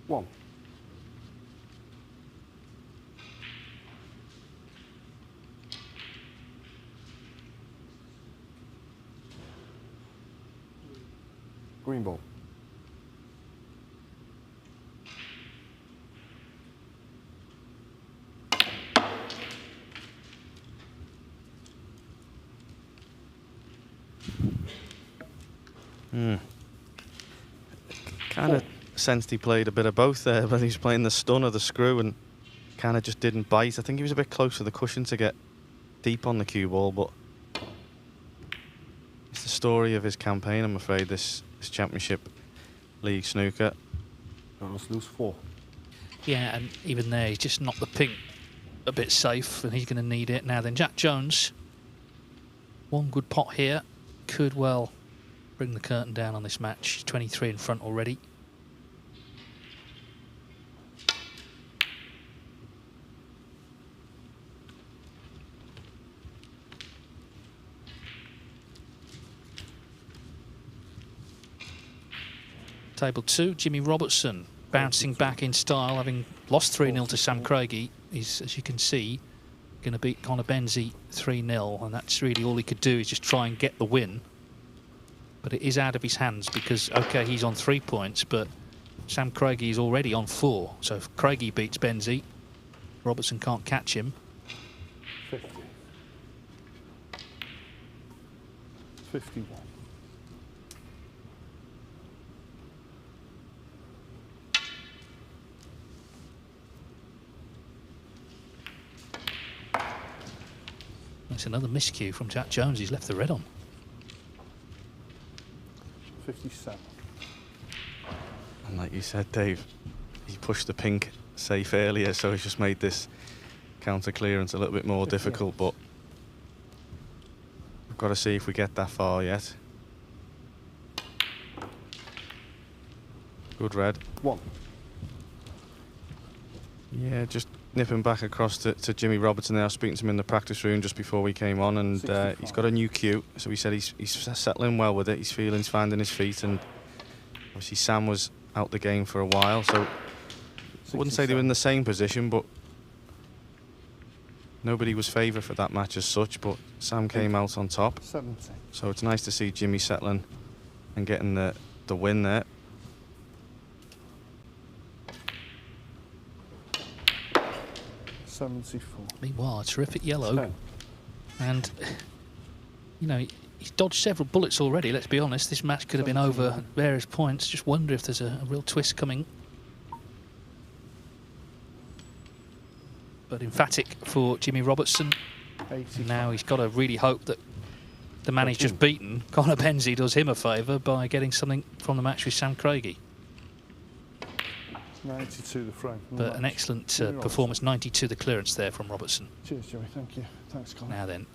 One. Green ball. Kind of sensed he played a bit of both there, but he was playing the stun or the screw and kind of just didn't bite. I think he was a bit close to the cushion to get deep on the cue ball, but it's the story of his campaign, I'm afraid, this Championship League snooker. Let's lose 4. Yeah, and even there, he's just knocked the pink a bit safe, and he's going to need it. Now then, Jack Jones, one good pot here, could well bring the curtain down on this match. 23 in front already. Table 2, Jimmy Robertson bouncing back in style, having lost 3-0 to Sam Craigy. He's, as you can see, going to beat Conor Benzie 3-0, and that's really all he could do, is just try and get the win. But it is out of his hands because, okay, he's on 3 points, but Sam Craigy is already on 4. So if Craigy beats Benzie, Robertson can't catch him. 50. 51. That's another miscue from Jack Jones. He's left the red on. 57. And like you said, Dave, he pushed the pink safe earlier, so he's just made this counter clearance a little bit more difficult, but we've got to see if we get that far yet. Good red. 1. Yeah, just nipping back across to Jimmy Robertson now, speaking to him in the practice room just before we came on, and he's got a new cue, so he said he's settling well with it. He's finding his feet, and Obviously, Sam was out the game for a while, so I wouldn't say they were in the same position, but nobody was favourite for that match as such, but Sam came out on top. 70. So it's nice to see Jimmy settling and getting the win there. Meanwhile, a terrific yellow. And, you know, he's dodged several bullets already, let's be honest. This match could have been over at various points. Just wonder if there's a real twist coming. But emphatic for Jimmy Robertson. Now he's got to really hope that the man he's just beaten, Conor Benzie, does him a favour by getting something from the match with Sam Craigy. 92 the frame. But an excellent performance, 92 the clearance there from Robertson. Cheers, Jimmy. Thank you. Thanks, Conor. Now then,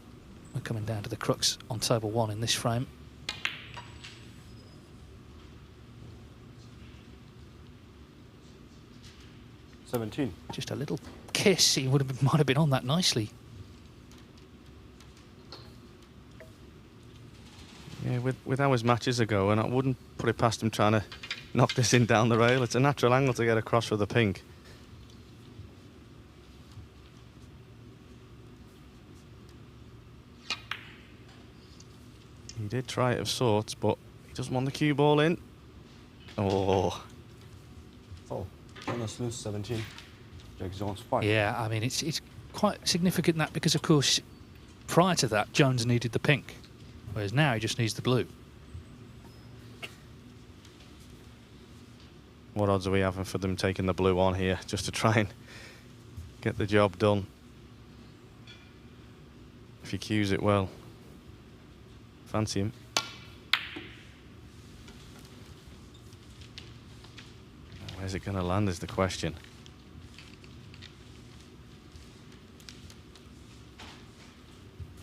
we're coming down to the crux on table 1 in this frame. $17. Just a little kiss. He might have been on that nicely. Yeah, with how his matches are going, I wouldn't put it past him trying to knock this in down the rail. It's a natural angle to get across for the pink. He did try it of sorts, but he doesn't want the cue ball in. Oh. Oh, Jonas lose 17. Jack Jones 5. Yeah, I mean, it's quite significant that because, of course, prior to that, Jones needed the pink, whereas now he just needs the blue. What odds are we having for them taking the blue on here just to try and get the job done? If he cues it well. Fancy him. Where's it going to land is the question.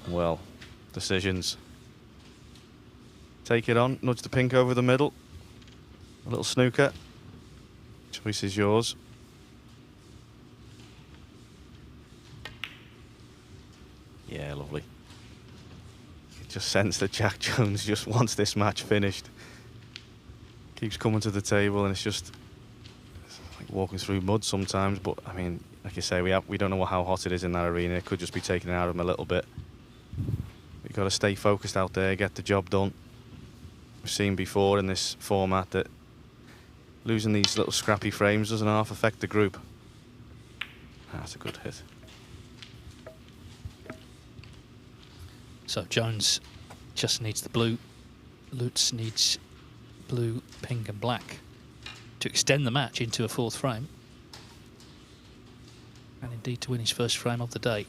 Well, decisions. Take it on, nudge the pink over the middle. A little snooker. Choice is yours. Yeah, lovely. You just sense that Jack Jones just wants this match finished. Keeps coming to the table, and it's like walking through mud sometimes. But I mean, like you say, we don't know how hot it is in that arena. It could just be taking it out of him a little bit. You've got to stay focused out there, get the job done. We've seen before in this format that losing these little scrappy frames doesn't half affect the group. That's a good hit. So Jones just needs the blue. Lutz needs blue, pink and black to extend the match into a 4th frame. And indeed to win his first frame of the day.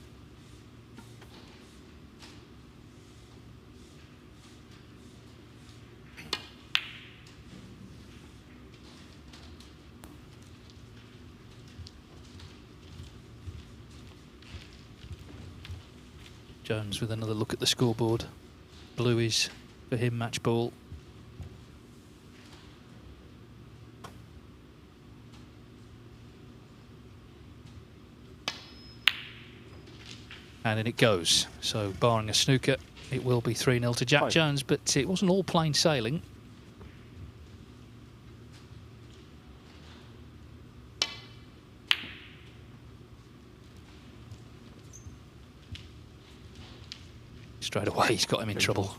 Jones with another look at the scoreboard. Blue is for him match ball. And in it goes. So barring a snooker, it will be 3-0 to Jack Jones, but it wasn't all plain sailing. Straight away, he's got him in trouble.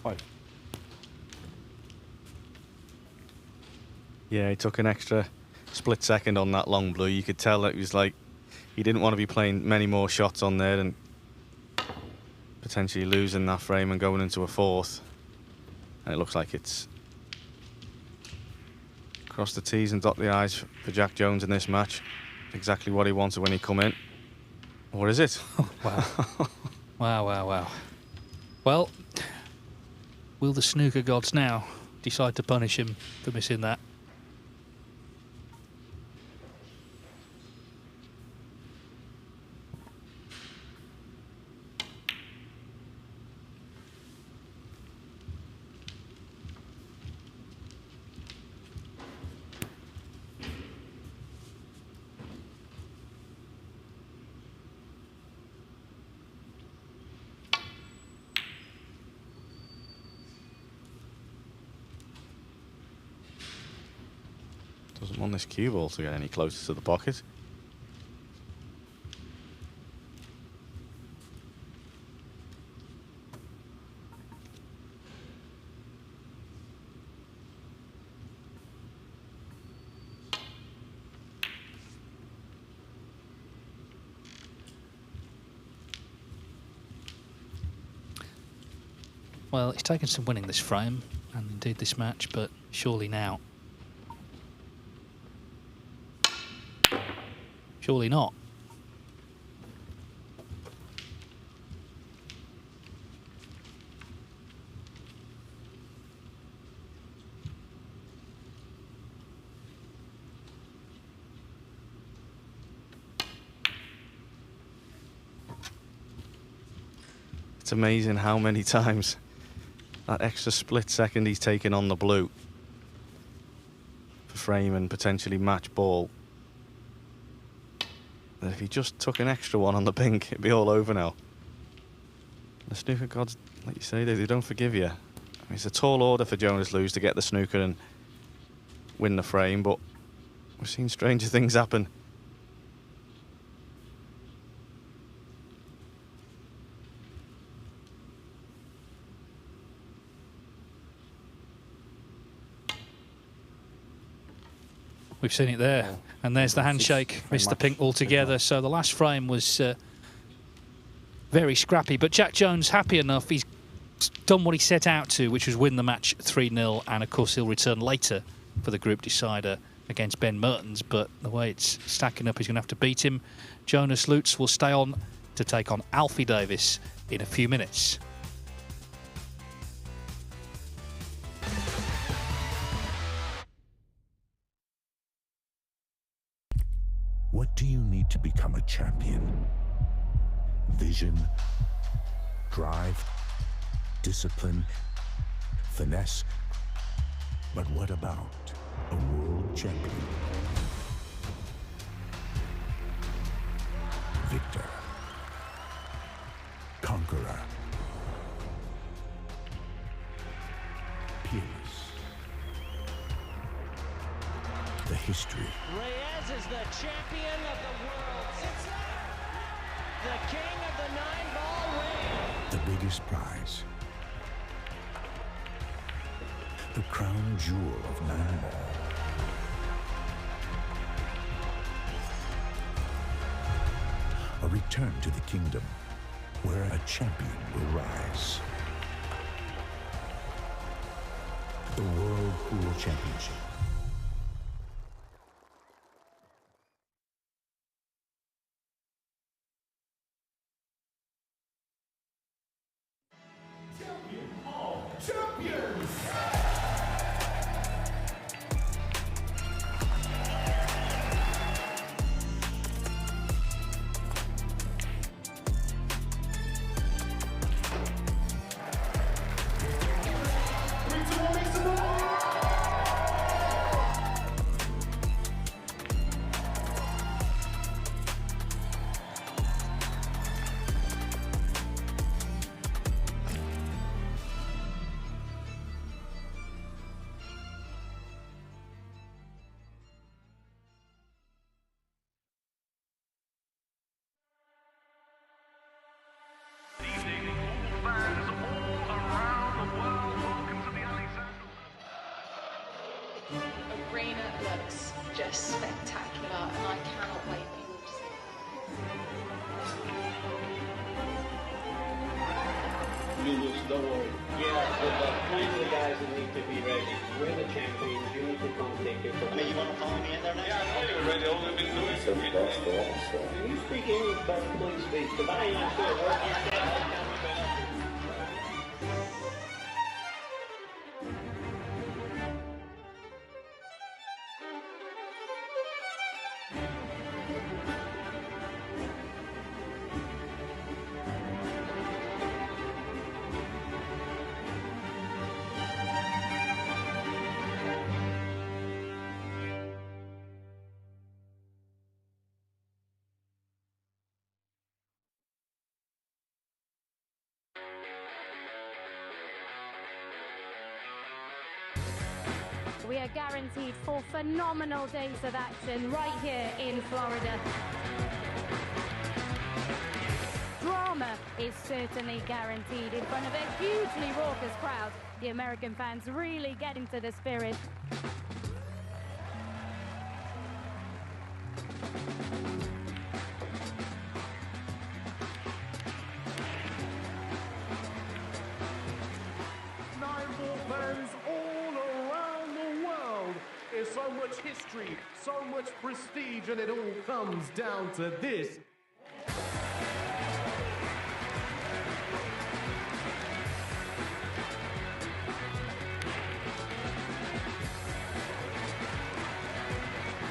Yeah, he took an extra split second on that long blue. You could tell that he was like, he didn't want to be playing many more shots on there and potentially losing that frame and going into a 4th. And it looks like it's cross the T's and dot the I's for Jack Jones in this match. Exactly what he wanted when he come in. What is it? Wow. Wow, wow, wow. Well, will the snooker gods now decide to punish him for missing that? Doesn't want this cue ball to get any closer to the pocket. Well, it's taken some winning this frame, and indeed this match, but surely now. Surely not. It's amazing how many times that extra split second he's taken on the blue for frame and potentially match ball. That if he just took an extra one on the pink, it'd be all over now. The snooker gods, like you say, they don't forgive you. I mean, it's a tall order for Jonas Lewis to get the snooker and win the frame, but we've seen stranger things happen. We've seen it there, and there's the handshake. Missed the pink altogether. So the last frame was very scrappy, but Jack Jones happy enough. He's done what he set out to, which was win the match 3-0, and of course he'll return later for the group decider against Ben Mertens. But the way it's stacking up, he's going to have to beat him. Jonas Lutz will stay on to take on Alfie Davies in a few minutes. What do you need to become a champion? Vision, drive, discipline, finesse. But what about a world champion? Victor, conqueror, peerless. The history. Reyes is the champion of the world. It's the king of the 9-ball ring. The biggest prize. The crown jewel of 9-ball. A return to the kingdom where a champion will rise. The World Pool Championship. Arena looks just spectacular, and I cannot wait for you all to see it. Lewis, don't worry. Yeah, but plenty of guys that need to be ready. We're the champions. You need to come take it. I mean, you want to follow me in there now? Yeah, I know you're ready. All we've been doing. Can you speak English better, please speak? Because I ain't sure. We are guaranteed 4 phenomenal days of action right here in Florida. Drama is certainly guaranteed in front of a hugely raucous crowd. The American fans really get into the spirit. Nine-ball fans all around the world. There's so much history, so much prestige, and it all comes down to this.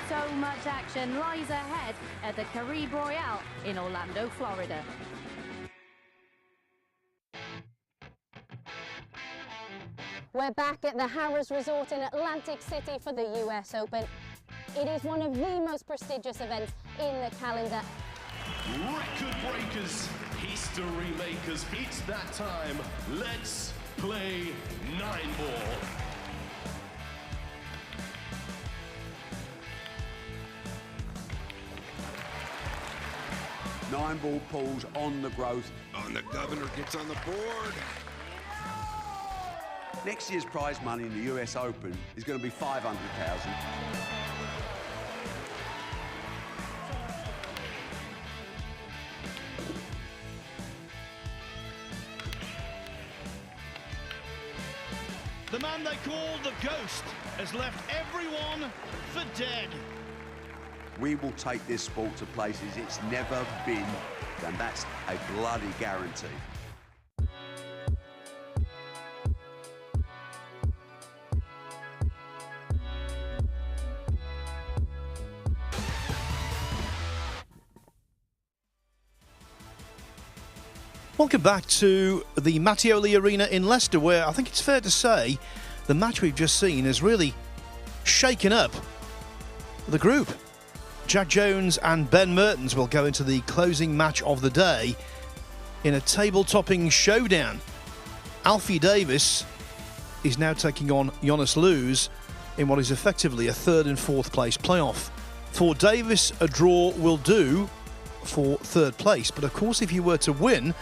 So much action lies ahead at the Caribe Royale in Orlando, Florida. We're back at the Harrah's Resort in Atlantic City for the US Open. It is one of the most prestigious events in the calendar. Record breakers, history makers, it's that time. Let's play 9-ball. Nine-ball pulls on the growth. And the governor gets on the board. Next year's prize money in the US Open is going to be $500,000. The man they call the Ghost has left everyone for dead. We will take this sport to places it's never been, and that's a bloody guarantee. Welcome back to the Mattioli Arena in Leicester, where I think it's fair to say the match we've just seen has really shaken up the group. Jack Jones and Ben Mertens will go into the closing match of the day in a table-topping showdown. Alfie Davies is now taking on Jonas Luz in what is effectively a third and fourth place playoff. For Davies, a draw will do for third place, but of course if you were to win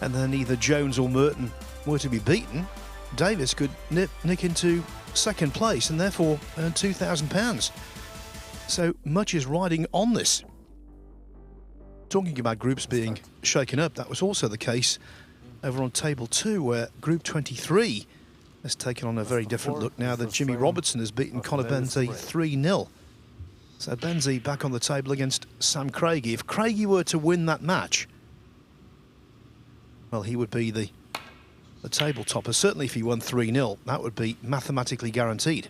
and then either Jones or Merton were to be beaten, Davies could nick into second place and therefore earn £2,000. So much is riding on this. Talking about groups being shaken up, that was also the case over on table 2, where Group 23 has taken on a very different look now that Jimmy Robertson has beaten Conor Benzie 3-0. So Benzie back on the table against Sam Craigy. If Craigy were to win that match, well, he would be the table topper. Certainly if he won 3-0, that would be mathematically guaranteed.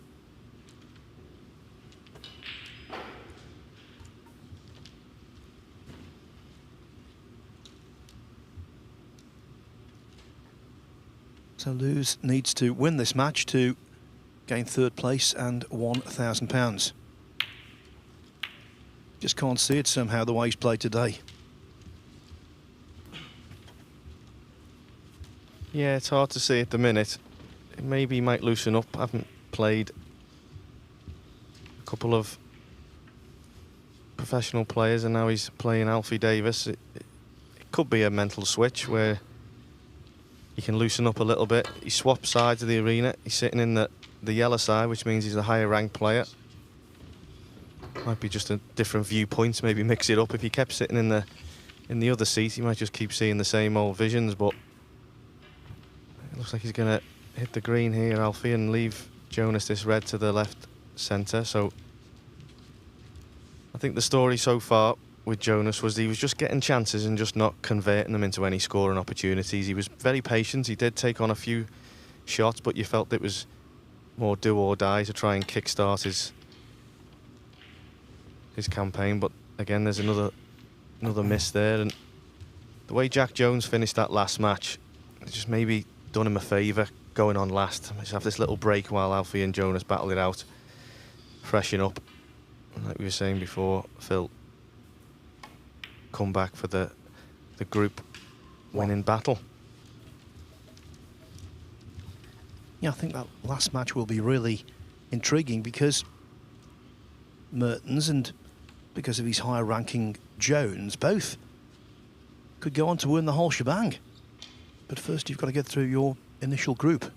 So Luz needs to win this match to gain third place and £1,000. Just can't see it somehow the way he's played today. Yeah, it's hard to see at the minute. Maybe he might loosen up. I haven't played a couple of professional players and now he's playing Alfie Davies. It could be a mental switch where he can loosen up a little bit. He swapped sides of the arena. He's sitting in the yellow side, which means he's a higher ranked player. Might be just a different viewpoint, maybe mix it up. If he kept sitting in the other seat, he might just keep seeing the same old visions, but it looks like he's going to hit the green here, Alfie, and leave Jonas this red to the left centre. So I think the story so far with Jonas was he was just getting chances and just not converting them into any scoring opportunities. He was very patient. He did take on a few shots, but you felt it was more do or die to try and kickstart his campaign. But again, there's another miss there, and the way Jack Jones finished that last match, it just maybe done him a favour going on last. Just have this little break while Alfie and Jonas battle it out, freshen up, and like we were saying before, Phil, come back for the group winning battle. Yeah, I think that last match will be really intriguing because Mertens and because of his higher ranking Jones both could go on to win the whole shebang. But first you've got to get through your initial group.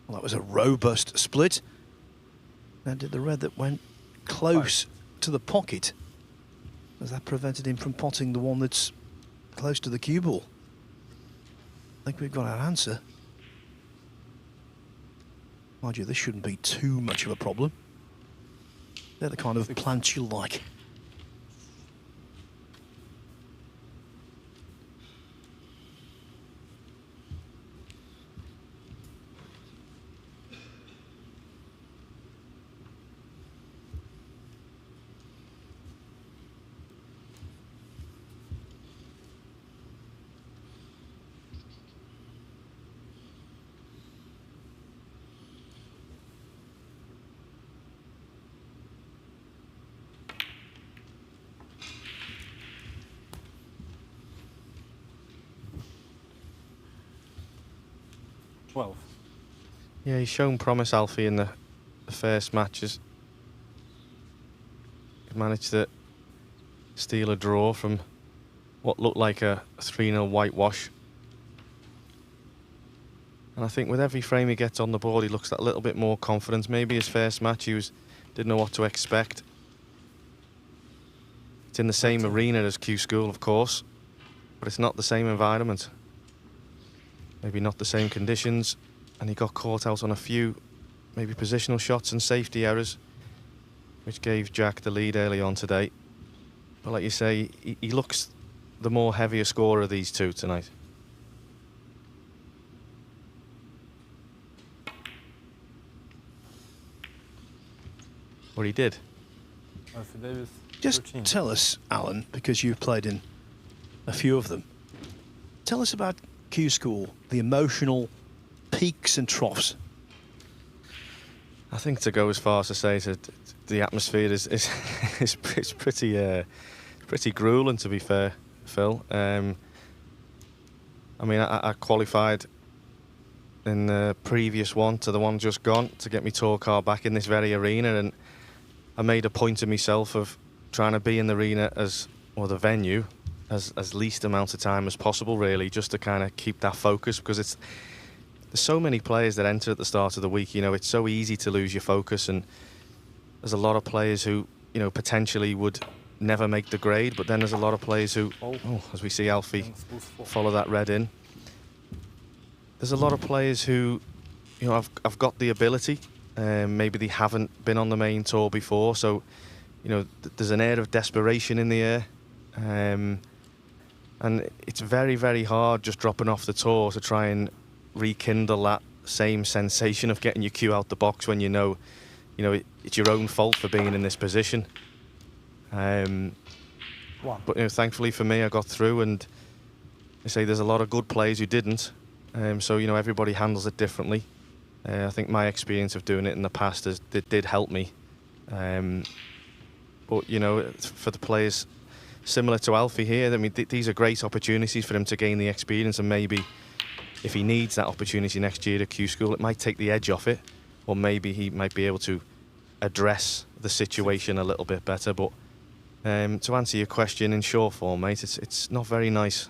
Well, that was a robust split. Now did the red that went close to the pocket, as that prevented him from potting the one that's close to the cue ball. I think we've got our answer. Mind you, this shouldn't be too much of a problem. They're the kind of plants you like. Yeah, he's shown promise, Alfie, in the first matches. He managed to steal a draw from what looked like a 3-0 whitewash. And I think with every frame he gets on the board, he looks that little bit more confident. Maybe his first match, he didn't know what to expect. It's in the same arena as Q School, of course, but it's not the same environment. Maybe not the same conditions. And he got caught out on a few maybe positional shots and safety errors, which gave Jack the lead early on today. But like you say, he looks the more heavier scorer of these two tonight. Or he did. Alfie Davies, just 13. Tell us, Alan, because you've played in a few of them. Tell us about Q School, the emotional peaks and troughs. I think to go as far as to say that the atmosphere is pretty grueling, to be fair, Phil. I mean, I qualified in the previous one to the one just gone to get me tour car back in this very arena, and I made a point of myself of trying to be in the arena or the venue as least amount of time as possible, really, just to kind of keep that focus, because there's so many players that enter at the start of the week. You know, it's so easy to lose your focus, and there's a lot of players who, you know, potentially would never make the grade, but then there's a lot of players who, as we see Alfie follow that red in, there's a lot of players who, you know, I've got the ability, maybe they haven't been on the main tour before, so, you know, there's an air of desperation in the air, and it's very, very hard just dropping off the tour to try and rekindle that same sensation of getting your cue out the box when you know it's your own fault for being in this position. But you know, thankfully for me, I got through, and I say there's a lot of good players who didn't. So you know, everybody handles it differently. I think my experience of doing it in the past did help me. But you know, for the players similar to Alfie here, I mean, these are great opportunities for him to gain the experience, and maybe if he needs that opportunity next year at Q School, it might take the edge off it, or maybe he might be able to address the situation a little bit better. But to answer your question in short form, mate, it's not very nice.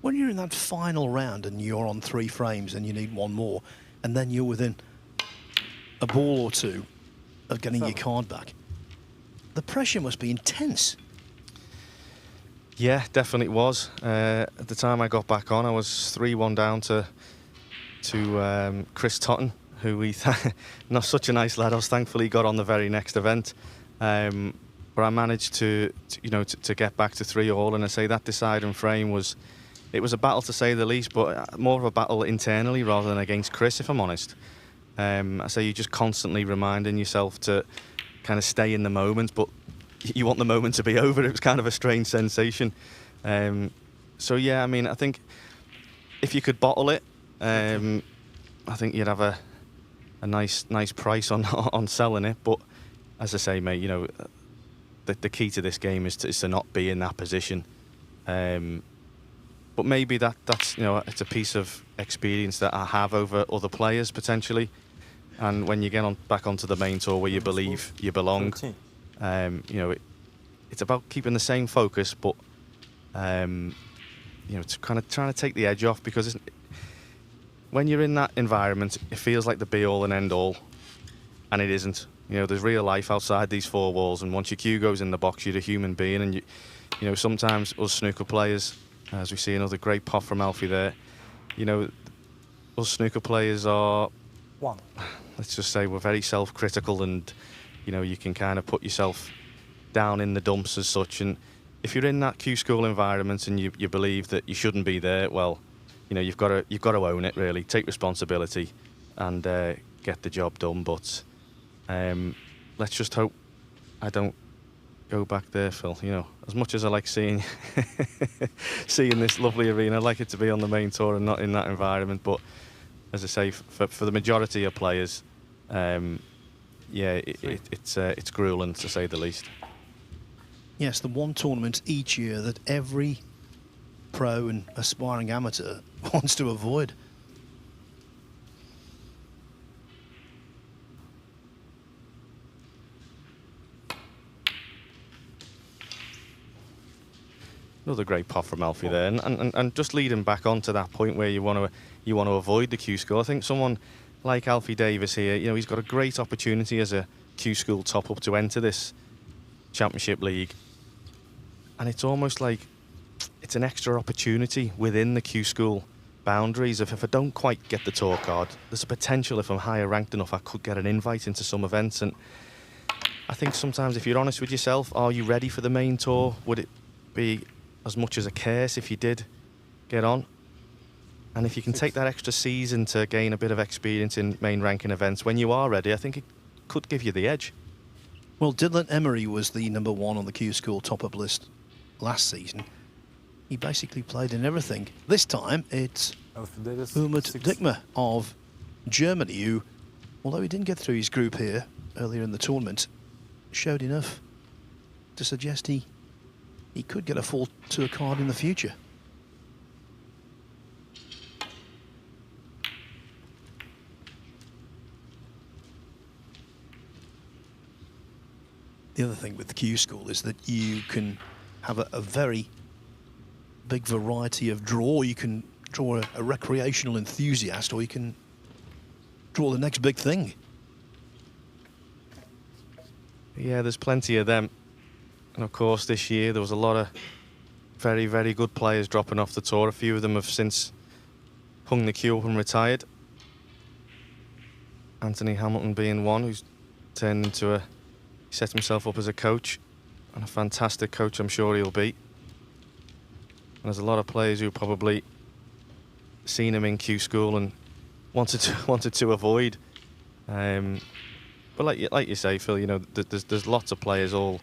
When you're in that final round and you're on 3 frames and you need one more, and then you're within a ball or two of getting your card back, the pressure must be intense. Yeah, definitely was. At the time I got back on, I was 3-1 down to Chris Totten, who not such a nice lad. I was thankfully got on the very next event, but I managed to get back to 3-all, and I say that deciding frame was a battle to say the least, but more of a battle internally rather than against Chris, if I'm honest. I say you're just constantly reminding yourself to kind of stay in the moment, but you want the moment to be over. It was kind of a strange sensation. So yeah, I mean, I think if you could bottle it, I think you'd have a nice price on selling it. But as I say, mate, you know, the key to this game is to not be in that position. But but maybe that's it's a piece of experience that I have over other players potentially. And when you get back onto the main tour where you believe you belong, it's about keeping the same focus, but it's kind of trying to take the edge off, because when you're in that environment, it feels like the be-all and end-all, and it isn't. There's real life outside these four walls, and once your cue goes in the box, you're a human being, and sometimes us snooker players, as we see another great pop from Alfie there, us snooker players are, let's just say, we're very self-critical, and you can kind of put yourself down in the dumps as such. And if you're in that Q school environment and you believe that you shouldn't be there, well, you've got to own it, really, take responsibility, and get the job done. But let's just hope I don't go back there, Phil. As much as I like seeing this lovely arena, I'd like it to be on the main tour and not in that environment. But as I say, for the majority of players, it's grueling, to say the least. Yes, the one tournament each year that every pro and aspiring amateur wants to avoid. Another great pop from Alfie there, and just leading back onto that point where you want to avoid the Q school. I think someone like Alfie Davies here, he's got a great opportunity as a Q school top up to enter this Championship League, and it's almost like it's an extra opportunity within the Q school boundaries. If I don't quite get the tour card, there's a potential, if I'm higher ranked enough, I could get an invite into some events. And I think sometimes, if you're honest with yourself, are you ready for the main tour? Would it be as much as a curse if you did get on? And if you can take that extra season to gain a bit of experience in main ranking events when you are ready, I think it could give you the edge. Well, Dylan Emery was the #1 on the Q School top-up list last season. He basically played in everything. This time, it's Umut Dikme of Germany, who, although he didn't get through his group here earlier in the tournament, showed enough to suggest he could get a full tour card in the future. The other thing with the Q School is that you can have a very big variety of draw. You can draw a recreational enthusiast, or you can draw the next big thing. Yeah, there's plenty of them. And of course, this year there was a lot of very, very good players dropping off the tour. A few of them have since hung the queue up and retired. Anthony Hamilton being one, who's turned into he set himself up as a coach, and a fantastic coach I'm sure he'll be. And there's a lot of players who probably seen him in Q School and wanted to avoid. But like you say, Phil, there's lots of players, all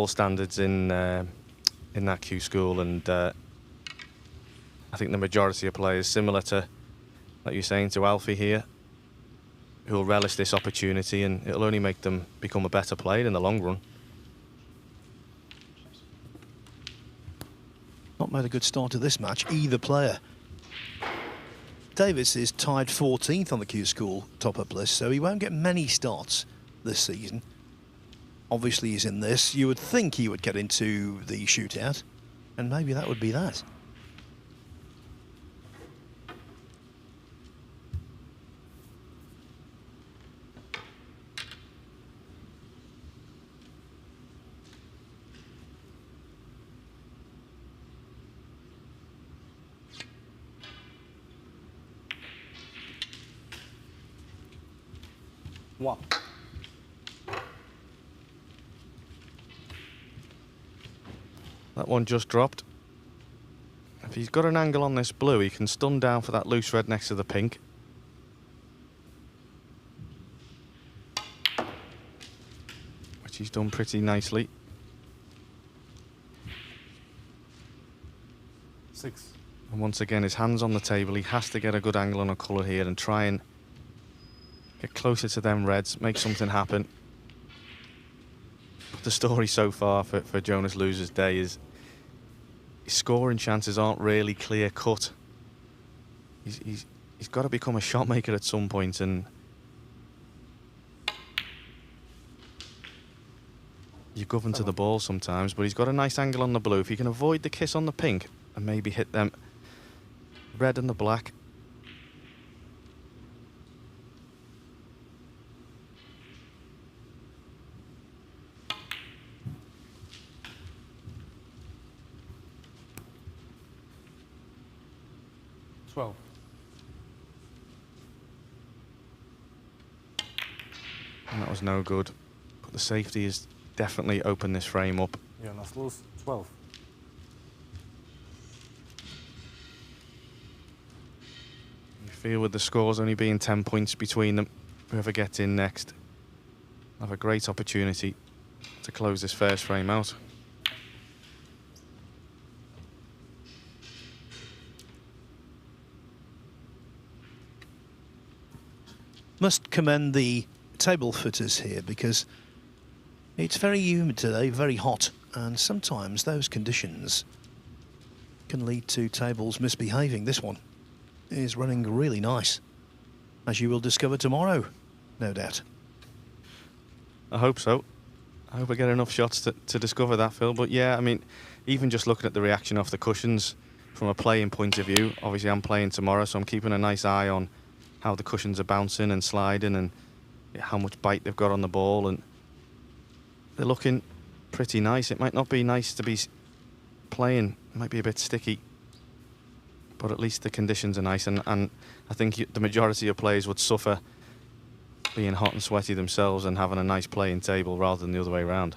standards in that Q School, and I think the majority of players, similar to, like you're saying, to Alfie here, who'll relish this opportunity, and it'll only make them become a better player in the long run. Not made a good start to this match, either player. Davis is tied 14th on the Q School top-up list, so he won't get many starts this season. Obviously he's in this. You would think he would get into the shootout, and maybe that would be that. One. That one just dropped. If he's got an angle on this blue, he can stun down for that loose red next to the pink. Which he's done pretty nicely. 6. And once again, his hand's on the table. He has to get a good angle on a colour here and try and get closer to them reds, make something happen. But the story so far for Jonas Loser's day is his scoring chances aren't really clear cut. He's got to become a shot maker at some point, and you govern to the ball sometimes. But he's got a nice angle on the blue. If he can avoid the kiss on the pink and maybe hit them red and the black. And that was no good. But the safety has definitely opened this frame up. Jonas lose 12. You feel with the scores only being 10 points between them, whoever gets in next will have a great opportunity to close this first frame out. Must commend the table footers here, because it's very humid today, very hot, and sometimes those conditions can lead to tables misbehaving. This one is running really nice, as you will discover tomorrow, no doubt. I hope so. I hope I get enough shots to discover that, Phil. But yeah, I mean, even just looking at the reaction off the cushions from a playing point of view, obviously I'm playing tomorrow, so I'm keeping a nice eye on how the cushions are bouncing and sliding and how much bite they've got on the ball, and they're looking pretty nice. It might not be nice to be playing, it might be a bit sticky, but at least the conditions are nice, and I think the majority of players would suffer being hot and sweaty themselves and having a nice playing table rather than the other way around.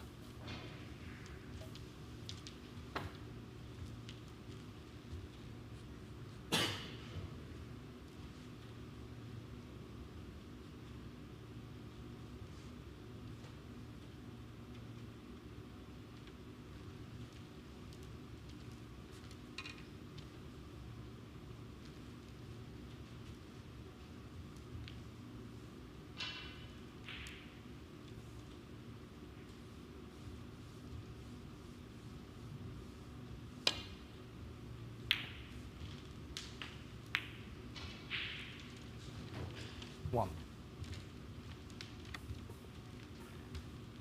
One.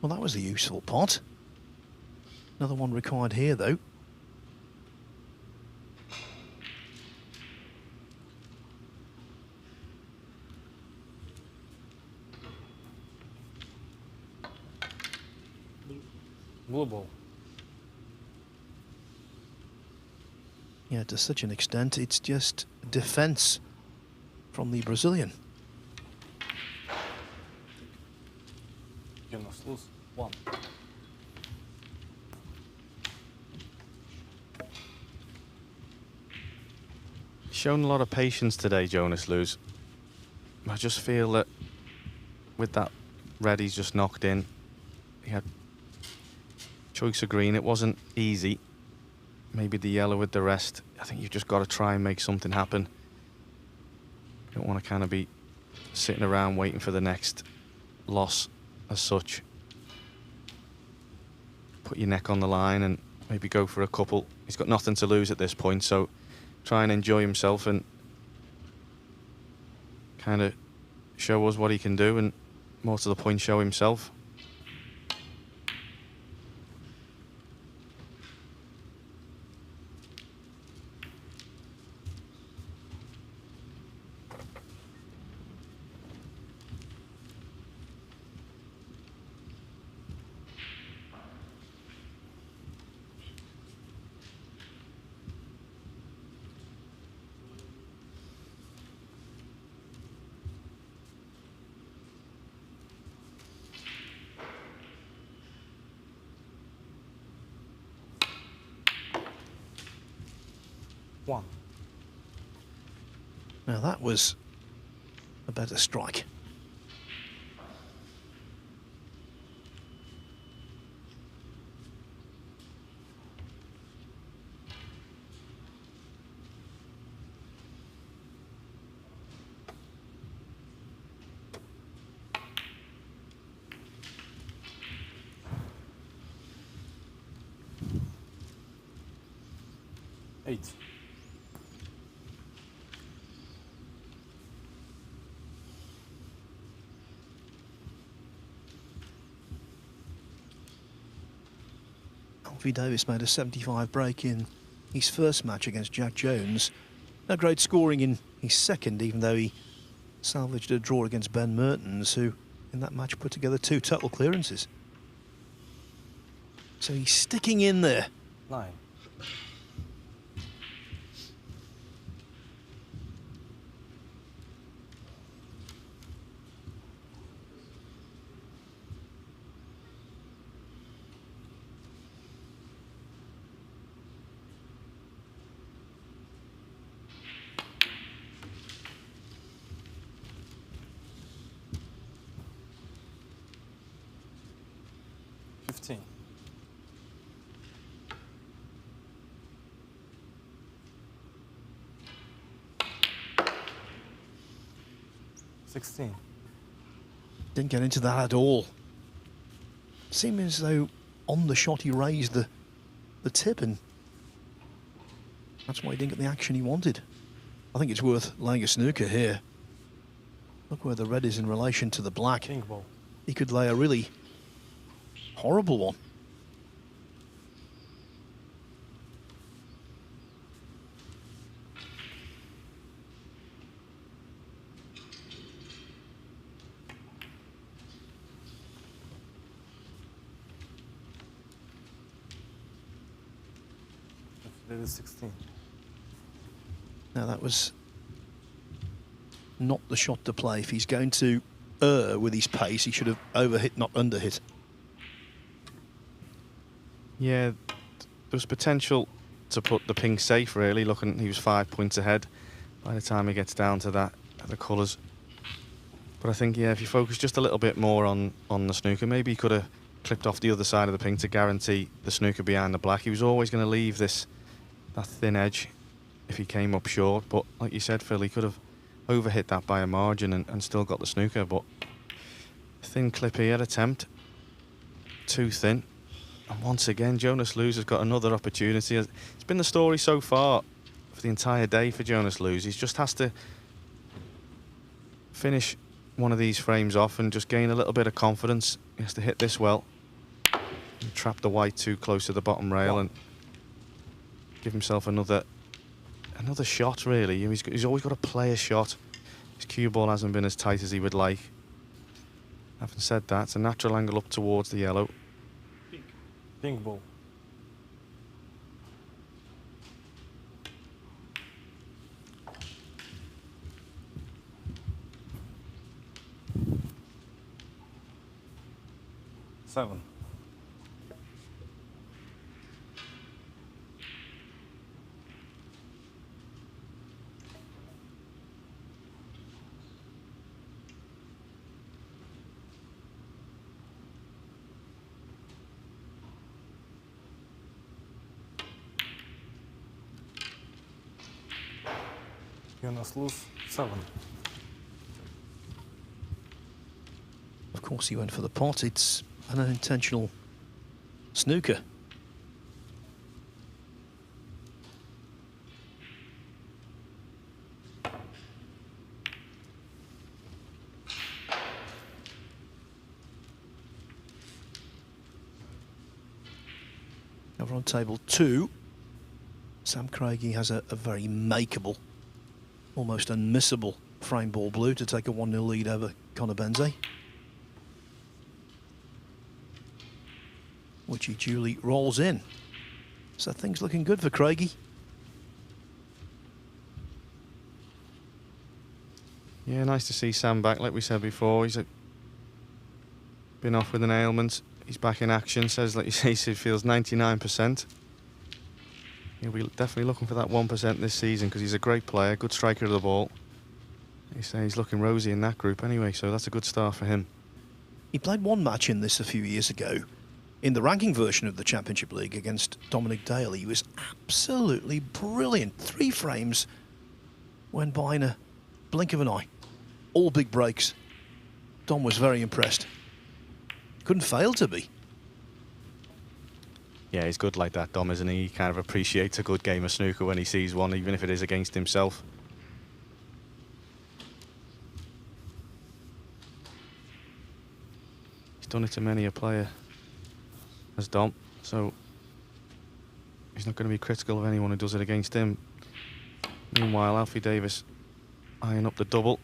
Well, that was a useful pot. Another one required here, though. Blue ball. Yeah, to such an extent, it's just defence from the Brazilian. Jonas lose 1. Shown a lot of patience today, Jonas Luz. I just feel that with that red he's just knocked in, he had choice of green. It wasn't easy. Maybe the yellow with the rest. I think you've just got to try and make something happen. You don't want to kind of be sitting around waiting for the next loss as such. Put your neck on the line and maybe go for a couple. He's got nothing to lose at this point, so try and enjoy himself and kind of show us what he can do, and more to the point, show himself. One. Now that was a better strike. 8. Alfie Davies made a 75 break in his first match against Jack Jones. No great scoring in his second, even though he salvaged a draw against Ben Mertens, who in that match put together 2 total clearances. So he's sticking in there. 9. Didn't get into that at all. Seemed as though on the shot he raised the tip, and that's why he didn't get the action he wanted. I think it's worth laying a snooker here. Look where the red is in relation to the black. King ball. He could lay a really horrible one. It is 16. Now that was not the shot to play. If he's going to err with his pace, he should have overhit, not underhit. Yeah, there was potential to put the pink safe, really. Looking, he was 5 points ahead by the time he gets down to that, the colours. But I think, yeah, if you focus just a little bit more on the snooker, maybe he could have clipped off the other side of the pink to guarantee the snooker behind the black. He was always going to leave that thin edge if he came up short. But like you said, Phil, he could have overhit that by a margin and still got the snooker. But thin clip here, attempt. Too thin. And once again, Jonas Luz has got another opportunity. It's been the story so far for the entire day for Jonas Luz. He just has to finish one of these frames off and just gain a little bit of confidence. He has to hit this well. And trap the white too close to the bottom rail and give himself another shot, really. He's always got to play a shot. His cue ball hasn't been as tight as he would like. Having said that, it's a natural angle up towards the yellow. Pink ball. Seven. Jonas Luz, 7. Of course he went for the pot. It's an unintentional snooker. Over on table 2, Sam Craigy has a very makeable, almost unmissable frame ball blue to take a 1-0 lead over Conor Benze, which he duly rolls in. So things looking good for Craigy. Yeah, nice to see Sam back. Like we said before, he's been off with an ailment. He's back in action. Says, like you say, he feels 99%. He'll be definitely looking for that 1% this season because he's a great player, good striker of the ball. He's looking rosy in that group anyway, so that's a good start for him. He played one match in this a few years ago in the ranking version of the Championship League against Dominic Dale. He was absolutely brilliant. 3 frames went by in a blink of an eye. All big breaks. Dom was very impressed. Couldn't fail to be. Yeah, he's good like that, Dom, isn't he? He kind of appreciates a good game of snooker when he sees one, even if it is against himself. He's done it to many a player as Dom, so he's not going to be critical of anyone who does it against him. Meanwhile, Alfie Davies eyeing up the double.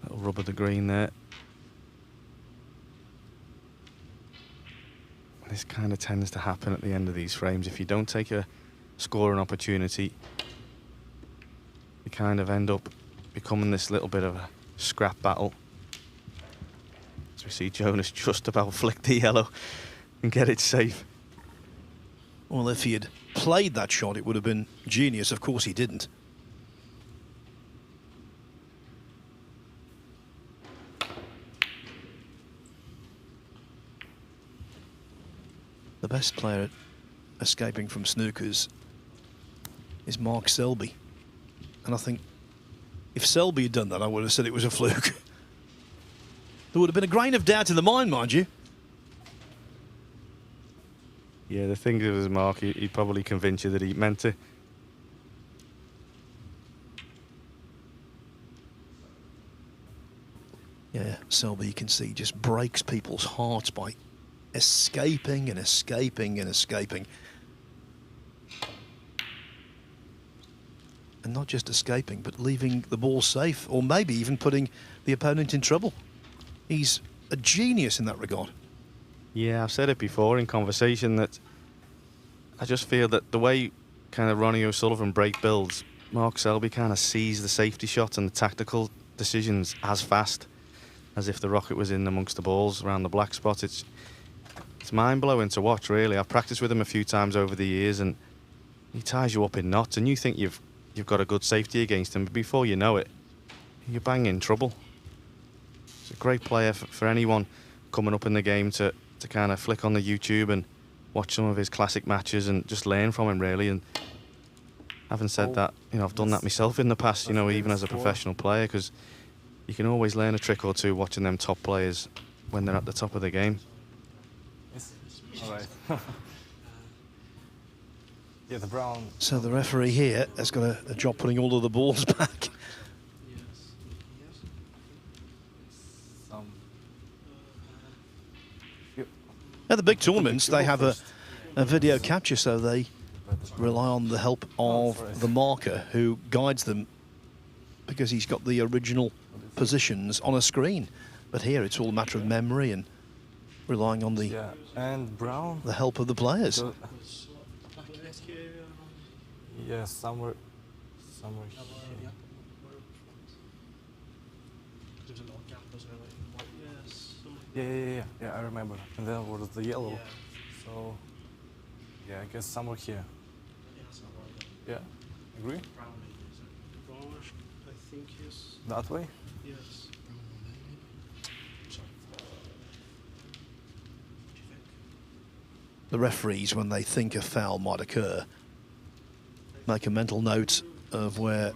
Little rub of the green there. This kind of tends to happen at the end of these frames. If you don't take a scoring opportunity, you kind of end up becoming this little bit of a scrap battle. As we see Jonas just about flick the yellow and get it safe. Well, if he had played that shot, it would have been genius. Of course he didn't. The best player at escaping from snookers is Mark Selby. And I think if Selby had done that, I would have said it was a fluke. There would have been a grain of doubt in the mind, mind you. Yeah, the thing is, Mark, he'd probably convince you that he meant it. Yeah, Selby, you can see, just breaks people's hearts by escaping and escaping and escaping. And not just escaping, but leaving the ball safe, or maybe even putting the opponent in trouble. He's a genius in that regard. Yeah, I've said it before in conversation that I just feel that the way kind of Ronnie O'Sullivan break builds, Mark Selby kind of sees the safety shot and the tactical decisions as fast as if the rocket was in amongst the balls around the black spot. It's mind-blowing to watch, really. I've practiced with him a few times over the years, and he ties you up in knots, and you think you've got a good safety against him, but before you know it, you're bang in trouble. He's a great player for anyone coming up in the game to kind of flick on the YouTube and watch some of his classic matches and just learn from him, really. And having said that, you know, I've done that myself in the past, you know, even as a professional player, because you can always learn a trick or two watching them top players when they're at the top of the game. All right. Yeah, the brown. So the referee here has got a job putting all of the balls back. At the big tournaments, they have a video capture, so they rely on the help of the marker who guides them, because he's got the original positions on a screen. But here it's all a matter of memory and relying on the and brown, the help of the players. Yeah, somewhere here. Yeah, I remember. And then was the yellow. So, yeah, I guess somewhere here. Yeah, agree? Brownish, I think, yes. That way? Yes. The referees, when they think a foul might occur, make a mental note of where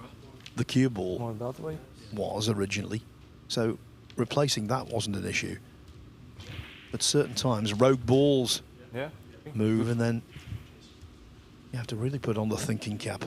the cue ball was originally. So replacing that wasn't an issue. But certain times rogue balls move, and then you have to really put on the thinking cap.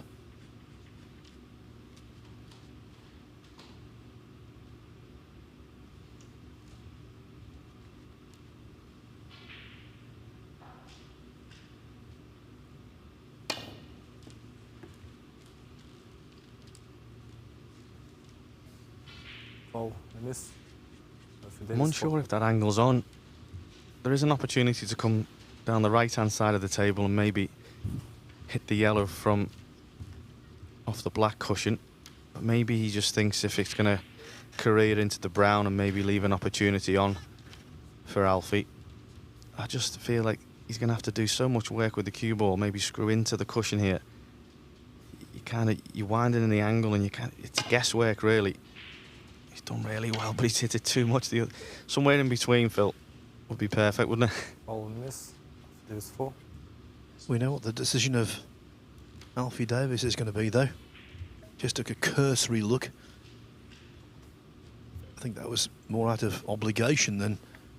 Oh, I missed. I'm unsure if that angle's on. There is an opportunity to come down the right-hand side of the table and maybe hit the yellow from off the black cushion. But maybe he just thinks if it's going to career into the brown and maybe leave an opportunity on for Alfie. I just feel like he's going to have to do so much work with the cue ball, maybe screw into the cushion here. You're winding in the angle and it's guesswork, really. He's done really well, but he's hit it too much. Somewhere in between, Phil, would be perfect, wouldn't it? All miss. There's 4. We know what the decision of Alfie Davies is going to be, though. Just took a cursory look. think that was more out of obligation than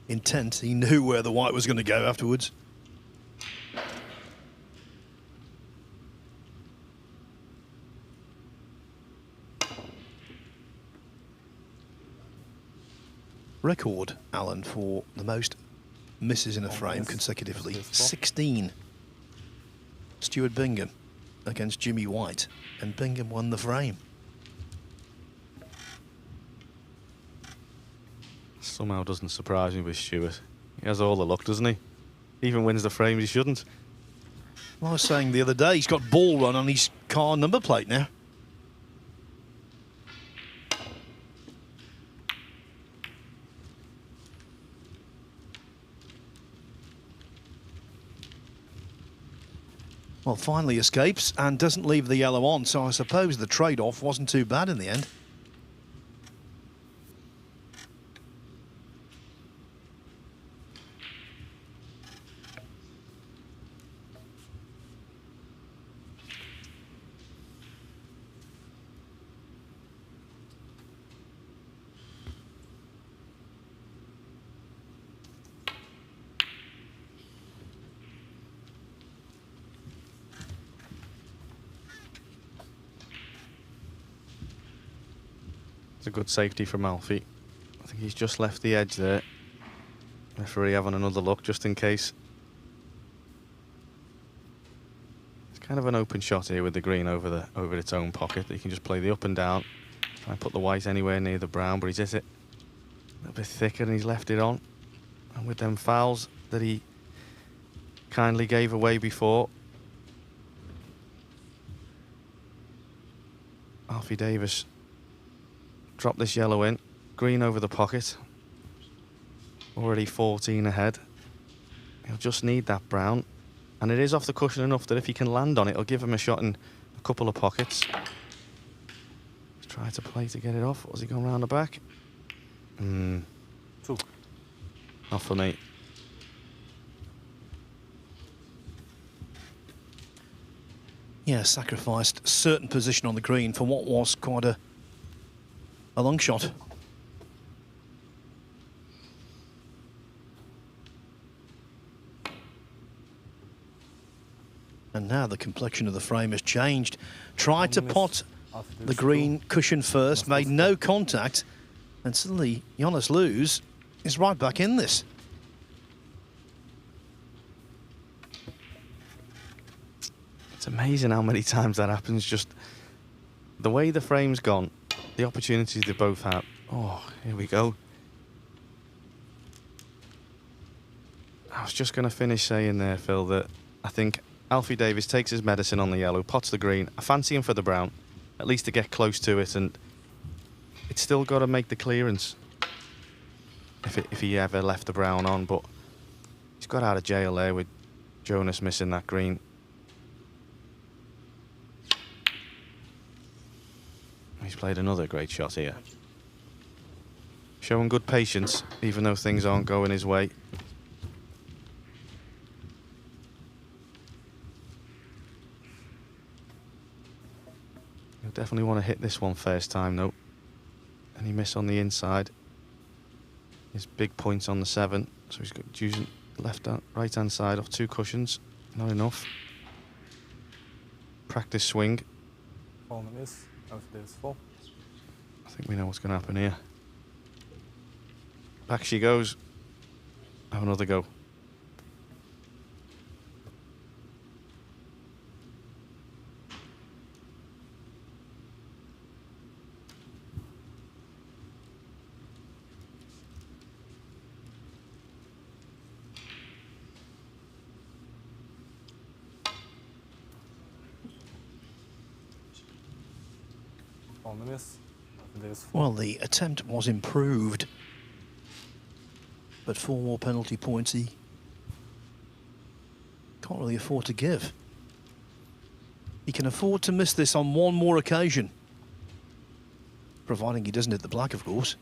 intent. He knew where the white was going to go afterwards. Record, Alan, for the most misses in a frame consecutively. 16. Stuart Bingham against Jimmy White, and Bingham won the frame. Somehow doesn't surprise me with Stuart. He has all the luck, doesn't he? Even wins the frames he shouldn't. Well, I was saying the other day, he's got ball run on his car number plate now. Well, finally escapes and doesn't leave the yellow on, so I suppose the trade-off wasn't too bad in the end. It's a good safety from Alfie. I think he's just left the edge there. Referee having another look just in case. It's kind of an open shot here with the green over its own pocket. He can just play the up and down. Try and put the white anywhere near the brown, but he's hit it a little bit thicker and he's left it on. And with them fouls that he kindly gave away before, Alfie Davies drop this yellow in, green over the pocket, already 14 ahead. He'll just need that brown, and it is off the cushion enough that if he can land on it, it'll give him a shot in a couple of pockets. Let's try to play to get it off. Was he going round the back? Two. Not for me. Yeah, sacrificed certain position on the green for what was quite a long shot. And now the complexion of the frame has changed. Tried to pot the green cushion first, made no contact, and suddenly Jonas Luz is right back in this. It's amazing how many times that happens. Just the way the frame's gone, the opportunities they both have. Oh, here we go. I was just going to finish saying there, Phil, that I think Alfie Davies takes his medicine on the yellow, pots the green. I fancy him for the brown, at least to get close to it, and it's still got to make the clearance if he ever left the brown on, but he's got out of jail there with Jonas missing that green. He's played another great shot here. Showing good patience, even though things aren't going his way. He'll definitely want to hit this one first time, though. And he missed on the inside. His big points on the 7, so he's got using right-hand side off 2 cushions. Not enough. Practice swing. Fall on this. Fall. I think we know what's going to happen here. Back she goes. Have another go. Well, the attempt was improved, but 4 more penalty points he can't really afford to give. He can afford to miss this on 1 more occasion, providing he doesn't hit the black, of course.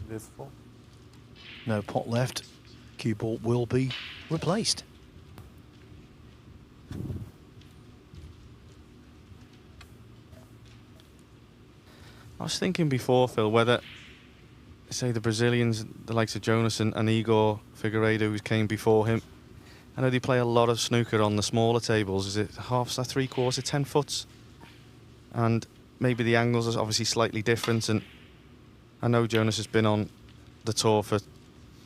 This 4. No pot left. Cue ball will be replaced. I was thinking before, Phil, whether, say, the Brazilians, the likes of Jonas and Igor Figueiredo, who came before him, I know they play a lot of snooker on the smaller tables. Is it halves, or 3/4, 10 foots? And maybe the angles are obviously slightly different. And I know Jonas has been on the tour for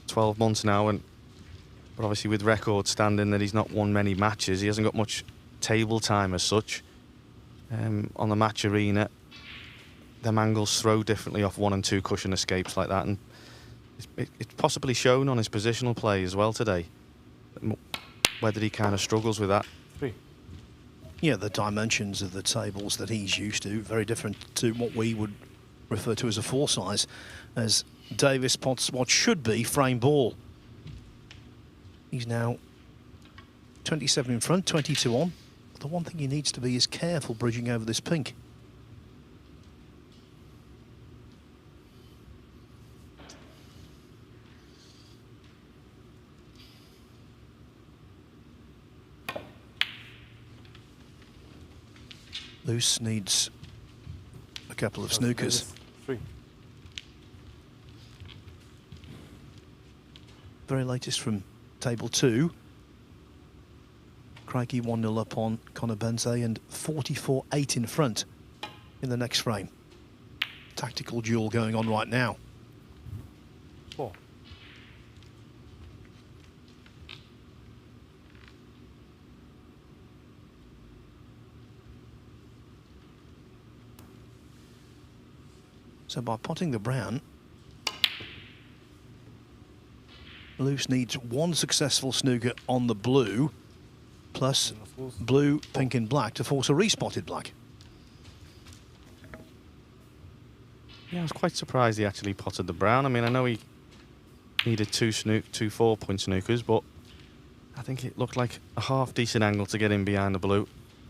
12 months now, but obviously with record standing that he's not won many matches, he hasn't got much table time as such. On the match arena, them angles throw differently off 1 and 2 cushion escapes like that, and it's possibly shown on his positional play as well today, whether he kind of struggles with that. 3. Yeah, the dimensions of the tables that he's used to, very different to what we would refer to as a 4 size, as Davies pots what should be frame ball. He's now 27 in front, 22 on. But the one thing he needs to be is careful bridging over this pink. Loose needs a couple of snookers. 3. Very latest from table 2. Craigy 1-0 up on Conor Benze and 44-8 in front in the next frame. Tactical duel going on right now. 4. So by potting the brown, Loose needs 1 successful snooker on the blue, plus blue, pink and black to force a respotted black. Yeah, I was quite surprised he actually potted the brown. I mean, I know he needed 2 4-point snookers, but I think it looked like a half decent angle to get in behind the blue.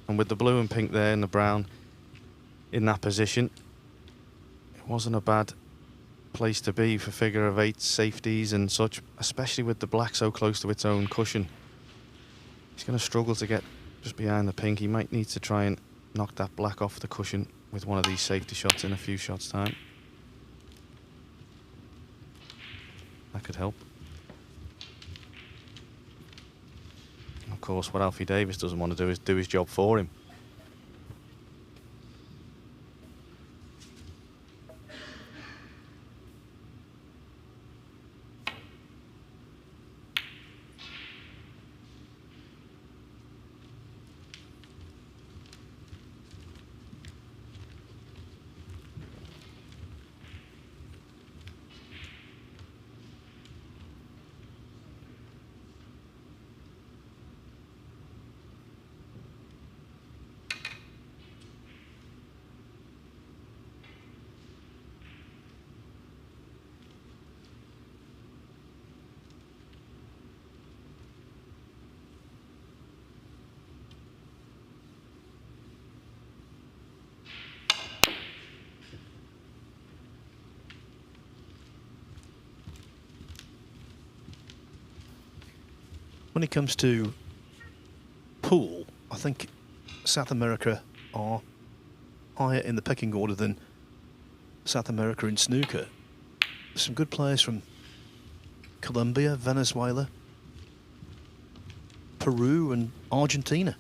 And with the blue and pink there and the brown in that position, it wasn't a bad place to be for figure of 8 safeties and such, especially with the black so close to its own cushion. He's going to struggle to get just behind the pink. He might need to try and knock that black off the cushion with one of these safety shots in a few shots' time. That could help. And of course, what Alfie Davies doesn't want to do is do his job for him. When it comes to pool, I think South America are higher in the pecking order than South America in snooker. There's some good players from Colombia, Venezuela, Peru and Argentina.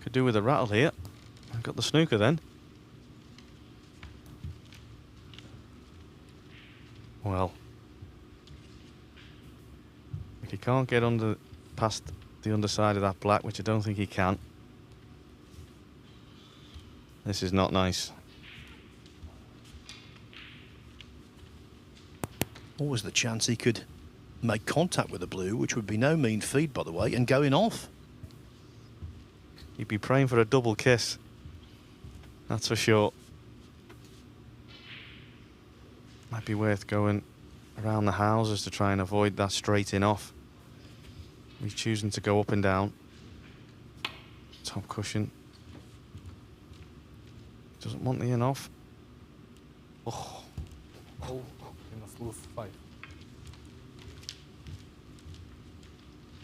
Could do with a rattle here. I've got the snooker then. Well, if he can't get past the underside of that black, which I don't think he can, this is not nice. Always the chance he could make contact with the blue, which would be no mean feat, by the way, and going off. He'd be praying for a double kiss, that's for sure. Might be worth going around the houses to try and avoid that straight in off. He's choosing to go up and down. Top cushion. Doesn't want the in off. Oh. Oh, you must lose 5.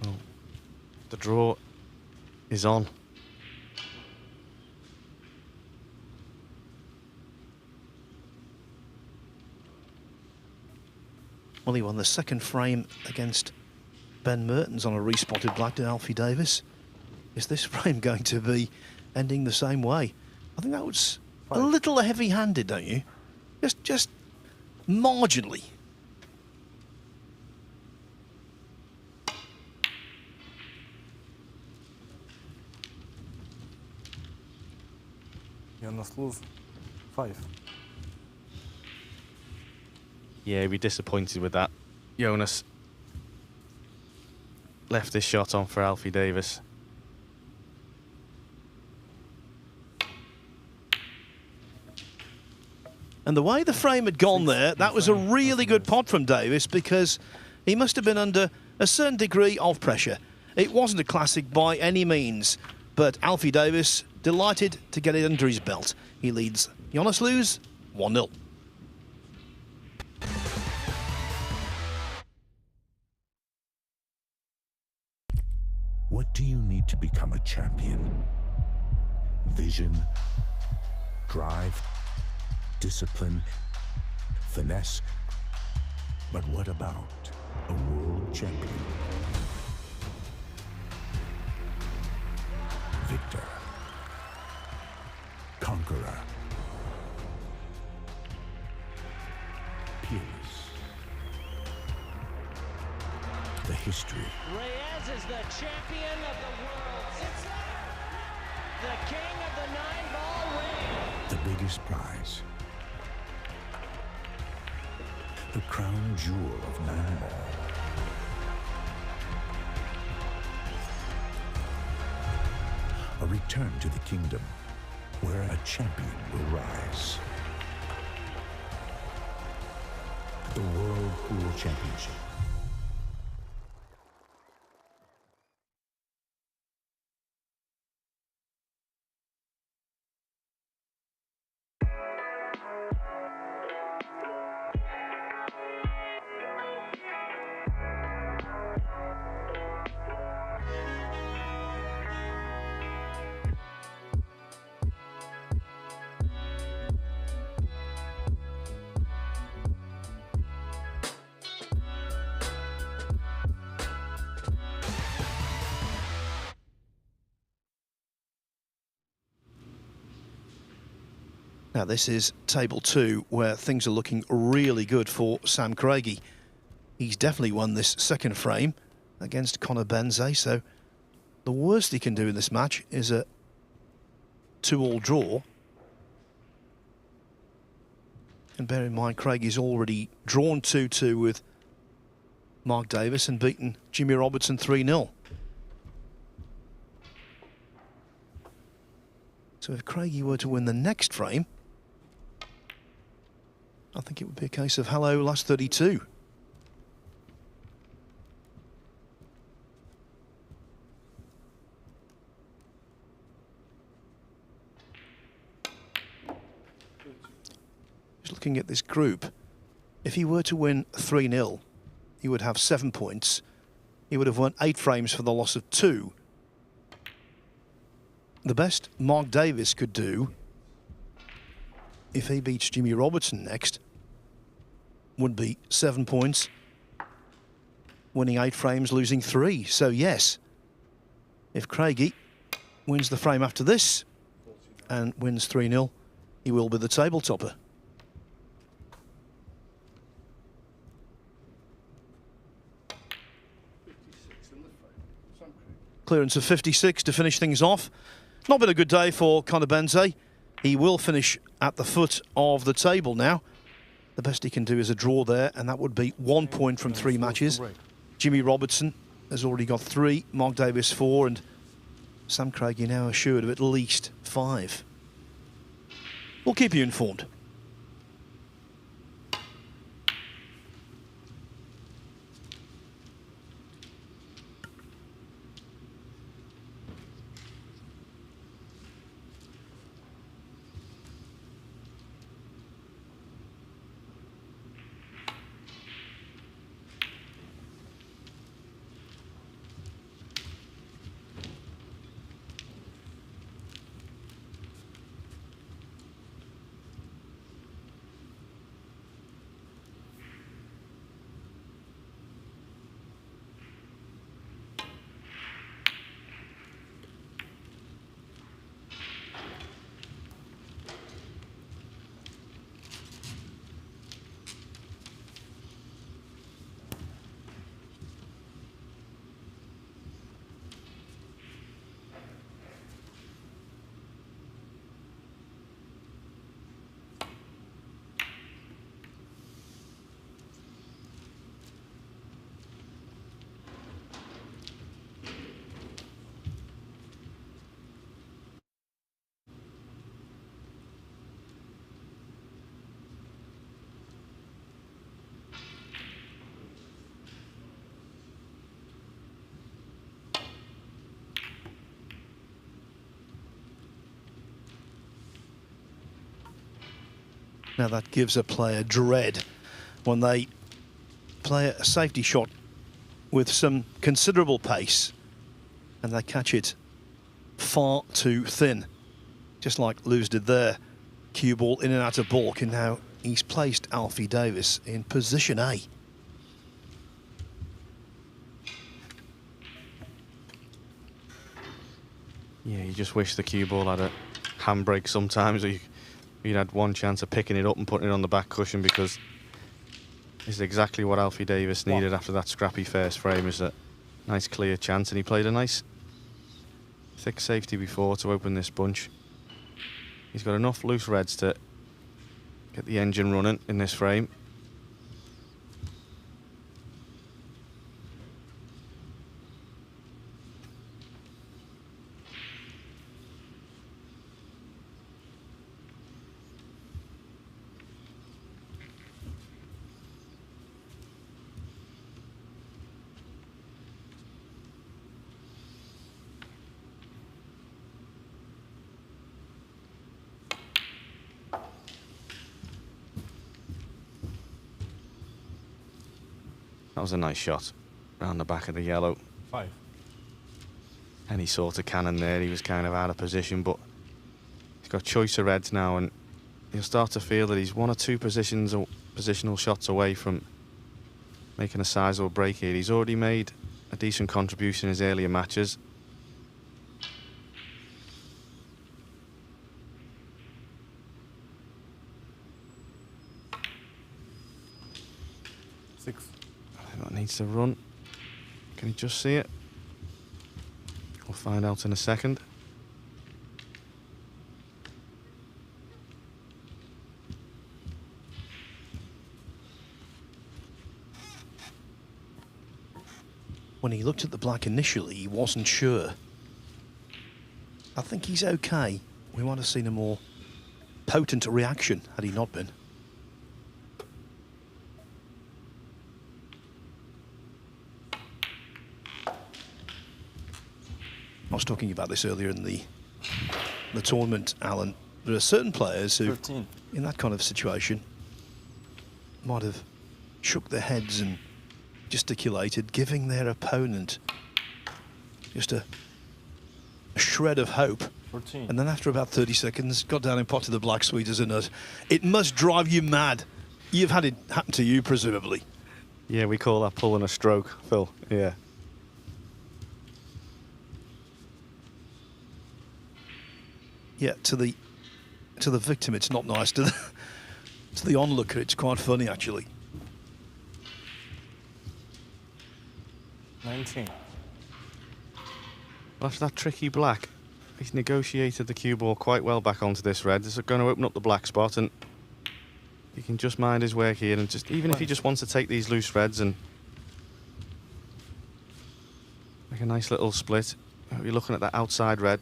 Oh. The draw is on. Well, he won the second frame against Ben Mertens on a respotted black to Alfie Davies. Is this frame going to be ending the same way? I think that was a little heavy-handed, don't you? Just marginally. You must lose 5. Yeah, he'd be disappointed with that. Jonas left this shot on for Alfie Davies. And the way the frame had gone there, that was a really good pot from Davies, because he must have been under a certain degree of pressure. It wasn't a classic by any means, but Alfie Davies delighted to get it under his belt. He leads Jonas Luz 1-0. What do you need to become a champion? Vision, drive, discipline, finesse. But what about a world champion? Victor, conqueror, peerless. The history. Reyes is the champion of the world. It's the king of the 9-ball ring. The biggest prize. The crown jewel of 9-ball. A return to the kingdom where a champion will rise. The World Pool Championship. Now this is table 2, where things are looking really good for Sam Craigy. He's definitely won this second frame against Conor Benze, so the worst he can do in this match is a 2-all draw. And bear in mind, Craigy's already drawn 2-2 with Mark Davis and beaten Jimmy Robertson 3-0. So if Craigy were to win the next frame, I think it would be a case of hello, last 32. Just looking at this group, if he were to win 3-0, he would have 7 points. He would have won 8 frames for the loss of 2. The best Mark Davis could do, if he beats Jimmy Robertson next, would be 7 points, winning 8 frames, losing 3. So yes, if Craigy wins the frame after this and wins 3-0, he will be the table topper. Clearance of 56 to finish things off. Not been a good day for Conor Benze. He will finish at the foot of the table now. The best he can do is a draw there, and that would be 1 point from 3 matches. Jimmy Robertson has already got 3, Mark Davis 4, and Sam Craigy now assured of at least 5. We'll keep you informed. Now that gives a player dread when they play a safety shot with some considerable pace and they catch it far too thin, just like Lewis did there. Cue ball in and out of balk, and now he's placed Alfie Davies in position A. Yeah, you just wish the cue ball had a handbrake sometimes, or you'd had one chance of picking it up and putting it on the back cushion, because this is exactly what Alfie Davies needed after that scrappy first frame, is a nice clear chance, and he played a nice thick safety before to open this bunch. He's got enough loose reds to get the engine running in this frame. That was a nice shot round the back of the yellow. 5. Any sort of cannon there, he was kind of out of position, but he's got choice of reds now, and you'll start to feel that he's 1 or 2 positional shots away from making a sizable break here. He's already made a decent contribution in his earlier matches. That needs to run. Can he just see it? We'll find out in a second. When he looked at the black initially, he wasn't sure. I think he's okay. We might have seen a more potent reaction had he not been. I was talking about this earlier in the tournament, Alan. There are certain players who, 13. in that kind of situation, might have shook their heads and gesticulated, giving their opponent just a shred of hope. 14. And then after about 30 seconds, got down and potted the black sweet as a nut. It must drive you mad. You've had it happen to you, presumably. Yeah, we call that pulling a stroke, Phil. Yeah. Yeah, to the victim, it's not nice. To the onlooker, it's quite funny, actually. 19. After that tricky black, he's negotiated the cue ball quite well back onto this red. This is going to open up the black spot, and he can just mind his work here, and just even if he just wants to take these loose reds and make a nice little split. You're looking at that outside red.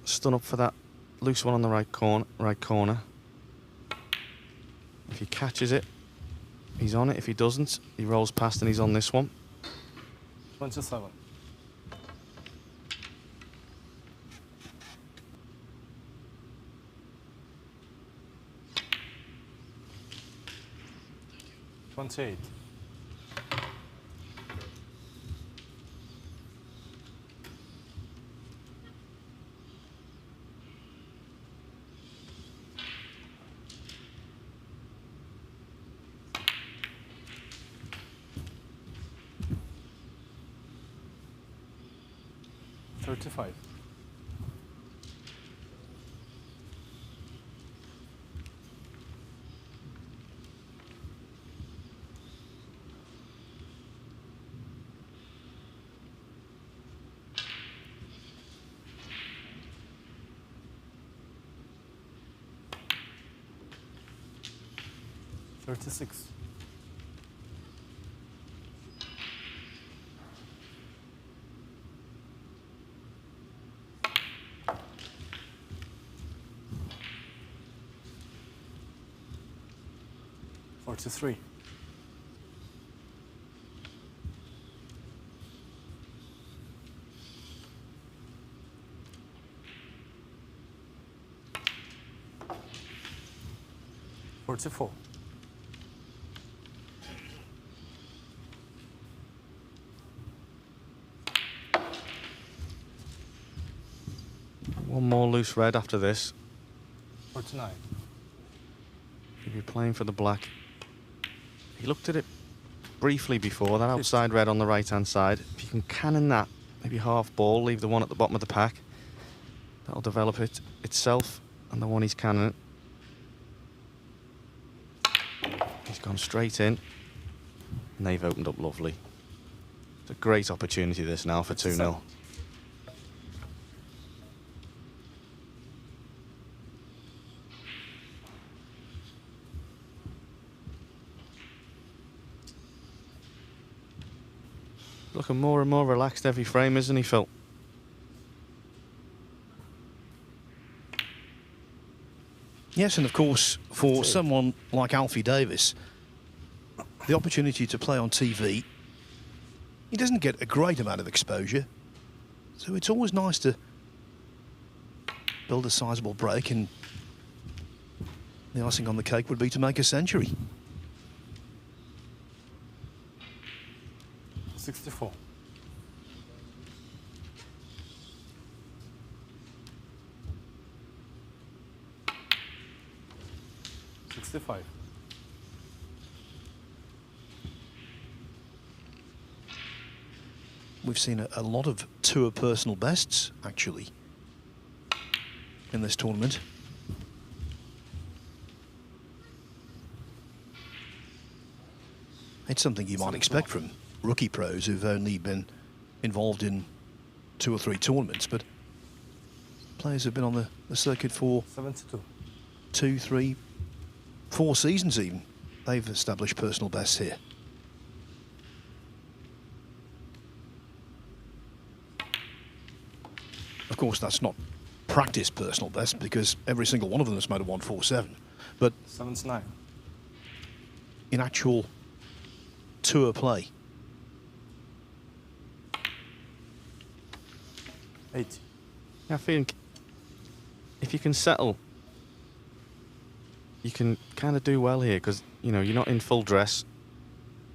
Stun up for that loose one on the right corner. If he catches it, he's on it. If he doesn't, he rolls past and he's on this one. 27. $28. 35. $36. $43. 44. One more loose red after this. 49. If you're playing for the black, he looked at it briefly before, that outside red on the right-hand side. If you can cannon that, maybe half ball, leave the one at the bottom of the pack. That'll develop it itself, and the one he's cannon. He's gone straight in, and they've opened up lovely. It's a great opportunity this now for 2-0. Looking more and more relaxed every frame, isn't he, Phil? Yes, and of course, for someone like Alfie Davies, the opportunity to play on TV, he doesn't get a great amount of exposure. So it's always nice to build a sizable break, and the icing on the cake would be to make a century. 64. We've seen a lot of tour personal bests, actually, in this tournament. It's something you might expect from rookie pros who've only been involved in 2 or 3 tournaments, but players have been on the circuit for 72. 2, 3, 4 seasons even. They've established personal bests here. Of course, that's not practice personal best, because every single one of them has made a 147. But 79. In actual tour play, 80. I think if you can settle, you can kind of do well here, because you know you're not in full dress.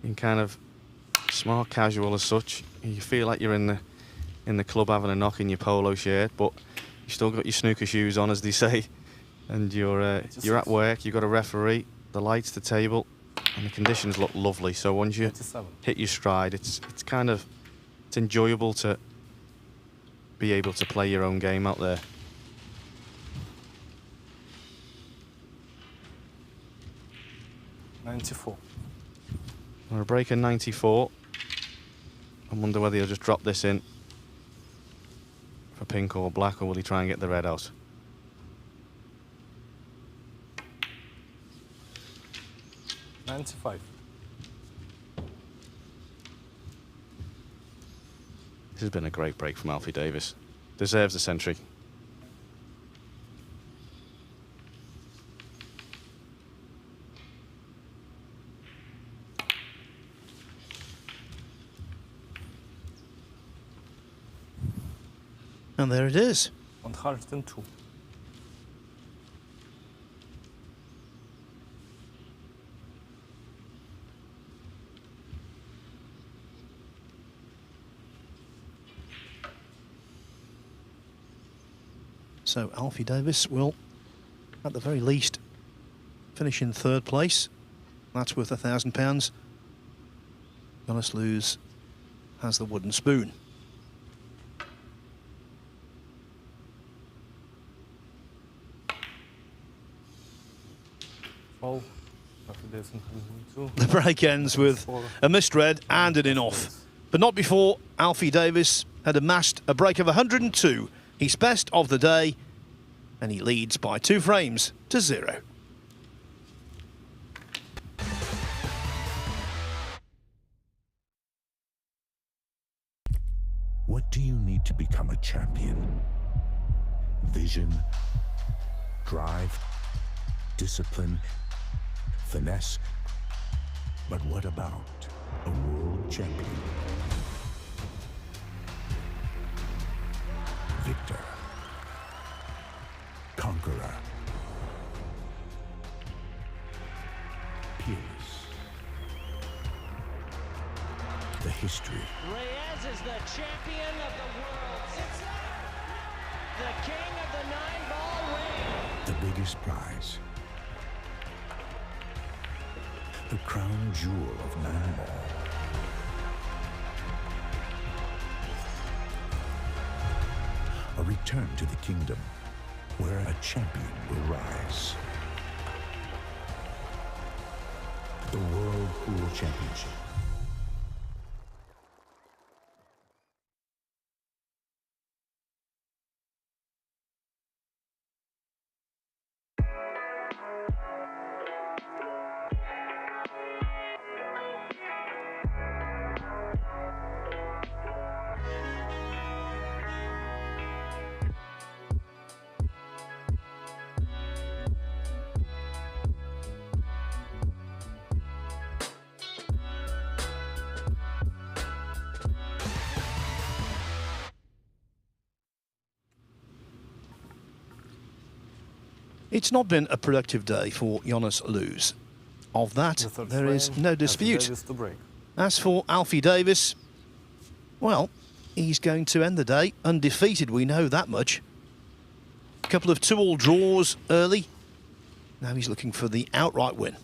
You can kind of smart casual as such. You feel like you're in the club having a knock in your polo shirt, but you still got your snooker shoes on, as they say, and you're at work. You've got a referee, the lights, the table, and the conditions look lovely. So once you hit your stride, it's enjoyable to be able to play your own game out there. $94. We're a break in 94. I wonder whether he'll just drop this in for pink or black, or will he try and get the red out? $95. This has been a great break from Alfie Davies. Deserves a century. and there it is. 102. So Alfie Davies will, at the very least, finish in 3rd place. That's worth £1,000. Jonas Luz has the wooden spoon. Oh, the break ends with a missed red and an in-off. But not before Alfie Davies had amassed a break of 102. He's best of the day, and he leads by 2 frames to 0. What do you need to become a champion? Vision, drive, discipline, finesse. But what about a world champion? Victor, conqueror, the history, Reyes is the champion of the world. It's the king of the 9-ball ring. the biggest prize, the crown jewel of 9-ball. A return to the kingdom where a champion will rise. The World Pool Championship. It's not been a productive day for Jonas Luz. Of that, there is no dispute. As for Alfie Davies, well, he's going to end the day undefeated, we know that much. A couple of 2-all draws early. Now he's looking for the outright win.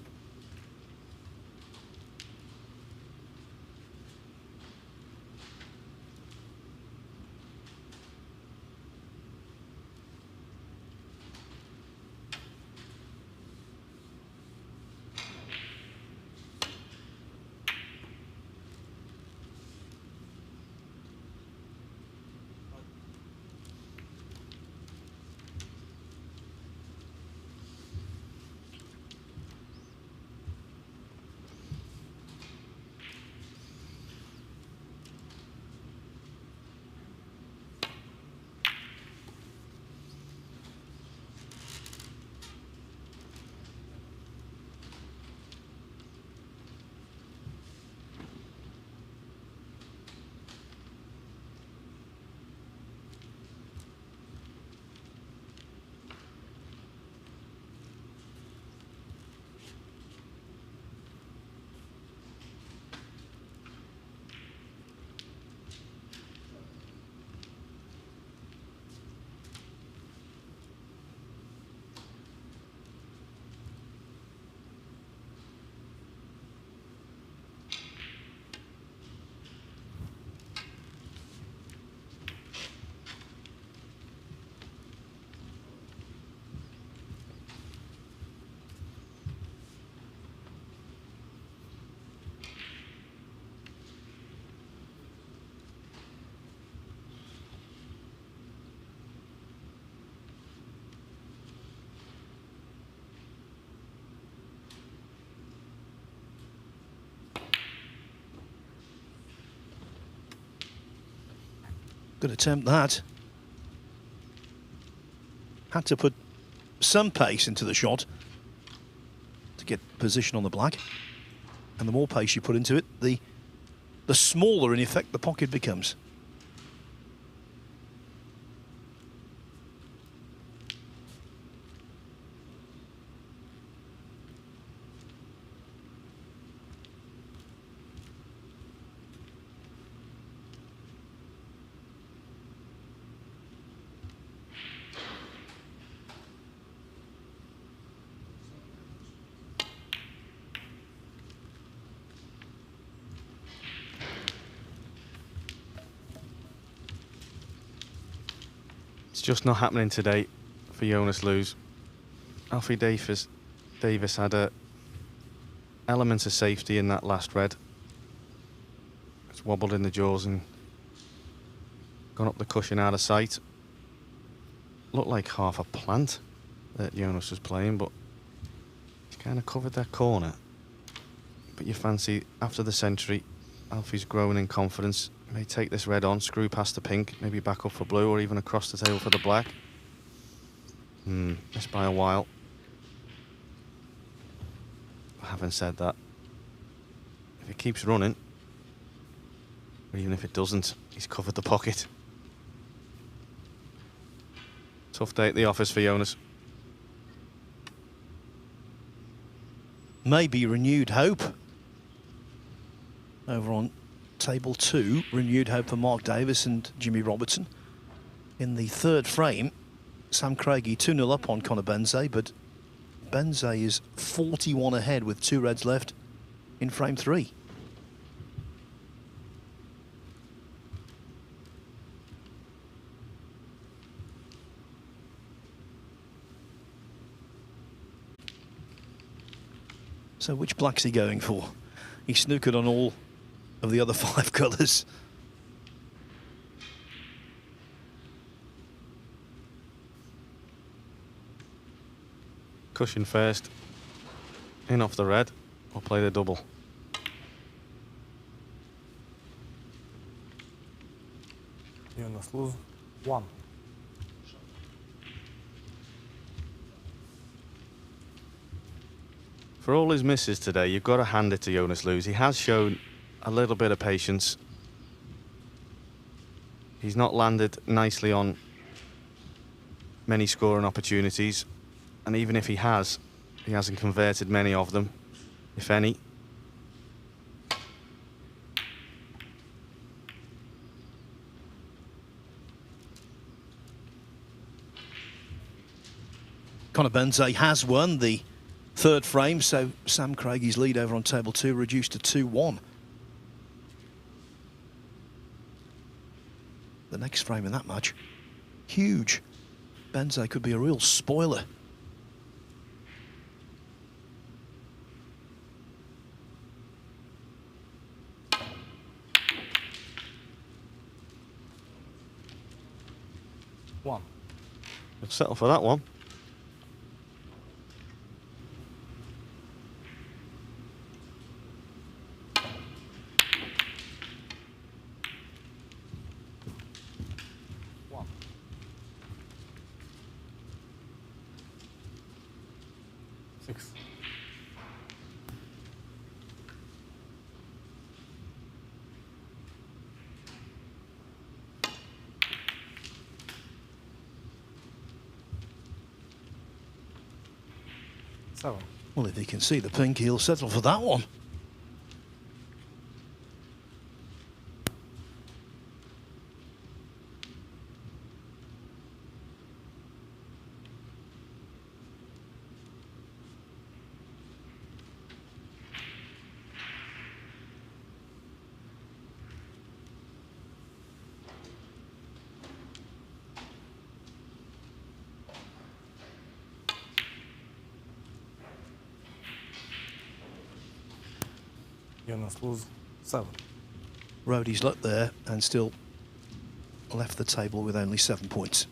Good attempt that. Had to put some pace into the shot to get position on the black. And the more pace you put into it, the smaller, in effect, the pocket becomes. It's just not happening today for Jonas Luz. Alfie Davies had a element of safety in that last red. It's wobbled in the jaws and gone up the cushion out of sight. Looked like half a plant that Jonas was playing, but he's kind of covered that corner. But you fancy, after the century, Alfie's growing in confidence. May take this red on, screw past the pink, maybe back up for blue, or even across the table for the black. Missed by a while. But having said that, if it keeps running, or even if it doesn't, he's covered the pocket. Tough day at the office for Jonas. Maybe renewed hope over on table 2, renewed hope for Mark Davis and Jimmy Robertson. In the third frame, Sam Craigy 2-0 up on Conor Benze, but Benze is 41 ahead with 2 reds left in frame 3. So which black's he going for? He snookered on all of the other 5 colours. Cushion first. In off the red. Or play the double. You must lose 1. For all his misses today, you've got to hand it to Jonas Luz. He has shown a little bit of patience. He's not landed nicely on many scoring opportunities. And even if he has, he hasn't converted many of them, if any. Conor Benze has won the third frame, so Sam Craigy's lead over on table 2 reduced to 2-1. The next frame in that match, huge. Benze could be a real spoiler. One. Let's settle for that one. Well, if he can see the pink, he'll settle for that one. You must lose 7. Rode his luck there and still left the table with only 7 points.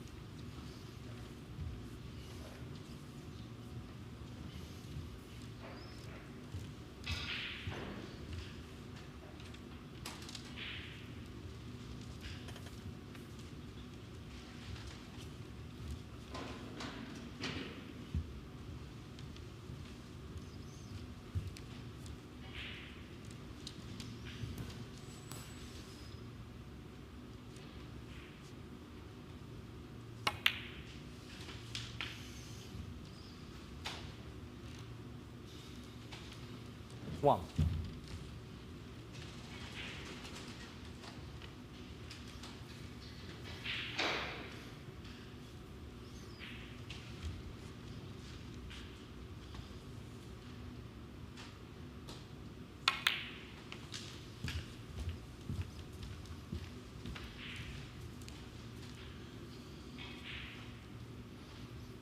One.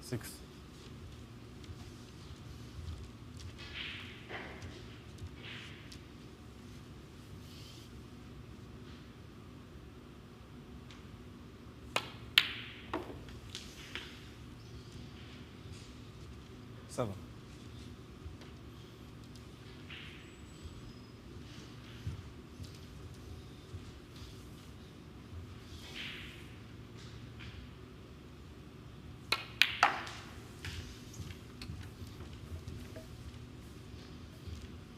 Six. Seven.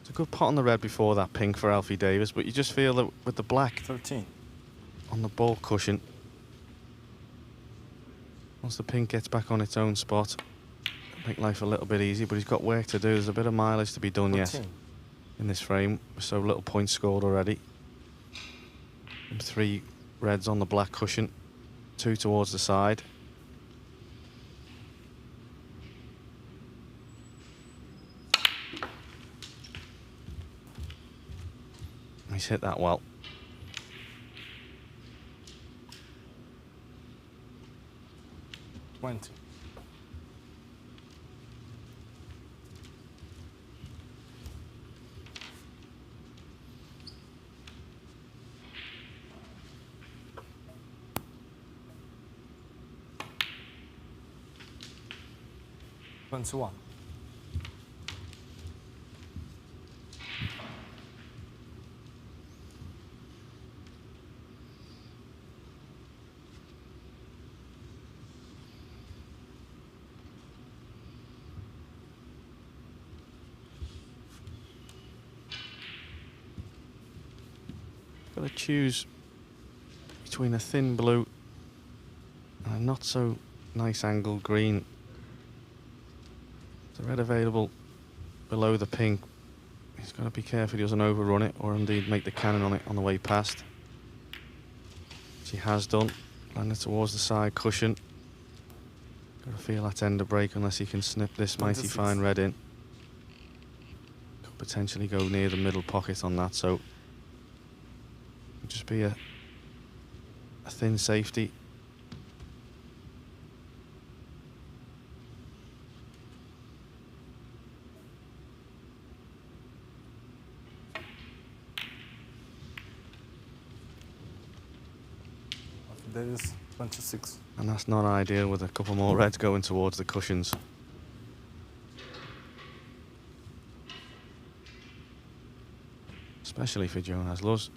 It's a good pot on the red before that pink for Alfie Davies, but you just feel that with the black 13 on the ball cushion, once the pink gets back on its own spot, make life a little bit easy, but he's got work to do. There's a bit of mileage to be done 14. yet in this frame. So little points scored already. 3 reds on the black cushion, 2 towards the side. He's hit that well. $20. $21. Got to choose between a thin blue and a not so nice angled green. The red available below the pink. He's got to be careful he doesn't overrun it or indeed make the cannon on it on the way past. Which he has done. Landed towards the side cushion. Got to feel that end of break unless he can snip this mighty fine red in. Could potentially go near the middle pocket on that, so it'll just be a thin safety. There is 26. And that's not ideal with a couple more reds going towards the cushions. Especially for Jonas Luz.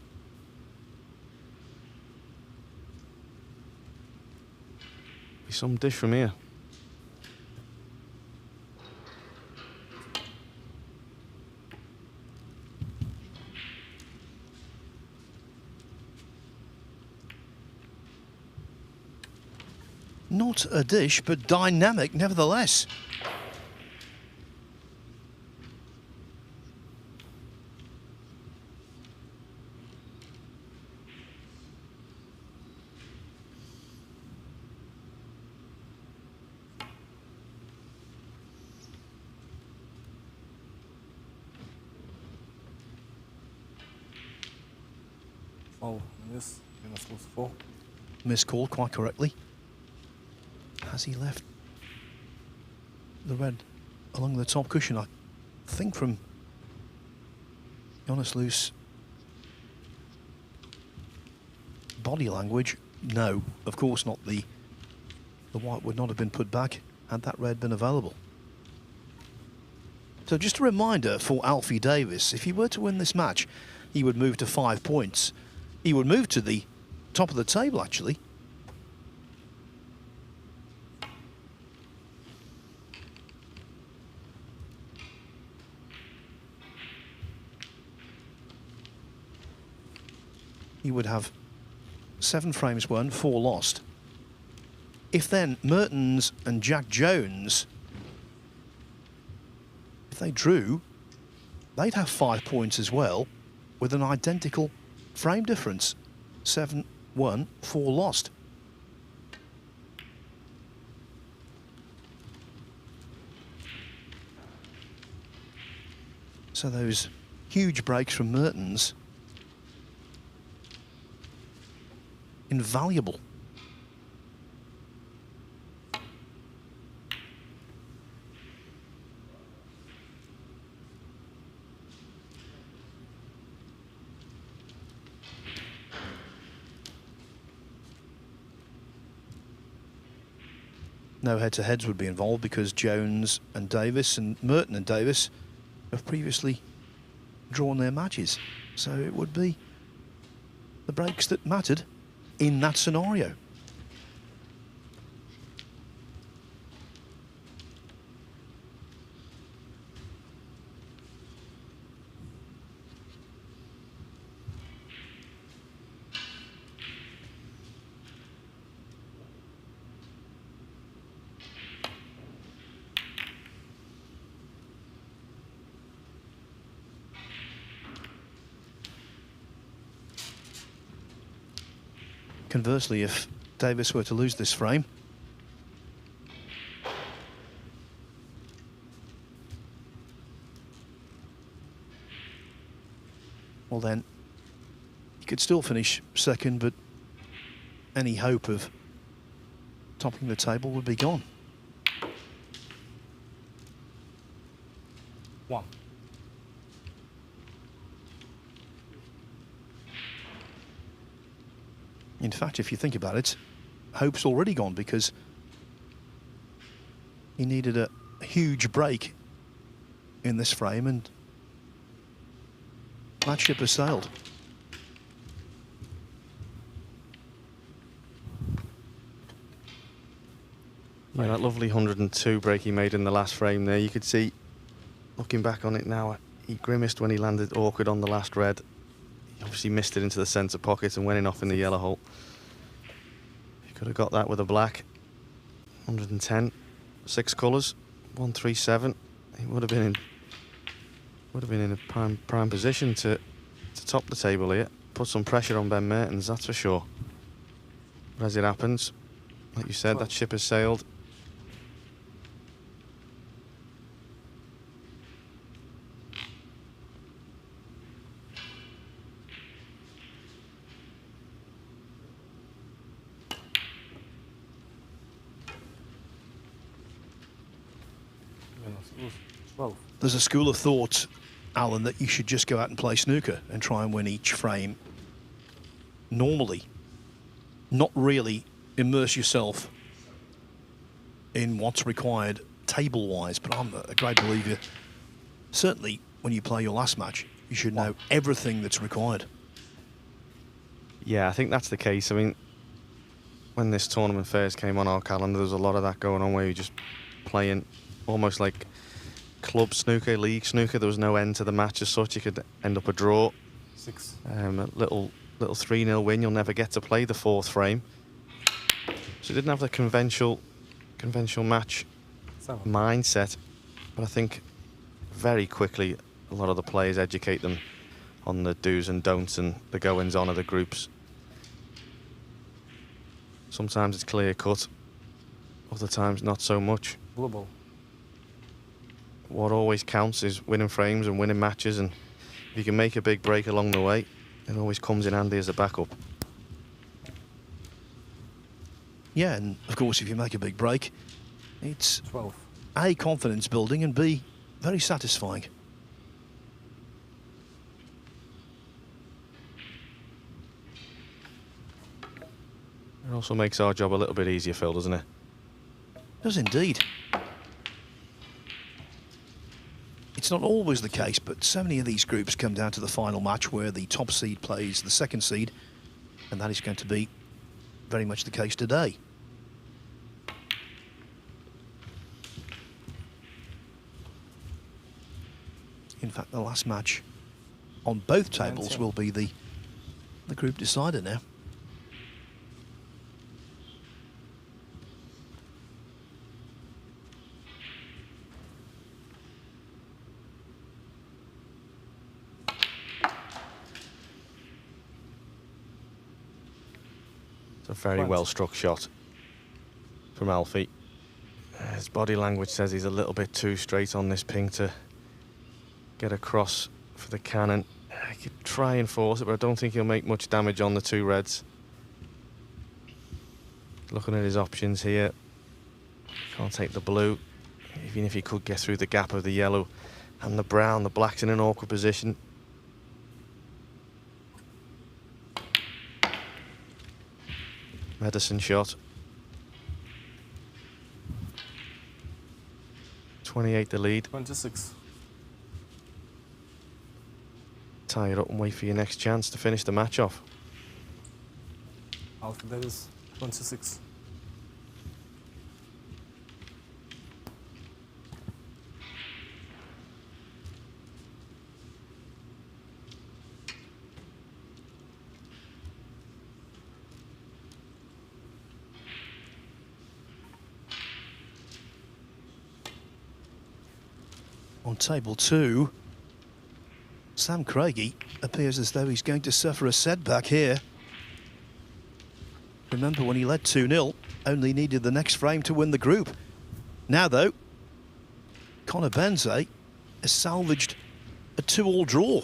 Be some dish from here. Not a dish, but dynamic nevertheless. Oh, yes, Jonas Luz 4. Miscalled quite correctly. Has he left the red along the top cushion? I think from Jonas Luz body language, no, of course not. The white would not have been put back had that red been available. So just a reminder for Alfie Davies, if he were to win this match, he would move to 5 points. He would move to the top of the table, actually. He would have 7 frames won, 4 lost. If then Mertens and Jack Jones, if they drew, they'd have 5 points as well, with an identical frame difference. 7 won, 4 lost. So those huge breaks from Mertens, invaluable. No head-to-heads would be involved because Jones and Davis and Merton and Davis have previously drawn their matches. So it would be the breaks that mattered in that scenario. Conversely, if Davies were to lose this frame, well then, he could still finish second, but any hope of topping the table would be gone. 1. In fact, if you think about it, hope's already gone because he needed a huge break in this frame and that ship has sailed. Yeah, that lovely 102 break he made in the last frame there. You could see, looking back on it now, he grimaced when he landed awkward on the last red. He obviously missed it into the centre pocket and went in off in the yellow hole. He could have got that with a black. 110, 6 colours, 137. He would have been in a prime position to top the table here. Put some pressure on Ben Mertens, that's for sure. But as it happens, like you said, that ship has sailed. There's a school of thought, Alan, that you should just go out and play snooker and try and win each frame normally. Not really immerse yourself in what's required table-wise, but I'm a great believer. Certainly, when you play your last match, you should know everything that's required. Yeah, I think that's the case. I mean, when this tournament first came on our calendar, there was a lot of that going on where you're just playing almost like club snooker, league snooker. There was no end to the match as such. You could end up a draw. 6. A little 3-0 win. You'll never get to play the 4th frame. So it didn't have the conventional match 7. mindset. But I think very quickly a lot of the players educate them on the do's and don'ts and the goings on of the groups. Sometimes it's clear cut, other times not so much. Blue ball. What always counts is winning frames and winning matches, and if you can make a big break along the way, it always comes in handy as a backup. Yeah, and of course, if you make a big break, it's 12. A, confidence building, and B, very satisfying. It also makes our job a little bit easier, Phil, doesn't it? It does indeed. It's not always the case, but so many of these groups come down to the final match where the top seed plays the second seed, and that is going to be very much the case today. In fact, the last match on both tables will be the group decider now. It's a very well-struck shot from Alfie. His body language says he's a little bit too straight on this ping to get across for the cannon. I could try and force it, but I don't think he'll make much damage on the 2 reds. Looking at his options here. Can't take the blue. Even if he could get through the gap of the yellow and the brown, the black's in an awkward position. Medicine shot. 28 the lead. 26. Tie it up and wait for your next chance to finish the match off. Alfie Davies, 26. On table 2, Sam Craigy appears as though he's going to suffer a setback here. Remember when he led 2-0, only needed the next frame to win the group. Now, though, Conor Benze has salvaged a 2-all draw.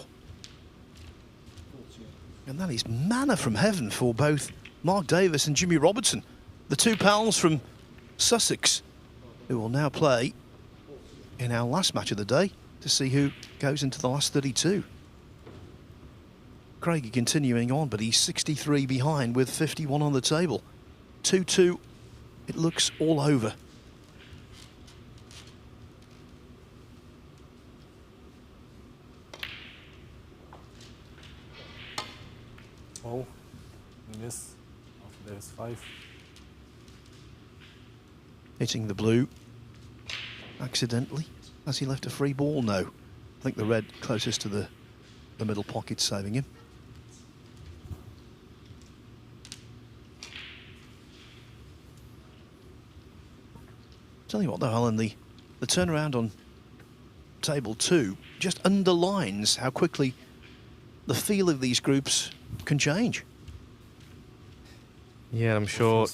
And that is manna from heaven for both Mark Davis and Jimmy Robertson, the two pals from Sussex, who will now play in our last match of the day to see who goes into the last 32. Craigy continuing on, but he's 63 behind with 51 on the table. 2-2, it looks all over. Oh, miss. There's 5. Hitting the blue accidentally. Has he left a free ball? No. I think the red closest to the middle pocket saving him. Tell you what though, Alan, the turnaround on table 2 just underlines how quickly the feel of these groups can change. Yeah, I'm sure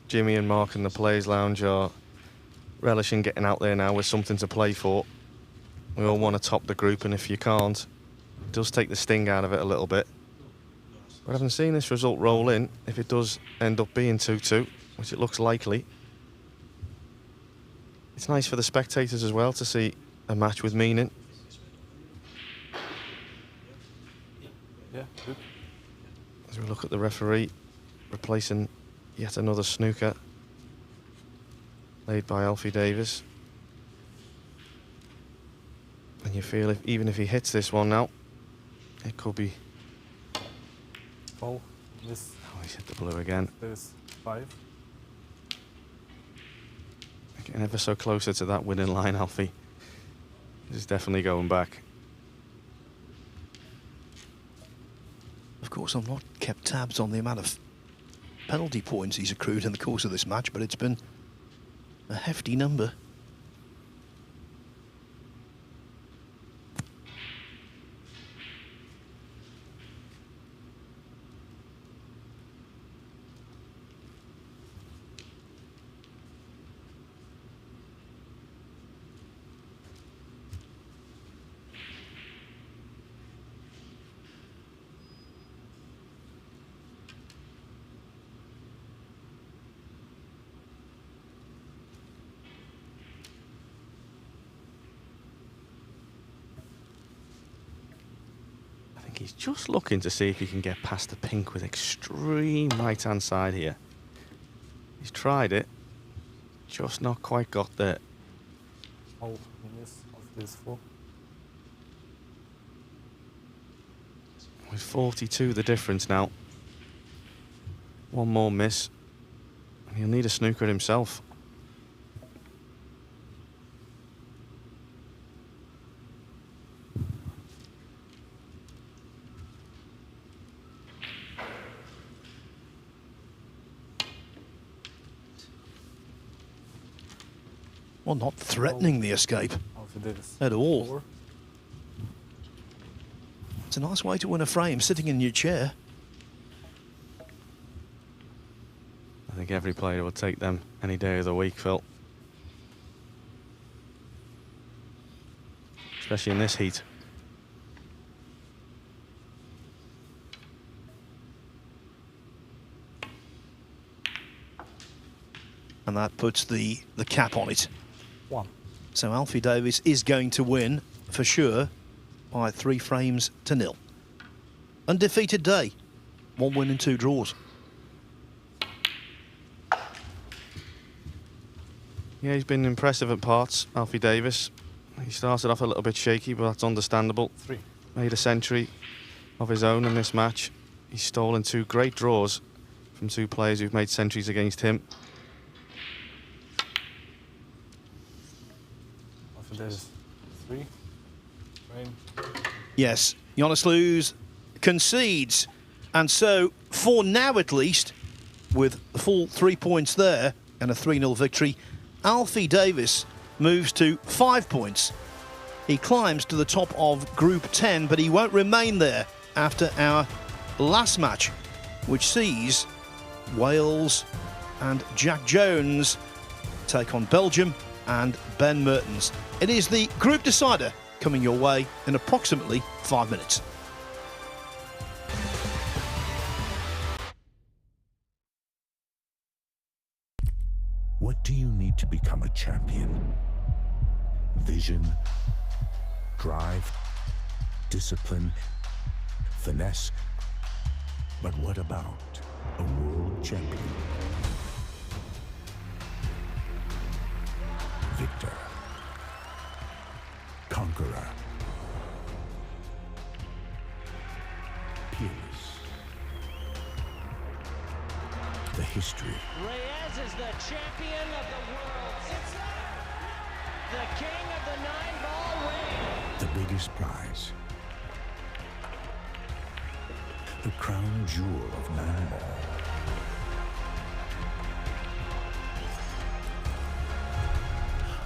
Jimmy and Mark in the Players Lounge are relishing getting out there now with something to play for. We all want to top the group, and if you can't, it does take the sting out of it a little bit. But having seen this result roll in, if it does end up being 2-2, which it looks likely, it's nice for the spectators as well to see a match with meaning. Yeah, good. As we look at the referee replacing yet another snooker laid by Alfie Davies. And you feel even if he hits this one now, it could be... Oh, miss. Oh, he's hit the blue again. There's 5. Getting ever so closer to that winning line, Alfie. This is definitely going back. Of course, I've not kept tabs on the amount of penalty points he's accrued in the course of this match, but it's been a hefty number. He's just looking to see if he can get past the pink with extreme right-hand side here. He's tried it, just not quite got there. Oh, miss. There's 4. With 42 the difference now. One more miss, and he'll need a snooker himself. Well, not threatening the escape at all. 4. It's a nice way to win a frame, sitting in your chair. I think every player will take them any day of the week, Phil. Especially in this heat. And that puts the cap on it. 1. So Alfie Davies is going to win, for sure, by 3 frames to 0. Undefeated day. 1 win and 2 draws. Yeah, he's been impressive at parts, Alfie Davies. He started off a little bit shaky, but that's understandable. 3. Made a century of his own in this match. He's stolen 2 great draws from 2 players who've made centuries against him. There's 3. Frame. Yes, Jonas Luz concedes. And so, for now at least, with the full 3 points there and a 3-0 victory, Alfie Davies moves to 5 points. He climbs to the top of Group 10, but he won't remain there after our last match, which sees Wales and Jack Jones take on Belgium and Ben Mertens. It is the group decider coming your way in approximately 5 minutes. What do you need to become a champion? Vision, drive, discipline, finesse. But what about a world champion? Victor, conqueror, peerless. The history. Reyes is the champion of the world. It's the king of the 9-ball ring. The biggest prize. The crown jewel of 9-ball.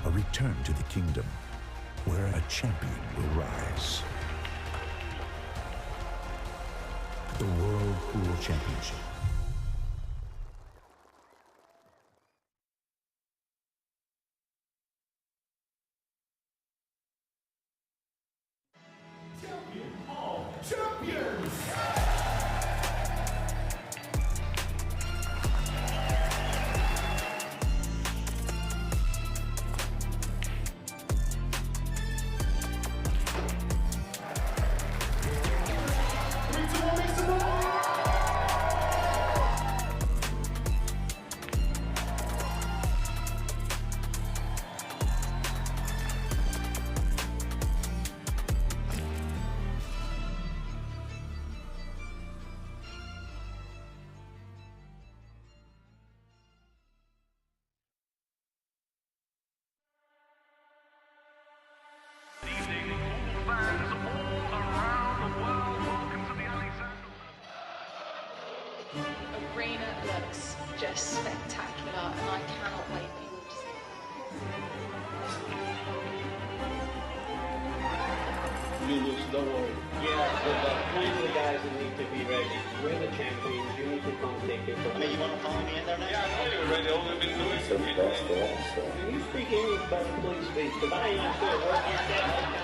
A return to the kingdom where a champion will rise. The World Pool Championship. Arena looks just spectacular, and I cannot wait for you all to see it. Julius, don't worry. Yeah, there's plenty of the guys that need to be ready. We're the champions. You need to come take it. I mean, you want to follow me in there now? Yeah, I know you're ready. All we've been doing is Can you speak English better, please speak? Because I ain't sure what you said.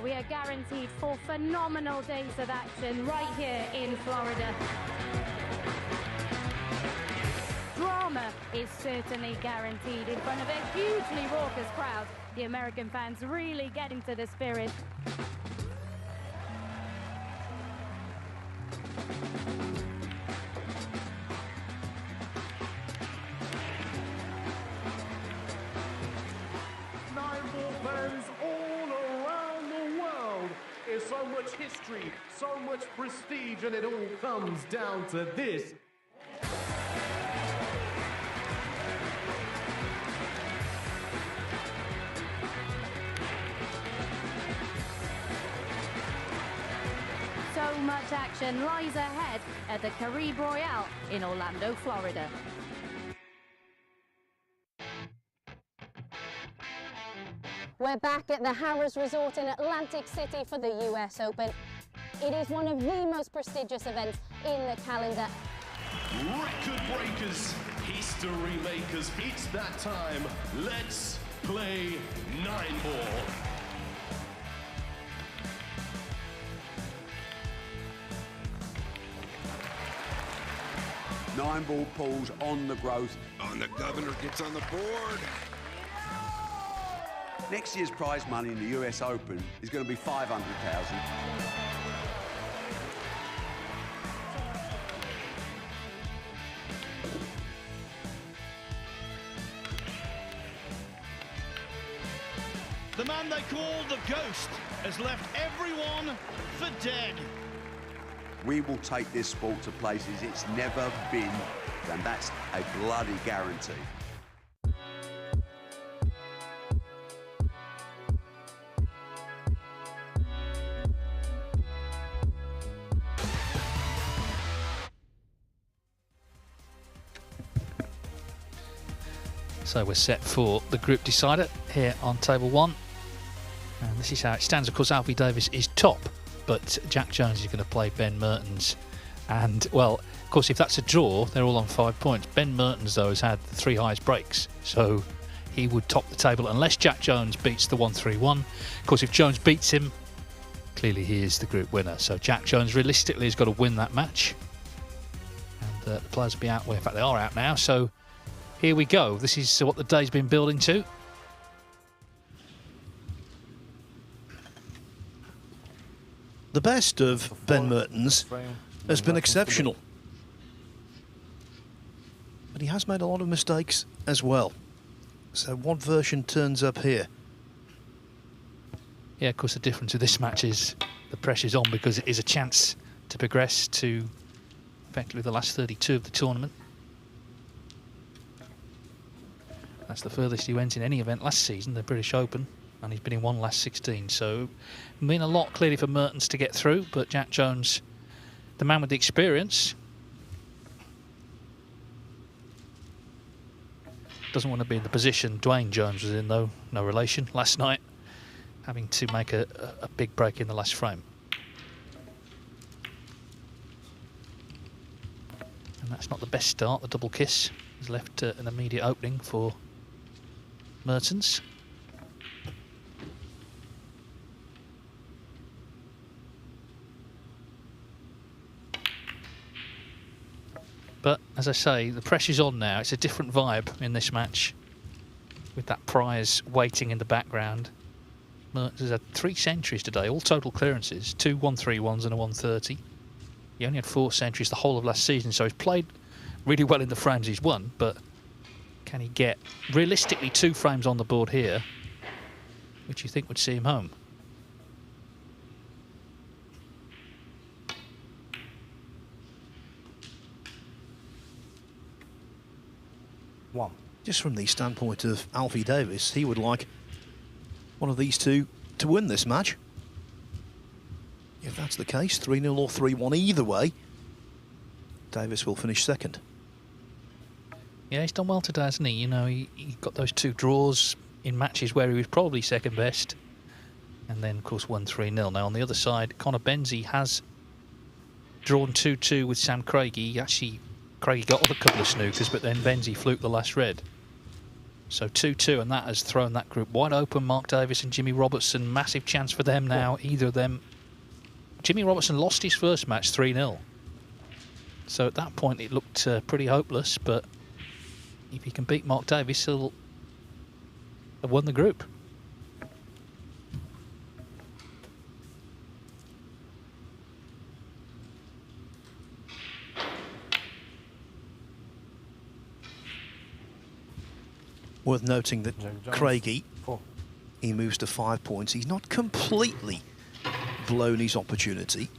We are guaranteed 4 phenomenal days of action right here in Florida. Drama is certainly guaranteed in front of a hugely raucous crowd. The American fans really get into the spirit. So much history, so much prestige, and it all comes down to this. So much action lies ahead at the Caribe Royale in Orlando, Florida. We're back at the Harrah's Resort in Atlantic City for the US Open. It is one of the most prestigious events in the calendar. Record breakers, history makers, it's that time. Let's play 9-ball. Nine-ball pools on the growth. And the governor gets on the board. Next year's prize money in the US Open is going to be $500,000. The man they call the Ghost has left everyone for dead. We will take this sport to places it's never been, and that's a bloody guarantee. So we're set for the group decider here on table 1. And this is how it stands. Of course, Alfie Davies is top, but Jack Jones is going to play Ben Mertens. And, well, of course, if that's a draw, they're all on 5 points. Ben Mertens, though, has had the 3 highest breaks, so he would top the table unless Jack Jones beats the 1-3-1. Of course, if Jones beats him, clearly he is the group winner. So Jack Jones realistically has got to win that match. And the players will be out. Well, in fact, they are out now, so here we go. This is what the day's been building to. The best of Ben Mertens has been exceptional. But he has made a lot of mistakes as well. So what version turns up here? Yeah, of course, the difference with this match is the pressure's on because it is a chance to progress to effectively the last 32 of the tournament. That's the furthest he went in any event last season, the British Open, and he's been in one last 16. So, it mean a lot clearly for Mertens to get through, but Jack Jones, the man with the experience, doesn't want to be in the position Dwayne Jones was in, though, no relation, last night, having to make a big break in the last frame. And that's not the best start. The double kiss has left an immediate opening for Mertens. But as I say, the pressure's on now. It's a different vibe in this match with that prize waiting in the background. Mertens has had 3 centuries today, all total clearances, 2 1-3-1s and a 130. He only had 4 centuries the whole of last season, so he's played really well in the frames he's won, but can he get realistically 2 frames on the board here, which you think would see him home? One. Just from the standpoint of Alfie Davies, he would like one of these two to win this match. If that's the case, 3-0 or 3-1 either way, Davies will finish second. Yeah, he's done well today, hasn't he? You know, he got those 2 draws in matches where he was probably second best. And then, of course, won 3-0. Now, on the other side, Connor Benzie has drawn 2-2 with Sam Craigy. Actually, Craigy got a couple of snookers, but then Benzie fluked the last red. So 2-2, and that has thrown that group wide open. Mark Davis and Jimmy Robertson, massive chance for them now, either of them. Jimmy Robertson lost his first match 3-0. So at that point, it looked pretty hopeless, but if he can beat Mark Davis, he'll have won the group. Worth noting that Craigy, he moves to 5 points. He's not completely blown his opportunity,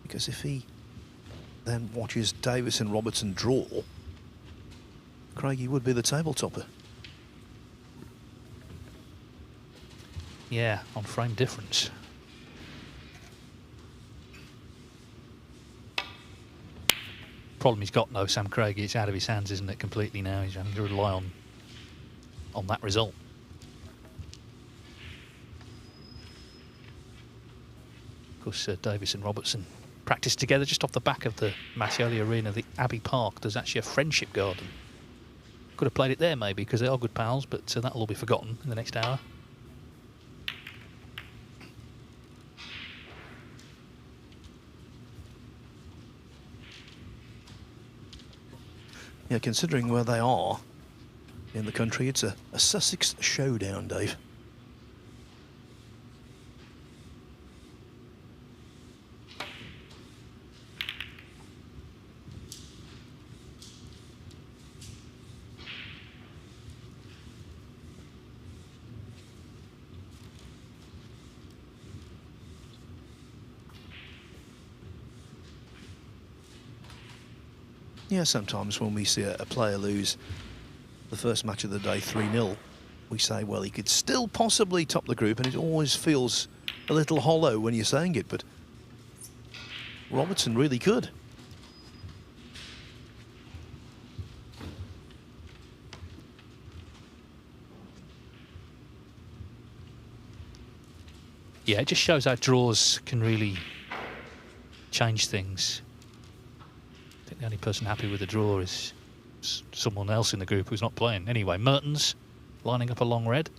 because if he then watches Davis and Robertson draw, Craigy would be the table topper. Yeah, on frame difference. Problem he's got, though, Sam Craigy, it's out of his hands, isn't it, completely now? He's having to rely on that result. Of course, Davis and Robertson practiced together just off the back of the Mattioli Arena, the Abbey Park. There's actually a friendship garden. Could have played it there, maybe, because they are good pals, but that'll all be forgotten in the next hour. Yeah, considering where they are in the country, it's a Sussex showdown, Dave. Yeah, sometimes when we see a player lose the first match of the day 3-0, we say, well, he could still possibly top the group, and it always feels a little hollow when you're saying it, but Robertson really could. Yeah, it just shows how draws can really change things. I think the only person happy with the draw is someone else in the group who's not playing. Anyway, Mertens lining up a long red.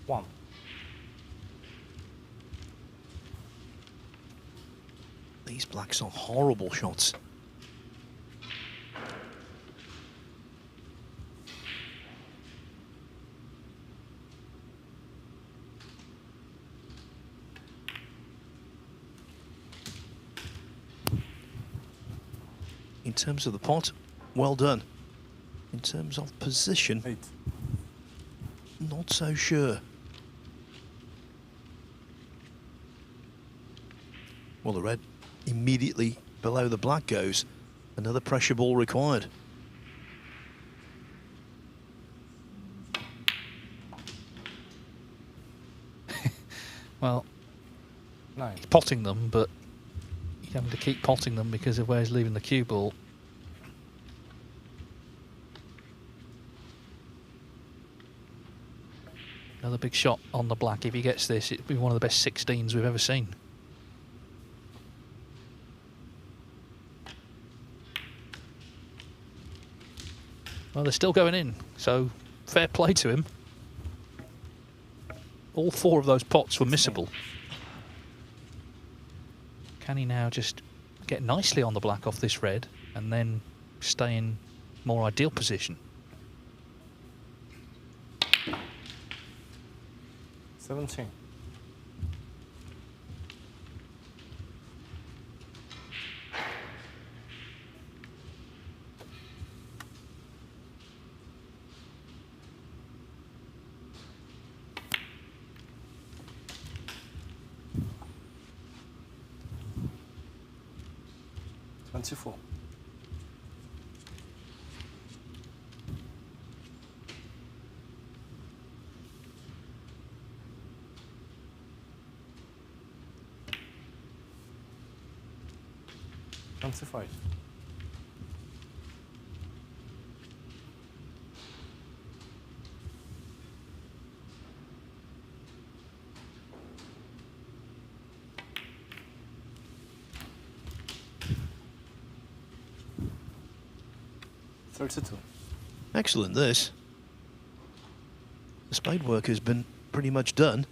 One. These blacks are horrible shots. In terms of the pot, well done. In terms of position, 8. Not so sure. Well, the red immediately below the black goes. Another pressure ball required. Well, 9. he's potting them, but he's having to keep potting them because of where he's leaving the cue ball. Another big shot on the black. If he gets this, it'd be one of the best 16s we've ever seen. Well, they're still going in, so fair play to him. All 4 of those pots were missable. Can he now just get nicely on the black off this red and then stay in more ideal position? 17. Four. Five. Excellent, this. The spade work has been pretty much done.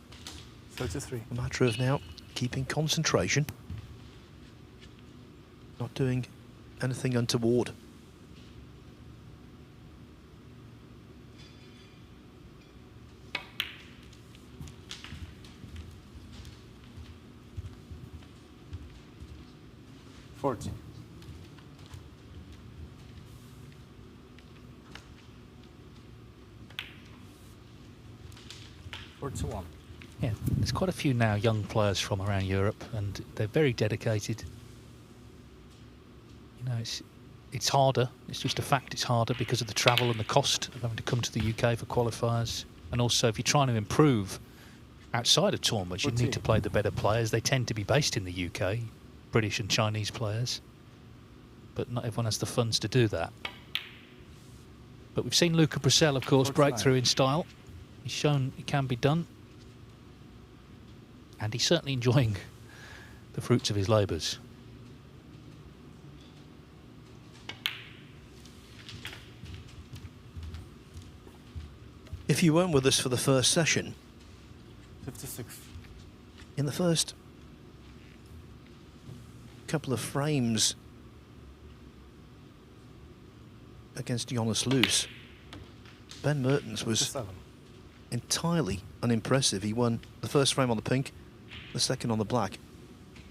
33. A matter of now keeping concentration. Not doing anything untoward. $40. Yeah, there's quite a few now young players from around Europe, and they're very dedicated. You know, it's harder. It's just a fact. It's harder because of the travel and the cost of having to come to the UK for qualifiers, and also if you're trying to improve outside of tournaments, you need to play the better players. They tend to be based in the UK, British and Chinese players, but not everyone has the funds to do that. But we've seen Luca Brissell, of course, break through in style. He's shown it can be done. And he's certainly enjoying the fruits of his labours. If you weren't with us for the first session, 56. In the first couple of frames against Jonas Loos, Ben Mertens was 57. Entirely unimpressive. He won the first frame on the pink, the second on the black.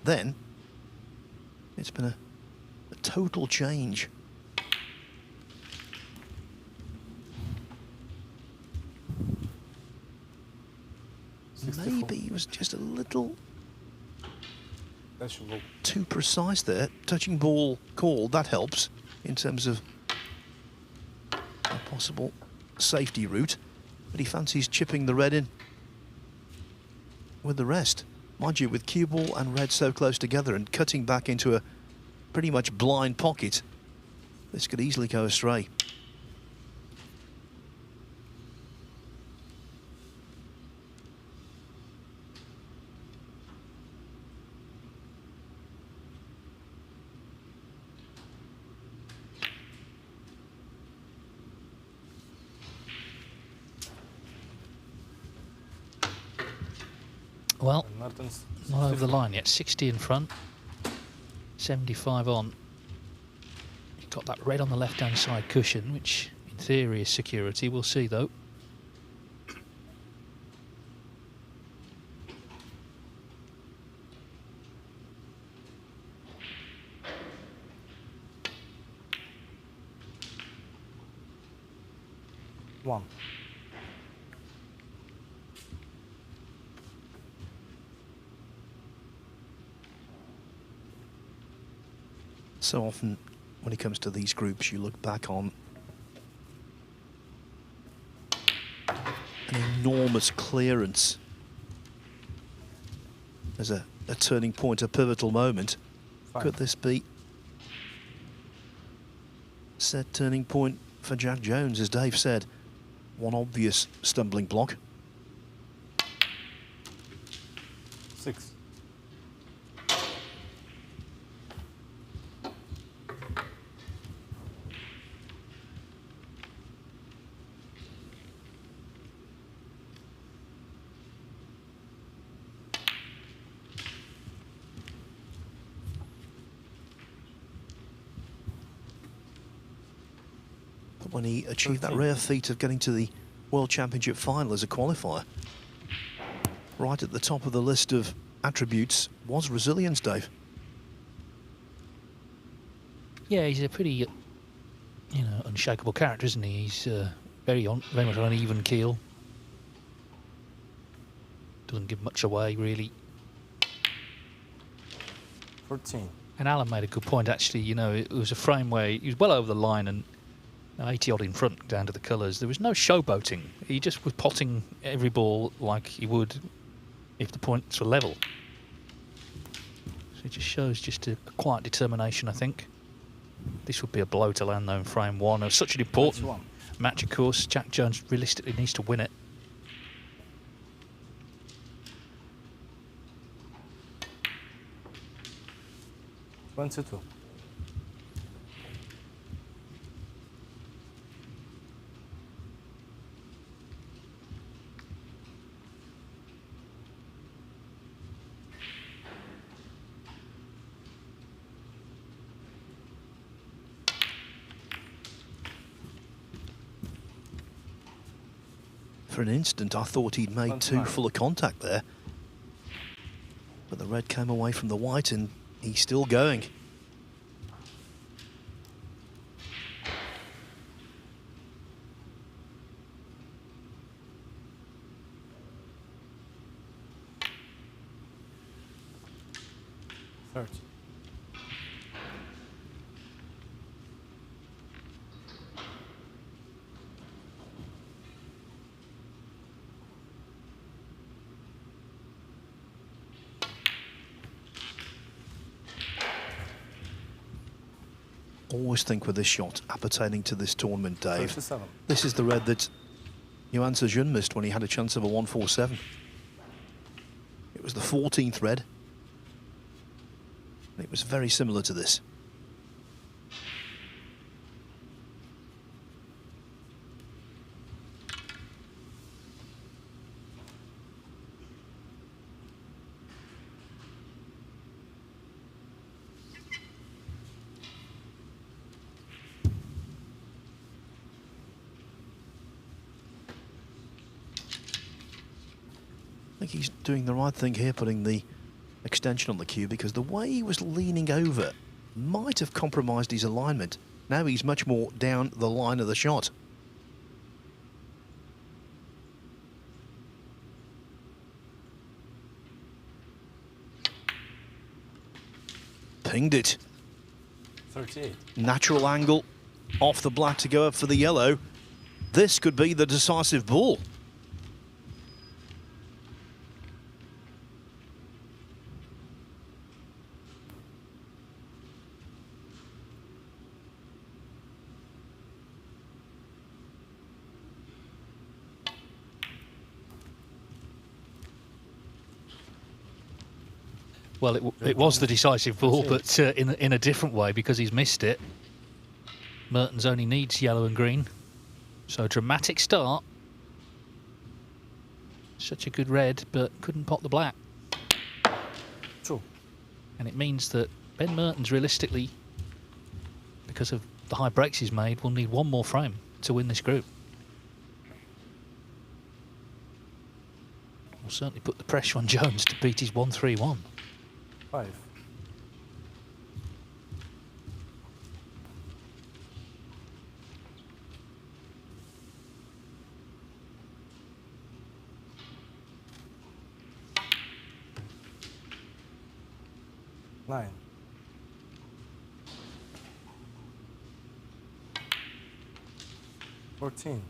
Then it's been a total change. Maybe he was just a little too precise there. Touching ball call, that helps in terms of a possible safety route. But he fancies chipping the red in with the rest. Mind you, with cue ball and red so close together and cutting back into a pretty much blind pocket, this could easily go astray. Well, Mertens, not over the line yet. 60 in front, 75 on. You've got that red on the left-hand side cushion, which in theory is security. We'll see, though. One. So often when it comes to these groups, you look back on an enormous clearance as a turning point, a pivotal moment. Fine. Could this be said turning point for Jack Jones? As Dave said, one obvious stumbling block. 6. When he achieved that rare feat of getting to the World Championship final as a qualifier, right at the top of the list of attributes was resilience, Dave. Yeah, he's a pretty, unshakable character, isn't he? He's very much on an even keel. Doesn't give much away, really. 14. And Alan made a good point, actually. It was a frame where he was well over the line and 80-odd in front down to the colours. There was no showboating. He just was potting every ball like he would if the points were level. So it just shows just a quiet determination, I think. This would be a blow to land, though, in frame one. It was such an important match, of course. Jack Jones realistically needs to win it. One to two. For an instant, I thought he'd made too full of contact there. But the red came away from the white and he's still going. Third. Always think with this shot, appertaining to this tournament, Dave. 37. This is the red that Johan Sejun missed when he had a chance of a 147. It was the 14th red. And it was very similar to this. I think he's doing the right thing here, putting the extension on the cue, because the way he was leaning over might have compromised his alignment. Now he's much more down the line of the shot. pinged it. 38. Natural angle off the black to go up for the yellow. This could be the decisive ball. Well, it was the decisive ball, but in a different way because he's missed it. Mertens only needs yellow and green. So dramatic start. Such a good red, but couldn't pot the black. True. And it means that Ben Mertens, realistically, because of the high breaks he's made, will need one more frame to win this group. Will certainly put the pressure on Jones to beat his 1-3-1. 5. Nine. 14.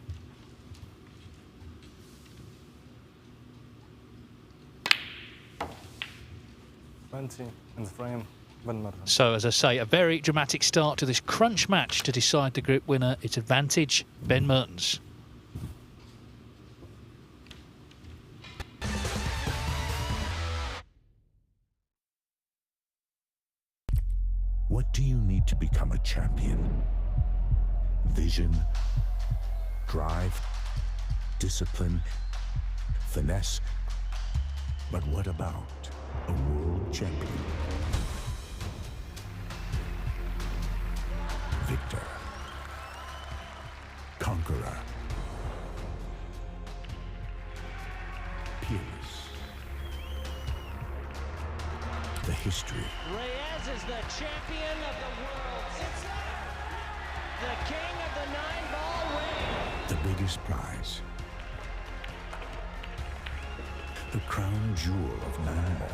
20 in the frame. Ben Mertens. So, as I say, a very dramatic start to this crunch match to decide the group winner. It's advantage Ben Mertens. What do you need to become a champion? Vision, drive, discipline, finesse. But what about a world champion? Victor, conqueror, peerless. The history. Reyes is the champion of the world. It's the king of the 9-ball ring. The biggest prize. The crown jewel of 9-ball.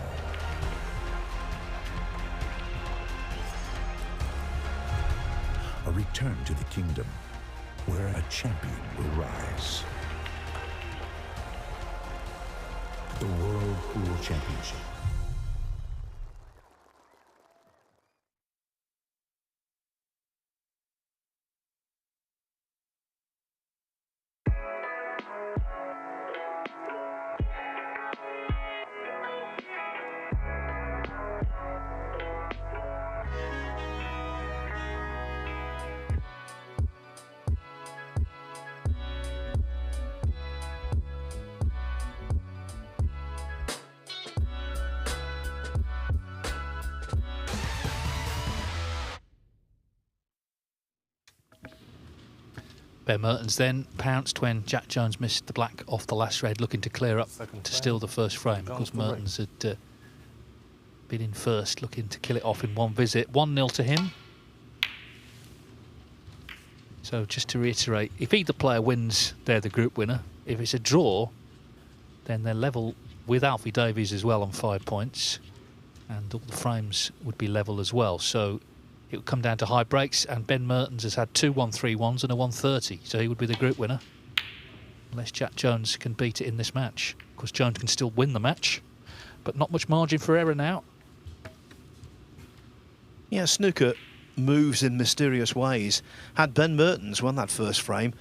A return to the kingdom where a champion will rise. The World Pool Championship. Ben Mertens then pounced when Jack Jones missed the black off the last red, looking to clear up to steal the first frame. Of course, Mertens had been in first, looking to kill it off in one visit. 1-0 to him. So just to reiterate, if either player wins, they're the group winner. If it's a draw, then they're level with Alfie Davies as well on 5 points. And all the frames would be level as well. So it would come down to high breaks, and Ben Mertens has had 2 1-3-1s and a 130, so he would be the group winner. Unless Jack Jones can beat it in this match. Of course, Jones can still win the match, but not much margin for error now. Yeah, snooker moves in mysterious ways. Had Ben Mertens won that first frame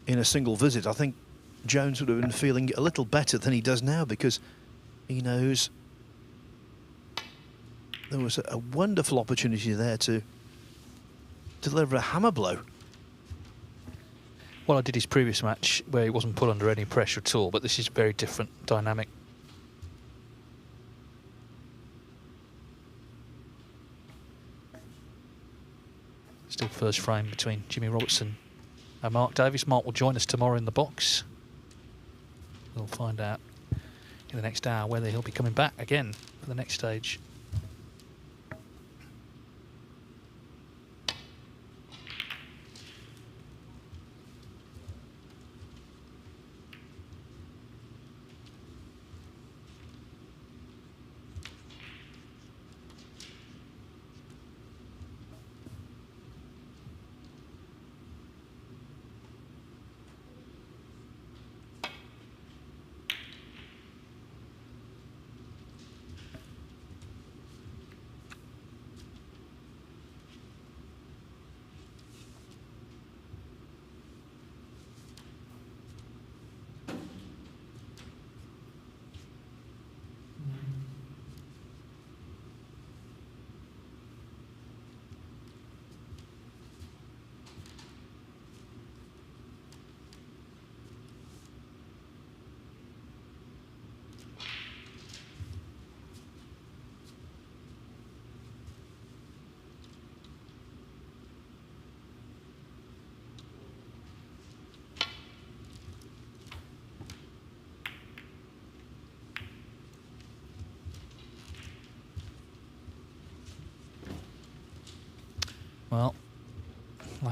in a single visit, I think Jones would have been feeling a little better than he does now, because he knows there was a wonderful opportunity there to deliver a hammer blow. Well, I did his previous match where he wasn't put under any pressure at all, but this is very different dynamic. Still first frame between Jimmy Robertson and Mark Davies. Mark will join us tomorrow in the box. We'll find out in the next hour whether he'll be coming back again for the next stage.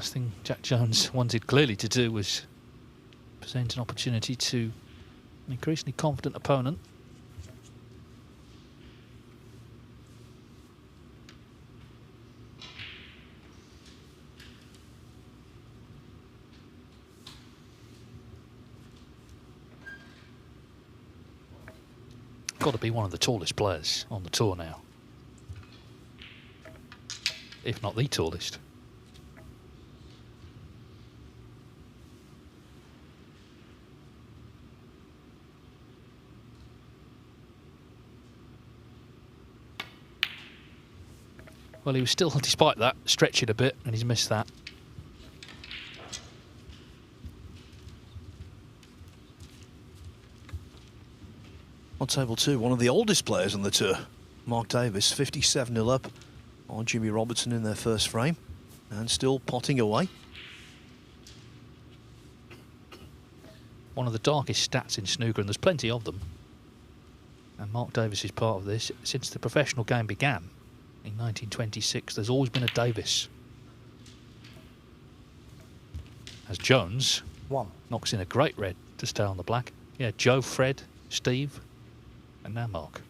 last thing Jack Jones wanted clearly to do was present an opportunity to an increasingly confident opponent. Got to be one of the tallest players on the tour now, if not the tallest. Well, he was still, despite that, stretching a bit, and he's missed that. On table 2, one of the oldest players on the tour, Mark Davies, 57-0 up on Jimmy Robertson in their first frame, and still potting away. One of the darkest stats in snooker, and there's plenty of them. And Mark Davies is part of this. Since the professional game began in 1926, there's always been a Davies. As Jones knocks in a great red to stay on the black. Yeah, Joe, Fred, Steve, and now Mark.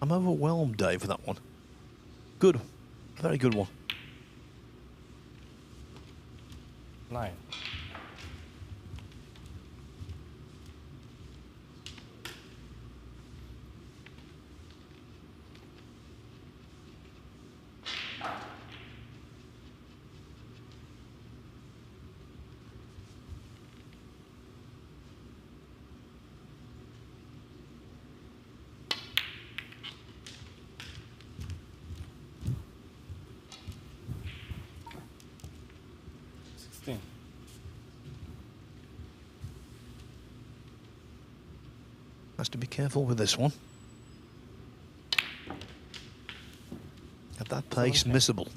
I'm overwhelmed, Dave, with that one. Good. Very good one. 9. Has to be careful with this one. At that pace, missable.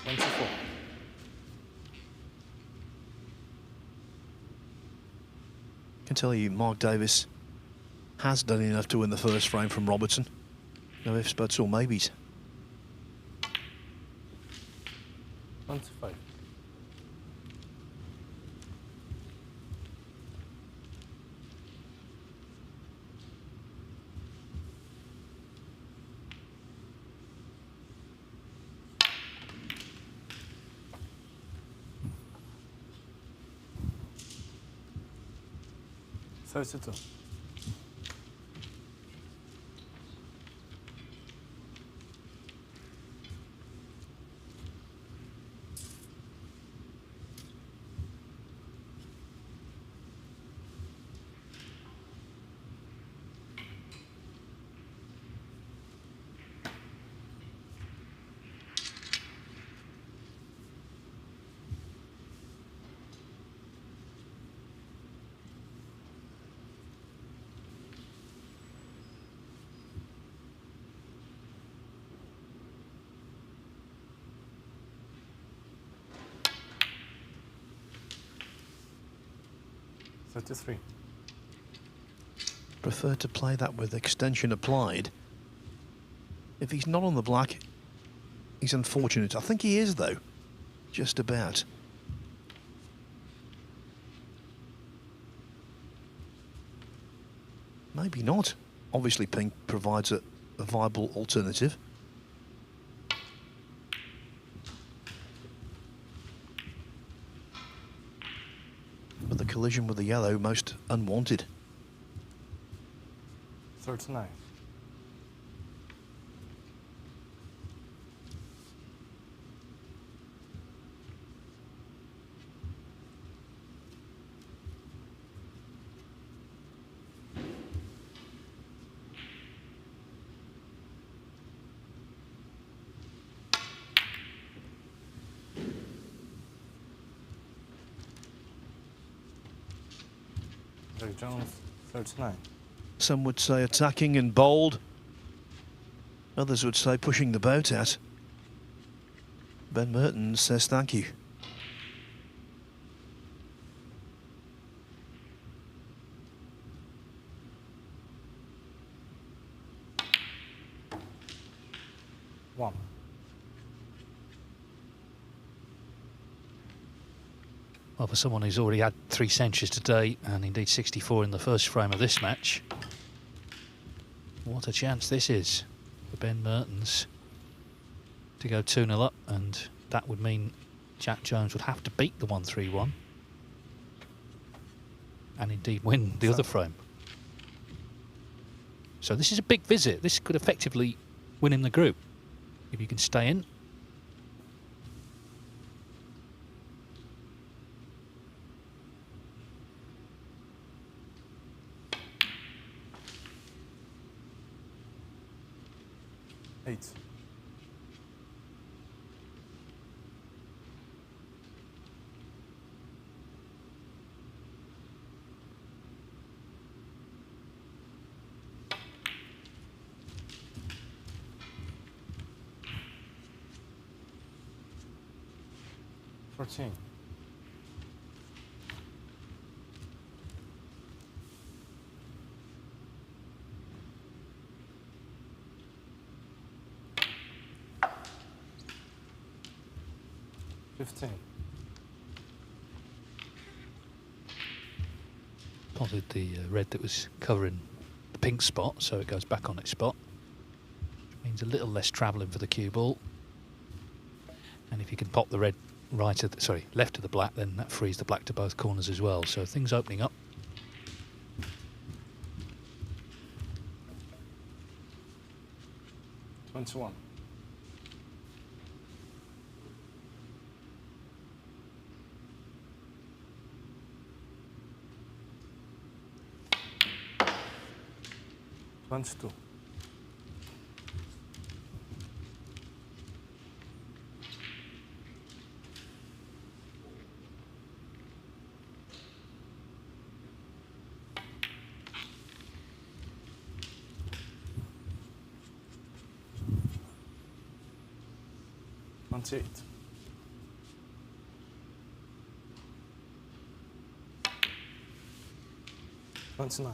I can tell you, Mark Davies has done enough to win the first frame from Robertson. No ifs, buts or maybes. 25. Thirty-two. Prefer to play that with extension applied. If he's not on the black, he's unfortunate. I think he is, though. Just about. Maybe not. Obviously, pink provides a viable alternative. But the collision with the yellow, most unwanted. 39. Jack Jones, 39. Some would say attacking and bold. Others would say pushing the boat out. Ben Mertens says thank you. One. Well, for someone who's already had 3 centuries today, and indeed 64 in the first frame of this match, what a chance this is for Ben Mertens to go 2-0 up, and that would mean Jack Jones would have to beat the 1-3-1 and indeed win the other frame. So this is a big visit. This could effectively win him the group if you can stay in. Eight. Fourteen. Spotted the red that was covering the pink spot, so it goes back on its spot. Which means a little less travelling for the cue ball. And if you can pop the red left of the black, then that frees the black to both corners as well. So things opening up. One. 22. Eight. 29.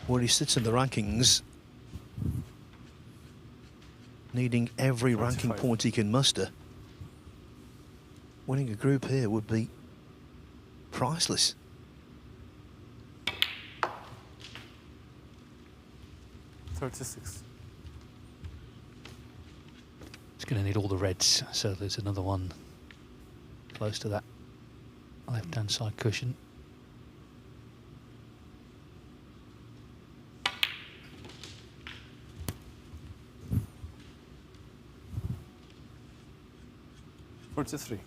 Where he sits in the rankings, needing every ranking point he can muster. Winning a group here would be priceless. It's going to need all the reds, so there's another one close to that left-hand side cushion. Forty-three.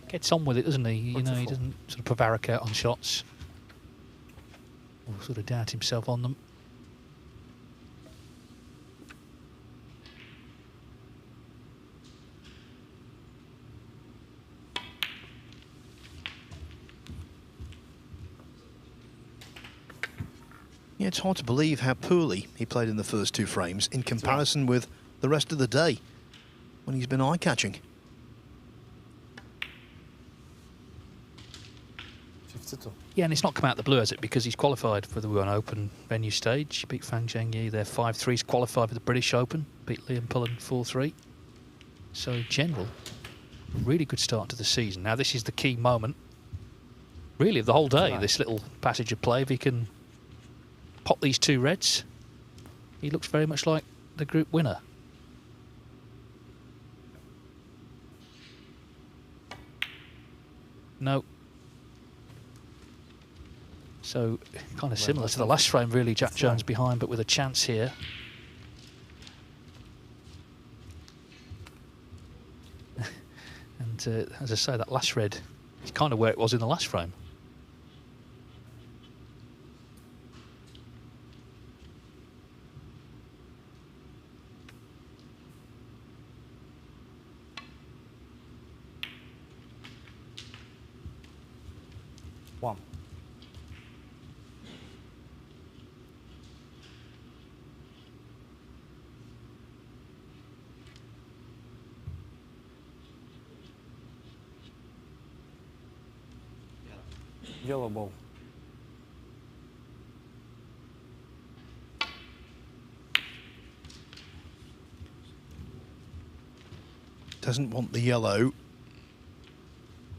Gets on with it, doesn't he? You know, he doesn't sort of prevaricate on shots or sort of doubt himself on them. Yeah, it's hard to believe how poorly he played in the first 2 frames in comparison with the rest of the day when he's been eye-catching. 52. Yeah, and it's not come out the blue, has it? Because he's qualified for the Wuhan Open venue stage. He beat Fang Zhengyi there 5-3. He's qualified for the British Open. Beat Liam Pullen 4-3. So, in general, really good start to the season. Now, this is the key moment, really, of the whole day, this little passage of play. If he can pop these 2 reds, he looks very much like the group winner. No. So, kind of similar to the last frame, really. Jack Jones behind, but with a chance here. But as I say, that last red is kind of where it was in the last frame. One. Yellow ball. Doesn't want the yellow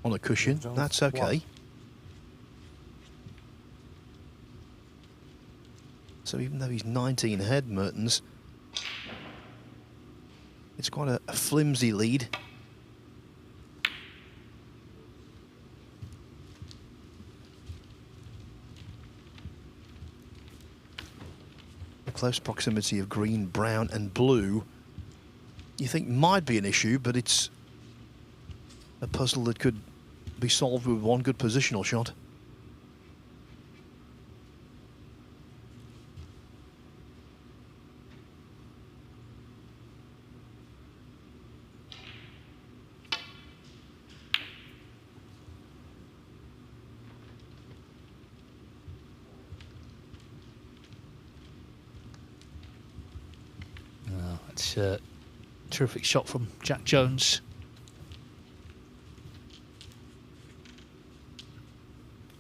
on the cushion. That's okay. One. So even though he's 19 ahead, Mertens, it's quite a flimsy lead. The close proximity of green, brown and blue you think might be an issue, but it's a puzzle that could be solved with one good positional shot. It's a terrific shot from Jack Jones.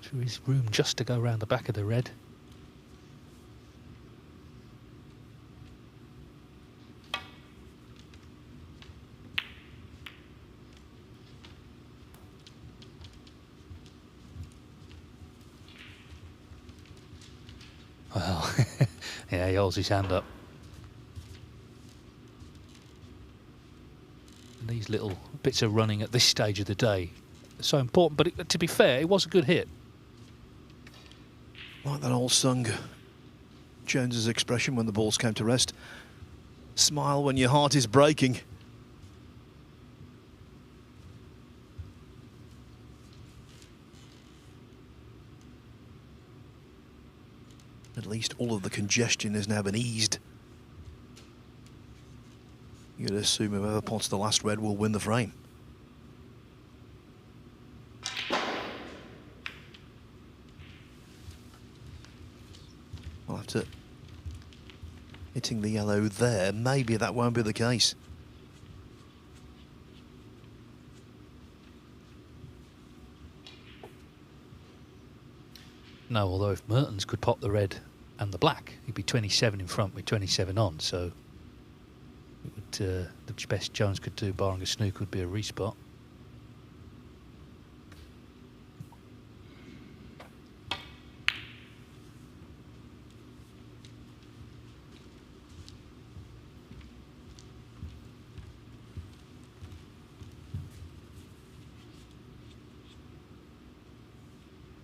Through his room just to go around the back of the red. Well, yeah, he holds his hand up. These little bits of running at this stage of the day are so important, but to be fair, it was a good hit. Like that old song, Jones's expression when the balls came to rest. Smile when your heart is breaking. At least all of the congestion has now been eased. You'd assume whoever pots the last red will win the frame. Well, after hitting the yellow there, maybe that won't be the case. No, although if Mertens could pop the red and the black, he'd be 27 in front with 27 on, so it would, the best Jones could do, barring a snooker, would be a respot.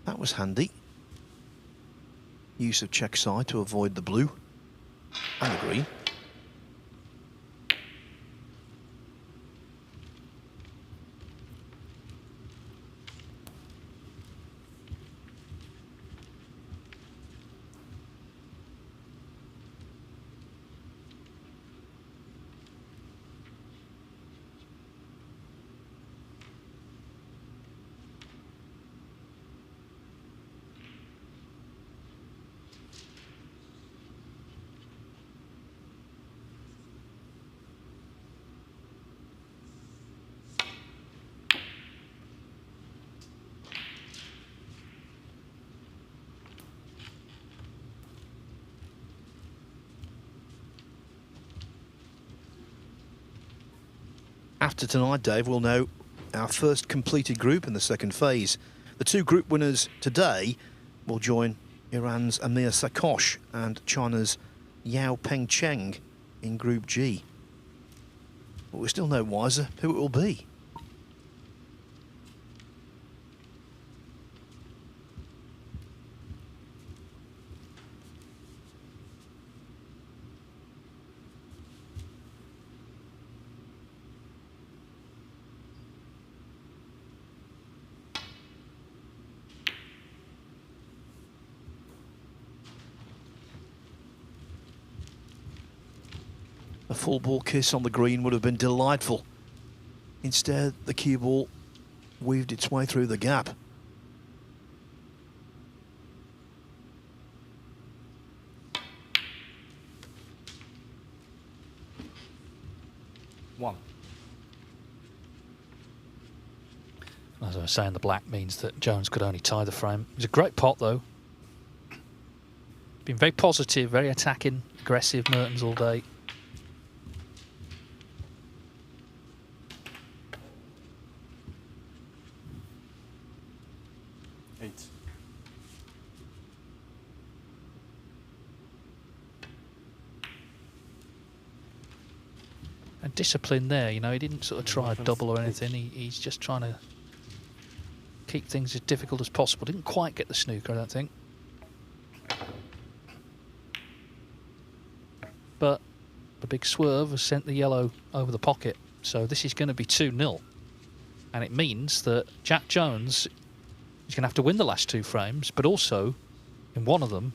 That was handy. Use of check side to avoid the blue and the green. After tonight, Dave, we'll know our first completed group in the second phase. The two group winners today will join Iran's Amir Sakosh and China's Yao Pengcheng in Group G. But we're still no wiser who it will be. A full ball kiss on the green would have been delightful. Instead, the cue ball weaved its way through the gap. One. As I was saying, the black means that Jones could only tie the frame. It was a great pot, though. Been very positive, very attacking, aggressive Mertens all day. Eight. And discipline there, you know, he didn't sort of try a double or anything. He's just trying to keep things as difficult as possible. Didn't quite get the snooker, I don't think. But the big swerve has sent the yellow over the pocket. So this is going to be 2-0. And it means that Jack Jones is going to have to win the last two frames, but also, in one of them,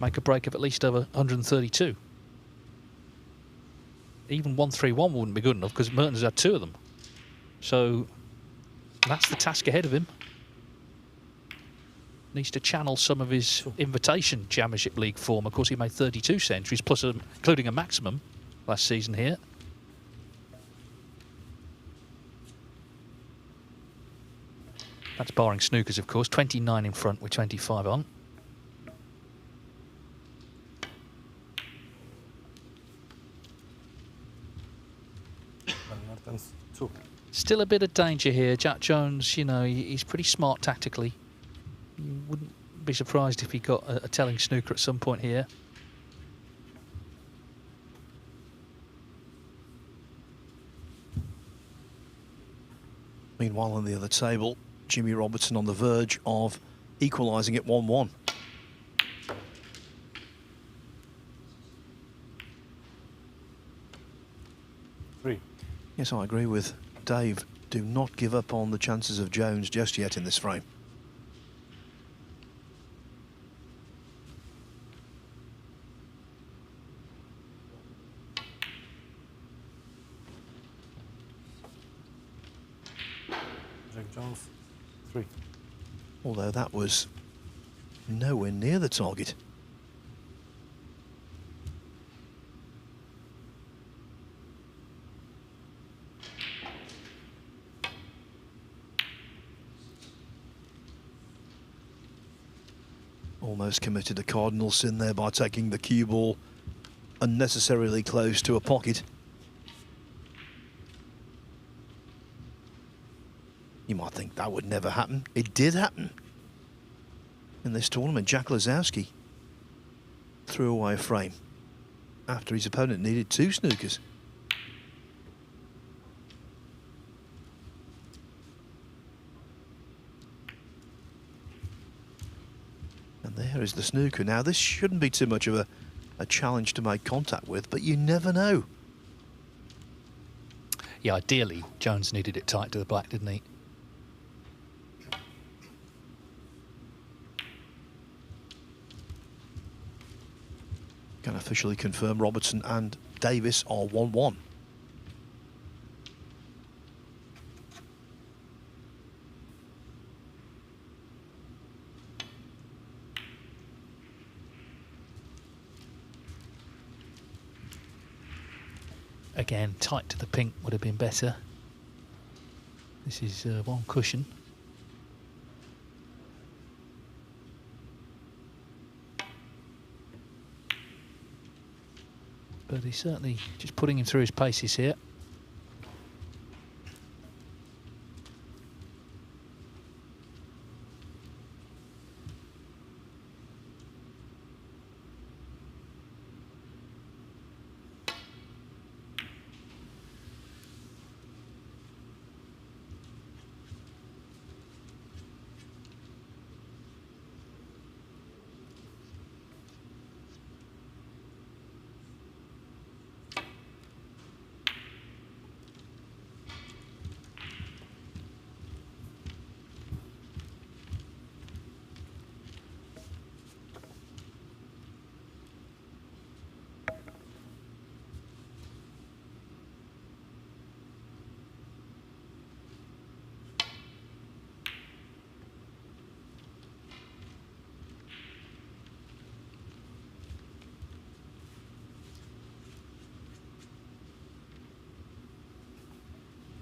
make a break of at least over 132. Even 1-3-1 wouldn't be good enough because Mertens had two of them. So that's the task ahead of him. Needs to channel some of his Invitation Championship League form. Of course, he made 32 centuries, plus including a maximum last season here. That's barring snookers, of course. 29 in front with 25 on. Mertens, 2. Still a bit of danger here. Jack Jones, you know, he's pretty smart tactically. You wouldn't be surprised if he got a telling snooker at some point here. Meanwhile, on the other table, Jimmy Robertson on the verge of equalising at 1-1. Yes, I agree with Dave. Do not give up on the chances of Jones just yet in this frame. Jack Jones, 3. Although that was nowhere near the target. Almost committed a cardinal sin there by taking the cue ball unnecessarily close to a pocket. You might think that would never happen. It did happen. In this tournament, Jack Lazowski threw away a frame after his opponent needed 2 snookers. And there is the snooker. Now, this shouldn't be too much of a challenge to make contact with, but you never know. Yeah, ideally, Jones needed it tight to the black, didn't he? Can officially confirm Robertson and Davies are 1-1. Again, tight to the pink would have been better. This is one cushion. But he's certainly just putting him through his paces here.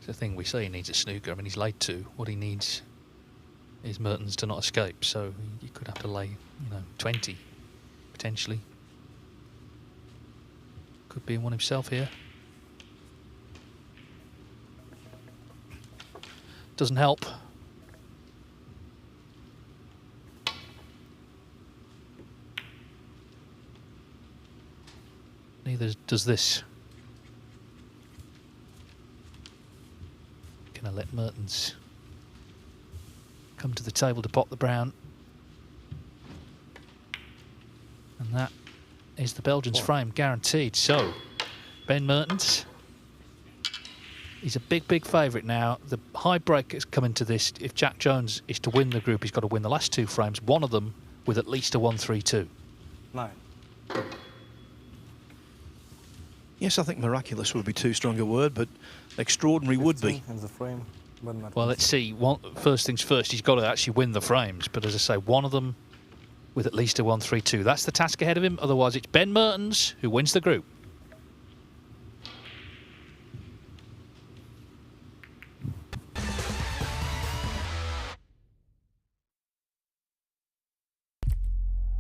It's the thing we say he needs a snooker. I mean, he's laid 2. What he needs is Mertens to not escape. So you could have to lay, 20 potentially. Could be in one himself here. Doesn't help. Neither does this. Gonna let Mertens come to the table to pop the brown. And that is the Belgians' frame, guaranteed. So, Ben Mertens, he's a big, big favourite now. The high break is coming to this. If Jack Jones is to win the group, he's got to win the last 2 frames, one of them with at least a 1-3-2. 9. Yes, I think miraculous would be too strong a word, but extraordinary would be. In the frame, well, let's see. First things first, he's got to actually win the frames. But as I say, one of them with at least a 1-3-2. That's the task ahead of him. Otherwise, it's Ben Mertens who wins the group.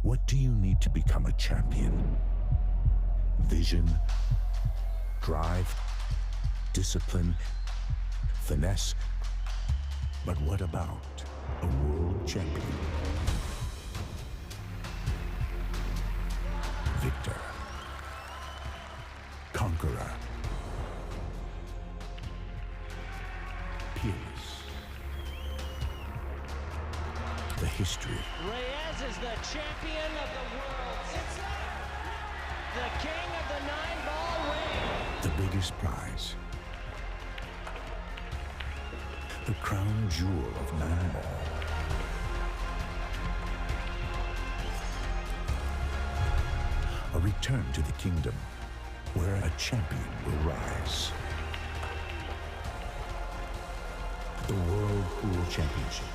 What do you need to become a champion? Vision, drive, discipline, finesse. But what about a world champion? Victor, conqueror, peerless. The history. Reyes is the champion of the world. It's the king of the 9-ball ring. The biggest prize. The crown jewel of 9-ball. A return to the kingdom where a champion will rise. The World Pool Championship.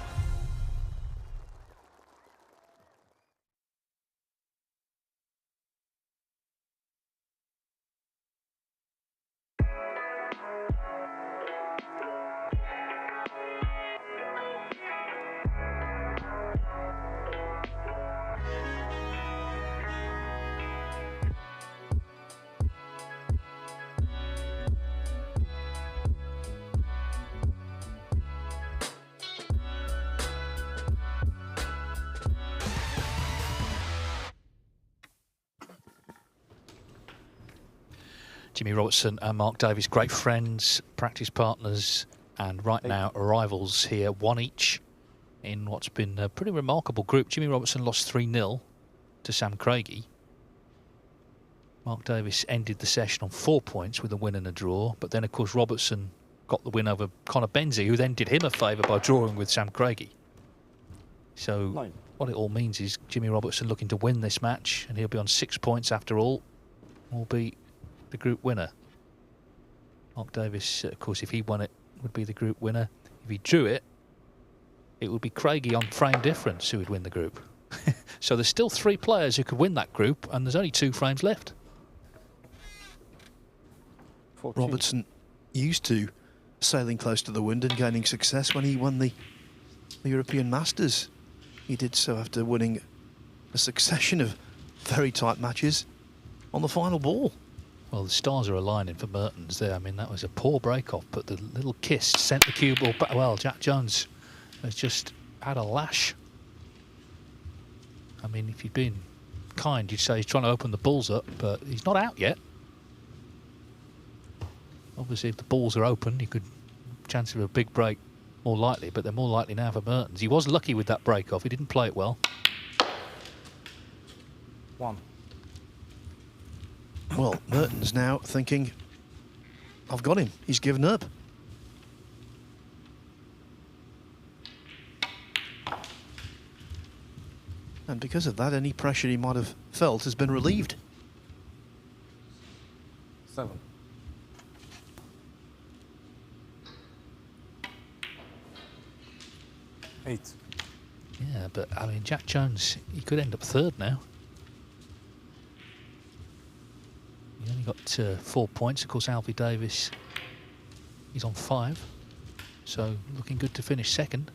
Jimmy Robertson and Mark Davies, great friends, practice partners, and right now arrivals here, 1 each in what's been a pretty remarkable group. Jimmy Robertson lost 3-0 to Sam Craigy. Mark Davies ended the session on 4 points with a win and a draw, but then of course Robertson got the win over Connor Benzie, who then did him a favour by drawing with Sam Craigy. So what it all means is Jimmy Robertson looking to win this match, and he'll be on 6 points after all, will be the group winner. Mark Davies, of course, if he won it, would be the group winner. If he drew it, it would be Craigy on frame difference who would win the group. So there's still 3 players who could win that group, and there's only 2 frames left. Robertson used to sailing close to the wind and gaining success when he won the European Masters. He did so after winning a succession of very tight matches on the final ball. Well, the stars are aligning for Mertens there. I mean, that was a poor break-off, but the little kiss sent the cue ball back. Well, Jack Jones has just had a lash. I mean, if you'd been kind, you'd say he's trying to open the balls up, but he's not out yet. Obviously, if the balls are open, you could chance of a big break more likely, but they're more likely now for Mertens. He was lucky with that break-off. He didn't play it well. 1. Well, Mertens now thinking, I've got him. He's given up. And because of that, any pressure he might have felt has been relieved. 7. Eight. Yeah, but I mean, Jack Jones, he could end up 3rd now. He only got 4 points. Of course, Alfie Davies He's on 5. So looking good to finish second.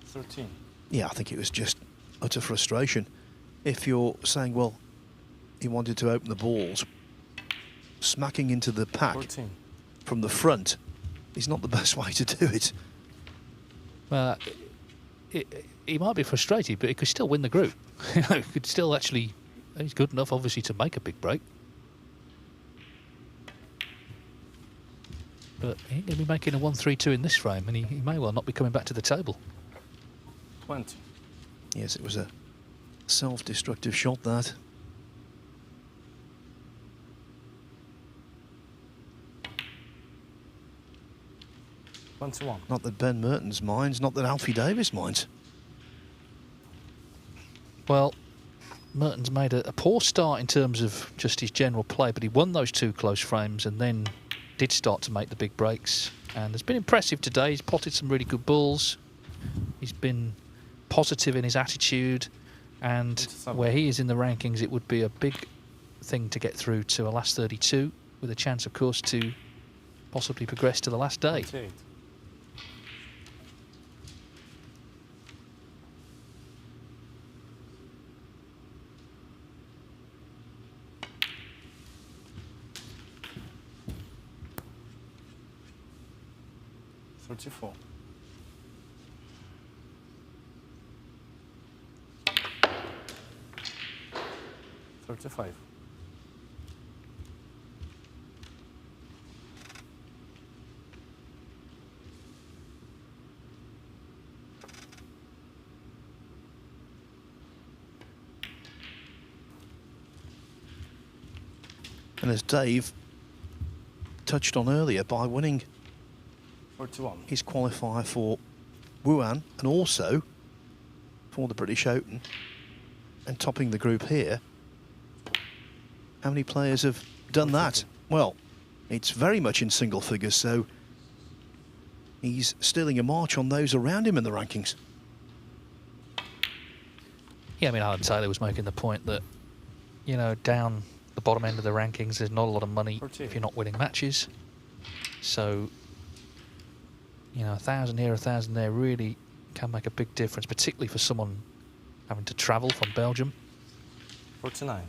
13. Yeah, I think it was just utter frustration. If you're saying, well, he wanted to open the balls, smacking into the pack 14. from the front is not the best way to do it. Well, he might be frustrated, but he could still win the group. He could still actually... He's good enough, obviously, to make a big break. But he ain't going to be making a 1-3-2 in this frame, and he may well not be coming back to the table. 20. Yes, it was a self-destructive shot, that. Not that Ben Mertens minds, not that Alfie Davies minds. Well, Mertens made a poor start in terms of just his general play, but he won those 2 close frames and then did start to make the big breaks. And has been impressive today. He's potted some really good balls. He's been positive in his attitude. And where he is in the rankings, it would be a big thing to get through to a last 32, with a chance, of course, to possibly progress to the last day. 28. $34. $35. And as Dave touched on earlier, by winning 41. his qualifier for Wuhan and also for the British Open and topping the group here, how many players have done that? Well, it's very much in single figures, so he's stealing a march on those around him in the rankings. Yeah, I mean, Alan Taylor was making the point that, you know, down the bottom end of the rankings, there's not a lot of money if you're not winning matches. So, you know, 1,000 here, 1,000 there really can make a big difference, particularly for someone having to travel from Belgium. 49.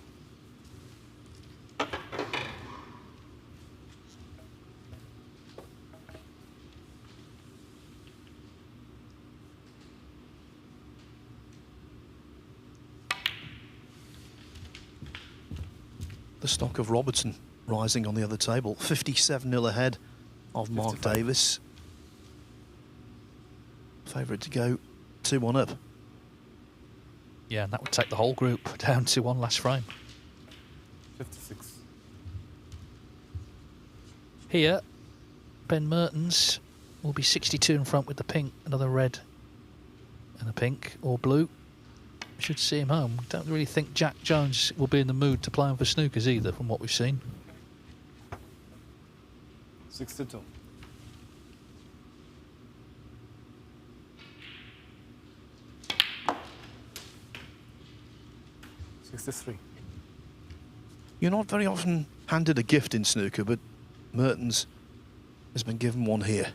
The stock of Robertson rising on the other table, 57-0 ahead of Mark 55. Davis. Favourite to go 2-1 up. Yeah, and that would take the whole group down to one last frame. 56. Here, Ben Mertens will be 62 in front with the pink, another red and a pink or blue. Should see him home. Don't really think Jack Jones will be in the mood to play him for snookers either, from what we've seen. 62. $63. You're not very often handed a gift in snooker, but Mertens has been given one here.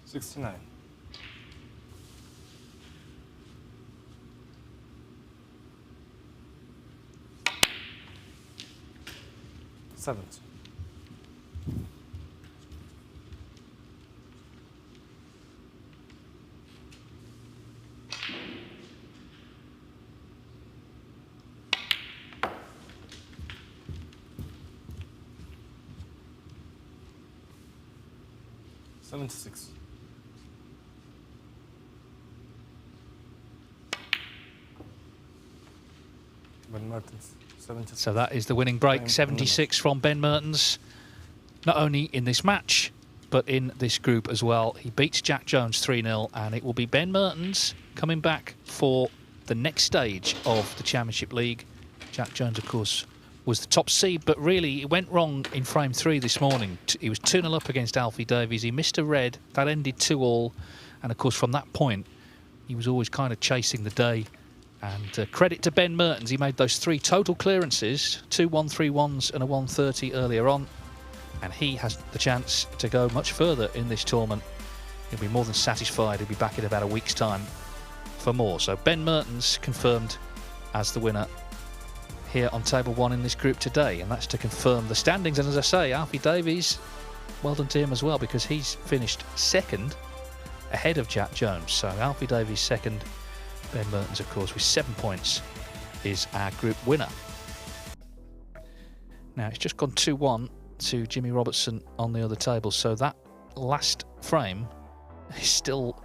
$69. $70. $76. Ben Mertens, 76. So that is the winning break, 76 from Ben Mertens. Not only in this match, but in this group as well. He beats Jack Jones 3-0, and it will be Ben Mertens coming back for the next stage of the Championship League. Jack Jones, of course, was the top seed, but really it went wrong in frame 3 this morning. He was 2-0 up against Alfie Davies. He missed a red. That ended 2-all. And, of course, from that point, he was always kind of chasing the day. And credit to Ben Mertens, he made those 3 total clearances, 2 1-3-1s and a 130 earlier on. And he has the chance to go much further in this tournament. He'll be more than satisfied. He'll be back in about a week's time for more. So Ben Mertens confirmed as the winner here on table 1 in this group today. And that's to confirm the standings. And as I say, Alfie Davies, well done to him as well, because he's finished second ahead of Jack Jones. So Alfie Davies second. Ben Mertens, of course, with 7 points, is our group winner. Now, it's just gone 2-1 to Jimmy Robertson on the other table, so that last frame is still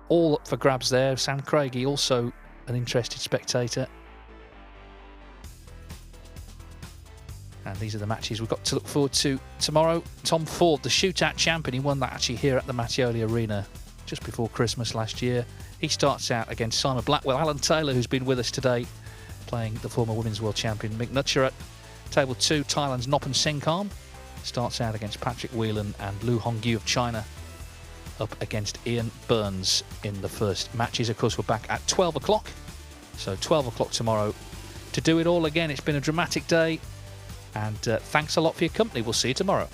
all up for grabs there. Sam Craigy, also an interested spectator. And these are the matches we've got to look forward to tomorrow. Tom Ford, the shootout champion, he won that actually here at the Mattioli Arena just before Christmas last year. He starts out against Simon Blackwell. Alan Taylor, who's been with us today, playing the former women's world champion Mick Nutcher. Table 2, Thailand's Nopan Sengkham starts out against Patrick Whelan, and Lu Hongyu of China up against Ian Burns in the first matches. Of course, we're back at 12 o'clock. So 12 o'clock tomorrow to do it all again. It's been a dramatic day, and thanks a lot for your company. We'll see you tomorrow.